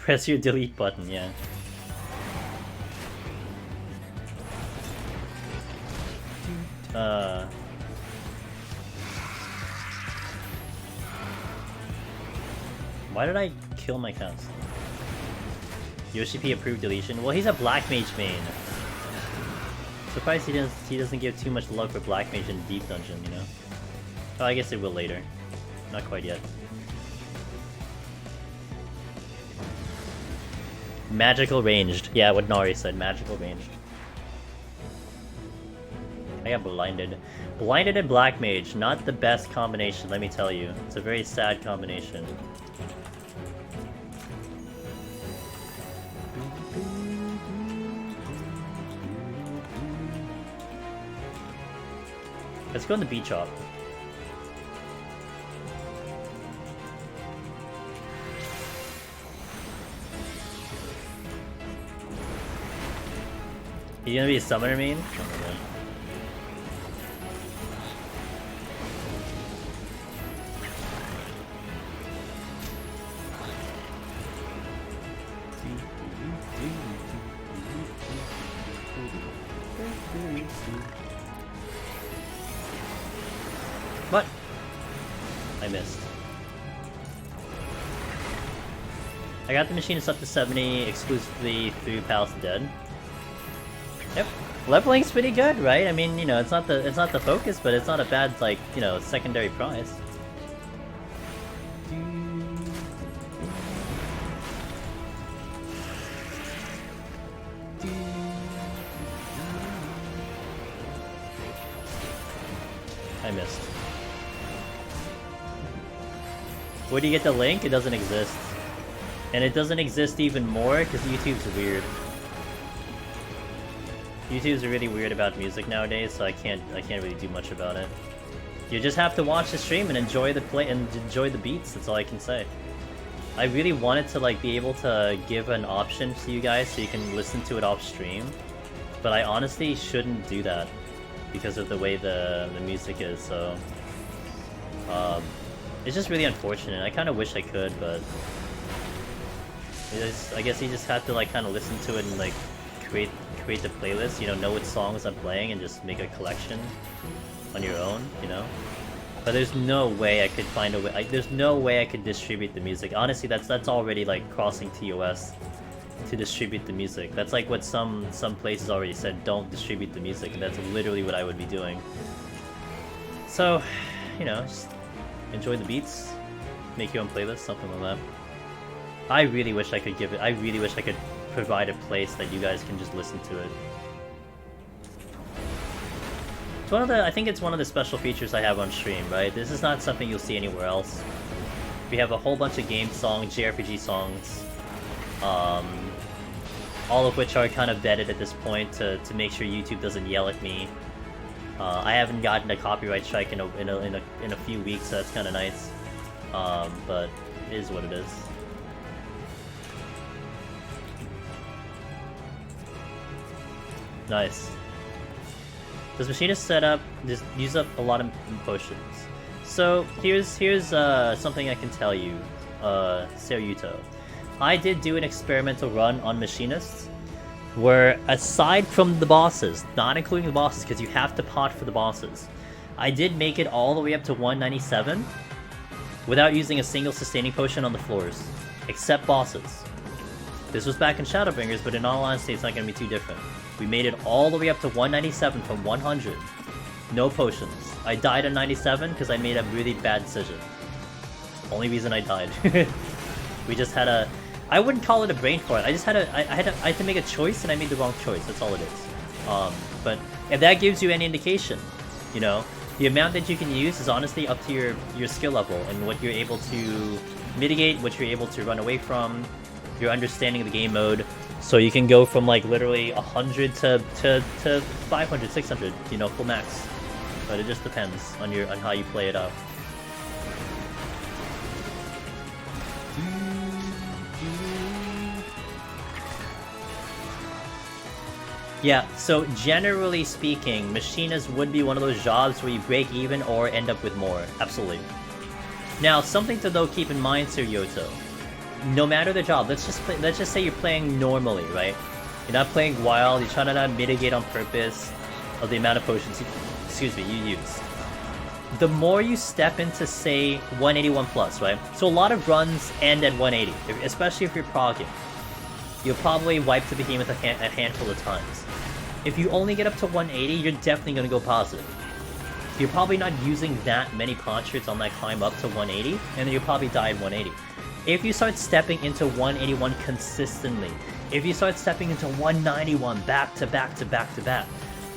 Press your delete button, yeah. Why did I kill my cast? Yoshi P approved deletion? Well, he's a Black Mage main. Surprised he doesn't give too much love for Black Mage in Deep Dungeon, you know? Oh, I guess it will later. Not quite yet. Magical ranged. Yeah, what Nari said, magical ranged. I got blinded. Blinded and Black Mage, not the best combination, let me tell you. It's a very sad combination. Let's go on the beach hop. You gonna be a summoner main? Oh my god. What? I missed. I got the Machinist up to 70 exclusively through Palace of Dead. Yep. Leveling's pretty good, right? I mean, you know, it's not the focus, but it's not a bad, like, you know, secondary prize. I missed. Where do you get the link? It doesn't exist. And it doesn't exist even more because YouTube's weird. YouTube's really weird about music nowadays, so I can't really do much about it. You just have to watch the stream and enjoy the play and enjoy the beats. That's all I can say. I really wanted to like be able to give an option to you guys so you can listen to it off stream, but I honestly shouldn't do that because of the way the music is. So it's just really unfortunate. I kind of wish I could, but I guess you just have to like kind of listen to it and like create the playlist, you know what songs I'm playing and just make a collection on your own, you know? But there's no way I could find a way, there's no way I could distribute the music. Honestly, that's already like crossing TOS to distribute the music. That's like what some places already said, don't distribute the music, and that's literally what I would be doing. So, you know, just enjoy the beats, make your own playlist, something like that. I really wish I could provide a place that you guys can just listen to it. It's I think it's one of the special features I have on stream, right? This is not something you'll see anywhere else. We have a whole bunch of game songs, JRPG songs, all of which are kind of vetted at this point to make sure YouTube doesn't yell at me. I haven't gotten a copyright strike in a few weeks, so that's kind of nice. But it is what it is. Nice. Does Machinist setup just use up a lot of potions? So here's something I can tell you, Seryuto. I did do an experimental run on Machinists, where aside from the bosses, not including the bosses because you have to pot for the bosses, I did make it all the way up to 197 without using a single sustaining potion on the floors. except bosses. This was back in Shadowbringers, but in all honesty, it's not going to be too different. We made it all the way up to 197 from 100. No potions. I died at 97 because I made a really bad decision. Only reason I died. We just had a... I wouldn't call it a brain fart. I just had a... I had to make a choice, and I made the wrong choice. That's all it is. But if that gives you any indication, you know, the amount that you can use is honestly up to your skill level and what you're able to mitigate, what you're able to run away from, your understanding of the game mode. So you can go from like literally 100 to 500, 600, you know, full max. But it just depends on how you play it out. Yeah, so generally speaking, machinist would be one of those jobs where you break even or end up with more. Absolutely. Now, something to though keep in mind, Sir Yoto. No matter the job, let's just say you're playing normally, right? You're not playing wild, you're trying to not mitigate on purpose of the amount of potions you use. The more you step into, say, 181 plus, right? So a lot of runs end at 180, especially if you're progging. You'll probably wipe the behemoth a handful of times. If you only get up to 180, you're definitely going to go positive. You're probably not using that many potsherds on that climb up to 180, and then you'll probably die at 180. If you start stepping into 181 consistently, if you start stepping into 191 back to back to back to back,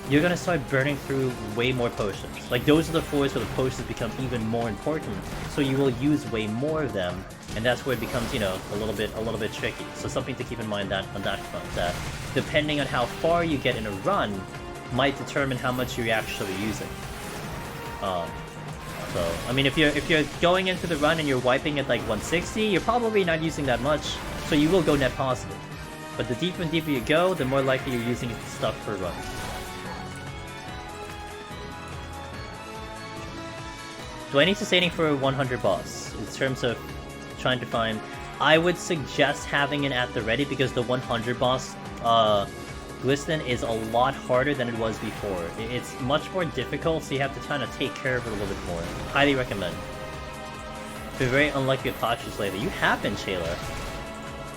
you're going to start burning through way more potions. Like, those are the floors where the potions become even more important, so you will use way more of them, and that's where it becomes, you know, a little bit tricky. So something to keep in mind that on that front, that depending on how far you get in a run, might determine how much you're actually using. So, I mean, if you're going into the run and you're wiping at like 160, you're probably not using that much, so you will go net positive. But the deeper and deeper you go, the more likely you're using stuff per run. Do I need sustaining for a 100 boss? In terms of trying to find... I would suggest having it at the ready because the 100 boss, Glisten, is a lot harder than it was before. It's much more difficult, so you have to kind of take care of it a little bit more. Highly recommend. Been very unlucky with Pachas lately. You have been, Shayla.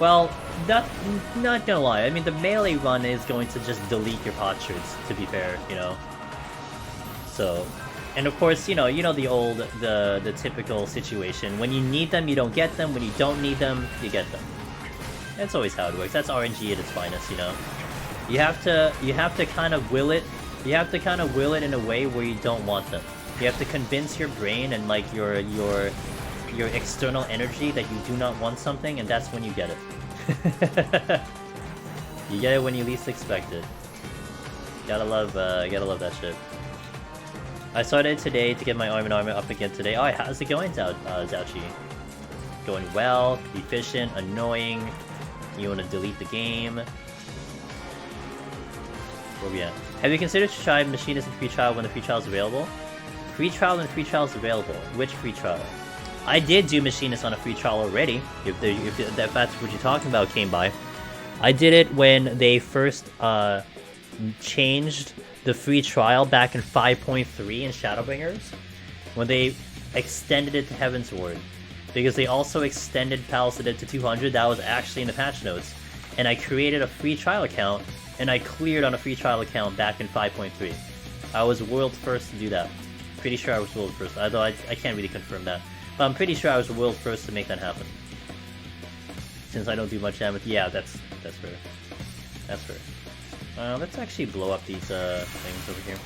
Well, not gonna lie. I mean, the melee run is going to just delete your Pachas, to be fair, you know? So... And of course, you know the typical situation. When you need them, you don't get them. When you don't need them, you get them. That's always how it works. That's RNG at its finest, you know. You have to kind of will it. You have to kind of will it in a way where you don't want them. You have to convince your brain and like your external energy that you do not want something, and that's when you get it. You get it when you least expect it. Gotta love that shit. I started today to get my arm and armor up again today. Oh, how's it going, Zouchi? Going well, efficient, annoying. You want to delete the game. Where we at? Have you considered to try Machinist in free trial when the free trial is available? Free trial when free trial is available. Which free trial? I did do Machinist on a free trial already. If that's what you're talking about came by. I did it when they first changed the free trial back in 5.3 in Shadowbringers, when they extended it to Heaven's Ward, because they also extended Palisade to 200. That was actually in the patch notes, and I created a free trial account, and I cleared on a free trial account back in 5.3. I was world first to do that. Pretty sure I was world first, although I can't really confirm that, but I'm pretty sure I was the world first to make that happen. Since I don't do much damage, yeah, that's fair. That's fair. Let's actually blow up these things over here.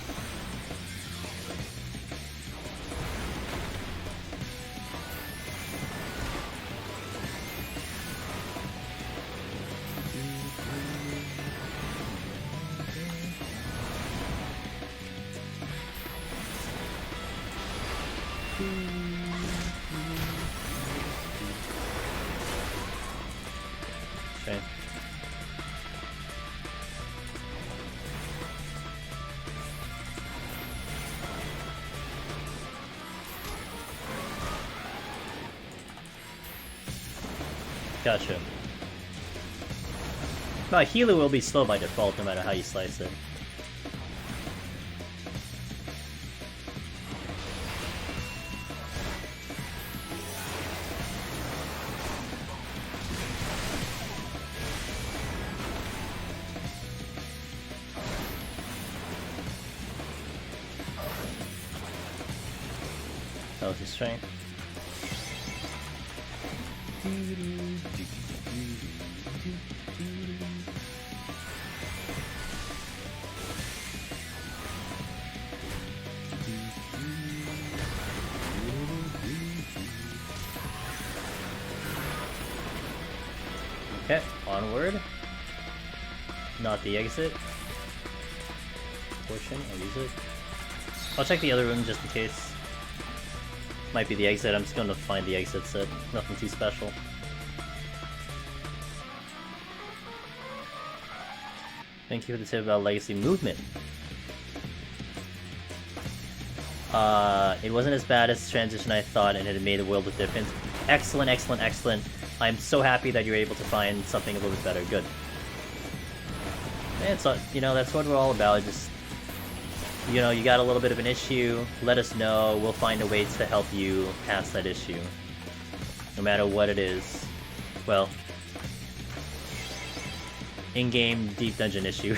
Okay. Gotcha. No, healer will be slow by default no matter how you slice it. Multi strength. Okay, onward. Not the exit portion, I'll use it. I'll check the other room just in case. Might be the exit, I'm just going to find the exit set. Nothing too special. Thank you for the tip about legacy movement. It wasn't as bad as the transition I thought, and it had made a world of difference. Excellent, excellent, excellent. I'm so happy that you're able to find something a little bit better. Good. It's, you know, that's what we're all about. Just, you know, you got a little bit of an issue, let us know. We'll find a way to help you pass that issue. No matter what it is. Well, in-game deep dungeon issue.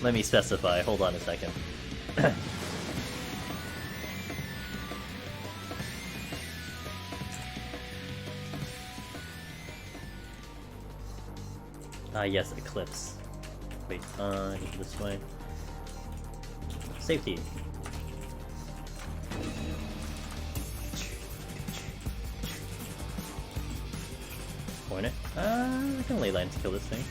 Let me specify. Hold on a second. Yes, Eclipse. Wait, this way. Safety. Point it. I can ley line to kill this thing.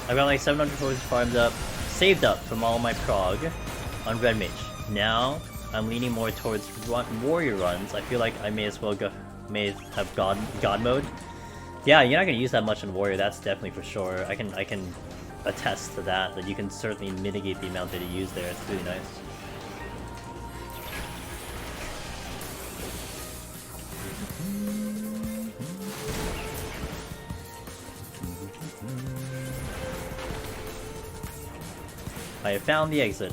I got like 700 forces farmed up, saved up from all my prog on Red Mage. Now I'm leaning more towards warrior runs. I feel like I may as well have god mode. Yeah, you're not gonna use that much in warrior. That's definitely for sure. I can attest to that. That you can certainly mitigate the amount that you use there. It's really nice. I have found the exit.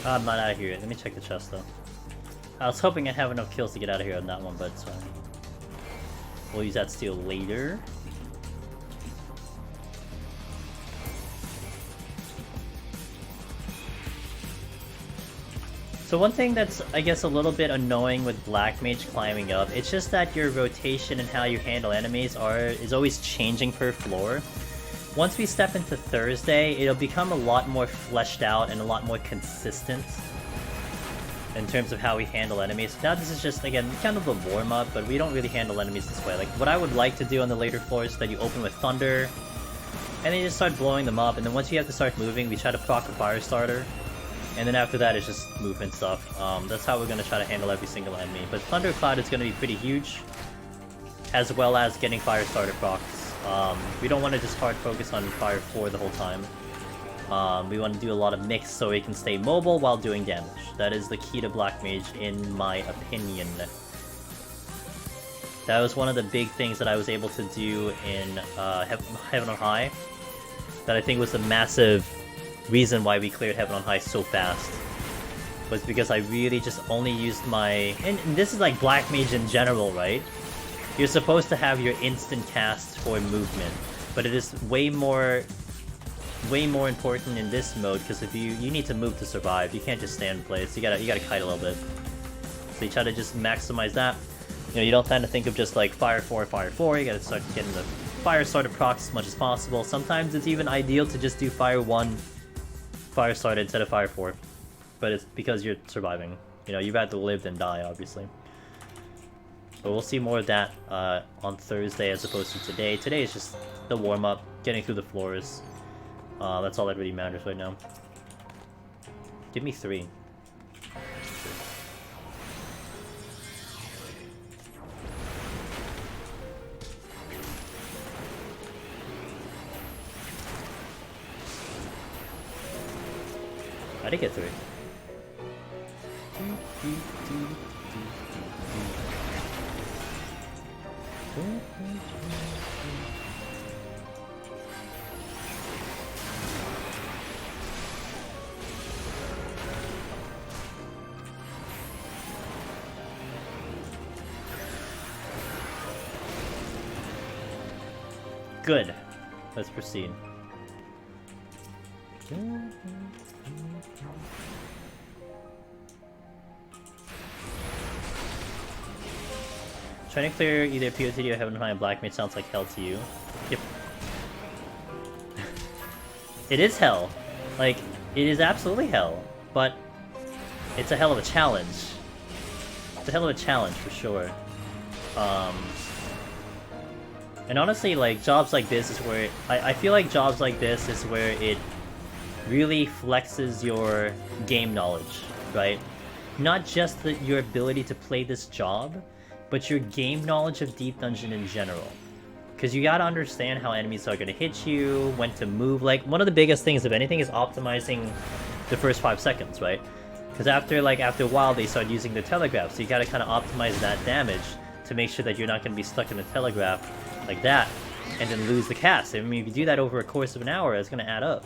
I'm not out of here. Let me check the chest though. I was hoping I'd have enough kills to get out of here on that one, but it's fine. We'll use that steel later. So one thing that's, I guess, a little bit annoying with Black Mage climbing up, it's just that your rotation and how you handle enemies is always changing per floor. Once we step into Thursday, it'll become a lot more fleshed out and a lot more consistent in terms of how we handle enemies. Now this is just, again, kind of a warm-up, but we don't really handle enemies this way. Like, what I would like to do on the later floors is that you open with Thunder, and then you just start blowing them up, and then once you have to start moving, we try to proc a Fire Starter, and then after that it's just movement stuff. That's how we're going to try to handle every single enemy. But Thundercloud is going to be pretty huge, as well as getting Fire Starter procs. We don't want to just hard focus on Fire 4 the whole time. We want to do a lot of mix so it can stay mobile while doing damage. That is the key to Black Mage, in my opinion. That was one of the big things that I was able to do in Heaven on High. That I think was the massive reason why we cleared Heaven on High so fast. Was because I really just only used my... And this is like Black Mage in general, right? You're supposed to have your instant cast for movement, but it is way more important in this mode, because if you need to move to survive, you can't just stand in place. You gotta kite a little bit. So you try to just maximize that. You know, you don't tend to think of just like Fire 4, Fire 4. You gotta start getting the Fire Starter procs as much as possible. Sometimes it's even ideal to just do Fire 1, Fire Starter instead of Fire 4, but it's because you're surviving. You know, you'd rather live than die, obviously. But we'll see more of that on Thursday as opposed to today. Today is just the warm-up, getting through the floors. That's all that really matters right now. Give me 3. I did get 3. Good. Let's proceed. Trying to clear either PoTD or Heaven High and Black Mage sounds like hell to you. Yep. It is hell. Like, it is absolutely hell. But it's a hell of a challenge. It's a hell of a challenge for sure. And honestly, like, jobs like this is where... I feel like jobs like this is where it really flexes your game knowledge, right? Not just your ability to play this job, but your game knowledge of Deep Dungeon in general. Because you gotta understand how enemies are gonna hit you, when to move. Like, one of the biggest things of anything is optimizing the first 5 seconds, right? Because after a while, they start using the telegraph, so you gotta kind of optimize that damage to make sure that you're not gonna be stuck in the telegraph like that, and then lose the cast. I mean, if you do that over a course of an hour, it's gonna add up.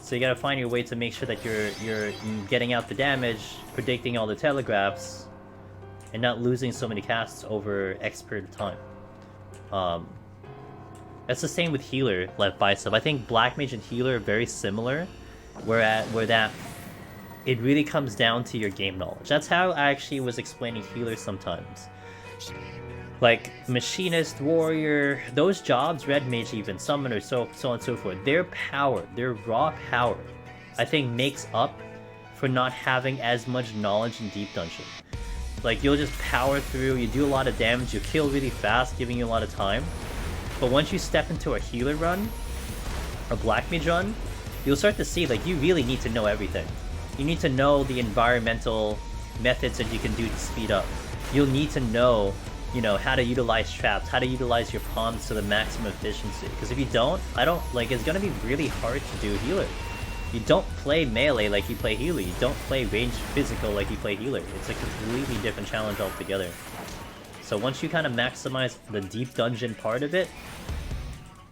So you gotta find your way to make sure that you're getting out the damage, predicting all the telegraphs, and not losing so many casts over X period of time. That's the same with healer, left bicep. I think Black Mage and healer are very similar, where that it really comes down to your game knowledge. That's how I actually was explaining healer sometimes. Like machinist, warrior, those jobs, red mage even, summoner, so on and so forth. Their power, their raw power, I think makes up for not having as much knowledge in Deep Dungeon. Like, you'll just power through, you do a lot of damage, you kill really fast, giving you a lot of time. But once you step into a healer run, or Black Mage run, you'll start to see, like, you really need to know everything. You need to know the environmental methods that you can do to speed up. You'll need to know, you know, how to utilize traps, how to utilize your pawns to the maximum efficiency. Because if you don't, it's gonna be really hard to do healer. You don't play melee like you play healer. You don't play ranged physical like you play healer. It's a completely different challenge altogether. So once you kind of maximize the Deep Dungeon part of it,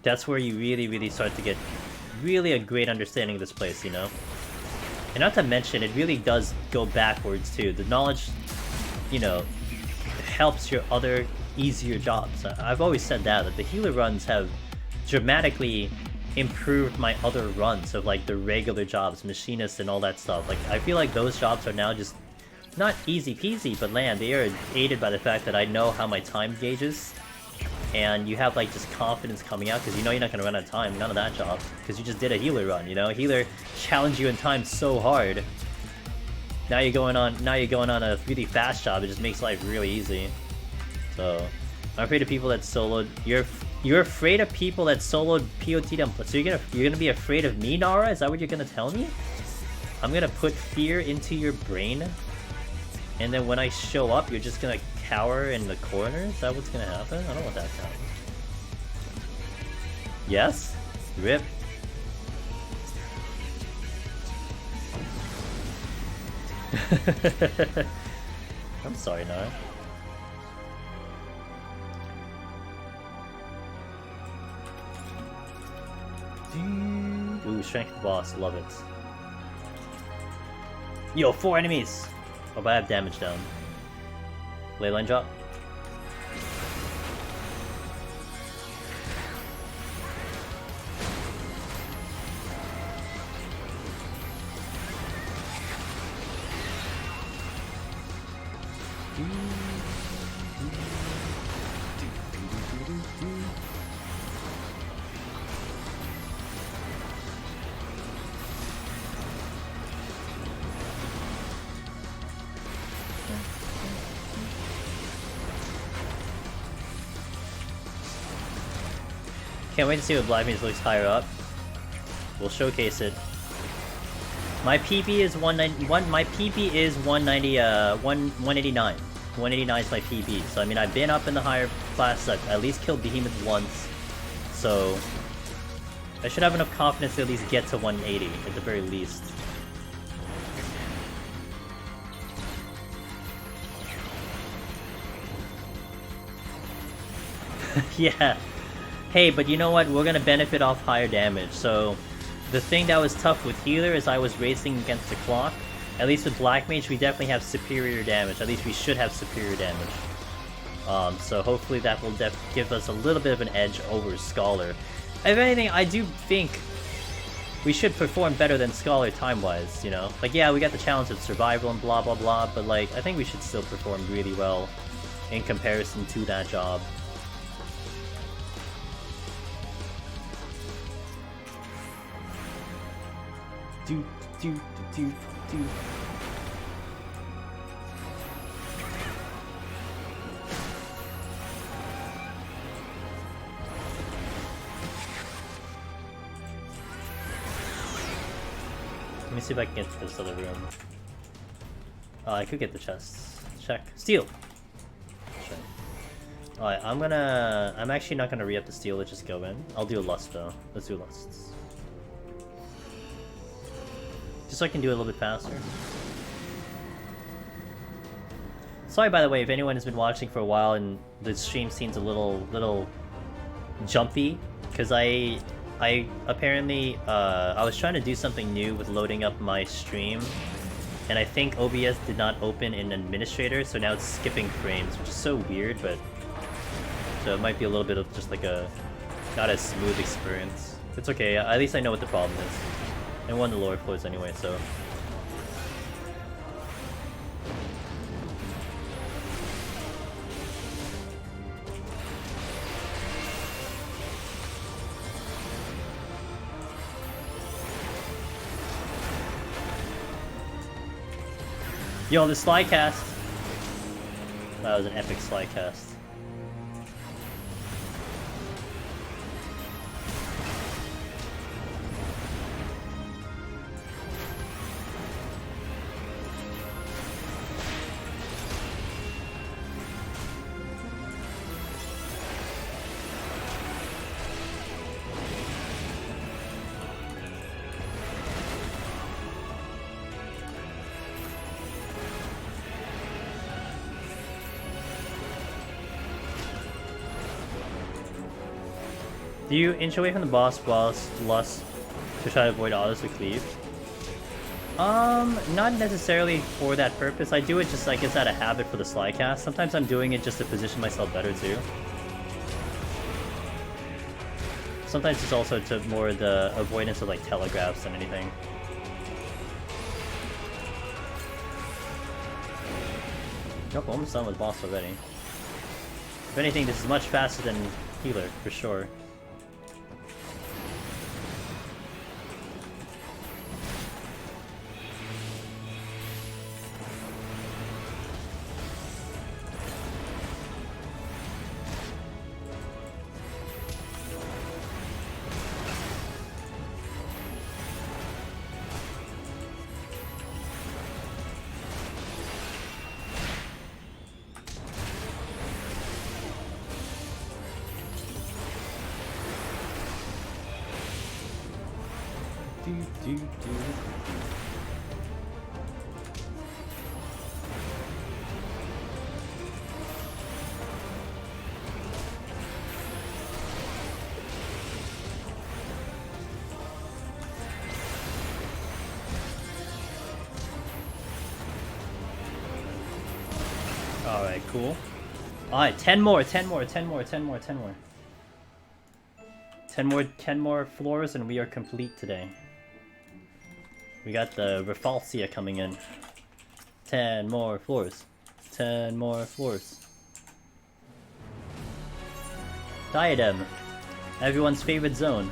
that's where you really, really start to get really a great understanding of this place, you know? And not to mention, it really does go backwards too. The knowledge, you know, helps your other easier jobs. I've always said that the healer runs have dramatically improved my other runs of like the regular jobs, machinist and all that stuff. Like, I feel like those jobs are now just not easy peasy, but they are aided by the fact that I know how my time gauges, and you have like just confidence coming out because you know you're not gonna run out of time. None of that job, because you just did a healer run. You know, healer challenged you in time so hard. Now you're going on a really fast job. It just makes life really easy. So I'm afraid of people that soloed. You're afraid of people that soloed PoTD. So you're gonna be afraid of me, Nara? Is that what you're gonna tell me? I'm gonna put fear into your brain, and then when I show up, you're just gonna cower in the corner? Is that what's gonna happen? I don't want that to happen. Yes? Rip. I'm sorry, Nara. Ooh, strength boss, love it. Yo, 4 enemies! Oh, but I have damage down. Leyline drop. Can't wait to see what Black Mage looks higher up. We'll showcase it. My PB is 190. My PB is 190. 189. 189 is my PB. So I mean, I've been up in the higher class. I've at least killed Behemoth once. So I should have enough confidence to at least get to 180 at the very least. Yeah. Hey, but you know what? We're gonna benefit off higher damage. So the thing that was tough with healer is I was racing against the clock. At least with Black Mage, we definitely have superior damage. At least we should have superior damage. So hopefully that will give us a little bit of an edge over Scholar. If anything, I do think we should perform better than Scholar time-wise, you know? Like, yeah, we got the challenge of survival and blah blah blah, but like, I think we should still perform really well in comparison to that job. Do, do, do, do, do. Let me see if I can get to this other room. Oh, I could get the chests. Check. Steal! Check. Alright, I'm actually not gonna re-up the steal, let's just go in. I'll do a lust though. Let's do lusts. Just so I can do it a little bit faster. Sorry, by the way, if anyone has been watching for a while and the stream seems a little jumpy, because I apparently I was trying to do something new with loading up my stream, and I think OBS did not open in Administrator, so now it's skipping frames, which is so weird, but so it might be a little bit of just like a not as smooth experience. It's okay. At least I know what the problem is. I won the lower floors anyway, so. Yo, the slide cast. That was an epic slide cast. Do you inch away from the boss whilst lust to try to avoid autos with cleave? Not necessarily for that purpose. I do it just, I guess, out of habit for the slide cast. Sometimes I'm doing it just to position myself better too. Sometimes it's also to more the avoidance of like telegraphs than anything. Nope, almost done with boss already. If anything, this is much faster than healer, for sure. Alright, cool. Alright, 10 more. 10 more floors and we are complete today. We got the Refalcia coming in. 10 more floors. 10 more floors. Diadem. Everyone's favorite zone.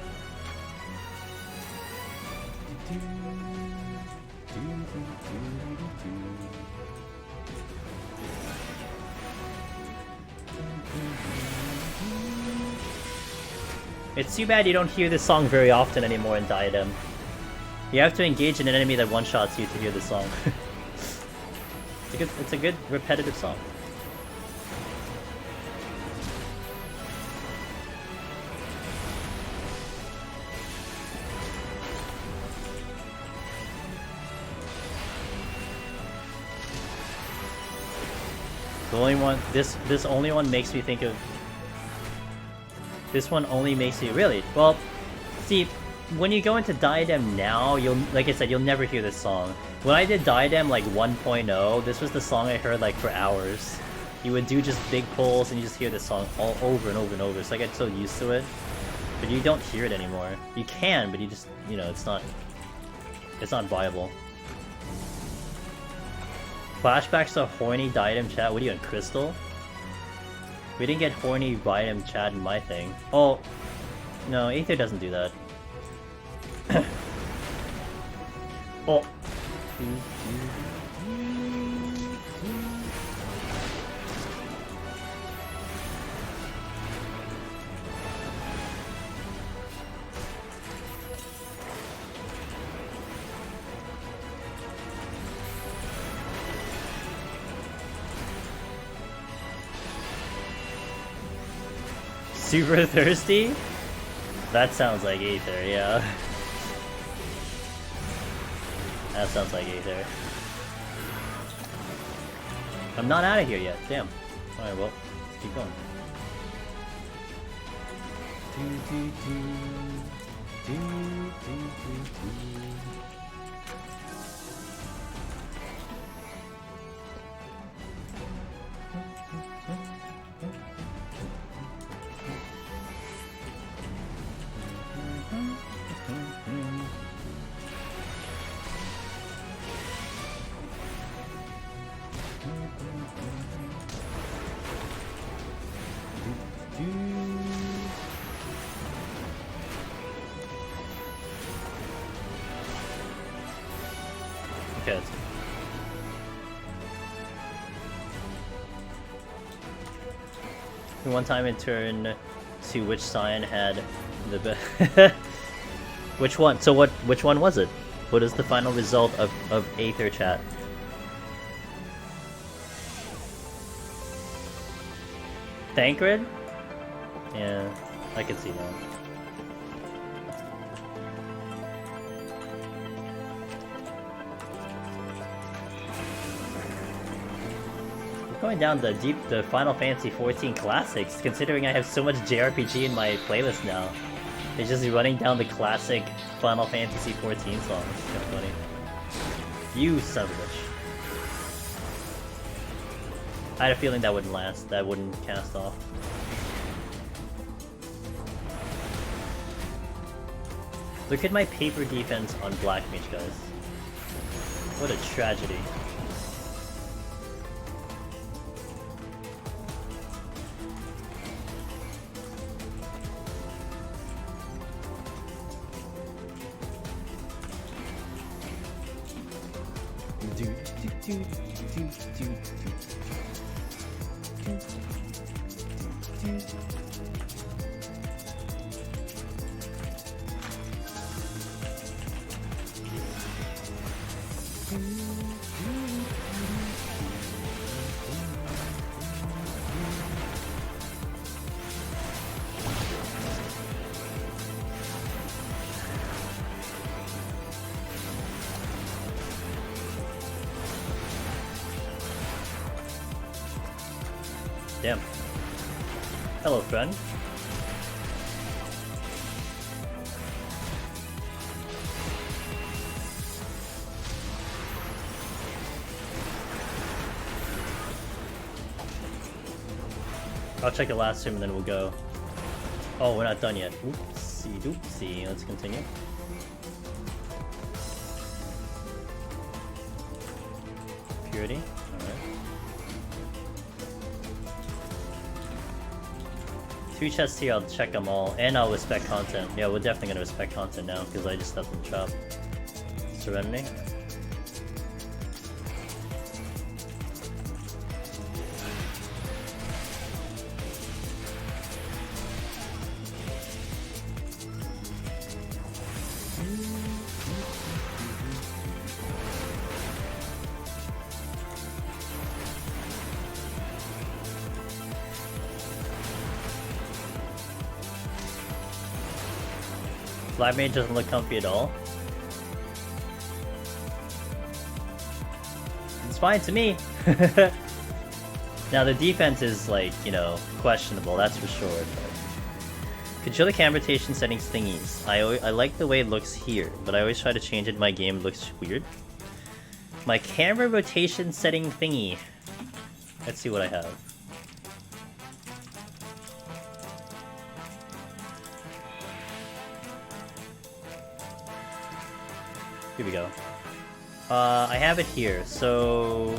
It's too bad you don't hear this song very often anymore in Diadem. You have to engage in an enemy that one-shots you to hear this song. It's a good repetitive song. The only one, this only one makes me think of. This one only makes me really well. See, when you go into Diadem now, like I said, you'll never hear this song. When I did Diadem like 1.0, this was the song I heard like for hours. You would do just big pulls and you just hear this song all over and over and over. So I get so used to it, but you don't hear it anymore. You can, but you just, you know, it's not viable. Flashbacks to horny Diadem chat. What are you in, Crystal? We didn't get horny Diadem chat in my thing. Oh, no, Aether doesn't do that. Oh. Super thirsty? That sounds like Aether, yeah. That sounds like Aether. I'm not out of here yet, damn. Alright, well, let's keep going. Okay. One time in turn to which sign had the best. Which one? So which one was it? What is the final result of Aether chat? Thancred? Yeah, I can see that. Going down the Final Fantasy 14 classics, considering I have so much JRPG in my playlist now. It's just running down the classic Final Fantasy 14 songs. It's kind of funny. You son of a bitch. I had a feeling that wouldn't last, that wouldn't cast off. Look at my paper defense on Black Mage, guys. What a tragedy. Damn. Hello, friend. I'll check the last stream and then we'll go. Oh, we're not done yet. Oopsie doopsie. Let's continue. Purity. Alright. 2 chests here, I'll check them all. And I'll respect content. Yeah, we're definitely gonna respect content now because I just stepped in the shop. Serenity. Flat Mage doesn't look comfy at all. It's fine to me. Now the defense is like, you know, questionable, that's for sure. But... Control the camera rotation settings thingies. I like the way it looks here, but I always try to change it in my game, it looks weird. My camera rotation setting thingy. Let's see what I have. Here we go. I have it here, so...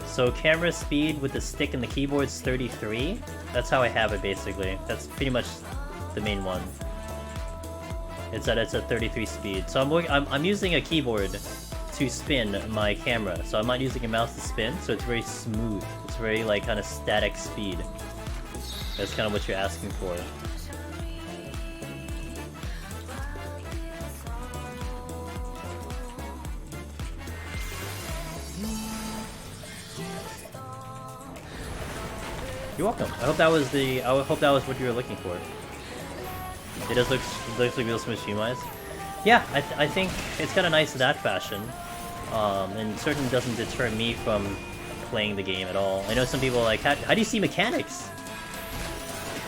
So camera speed with the stick and the keyboard is 33. That's how I have it basically. That's pretty much the main one. It's at 33 speed. So I'm using a keyboard to spin my camera. So I'm not using a mouse to spin, so it's very smooth. It's very like kind of static speed. That's kind of what you're asking for. You're welcome. I hope that was what you were looking for. It does look like real smooth stream-wise. Yeah, I think it's kind of nice in that fashion. And certainly doesn't deter me from playing the game at all. I know some people are like, how do you see mechanics?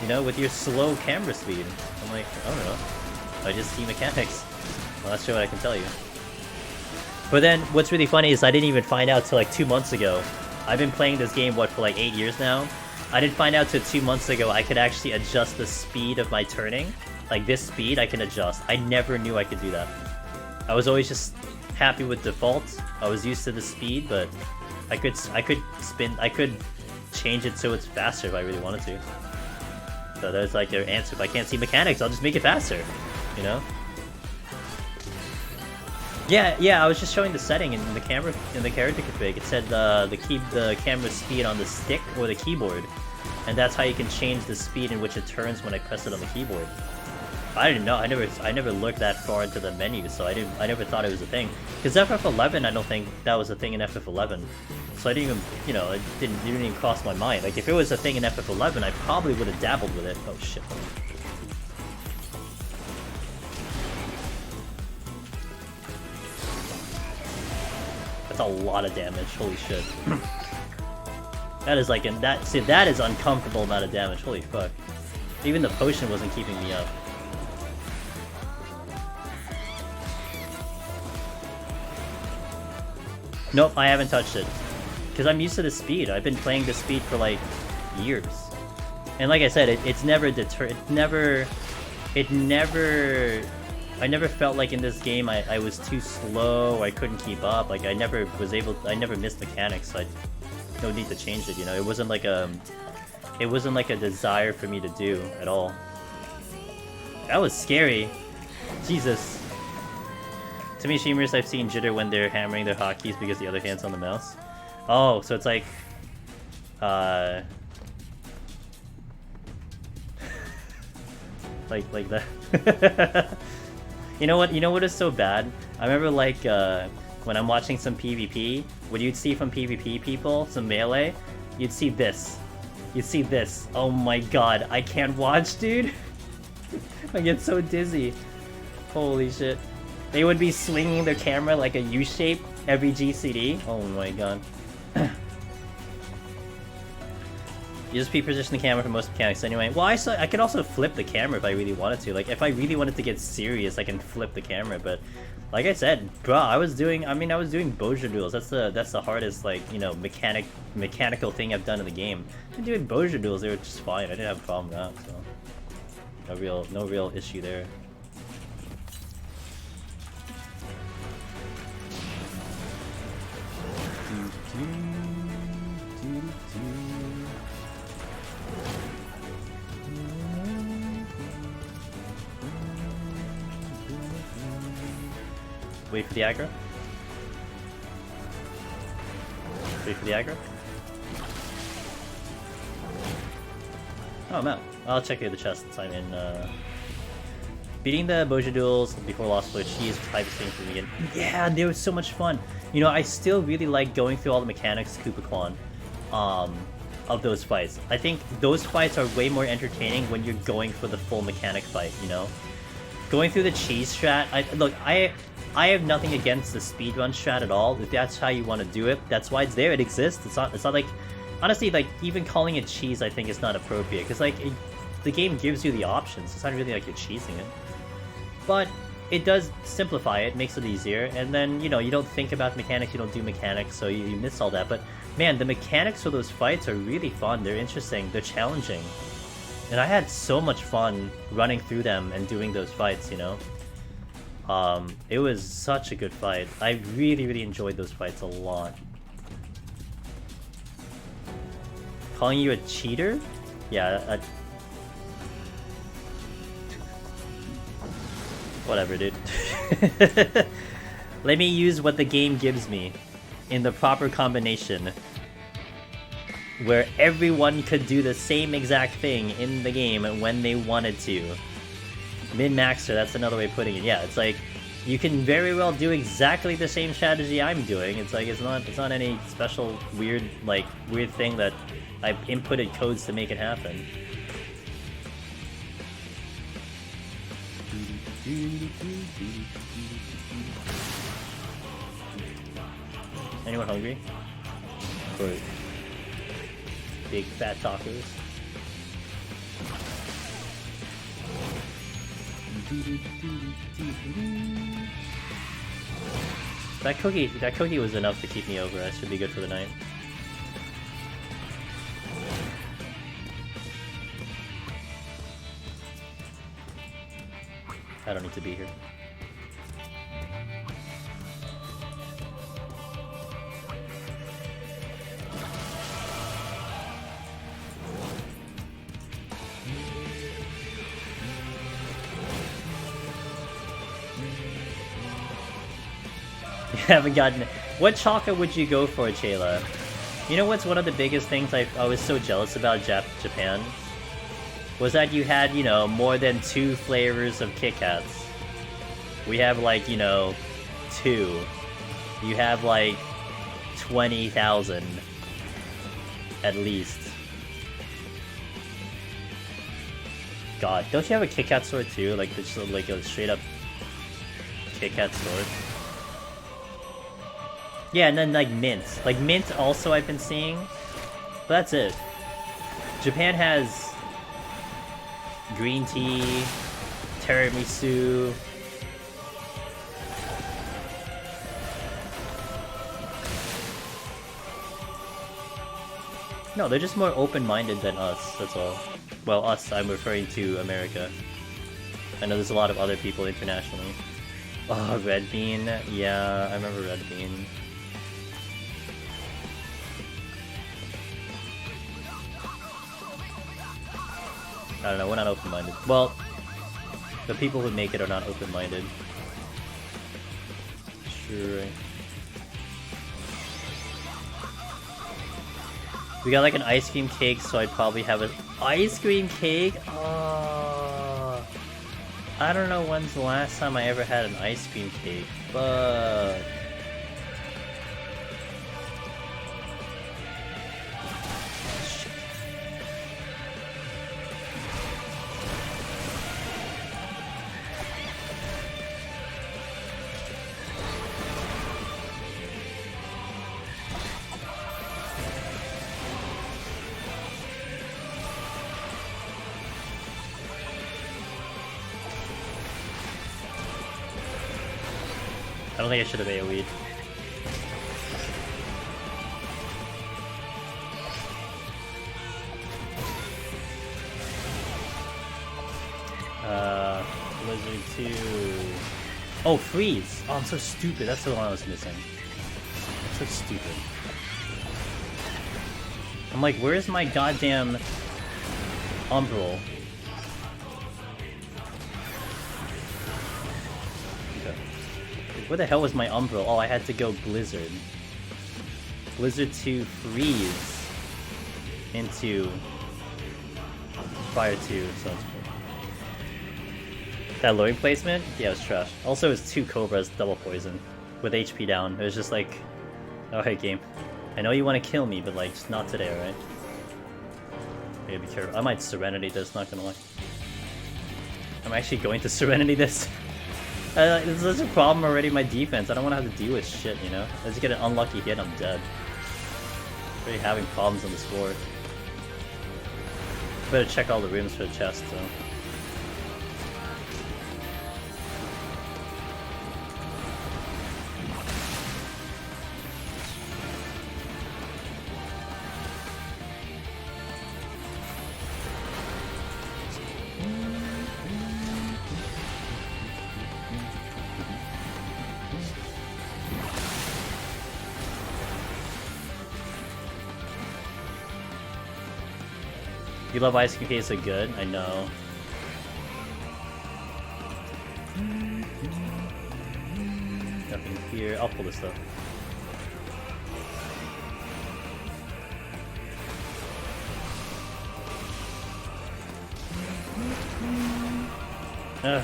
You know, with your slow camera speed. I'm like, I don't know. I just see mechanics. Well, that's what I can tell you. But then, what's really funny is I didn't even find out till like 2 months ago. I've been playing this game, what, for like 8 years now? I didn't find out till 2 months ago I could actually adjust the speed of my turning. Like this speed I can adjust. I never knew I could do that. I was always just happy with default. I was used to the speed, but I could change it so it's faster if I really wanted to. So there's like their answer. If I can't see mechanics, I'll just make it faster. You know? Yeah, I was just showing the setting in the camera in the character config. It said the camera speed on the stick or the keyboard, and that's how you can change the speed in which it turns when I press it on the keyboard. I didn't know. I never looked that far into the menu, so I never thought it was a thing. Because FF11, I don't think that was a thing in FF11. So I didn't even, you know, it didn't even cross my mind. Like if it was a thing in FF11, I probably would have dabbled with it. Oh shit. That's a lot of damage. Holy shit. That is like that is uncomfortable amount of damage. Holy fuck. Even the potion wasn't keeping me up. Nope, I haven't touched it. Because I'm used to the speed. I've been playing the speed for like years. And like I said, it's never deterred. I never felt like in this game I was too slow, I couldn't keep up. Like I never missed mechanics, so no need to change it, you know. It wasn't like a desire for me to do at all. That was scary. Jesus. To me, streamers I've seen jitter when they're hammering their hotkeys because the other hand's on the mouse. Oh, so it's like like that. You know what is so bad? I remember like when I'm watching some PvP, what you'd see from PvP people, some melee, you'd see this. You'd see this. Oh my god, I can't watch, dude. I get so dizzy. Holy shit. They would be swinging their camera like a U-shape every GCD. Oh my god. You just pre-position the camera for most mechanics anyway. Well, I could also flip the camera if I really wanted to. Like, if I really wanted to get serious, I can flip the camera. But, like I said, bro, I was doing Boja duels. That's the hardest, like, you know, mechanical thing I've done in the game. And doing Boja duels, they were just fine. I didn't have a problem with that, so no real issue there. Wait for the aggro. Wait for the aggro. Oh man, I'll check out the chest since I'm in. Beating the Boja duels before Lost Blitz, she is the type of thing for me again. Yeah, they were so much fun. You know, I still really like going through all the mechanics Koopa Clan. of those fights. I think those fights are way more entertaining when you're going for the full mechanic fight, you know? Going through the cheese strat, I have nothing against the speedrun strat at all. If that's how you want to do it, that's why it's there. It exists. It's not like, honestly, like even calling it cheese, I think is not appropriate because like the game gives you the options. It's not really like you're cheesing it, but it does simplify it, makes it easier, and then you know you don't think about mechanics, you don't do mechanics, so you miss all that. But man, the mechanics for those fights are really fun. They're interesting. They're challenging. And I had so much fun running through them and doing those fights, you know? It was such a good fight. I really, really enjoyed those fights a lot. Calling you a cheater? Yeah, whatever, dude. Let me use what the game gives me in the proper combination, where everyone could do the same exact thing in the game when they wanted to. Min-maxer, that's another way of putting it. Yeah, it's like, you can very well do exactly the same strategy I'm doing. It's like, it's not any special weird thing that I've inputted codes to make it happen. Anyone hungry? For big fat tacos? That cookie was enough to keep me over. That should be good for the night. I don't need to be here. Haven't gotten it. What Chaka would you go for, Chayla? You know what's one of the biggest things I was so jealous about Japan? Was that you had, you know, more than 2 flavors of Kit Kats. We have like, you know, 2. You have like 20,000 at least. God, don't you have a Kit Kat store too? Like just like a straight up Kit Kat store? Yeah, and then like mint. Like mint also I've been seeing. But that's it. Japan has green tea, tiramisu. No, they're just more open-minded than us, that's all. Well, us, I'm referring to America. I know there's a lot of other people internationally. Oh, Red Bean. Yeah, I remember Red Bean. I don't know, we're not open-minded. Well, the people who make it are not open-minded. Sure. We got like an ice cream cake, so I'd probably have an ice cream cake? Oh, I don't know when's the last time I ever had an ice cream cake, but... I don't think I should have AoE'd. Blizzard 2. Oh, freeze! Oh, I'm so stupid. That's the one I was missing. I'm so stupid. I'm like, where's my goddamn Umbral? Where the hell was my Umbral? Oh, I had to go Blizzard. Blizzard to freeze into Fire 2, so it's cool. That loading placement? Yeah, it was trash. Also, it was 2 Cobras, double poison, with HP down. It was just like, oh hey game, I know you want to kill me, but like, just not today, alright? I gotta be careful. I might Serenity this, not gonna lie. I'm actually going to Serenity this. This is a problem already in my defense. I don't want to have to deal with shit, you know? I just get an unlucky hit, I'm dead. Already having problems on this floor. Better check all the rooms for the chest, though. You love ice cream cake so good, I know. Nothing here. I'll pull this stuff. Ugh.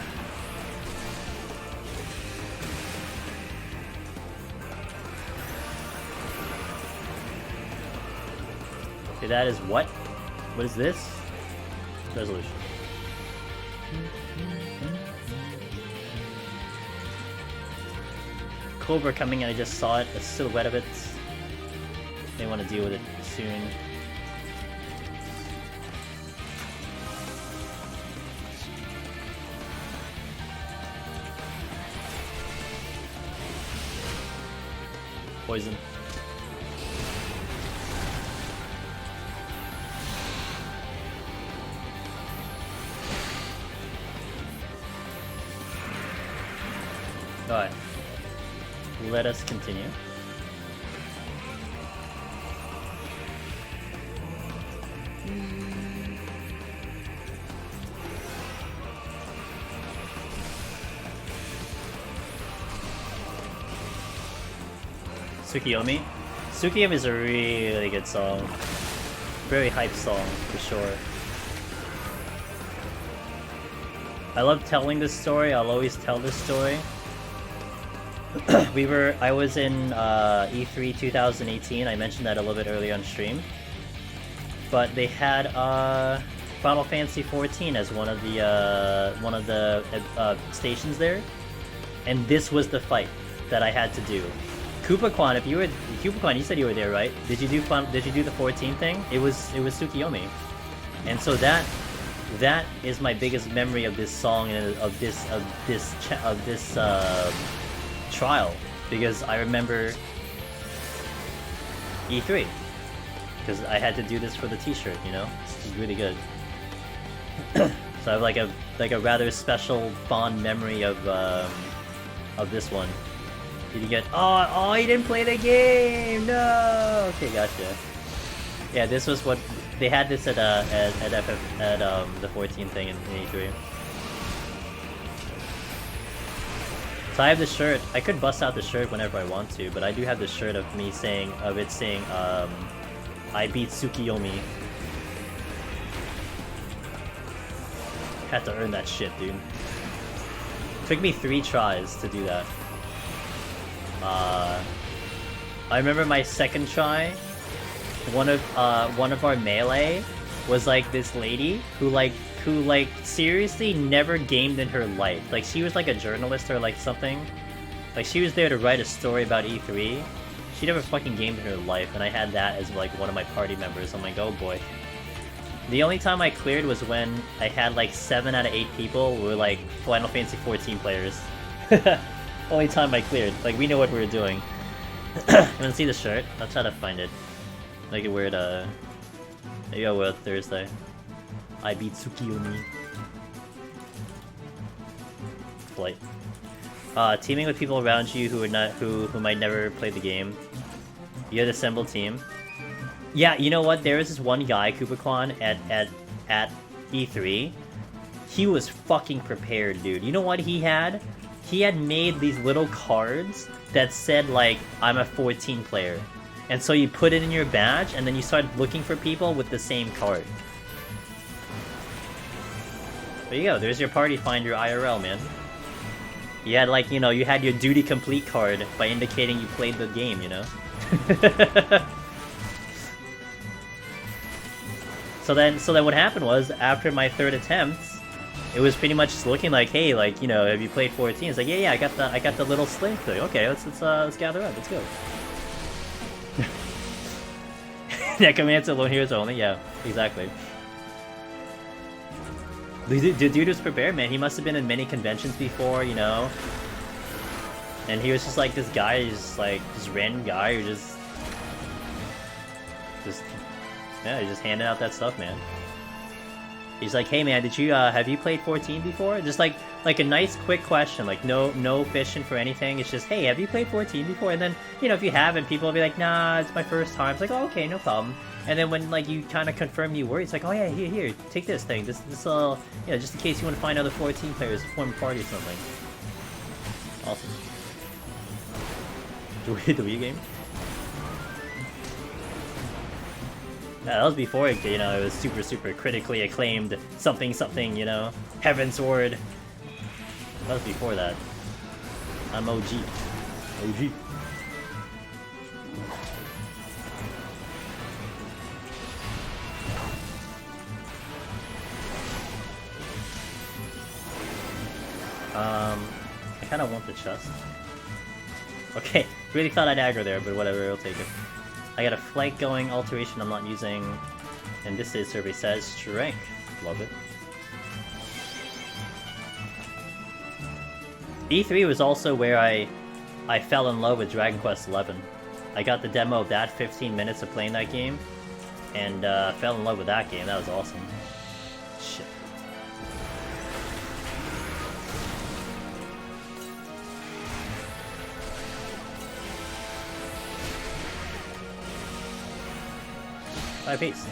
Okay, that is what? What is this? Resolution. Cobra coming in, I just saw it, a silhouette of it. They want to deal with it soon. Poison. Alright. Let us continue. Tsukiyomi? Tsukiyomi is a really good song. Very hype song, for sure. I love telling this story, I'll always tell this story. I was in E3 2018, I mentioned that a little bit earlier on stream. But they had Final Fantasy 14 as one of the stations there. And this was the fight that I had to do. Koopa-Kwan, Koopa-Kwan, you said you were there, right? Did you do the 14 thing? It was Tsukiyomi. And so that is my biggest memory of this song and of this trial, because I remember E3 because I had to do this for the t-shirt, you know. This is really good. So I have like a rather special fond memory of this one. Did you get you didn't play the game? No. Okay, gotcha. Yeah, this was what they had this at the 14 thing in E3. So I have the shirt. I could bust out the shirt whenever I want to, but I do have the shirt of me saying, I beat Tsukiyomi. Had to earn that shit, dude. Took me 3 tries to do that. I remember my second try. One of our melee was like this lady who seriously never gamed in her life. Like, she was like a journalist or like something. Like, she was there to write a story about E3. She never fucking gamed in her life, and I had that as like one of my party members. I'm like, oh boy. The only time I cleared was when I had like 7 out of 8 people who were like Final Fantasy 14 players. Only time I cleared. Like, we know what we were doing. You wanna see the shirt? I'll try to find it. I can wear it, maybe I'll wear it Thursday. I beat Tsukiyomi. Flight. Teaming with people around you who might never play the game. You had assembled team. Yeah, you know what? There was this one guy, Koopa-Kwan, at E3. He was fucking prepared, dude. You know what he had? He had made these little cards that said, like, I'm a 14 player. And so you put it in your badge, and then you start looking for people with the same card. There you go, there's your party finder IRL, man. You had, like, you know, you had your duty complete card by indicating you played the game, you know? So then what happened was, after my 3rd attempt, it was pretty much just looking like, hey, like, you know, have you played 14? It's like, yeah, I got the little slink thing. Okay, let's gather up. Let's go. Necromancer Lone Heroes only. Yeah, exactly. The dude was prepared, man. He must have been in many conventions before, you know. And he was just like this guy, just like this random guy who just yeah, he's just handing out that stuff, man. He's like, hey man, did you have you played 14 before? Just like a nice quick question, like no fishing for anything. It's just, hey, have you played 14 before? And then, you know, if you haven't, people will be like, nah, it's my first time. It's like, oh, okay, no problem. And then when like you kind of confirm you were, it's like, oh yeah, here, take this thing. This you know, just in case you want to find other 14 players to form a party or something. Awesome. The Wii game? Yeah, that was before it, you know, it was super critically acclaimed something, you know, Heavensward. That was before that. I'm OG. OG. I kind of want the chest. Okay, really thought I'd aggro there, but whatever, I'll take it. I got a flank going, alteration I'm not using, and this is, survey says, strength. Love it. E3 was also where I fell in love with Dragon Quest XI. I got the demo of that, 15 minutes of playing that game, and fell in love with that game. That was awesome. Shit. Five haste.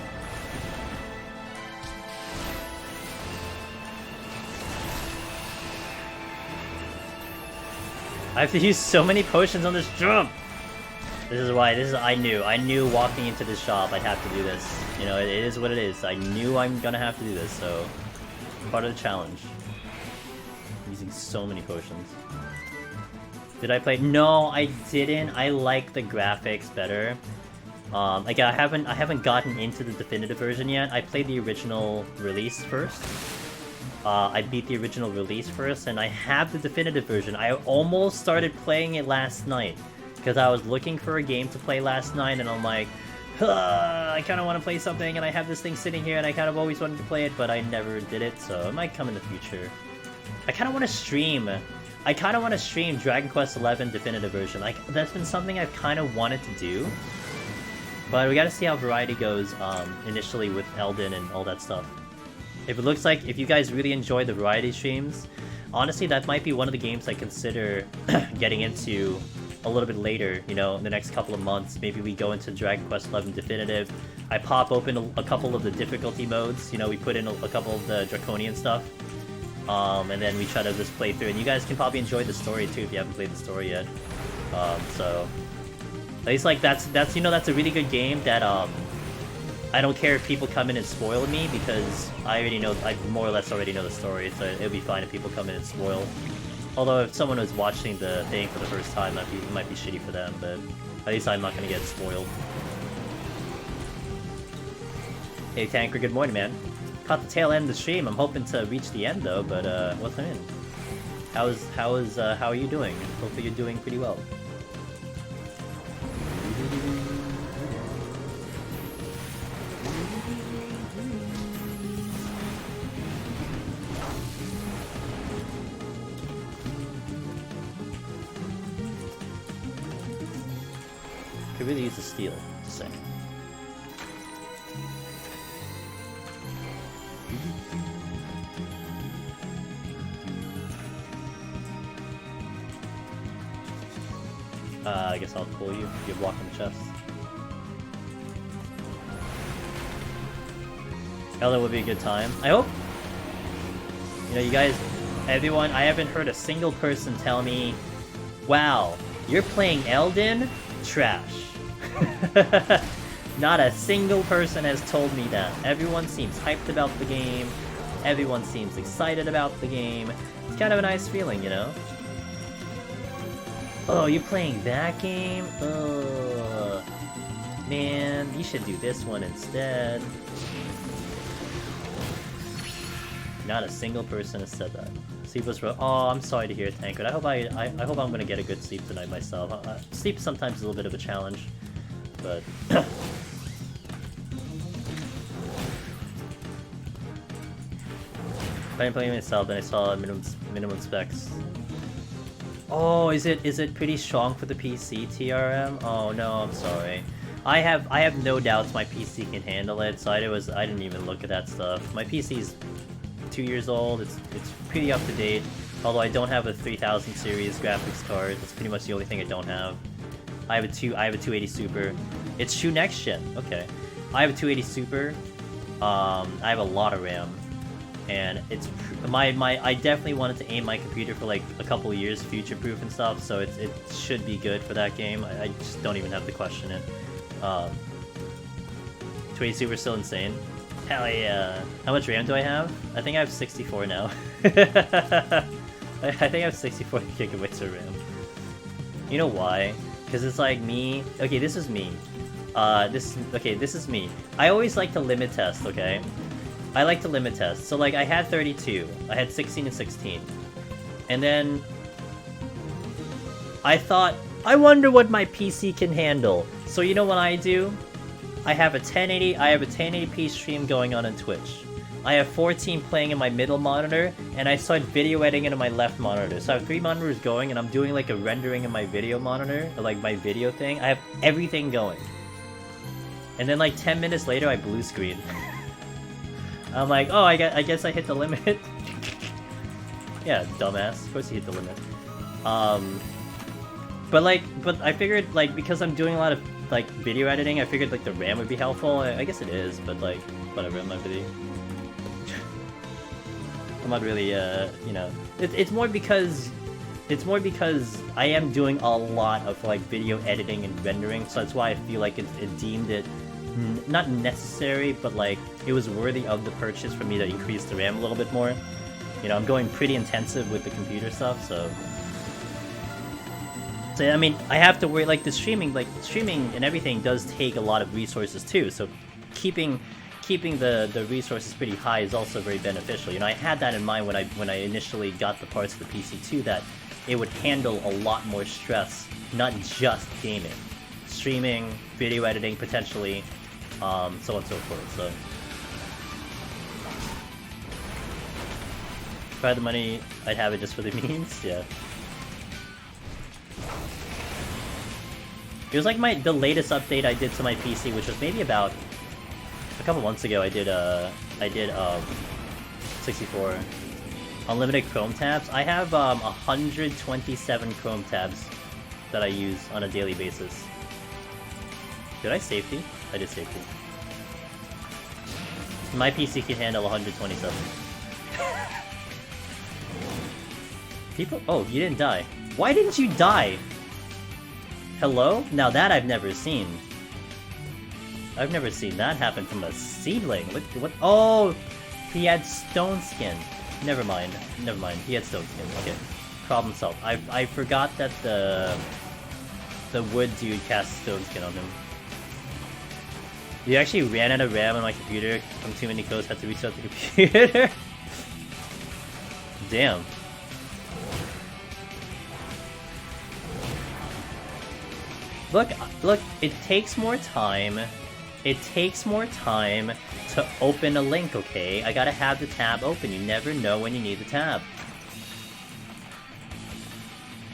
I have to use so many potions on this jump! This is why, I knew walking into this shop I'd have to do this. You know, it is what it is. I knew I'm gonna have to do this, so... part of the challenge. I'm using so many potions. Did I play? No, I didn't. I like the graphics better. Like I haven't gotten into the definitive version yet. I played the original release first. I beat the original release first, and I have the definitive version. I almost started playing it last night, because I was looking for a game to play last night, and I'm like, I kind of want to play something, and I have this thing sitting here, and I kind of always wanted to play it, but I never did it, so it might come in the future. I kind of want to stream. Dragon Quest XI definitive version. Like, that's been something I've kind of wanted to do. But we gotta see how Variety goes, initially with Elden and all that stuff. If it looks like, if you guys really enjoy the Variety streams, honestly, that might be one of the games I consider getting into a little bit later, you know, in the next couple of months. Maybe we go into Dragon Quest XI Definitive. I pop open a couple of the difficulty modes, you know, we put in a couple of the Draconian stuff. And then we try to just play through, and you guys can probably enjoy the story too if you haven't played the story yet. So... at least, like, that's you know, that's a really good game that, I don't care if people come in and spoil me, because I more or less already know the story, so it'll be fine if people come in and spoil. Although, if someone was watching the thing for the first time, it might be shitty for them, but at least I'm not gonna get spoiled. Hey, Tanker, good morning, man. Caught the tail end of the stream. I'm hoping to reach the end, though, but, what's in? How are you doing? Hopefully you're doing pretty well. Could really use the steel, just saying. I guess I'll pull you. You block on the chest. Elden would be a good time. I hope. You know, you guys, everyone, I haven't heard a single person tell me, wow, you're playing Elden? Trash. Not a single person has told me that. Everyone seems hyped about the game. Everyone seems excited about the game. It's kind of a nice feeling, you know? Oh, you're playing that game? Ugh. Man, you should do this one instead. Not a single person has said that. Sleep was rough. Oh, I'm sorry to hear, Tankard. I hope I'm gonna get a good sleep tonight myself. Sleep sometimes is a little bit of a challenge, but. I didn't play myself, and I saw minimum specs. Oh, is it pretty strong for the PC, TRM? Oh no, I'm sorry. I have no doubts my PC can handle it, so I didn't even look at that stuff. My PC's 2 years old. It's pretty up to date. Although I don't have a 3000 series graphics card. That's pretty much the only thing I don't have. I have a 280 Super. It's true next gen. Okay. I have a 280 Super. I have a lot of RAM. And it's I definitely wanted to aim my computer for like a couple of years future proof and stuff, so it should be good for that game. I just don't even have to question it. 280 Super still insane. Hell yeah. How much RAM do I have? I think I have 64 now. I think I have 64 gigabytes of RAM. You know why? Because it's like me. Okay, this is me. This is me. I always like to limit test, okay? I like to limit test. So like I had 32. I had 16 and 16. And then I thought, I wonder what my PC can handle. So you know what I do? I have a 1080p stream going on Twitch. I have 14 playing in my middle monitor, and I start video editing into my left monitor. So I have 3 monitors going, and I'm doing like a rendering in my video monitor, or like my video thing. I have everything going. And then like 10 minutes later, I blue screen. I'm like, oh, I guess I hit the limit. Yeah, dumbass. Of course you hit the limit. But I figured, like, because I'm doing a lot of, like, video editing, I figured, like, the RAM would be helpful. I guess it is, but, like, whatever, I'm not really, you know... It's more because I am doing a lot of, like, video editing and rendering, so that's why I feel like it deemed it not necessary, but, like, it was worthy of the purchase for me to increase the RAM a little bit more. You know, I'm going pretty intensive with the computer stuff, so I mean, I have to worry, like, streaming and everything does take a lot of resources too, so keeping the resources pretty high is also very beneficial. You know, I had that in mind when I initially got the parts of the PC too, that it would handle a lot more stress, not just gaming. Streaming, video editing, potentially, so on and so forth, so... If I had the money, I'd have it just for the memes, yeah. It was like the latest update I did to my PC, which was maybe about a couple months ago. I did 64 unlimited Chrome tabs. I have 127 Chrome tabs that I use on a daily basis. Did I safety? I did safety. My PC can handle 127. People. Oh, you didn't die. Why didn't you die? Hello? Now that I've never seen. I've never seen that happen from a seedling. What? Oh! He had stone skin. Never mind. He had stone skin. Okay. Problem solved. I forgot that the wood dude cast stone skin on him. You actually ran out of RAM on my computer from too many codes, had to restart the computer. Damn. Look, it takes more time. It takes more time to open a link, okay? I gotta have the tab open. You never know when you need the tab.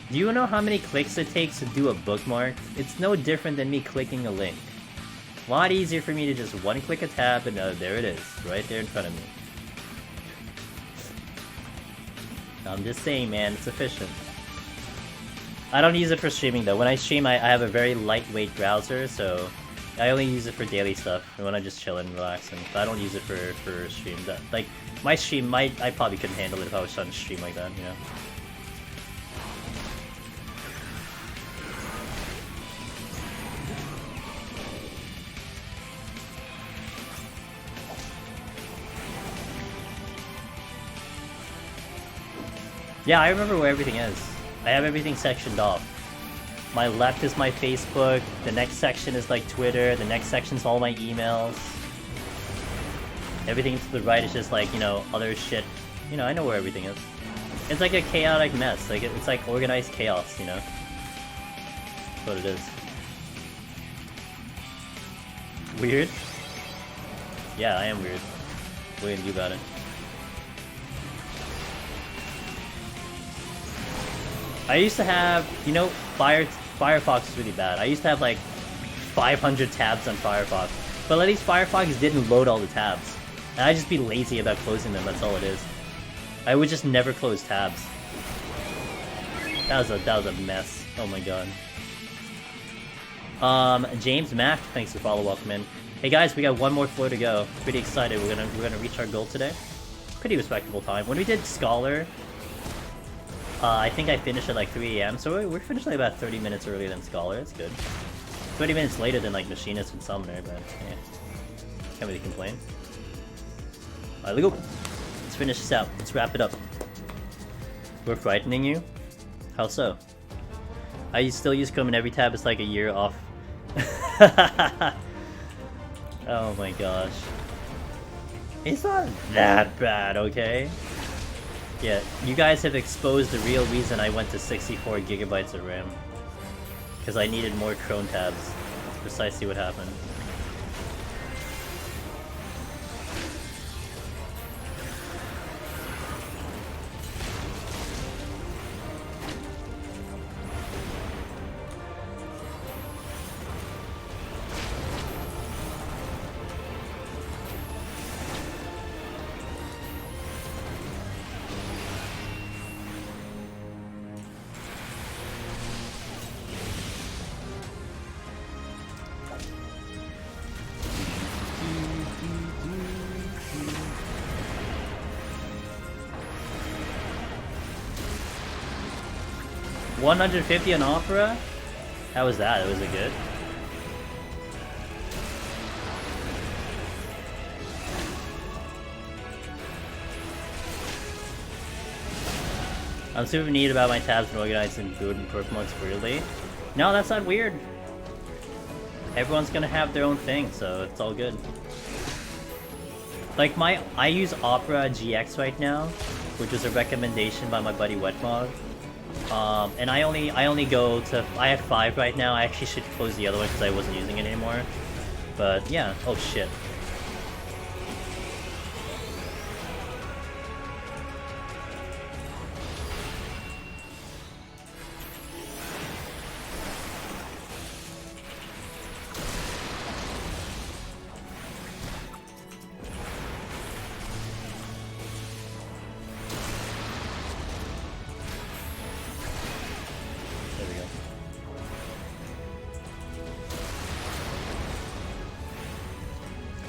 Do you know how many clicks it takes to do a bookmark? It's no different than me clicking a link. A lot easier for me to just one-click a tab and there it is, right there in front of me. I'm just saying, man, it's efficient. I don't use it for streaming though. When I stream, I have a very lightweight browser, so I only use it for daily stuff and when I just chill and relax. And I don't use it for stream. Like my stream, I probably couldn't handle it if I was trying to stream like that, you know. Yeah, I remember where everything is. I have everything sectioned off. My left is my Facebook, the next section is like Twitter, the next section is all my emails. Everything to the right is just like, you know, other shit. You know, I know where everything is. It's like a chaotic mess. Like, it's like organized chaos, you know? That's what it is. Weird? Yeah, I am weird. What are you gonna do about it? I used to have, you know, Firefox is really bad. I used to have like 500 tabs on Firefox. But at least Firefox didn't load all the tabs. And I'd just be lazy about closing them, that's all it is. I would just never close tabs. That was a mess. Oh my god. James Mack, thanks for follow, welcome in. Hey guys, we got one more floor to go. Pretty excited. We're gonna reach our goal today. Pretty respectable time. When we did Scholar, I think I finished at like 3 AM, so we're finished like about 30 minutes earlier than Scholar. That's good. 20 minutes later than like Machinist and Summoner, but yeah, can't really complain. Alright, let's go. Let's finish this out. Let's wrap it up. We're frightening you? How so? I still use Chrome and every tab is like a year off. Oh my gosh. It's not that bad, okay? Yeah, you guys have exposed the real reason I went to 64 gigabytes of RAM. Because I needed more Chrome tabs. That's precisely what happened. $150 on Opera? How was that? Was it good? I'm super neat about my tabs and organized and good and perk modes weirdly. No, that's not weird. Everyone's gonna have their own thing, so it's all good. Like I use Opera GX right now, which is a recommendation by my buddy Wetmog. And I only go to, I have 5 right now. I actually should close the other one because I wasn't using it anymore. But yeah, oh shit.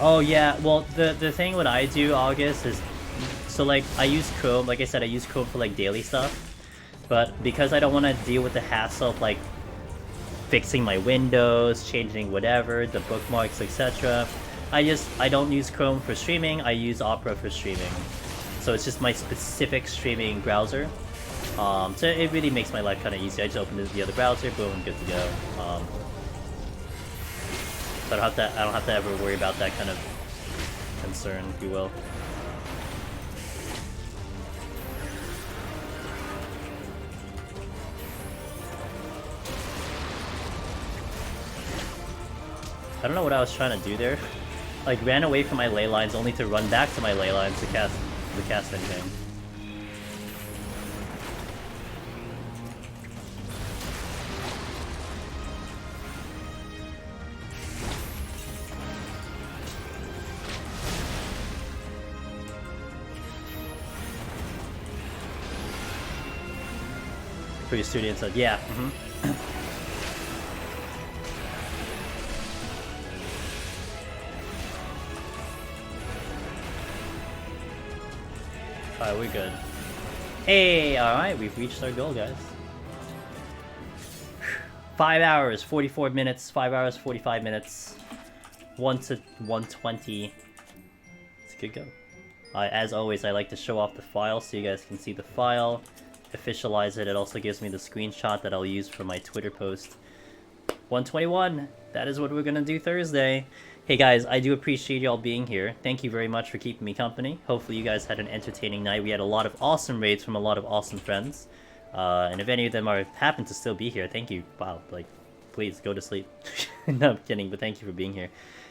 Oh yeah, well the thing what I do, August, is so like I use Chrome, like I said, I use Chrome for like daily stuff, but because I don't want to deal with the hassle of like fixing my windows, changing whatever, the bookmarks, etc. I don't use Chrome for streaming, I use Opera for streaming. So it's just my specific streaming browser. So it really makes my life kind of easy. I just open the other browser, boom, good to go. So I don't have to ever worry about that kind of concern, if you will. I don't know what I was trying to do there. Like, ran away from my ley lines only to run back to my ley lines to cast anything. For your studio said, yeah. Alright, we're good. Hey, alright, we've reached our goal, guys. 5 hours, 44 minutes, 5 hours, 45 minutes. 1 to 120. It's a good go. As always, I like to show off the file so you guys can see the file. Officialize it. It also gives me the screenshot that I'll use for my Twitter post. 121. That is what we're gonna do Thursday. Hey guys, I do appreciate y'all being here. Thank you very much for keeping me company. Hopefully you guys had an entertaining night. We had a lot of awesome raids from a lot of awesome friends. And if any of them happen to still be here, thank you. Wow, like, please go to sleep. No, I'm kidding, but thank you for being here.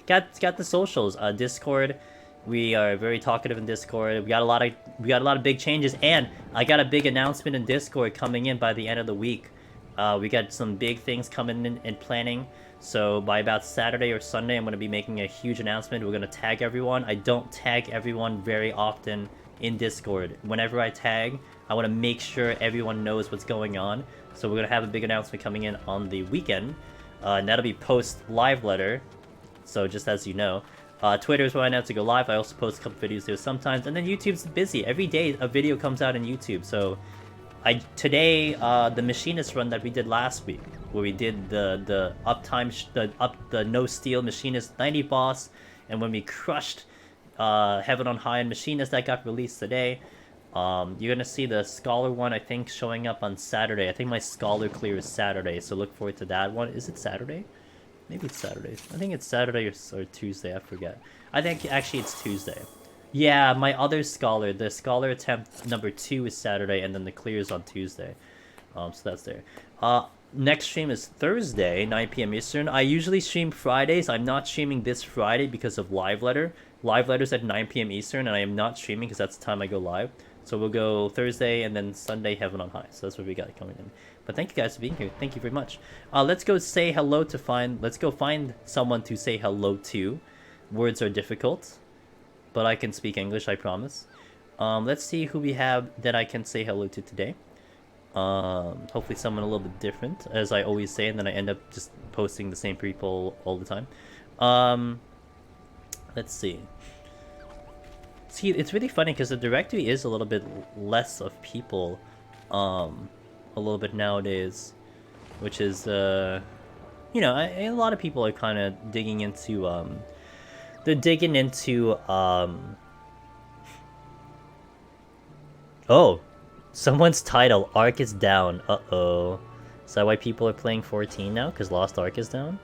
Got the socials. Discord. We are very talkative in Discord. We got a lot of big changes, and I got a big announcement in Discord coming in by the end of the week. We got some big things coming in and planning. So by about Saturday or Sunday, I'm going to be making a huge announcement. We're going to tag everyone. I don't tag everyone very often in Discord. Whenever I tag, I want to make sure everyone knows what's going on. So we're going to have a big announcement coming in on the weekend. And that'll be post live letter. So just as you know. Twitter is where I have to go live. I also post a couple videos there sometimes. And then YouTube's busy. Every day a video comes out on YouTube. So today, the machinist run that we did last week, where we did the no steel machinist 90 boss, and when we crushed Heaven on High and machinist, that got released today. You're gonna see the scholar one, I think, showing up on Saturday. I think my scholar clear is Saturday, so look forward to that one. Is it Saturday? Maybe it's Saturday. I think it's Saturday or Tuesday, I forget. I think actually it's Tuesday. Yeah, my other scholar, the scholar attempt number 2 is Saturday, and then the clear is on Tuesday. So that's there. Next stream is Thursday, 9 p.m. Eastern. I usually stream Fridays. I'm not streaming this Friday because of live letter. Live letter's at 9 p.m. Eastern, and I am not streaming because that's the time I go live. So we'll go Thursday and then Sunday Heaven on High. So that's what we got coming in. But thank you guys for being here. Thank you very much. Let's go say hello to let's go find someone to say hello to. Words are difficult, but I can speak English, I promise. Let's see who we have that I can say hello to today. Hopefully someone a little bit different, as I always say, and then I end up just posting the same people all the time. Let's see. See, it's really funny because the directory is a little bit less of people, a little bit nowadays, which is, you know, a lot of people are kind of digging into, they're digging into, oh, someone's title, Arc is down, uh-oh. Is that why people are playing 14 now? Because Lost Ark is down?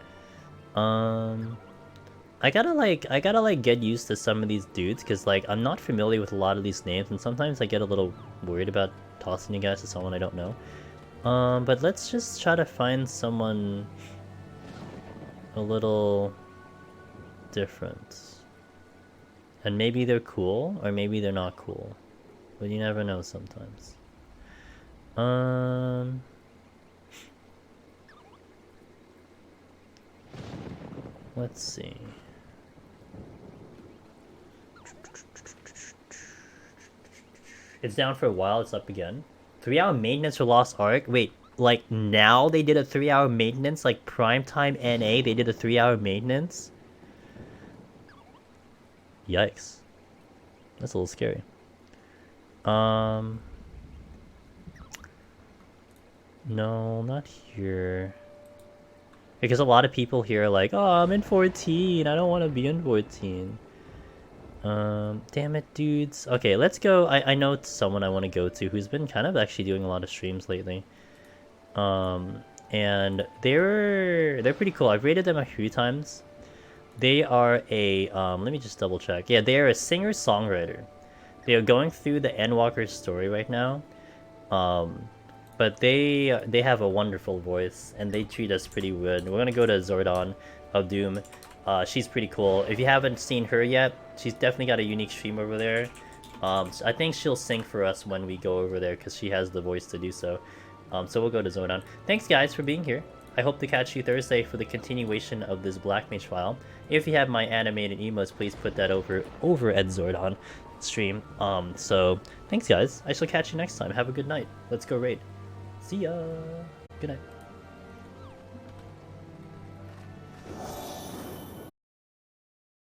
I gotta get used to some of these dudes, because, like, I'm not familiar with a lot of these names, and sometimes I get a little worried about tossing you guys to someone I don't know. But let's just try to find someone a little different. And maybe they're cool, or maybe they're not cool. But you never know sometimes. Let's see. It's down for a while, it's up again. 3-hour maintenance for Lost Ark? Wait, like now they did a 3-hour maintenance? Like primetime NA, they did a 3-hour maintenance? Yikes. That's a little scary. No, not here. Because a lot of people here are like, oh, I'm in 14, I don't want to be in 14. Damn it, dudes. Okay, let's go. I know someone I want to go to who's been kind of actually doing a lot of streams lately. And they're pretty cool. I've rated them a few times. They are a, let me just double check. Yeah, they are a singer-songwriter. They are going through the Endwalker story right now. But they have a wonderful voice, and they treat us pretty good. We're gonna go to Zordon of Doom. She's pretty cool. If you haven't seen her yet, she's definitely got a unique stream over there. So I think she'll sing for us when we go over there, because she has the voice to do so. So we'll go to Zordon. Thanks guys for being here. I hope to catch you Thursday for the continuation of this Black Mage file. If you have my animated emotes, please put that over at Zordon stream. So thanks guys. I shall catch you next time. Have a good night. Let's go raid. See ya. Good night.